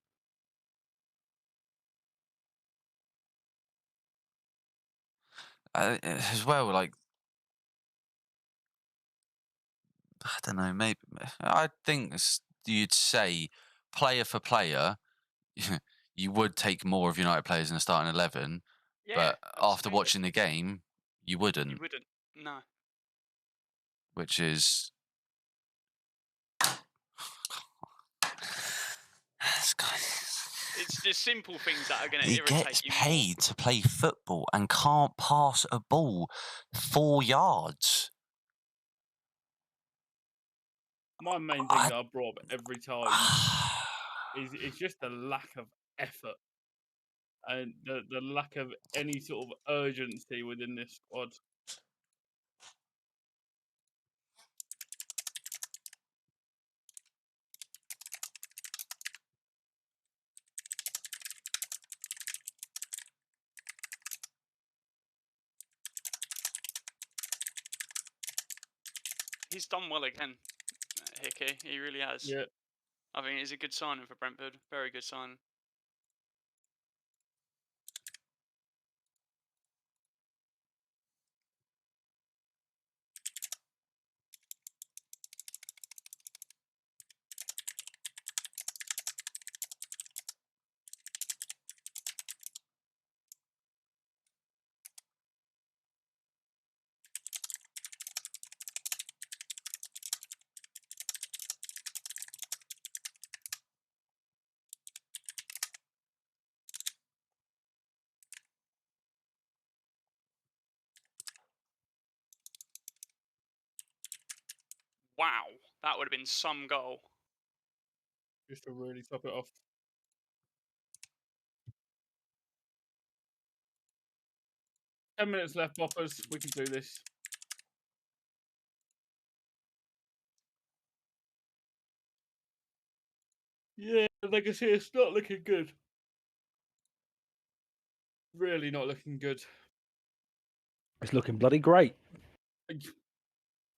As well, like, I don't know, maybe I think you'd say player for player, you would take more of United players in the starting 11, Yeah, but after absolutely. watching the game, you wouldn't. You wouldn't. No. Which is It's the simple things that are going to he irritate gets you paid to play football and can't pass a ball 4 yards. My main thing that I brought up every time is just the lack of effort and the lack of any sort of urgency within this squad. He's done well again, Hickey. He really has. Yeah. I think it's a good signing for Brentford. Very good signing. Wow, that would have been some goal. Just to really top it off. Ten minutes left, Boppers. We can do this. Yeah, like I say, it's not looking good. Really not looking good. It's looking bloody great.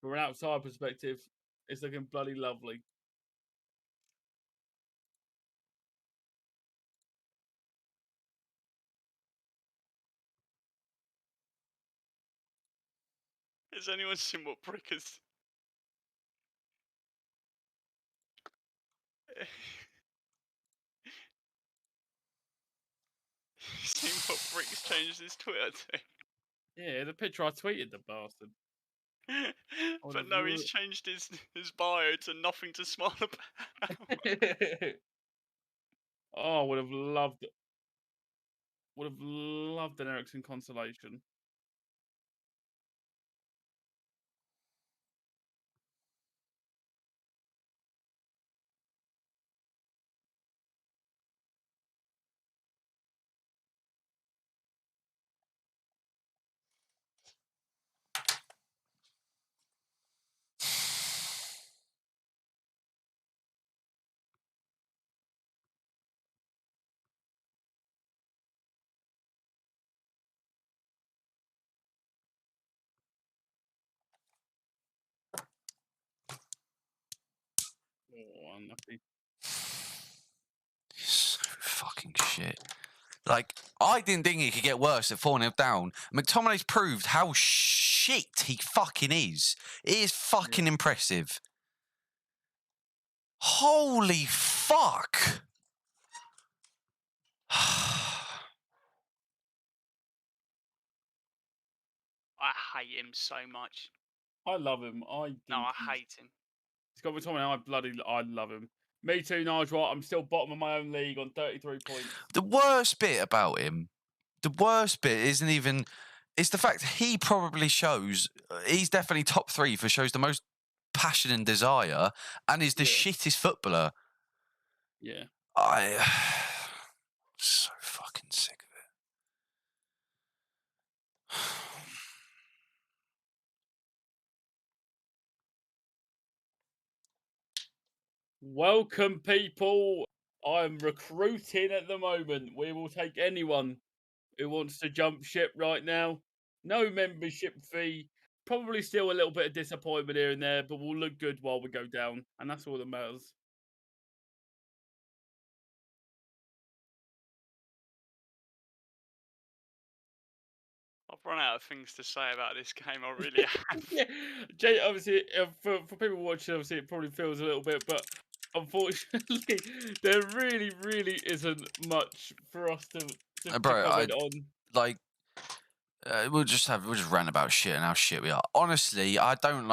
From an outside perspective, it's looking bloody lovely. Has anyone seen what Brick has... seen what Brick's changed his Twitter to? Yeah, the picture I tweeted, the bastard. But no, he's changed his bio to nothing to smile about. Oh, would have loved an Ericsson consolation. Oh, unlucky. So fucking shit. Like, I didn't think he could get worse at 4-0 down. McTominay's proved how shit he fucking is. It is fucking impressive. Holy fuck. I hate him so much. I love him. I hate him. He's got McTominay. I love him. Me too, Nigel. I'm still bottom of my own league on 33 points. The worst bit about him, isn't even, it's the fact he probably shows, he's definitely top 3 for shows the most passion and desire, and is the shittest footballer. Yeah. So fucking sick of it. Welcome, people. I'm recruiting at the moment. We will take anyone who wants to jump ship right now. No membership fee. Probably still a little bit of disappointment here and there, but we'll look good while we go down. And that's all that matters. I've run out of things to say about this game. I really have. Yeah, Jay, obviously, for people watching, obviously, it probably feels a little bit, but unfortunately, there really, really isn't much for us to comment on. Like, we'll just rant about shit and how shit we are. Honestly, I don't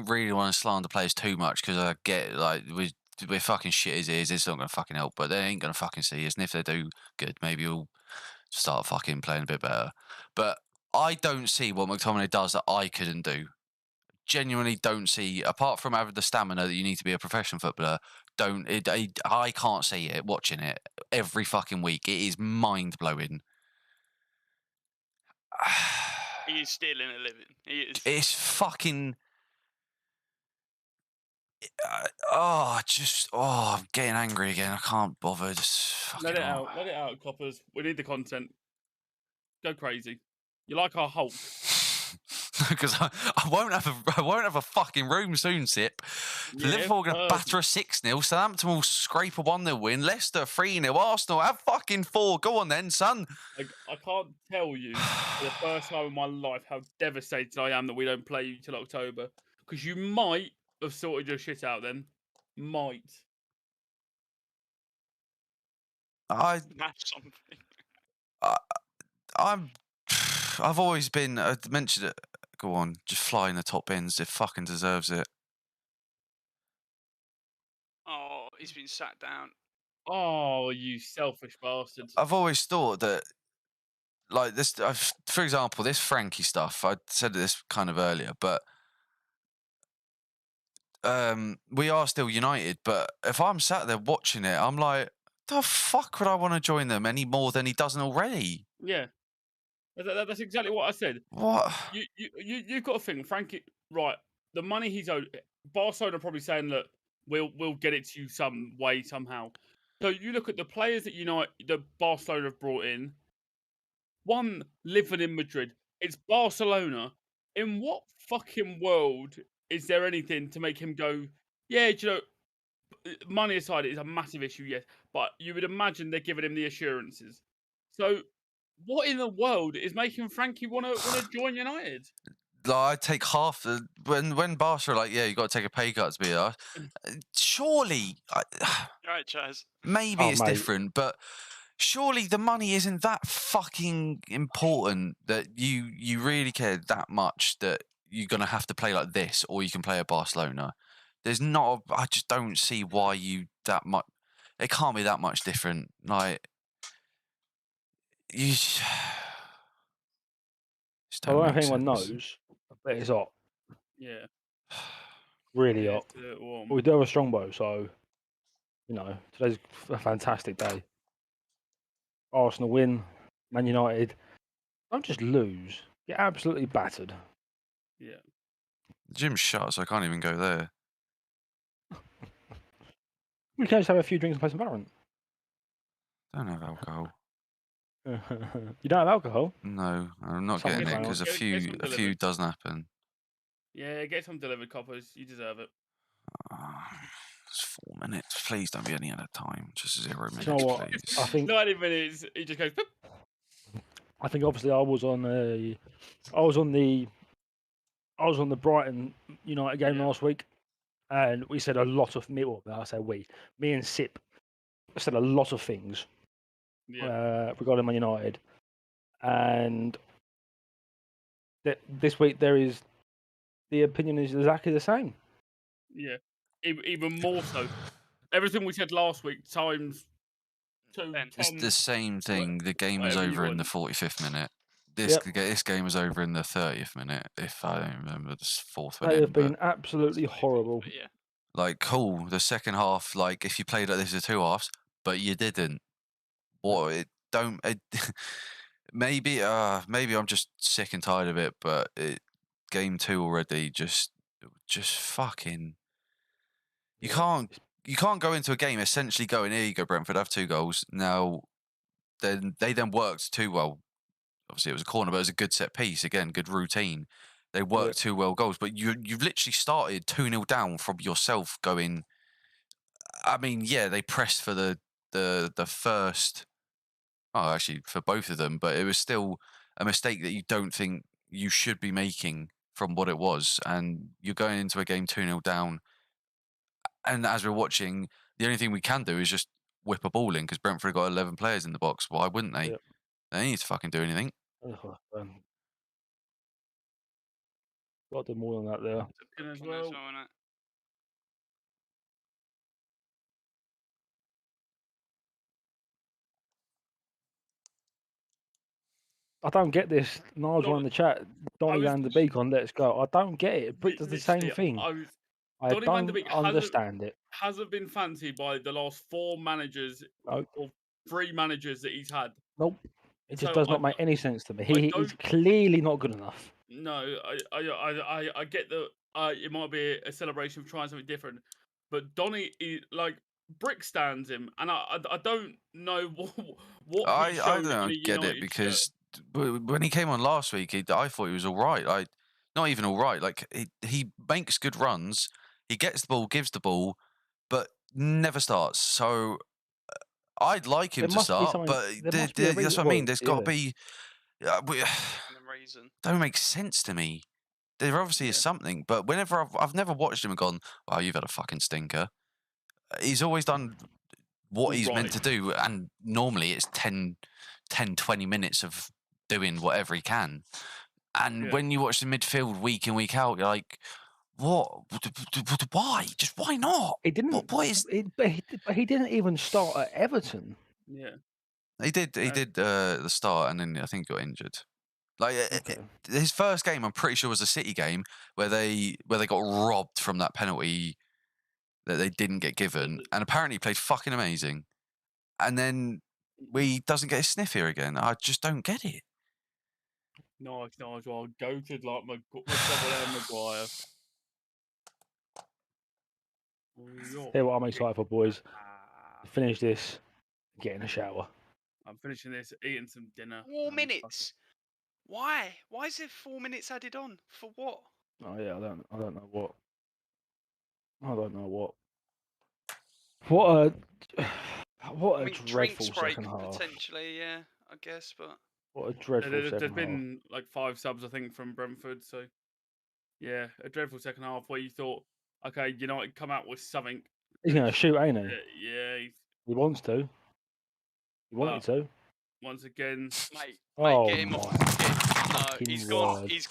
really want to slander players too much because I get like we're fucking shit as it is. It's not gonna fucking help, but they ain't gonna fucking see us. And if they do good, maybe we'll start fucking playing a bit better. But I don't see what McTominay does that I couldn't do. Genuinely don't see, apart from having the stamina that you need to be a professional footballer. I can't see it watching it every fucking week. It is mind blowing. He is stealing a living. He is. It's fucking. I'm getting angry again. I can't bother. Just let it out. Let it out, coppers. We need the content. Go crazy. You like our Hulk? Because I won't have a fucking room soon, Sip. Liverpool are going to batter a 6-0. Southampton will scrape a 1-0 win. Leicester 3-0. Arsenal have fucking 4. Go on then, son. I can't tell you for the first time in my life how devastated I am that we don't play you till October. Because you might have sorted your shit out then. Might. That's something. I've always been. I mentioned it. Go on, just fly in the top bins. It fucking deserves it. Oh, he's been sat down. Oh, you selfish bastard! I've always thought that, like this. For example, this Frankie stuff. I said this kind of earlier, but we are still United. But if I'm sat there watching it, I'm like, the fuck would I want to join them any more than he doesn't already? Yeah. That's exactly what I said. What? You've got to think, Frankie. Right, the money he's owed. Barcelona are probably saying, look, we'll get it to you some way somehow. So you look at the players that Barcelona have brought in. One living in Madrid. It's Barcelona. In what fucking world is there anything to make him go? Yeah, money aside, it is a massive issue, yes, but you would imagine they're giving him the assurances. So. What in the world is making Frankie want to join United? I take half the when Barca are like, yeah, you got to take a pay cut to be there. Surely, Right, Chaz. Maybe it's different, but surely the money isn't that fucking important that you really care that much that you're gonna have to play like this, or you can play at Barcelona. There's not. I just don't see why you that much. It can't be that much different. Like. I don't think anyone knows, but it's hot. Yeah. Really hot. We do have a strongbow, so, today's a fantastic day. Arsenal win, Man United. Don't just lose. Get absolutely battered. Yeah. The gym's shut, so I can't even go there. We can just have a few drinks and play some Valorant. Don't have alcohol. You don't have alcohol? No, I'm not getting it because a few doesn't happen. Yeah, get some delivered, coppers. You deserve it. It's 4 minutes. Please don't be any other time. Just 0 minutes, know what? please. I think 90 minutes. He just goes. Boop. I think obviously I was on the Brighton United game last week, and we said a lot of me and Sip said a lot of things regarding Man United, and this week the opinion is exactly the same. Yeah, even more so. Everything we said last week times 2, 10. It's the same thing. The game was over in the 45th minute. This game was over in the 30th minute, if I don't remember the fourth one. They have been absolutely horrible. Yeah. Like, cool, the second half, like, if you played like this as 2 halves, but you didn't. Maybe I'm just sick and tired of it, but game 2 already just fucking. You can't go into a game essentially going, here you go, Brentford, have 2 goals. Now, then they worked too well. Obviously, it was a corner, but it was a good set piece. Again, good routine. They worked 2 well goals, but you've literally started 2-0 down from yourself going. I mean, yeah, they pressed for the first. Oh, actually, for both of them, but it was still a mistake that you don't think you should be making from what it was. And you're going into a game 2-0 down. And as we're watching, the only thing we can do is just whip a ball in because Brentford got 11 players in the box. Why wouldn't they? Yep. They need to fucking do anything. Got to do more than that there. As well. I don't get this. Niles on the chat. Donny Van de Beek on Let's Go. I don't get it. Brick does the same thing. I don't understand it. Hasn't been fancied by the last 4 managers or 3 managers that he's had. Nope. It just does not make any sense to me. He is clearly not good enough. No, I get that it might be a celebration of trying something different, but Donny, like, Brick stands him, and I don't know what I don't get it because when he came on last week, I thought he was all right. Not even all right. Like he makes good runs, he gets the ball, gives the ball, but never starts. So I'd like him to start, but that's what I mean. There's got to be. Don't make sense to me. There obviously is something, but whenever I've never watched him and gone, "Wow, you've had a fucking stinker." He's always done what he's meant to do, and normally it's 10, 20 minutes of doing whatever he can. And when you watch the midfield week in, week out, you're like, what? Why? Just why not? He didn't. But he didn't even start at Everton. Yeah, he did. He did the start, and then I think he got injured. Like his first game, I'm pretty sure was a City game where they got robbed from that penalty that they didn't get given, and apparently he played fucking amazing. And then he doesn't get a sniff here again. I just don't get it. Nice. Well, goated like my Maguire. Hey, what I'm excited for, boys. Finish this, get in a shower. I'm finishing this, eating some dinner. 4 minutes. Why? Why is there 4 minutes added on? For what? Oh yeah, I don't know what. What a dreadful second half. Potentially, yeah, I guess, but what a dreadful second half. There's been like 5 subs, I think, from Brentford. So yeah, a dreadful second half where you thought, okay, United come out with something. He's gonna shoot, ain't he? Yeah, he wants to. He wanted to. Once again, mate, get him off. No, he's gone. He's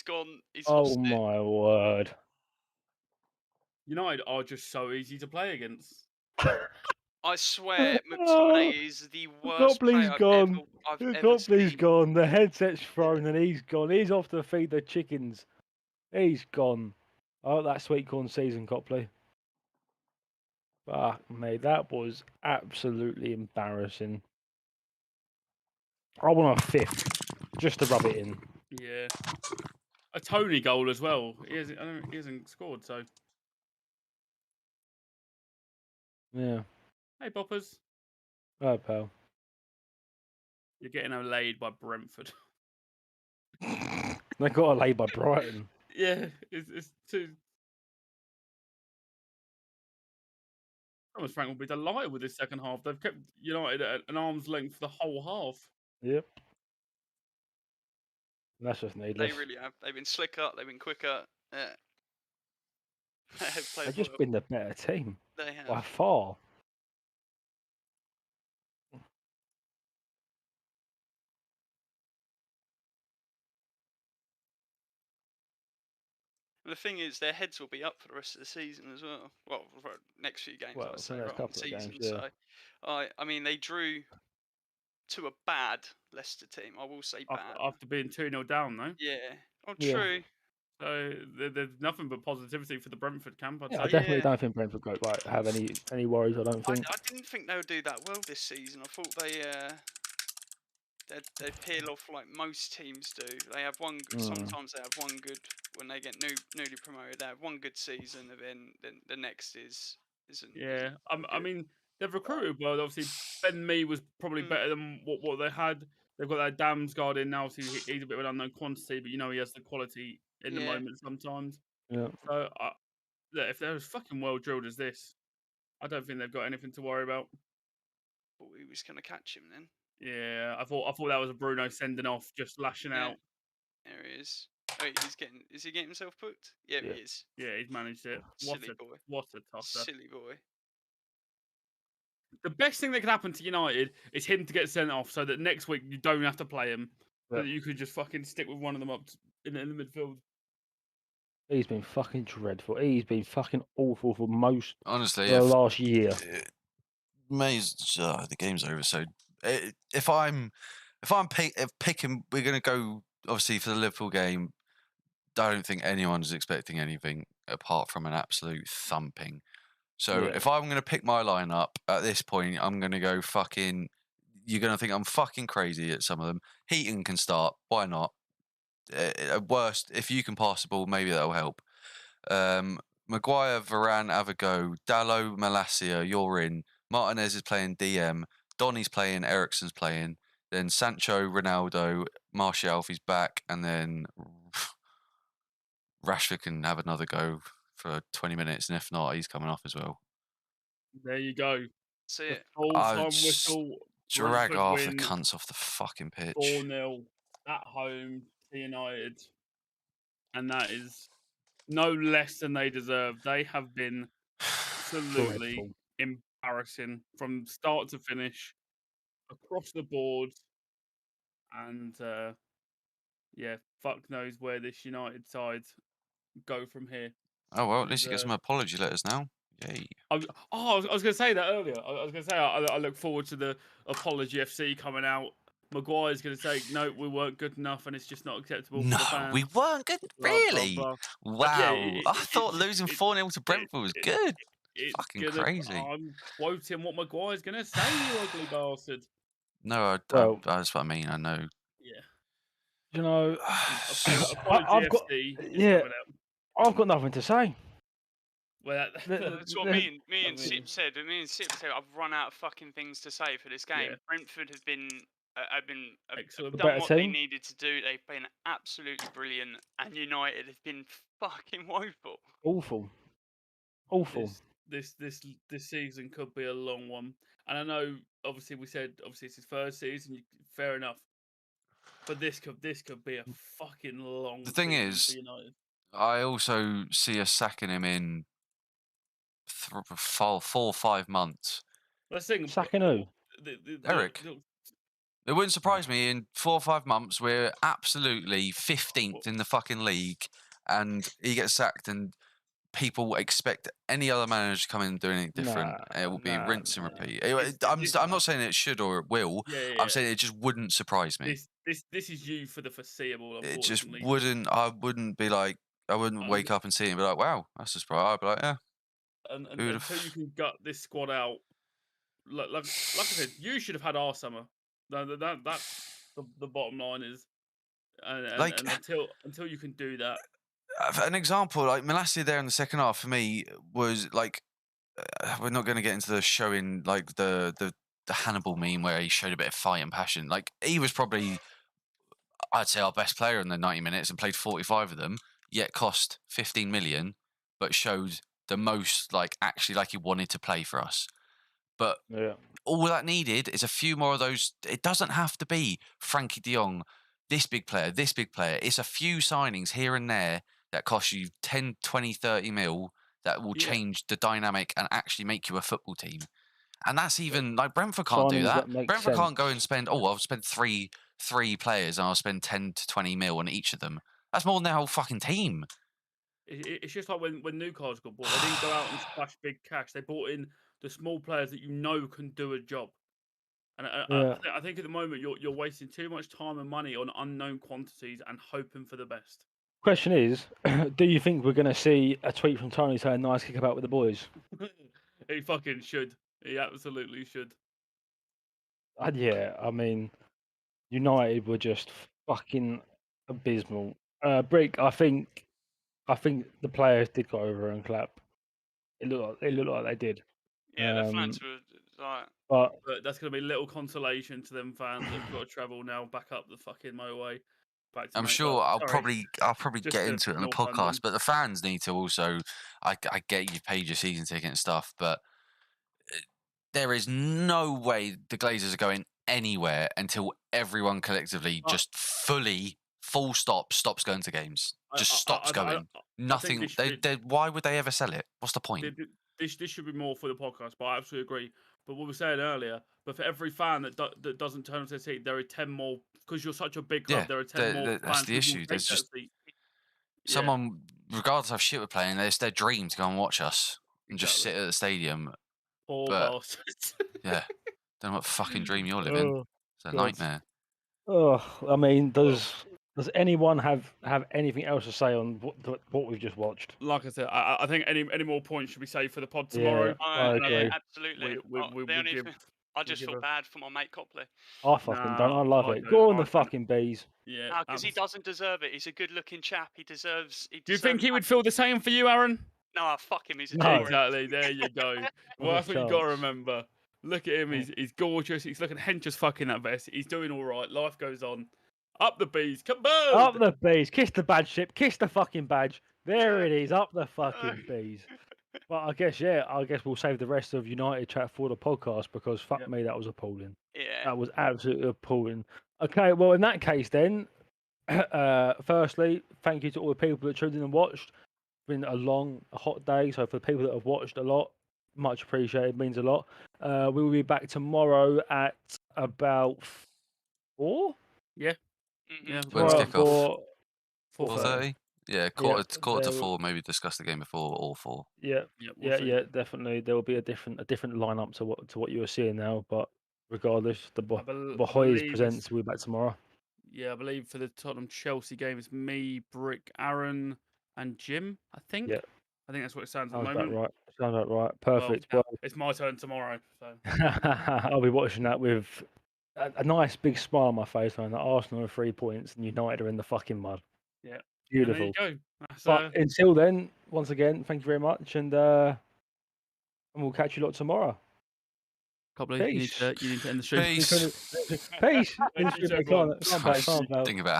gone. He's lost it. My word. United are just so easy to play against. I swear, McTominay is the worst player I've ever Copley's seen. gone. The headset's thrown and he's gone. He's off to feed the chickens. He's gone. I hope that sweet corn season, Copley. Fuck, mate, that was absolutely embarrassing. I want a 5th just to rub it in. Yeah. A Tony goal as well. He hasn't scored, so. Yeah. Hey, Boppers. Oh, pal. You're getting laid by Brentford. They got laid by Brighton. Yeah, it's too. Thomas Frank will be delighted with this second half. They've kept United at an arm's length for the whole half. Yep. That's just needless. They really have. They've been slicker. They've been quicker. They've just been the better team. They have. By far. And the thing is, their heads will be up for the rest of the season as well. Well, for next few games, Well, I'd for say, the next rather than couple of season. games, yeah. So, I mean, they drew to a bad Leicester team. I will say bad. After being 2-0 down, though. Yeah. Oh, Yeah. true. So there's nothing but positivity for the Brentford camp, I'd Yeah, say. I definitely don't think Brentford have any worries. I don't think. I didn't think they would do that well this season. I thought they'd peel off like most teams do. They have one. Sometimes they have one good when they get newly promoted. They have one good season, and then the next isn't. Yeah, I mean they've recruited well. Obviously, Ben Mee was probably better than what they had. They've got that Damsgaard in now. Obviously, he's a bit of an unknown quantity, but he has the quality in the moment sometimes. Yeah. So if they're as fucking well drilled as this, I don't think they've got anything to worry about. Thought we was going to catch him then. Yeah, I thought that was a Bruno sending off, just lashing out. There he is. Oh, is he getting himself booked? Yeah, he is. Yeah, he's managed it. Silly boy. What a tosser. Silly boy. The best thing that could happen to United is him to get sent off, so that next week you don't have to play him. So that you could just fucking stick with one of them up in the midfield. He's been fucking dreadful. He's been fucking awful for most honestly the last year. The game's over. So if I'm picking, we're going to go obviously for the Liverpool game. I don't think anyone's expecting anything apart from an absolute thumping. So if I'm going to pick my lineup at this point, I'm going to go fucking. You're going to think I'm fucking crazy at some of them. Heaton can start. Why not? At worst, if you can pass the ball, maybe that'll help. Maguire, Varane, have a go. Dallo, Malacia, you're in. Martinez is playing DM. Donny's playing. Ericsson's playing. Then Sancho, Ronaldo, Martial, he's back, and then Rashford can have another go for 20 minutes, and if not, he's coming off as well. There you go. See it. Full-time whistle. Drag half the cunts off the fucking pitch. 4-0 at home to United. And that is no less than they deserve. They have been absolutely embarrassing from start to finish, across the board. And fuck knows where this United side go from here. Oh well, at least you get some apology letters now. Yay. I was going to say that earlier. I was going to say I look forward to the apology FC coming out. Maguire's going to say, no, we weren't good enough and it's just not acceptable for the fans. We weren't good? Really? Blah. Wow. I thought losing 4-0 to Brentford was good. It's fucking crazy. I'm quoting what Maguire's going to say, you ugly bastard. No, that's what I mean. I know. Yeah. You know, I've got nothing to say. Well, that's what me and Sip said. Me and Sip said I've run out of fucking things to say for this game. Yeah. Brentford have been done what they needed to do. They've been absolutely brilliant, and United have been fucking woeful. Awful. This season could be a long one, and I know obviously it's his first season. Fair enough, but this could be a fucking long. The thing is, I also see us sacking him in 4 or 5 months. Sacking who? Eric. It wouldn't surprise me in 4 or 5 months we're absolutely 15th in the fucking league, and he gets sacked, and people expect any other manager to come in and do anything different. It will be rinse and repeat. I'm not saying it should or it will. I'm saying it just wouldn't surprise me. This is you for the foreseeable. It just wouldn't. I wouldn't be like. I wouldn't wake up and see it and be like, "Wow, that's a surprise." I'd be like, "Yeah." And until you can gut this squad out, like I said, you should have had our summer. That's the bottom line is, and until you can do that. An example, like Malacia there in the second half for me was like, we're not going to get into the showing like the Hannibal meme where he showed a bit of fight and passion. Like he was probably, I'd say, our best player in the 90 minutes and played 45 of them, yet cost 15 million, but showed the most, like, actually, like he wanted to play for us. But all that needed is a few more of those. It doesn't have to be Frankie de Jong, this big player, this big player. It's a few signings here and there that cost you 10, 20, 30 mil that will change the dynamic and actually make you a football team. And that's even, like, Brentford can't do that. Brentford can't go and spend, I'll spend three players and I'll spend 10 to 20 mil on each of them. That's more than their whole fucking team. It's just like when Newcastle got bought, they didn't go out and splash big cash. They bought in the small players that you know can do a job. And I think at the moment you're wasting too much time and money on unknown quantities and hoping for the best. Question is, do you think we're going to see a tweet from Tony saying nice kick about with the boys? He fucking should. He absolutely should. Yeah, I mean, United were just fucking abysmal. Brick, I think the players did go over and clap. It looked like they did. Yeah, the fans were like. But that's going to be little consolation to them fans that've got to travel now back up the fucking motorway. I'm sure I'll probably get into it on the podcast, London. But the fans need to also. I get you've paid your season ticket and stuff, but there is no way the Glazers are going anywhere until everyone collectively just full stop stops going to games. Just stops going. Nothing. Why would they ever sell it? What's the point? This should be more for the podcast, but I absolutely agree. But what we were saying earlier, but for every fan that doesn't turn up to their seat, there are 10 more, because you're such a big club, there are 10 more fans. That's the issue. There's just someone, regardless of how shit we're playing, it's their dream to go and watch us and just sit at the stadium. Poor bastards. Yeah. Don't know what fucking dream you're living. It's a nightmare. Oh, I mean, does anyone have anything else to say on what we've just watched? Like I said, I think any more points should be saved for the pod tomorrow. Yeah, absolutely. I just feel bad for my mate Copley. I fucking don't. I love it. Go on the fucking bees. Yeah, because he doesn't deserve it. He's a good-looking chap. He deserves. Do you think he would feel the same for you, Aaron? No, fuck him. He's a exactly. There you go. Well, that's what you got to remember. Look at him. He's gorgeous. He's looking hench as fuck in that vest. He's doing all right. Life goes on. Up the bees. Kaboom! Up the bees. Kiss the badge, Ship. Kiss the fucking badge. There it is. Up the fucking bees. But I guess we'll save the rest of United chat for the podcast, because fuck me, that was appalling. Yeah. That was absolutely appalling. Okay, well, in that case then, firstly, thank you to all the people that tuned in and watched. It's been a hot day, so for the people that have watched a lot, much appreciated, means a lot. We will be back tomorrow at about 4? Yeah. Yeah. When's kickoff? 4:30. Yeah, quarter to 4. Maybe discuss the game before or 4. Yeah, definitely. There will be a different lineup to what you are seeing now. But regardless, the Bhoys presents will be back tomorrow. Yeah, I believe for the Tottenham Chelsea game, it's me, Brick, Aaron, and Jim. I think. Yeah. I think that's what it sounds at the moment. Right. Sounds about right. Perfect. Well, it's my turn tomorrow. So I'll be watching that with a nice big smile on my face, man. That Arsenal are 3 points and United are in the fucking mud. Yeah. Beautiful. There you go. But until then, once again, thank you very much, and we'll catch you lot tomorrow. Copley, you need to end the stream. Peace. Peace. Can't play. Think about